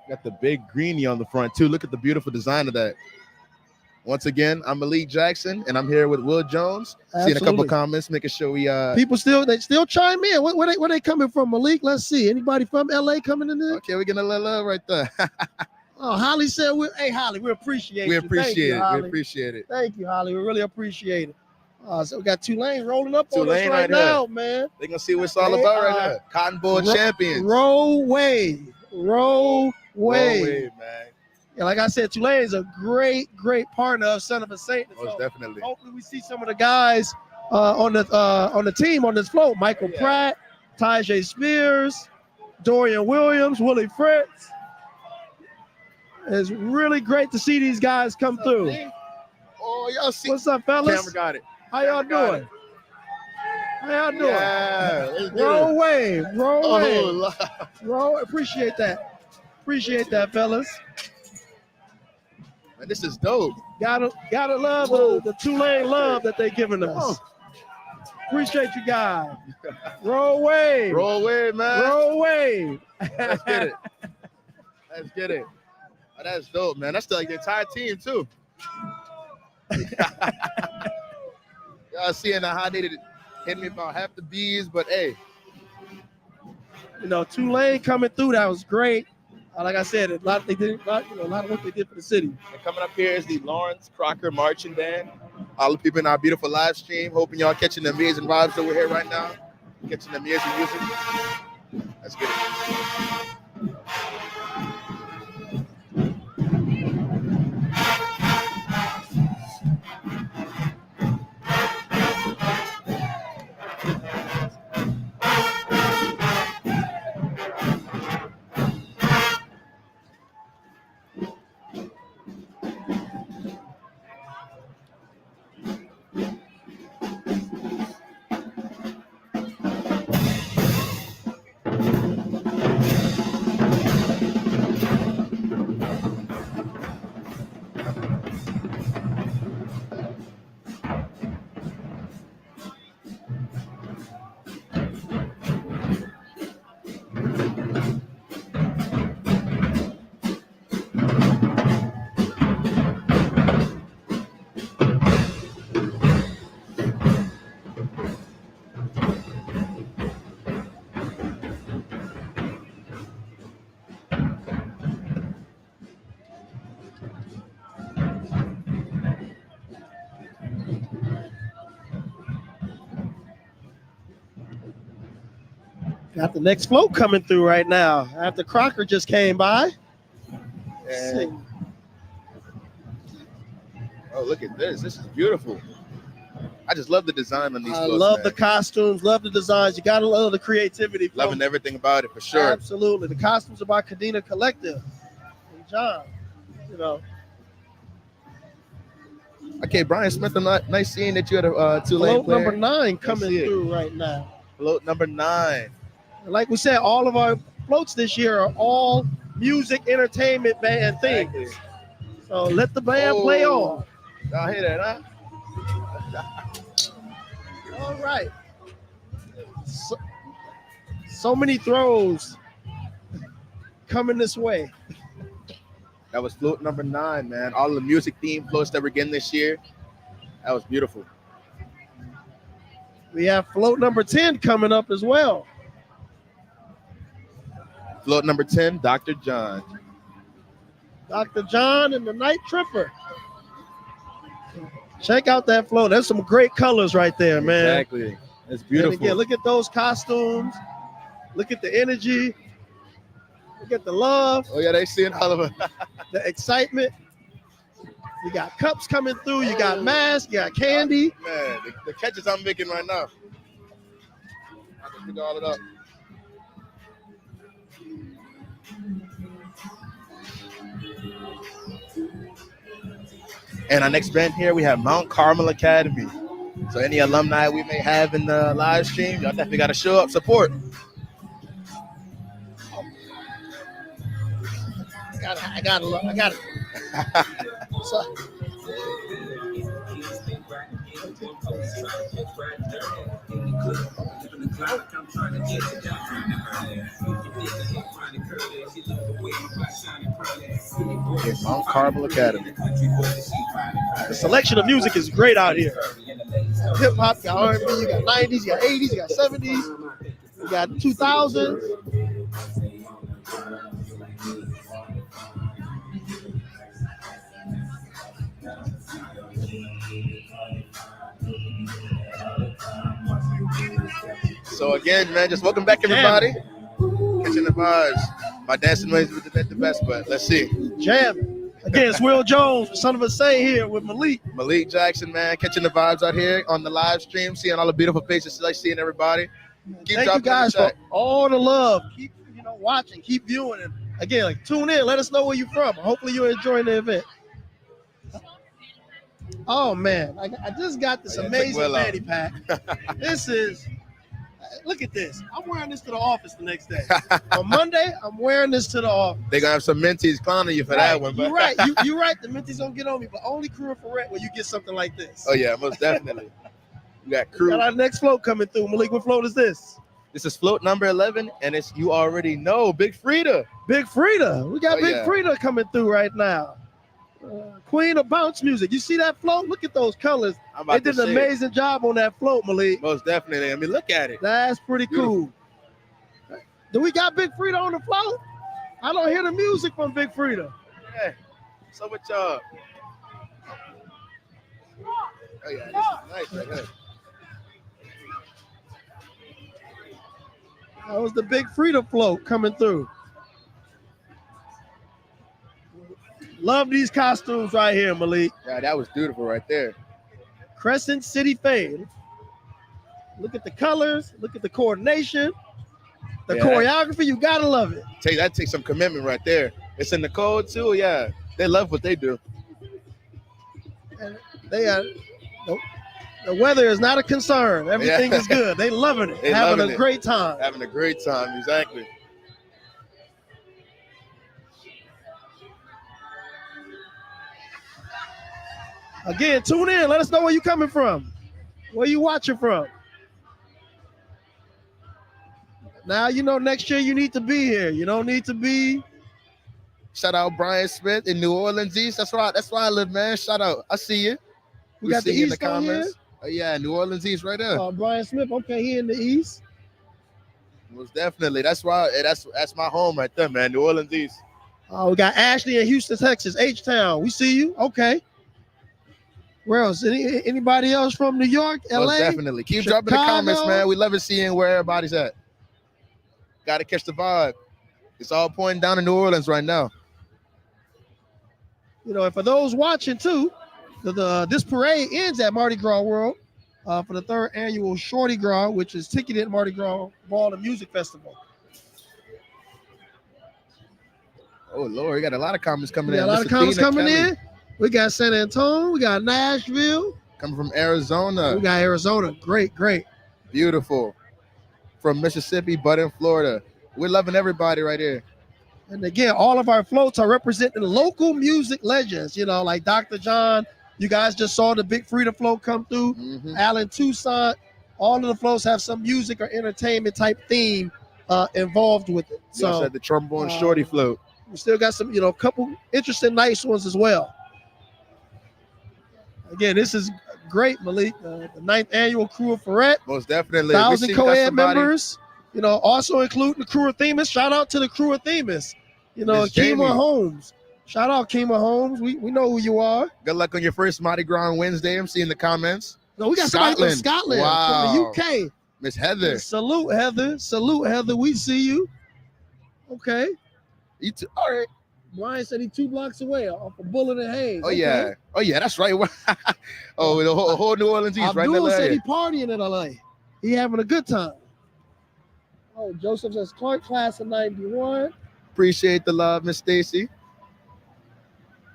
got the big greenie on the front too. Look at the beautiful design of that. Once again, I'm Malik Jackson, and I'm here with Will Jones. Absolutely. Seeing a couple comments, making sure we people still chime in. Where they coming from, Malik? Let's see. Anybody from LA coming in there? Okay, we're getting a little love right there. Oh, Holly said, hey, Holly, we appreciate you. Appreciate Thank you, it. Holly. We appreciate it. Thank you, Holly. We really appreciate it. So we got Tulane rolling up on us Tulane right right here. now, man. They're going to see what it's all about right now. Cotton Bowl champions. Roll wave, Roll wave, man. Yeah, like I said, Tulane is a great partner of Son of a Saint. Most definitely. Hopefully we see some of the guys on the team on this float. Michael Pratt, Tyjae Spears, Dorian Williams, Willie Fritz. It's really great to see these guys come through. Oh, y'all see. What's up, fellas? Camera got it. How y'all doing? Yeah, let's do Roll it. wave, roll Oh, wave. Lord. Roll. Appreciate that, fellas. Man, this is dope. Gotta love the Tulane love that they giving us. Appreciate you guys. Roll wave. Roll wave, man. Roll wave. Let's get it. Let's get it. Oh, that's dope, man. That's like the entire team, too. Y'all seeing how they did hit me about half the bees, but hey. Tulane coming through, that was great. Like I said, a lot of what they did for the city. And coming up here is the Lawrence Crocker Marching Band. All the people in our beautiful live stream, hoping y'all catching the amazing vibes over here right now. Catching the amazing music. Let's get it. Got the next float coming through right now after Crocker just came by. And, oh, look at this. This is beautiful. I just love the design on these I floats, love man. the costumes, love the designs. You gotta love the creativity. from- Loving everything about it for sure. Absolutely. The costumes are by Kadena Collective and John. You know, Okay, Brian Smith, nice seeing that you had a two-lane float player. number 9 Let's coming see it. through right now. Float number 9. And like we said, all of our floats this year are all music, entertainment, band themes. So let the band play on. Y'all hear that, huh? All right. So many throws coming this way. That was float number 9, man. All the music theme floats that we're getting this year. That was beautiful. We have float number 10 coming up as well. Float number 10, Dr. John. Dr. John and the Night Tripper. Check out that float. There's some great colors right there, man. Exactly. It's beautiful. And again, look at those costumes. Look at the energy. Look at the love. Oh, yeah, they seeing all of it. The excitement. You got cups coming through. You got masks. You got candy. Man, the catches I'm making right now. I can pick all it up. And our next band here, we have Mount Carmel Academy. So any alumni we may have in the live stream, y'all definitely got to show up, support. I got it. So, Mount Carmel Academy. the selection of music is great out here. Hip hop, you got R&B, you got 90s, you got 80s, you got 70s, you got 2000s. So again, man, just welcome back everybody. Catching the vibes. My dancing ways with the best, but let's see. Jamming. Again, it's Will Jones, son of a say here with Malik. Malik Jackson, man, catching the vibes out here on the live stream, seeing all the beautiful faces, like seeing everybody. Keep Thank you guys for all the love. Keep watching, keep viewing, and again, like tune in. Let us know where you're from. Hopefully, you're enjoying the event. Oh man, I just got this amazing fanny pack. This is. Look at this. I'm wearing this to the office the next day. On Monday, I'm wearing this to the office. They're gonna have some mentees clowning you for that one. But You're right. You're right. The mentees don't get on me, but only crew of Freret where you get something like this. Oh yeah, most definitely. We got crew. We got our next float coming through. Malik, what float is this? This is float number 11, and it's you already know, Big Frida. Big Frida. We got Big yeah. Frida coming through right now. Queen of bounce music. You see that float? Look at those colors. They did an amazing job on that float, Malik. Most definitely. I mean, look at it. That's pretty cool. Do we got Big Frida on the float? I don't hear the music from Big Frida. Hey, so what's up? Oh yeah, this is nice right here. That was the Big Frida float coming through. Love these costumes right here, Malik. Yeah, that was beautiful right there. Crescent City Fade. Look at the colors. Look at the coordination. The choreography. You gotta love it. That takes some commitment right there. It's in the code too. Yeah, they love what they do. And they are. The weather is not a concern. Everything is good. They loving it. Having a great time. Having a great time. Exactly. Again, tune in. Let us know where you coming from. Where you watching from. Now you know next year you need to be here. You don't need to be. Shout out Brian Smith in New Orleans East. That's why I live, man. Shout out. I see you. We got the see you East on here? Oh, yeah, New Orleans East right there. Brian Smith. Okay, he in the East. Most definitely. That's why. That's my home right there, man. New Orleans East. We got Ashley in Houston, Texas. H-Town. We see you. Okay. Where else? Anybody else from New York, LA? Most definitely. Keep dropping the comments, man. We love seeing where everybody's at. Got to catch the vibe. It's all pointing down to New Orleans right now. You know, and for those watching too, this parade ends at Mardi Gras World. for the 3rd annual Shorty Gras, which is ticketed Mardi Gras Ball and Music Festival. Oh Lord, we got a lot of comments coming We got in. a lot of Mr. comments Tina coming Kelly, in. We got San Antonio. We got Nashville. coming from Arizona. We got Arizona. Great, great. Beautiful. From Mississippi, but in Florida. We're loving everybody right here. And again, all of our floats are representing local music legends, you know, like Dr. John. You guys just saw the Big Frida float come through. Alan Toussaint. All of the floats have some music or entertainment type theme involved with it. We also So had the trombone shorty float. we still got some, a couple interesting, nice ones as well. Again, this is great, Malik. The 9th annual Crew of Freret. Most definitely. 1,000 co-ed members. Also including the Crew of Themis. Shout out to the Crew of Themis. Miss Jamie. Kima Holmes. Shout out Kima Holmes. We know who you are. Good luck on your first Mardi Gras on Wednesday. I'm seeing the comments. No, we got somebody from Scotland, Wow. from the UK. Miss Heather. Salute, Heather. Salute, Heather. We see you. Okay. All right. Brian said he's 2 blocks away off of Bullet and Hayes. Oh, yeah. Oh, yeah, that's right. Oh, the whole New Orleans East right Abdul there. said he partying in LA. He having a good time. Oh, Joseph says Clark class of 91. Appreciate the love, Miss Stacy.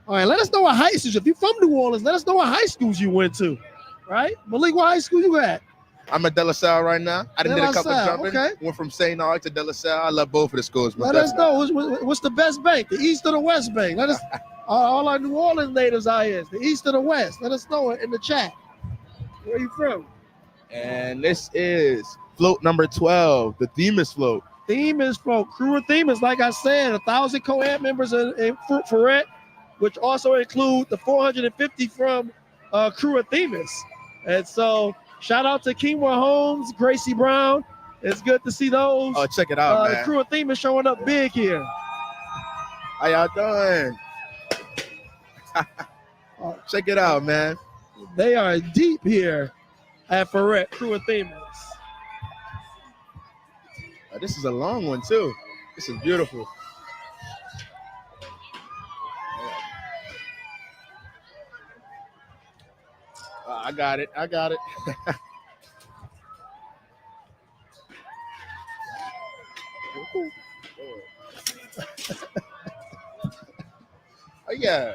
All right, let us know what high schools. If you're from New Orleans, let us know what high schools you went to. Right? Malik, what high school you at? I'm at De La Salle right now. I did a couple De La Salle, jumping. okay. Went from St. Aug to De La Salle. I love both of the schools. Let us know what's the best bank, the East or the West bank. Let us, all our New Orleans natives out here, the East or the West. Let us know in the chat. Where you from? And this is float number 12, the Themis float. Themis float, Crew of Themis. Like I said, 1,000 co-ed members in Freret, which also include the 450 from Crew of Themis. And so, shout out to Kingwa Holmes, Gracie Brown. It's good to see those. Oh, check it out, The man. Crew of Themis showing up big here. How y'all doing? Check it out, man. They are deep here at Freret, Crew of Themis. This is a long one, too. This is beautiful. I got it. Oh, yeah.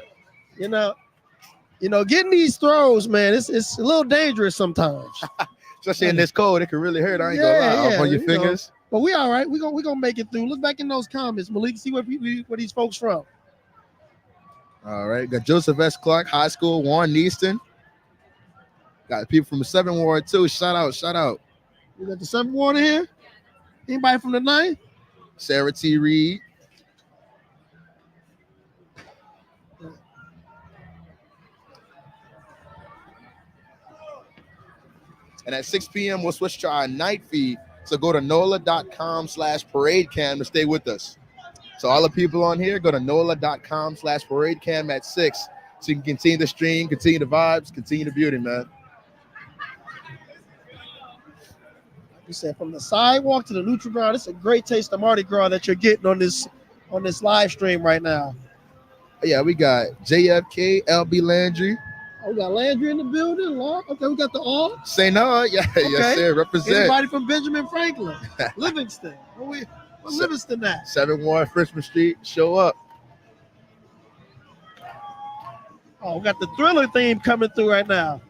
Getting these throws, man, it's a little dangerous sometimes. Especially in this cold, it can really hurt. I ain't gonna lie. Off on your fingers. But we all right. We're gonna make it through. Look back in those comments, Malik. See where these folks from. All right. Got Joseph S. Clark High School, Warren Neaston. Got people from the 7th Ward, too. Shout out. We got the 7th Ward in here. Anybody from the 9th? Sarah T. Reed. And at 6 p.m., we'll switch to our night feed. So go to NOLA.com/paradecam to stay with us. So all the people on here, go to NOLA.com/paradecam at 6. So you can continue the stream, continue the vibes, continue the beauty, man. You said from the sidewalk to the neutral ground. It's a great taste of Mardi Gras that you're getting on this live stream right now. Yeah, we got JFK, LB Landry. Oh, we got Landry in the building. Okay, we got the all. Say no, yeah, yes, sir. Represent. Anybody from Benjamin Franklin, Livingston? Where Livingston at? 7th Ward, Richmond Street. Show up. Oh, we got the Thriller theme coming through right now.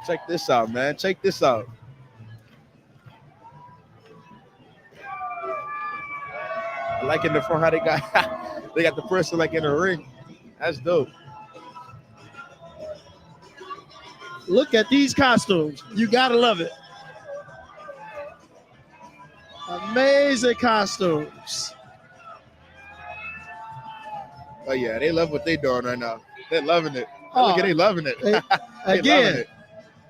Check this out, man. Check this out. I like in the front how they got the person like in the ring. That's dope. Look at these costumes. You gotta love it. Amazing costumes. Oh yeah, they love what they doing right now. They're loving it. Oh, Look at they loving it. They Again, loving it.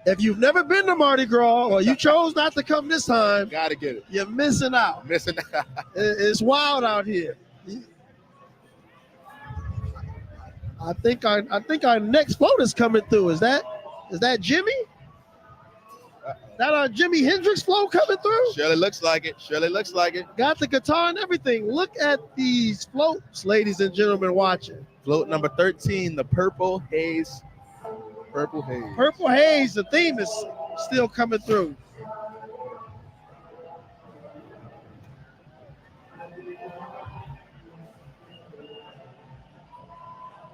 if you've never been to Mardi Gras or you chose not to come this time, Gotta get it. you're missing out. Missing out. It's wild out here. I think our next float is coming through. Is that Jimmy? That our Jimi Hendrix float coming through? Surely looks like it. Got the guitar and everything. Look at these floats, ladies and gentlemen watching. Float number 13, the Purple Haze Purple Haze. Purple Haze, the theme is still coming through.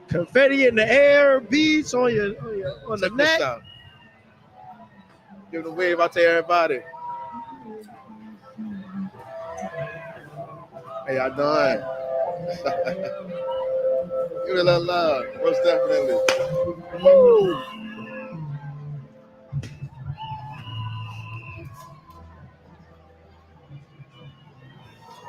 Confetti in the air, beats on the Check neck. this out. Give it a wave out to everybody. How y'all doing? Give it a little love. Most definitely. Woo!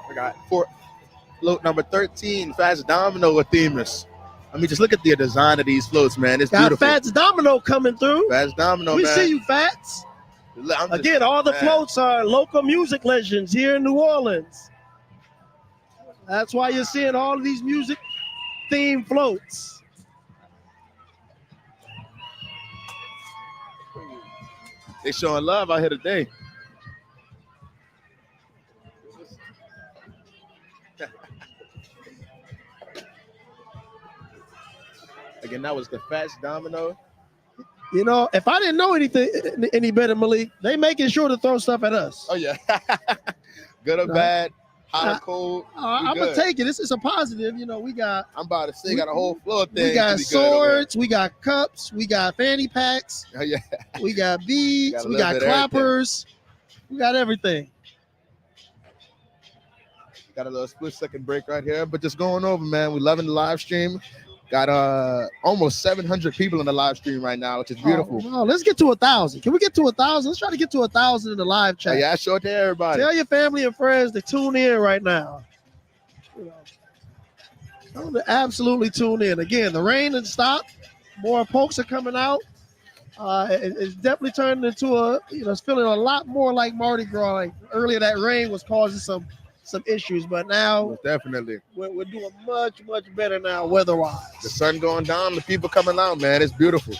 I got float number 13, Fats Domino with Themis. I mean, just look at the design of these floats, man. It's Got beautiful. Fats Domino coming through. Fats Domino, We man. see you, Fats. Again, all the floats are local music legends here in New Orleans. That's why you're seeing all of these music themed floats. They showing love out here today. Again, that was the Fats Domino. You know, if I didn't know anything any better, Malik, they making sure to throw stuff at us. Oh yeah, good or bad, hot or cold. I'm gonna take it. This is a positive. You know, we got. I'm about to say, got a whole floor thing. We got swords. We got cups. We got fanny packs. Oh yeah. We got beads. Got a We little got bit of clappers. We got everything. Got a little split second break right here, but just going over, man. We loving the live stream. Got almost 700 people in the live stream right now, which is beautiful. Oh, let's get to 1,000. Can we get to 1,000? Let's try to get to 1,000 in the live chat. Oh, yeah, show it to everybody. Tell your family and friends to tune in right now. Tell them to absolutely tune in. Again, the rain has stopped. More folks are coming out. It's definitely turned into it's feeling a lot more like Mardi Gras. Like earlier, that rain was causing some issues, but now definitely we're doing much better now weather-wise. The sun going down, the people coming out, man. It's beautiful.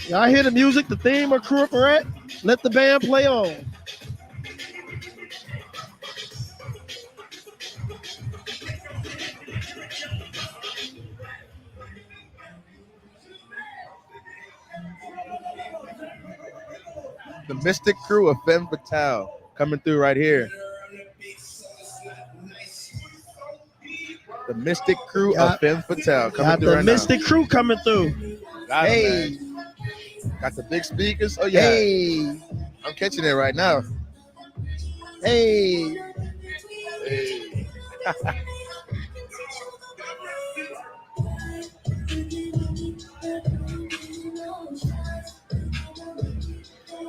Y'all hear the music, the theme of Crew of Freret? Let the band play on. The Mystic Crew of Femme Fatale coming through right here. The Mystic Crew of Femme Fatale coming through right now. Got the Mystic Crew coming through. Got Hey. it, man. Got the big speakers. Oh yeah. Hey. I'm catching it right now. Hey. Hey.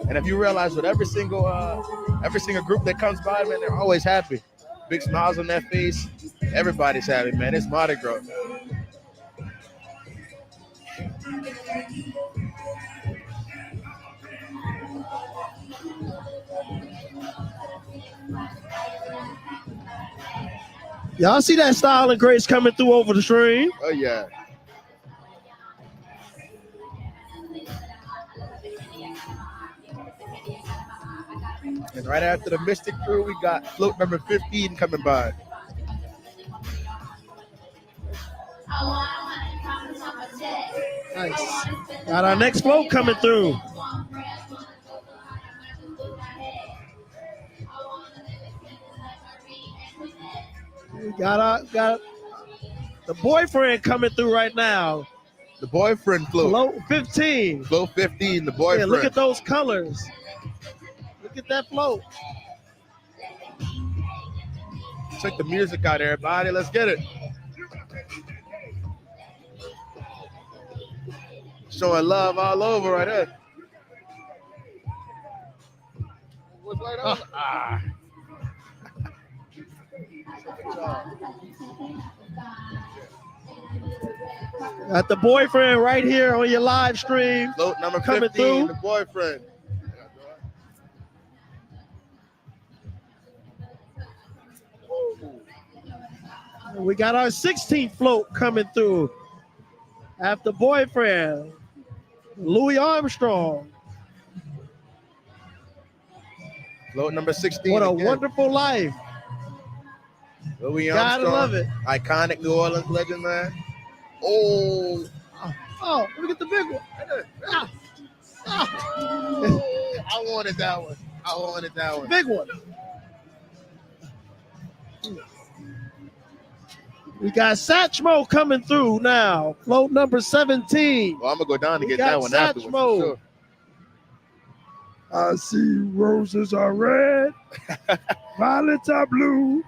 And if you realize with every single group that comes by, man, they're always happy. Big smiles on their face. Everybody's happy, man. It's Mardi Gras. Y'all see that style and grace coming through over the stream? Oh yeah. And right after the Mystic Crew, we got float number 15 coming by. Nice. Got our next float coming through. We got the boyfriend coming through right now. The boyfriend float. Float 15. Float 15, the boyfriend. Yeah, look at those colors. Look at that float. Check the music out, everybody. Let's get it. Showing love all over right there. What's right on? Got the boyfriend right here on your live stream. Float number 15, coming through. the boyfriend. We got our 16th float coming through. After boyfriend, Louis Armstrong. Float number 16. What a again. wonderful life. Louis Gotta Armstrong, love it. iconic New Orleans legend, man. Oh, Oh, let me get the big one. Ah, I wanted that one. I wanted that one. big one. We got Satchmo coming through now. Float number 17. Well, I'm gonna go down to We get got that one afterwards. For Satchmo. sure. I see roses are red, violets are blue.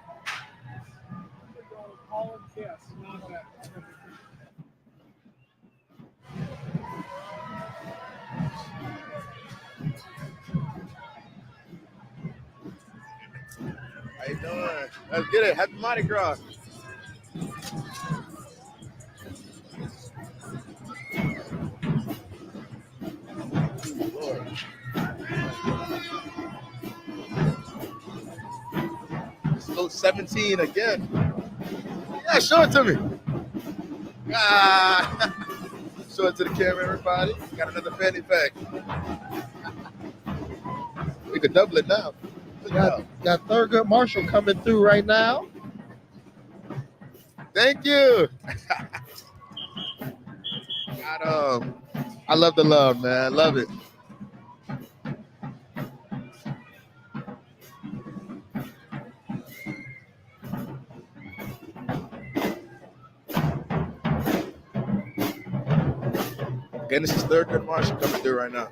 How you doing? Let's get it. Happy Mardi Gras. Lord. Float 17 again. Yeah, show it to me. Ah. Show it to the camera, everybody. Got another fanny pack. We could double it now. Got Thurgood Marshall coming through right now. Thank you. I love the love, man. I love it. Again, this is Thurgood Marshall coming through right now.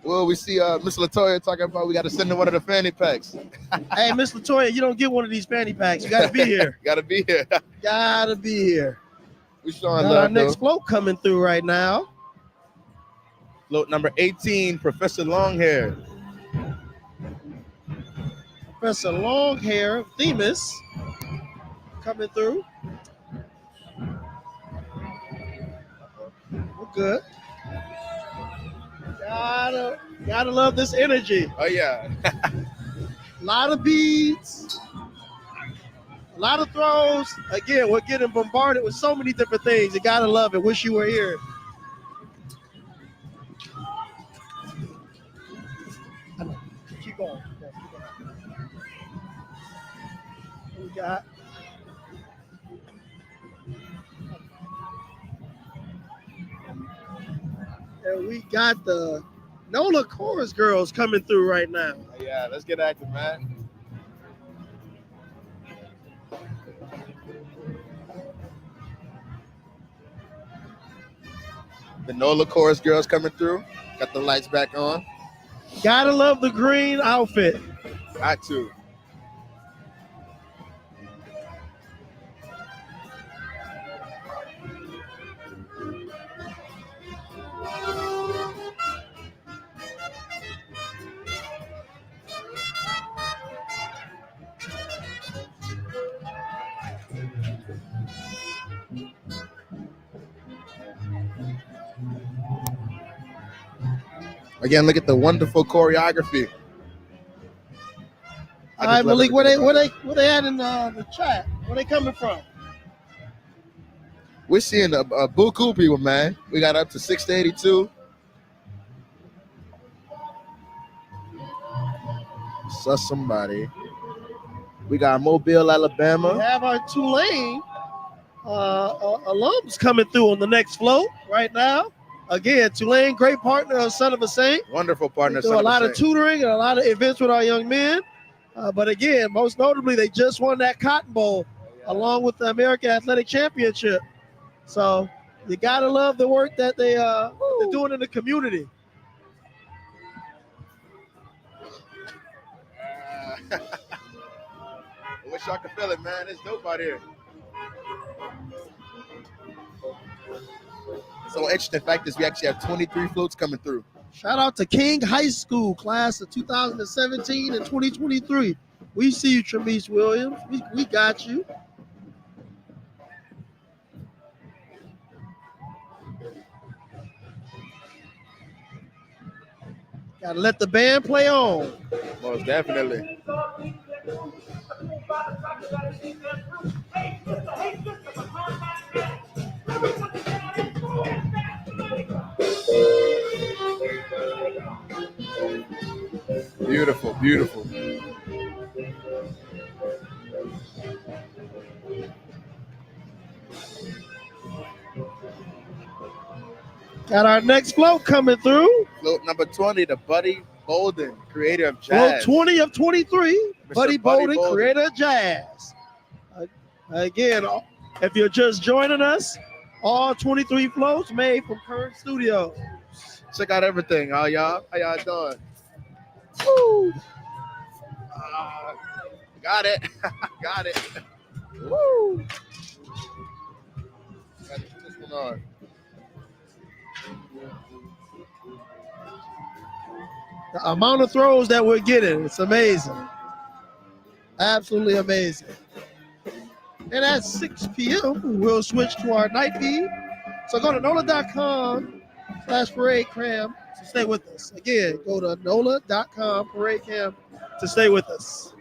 Well, we see Miss Latoya talking about we got to send her one of the fanny packs. Hey, Miss Latoya, you don't get one of these fanny packs. You got to be here. Gotta be here. Gotta be here. We showing Got love, our next though. float coming through right now. Float number 18, Professor Longhair. Professor Longhair, Themis, coming through. We're good. Gotta love this energy. Oh, yeah. A lot of beads, a lot of throws. Again, we're getting bombarded with so many different things. You gotta love it. Wish you were here. Keep going. We got the NOLA Chorus girls coming through right now. Yeah, let's get active, man. The NOLA Chorus girls coming through. Got the lights back on. Gotta love the green outfit. Got to. Again, look at the wonderful choreography. All right, Malik, where they at in the chat? Where they coming from? We're seeing a buku people, man. We got up to 6 to 82. So somebody. We got Mobile, Alabama. We have our Tulane alums coming through on the next float right now. Again, Tulane, great partner of Son of a Saint. Wonderful partner. We do a lot of tutoring and a lot of events with our young men. But again, most notably, they just won that Cotton Bowl along with the American Athletic Championship. So you gotta love the work that they're doing in the community. I wish y'all could feel it, man. It's dope out here. So interesting fact is we actually have 23 floats coming through. Shout out to King High School class of 2017 and 2023. We see you, Tremice Williams. We got you. Gotta let the band play on. Most definitely. Beautiful, beautiful. Got our next float coming through. Float number 20, the Buddy Bolden, creator of jazz. Float 20 of 23, Mr. Buddy Bolden, creator of jazz. Again, if you're just joining us, all 23 floats made from Current Studios. Check out everything, all y'all. How y'all doing? Woo! Got it. Got it. Woo! Got this one on. The amount of throws that we're getting, it's amazing. Absolutely amazing. And at 6 p.m., we'll switch to our night feed. So go to NOLA.com/parade cram to stay with us. Again, go to NOLA.com parade cam to stay with us.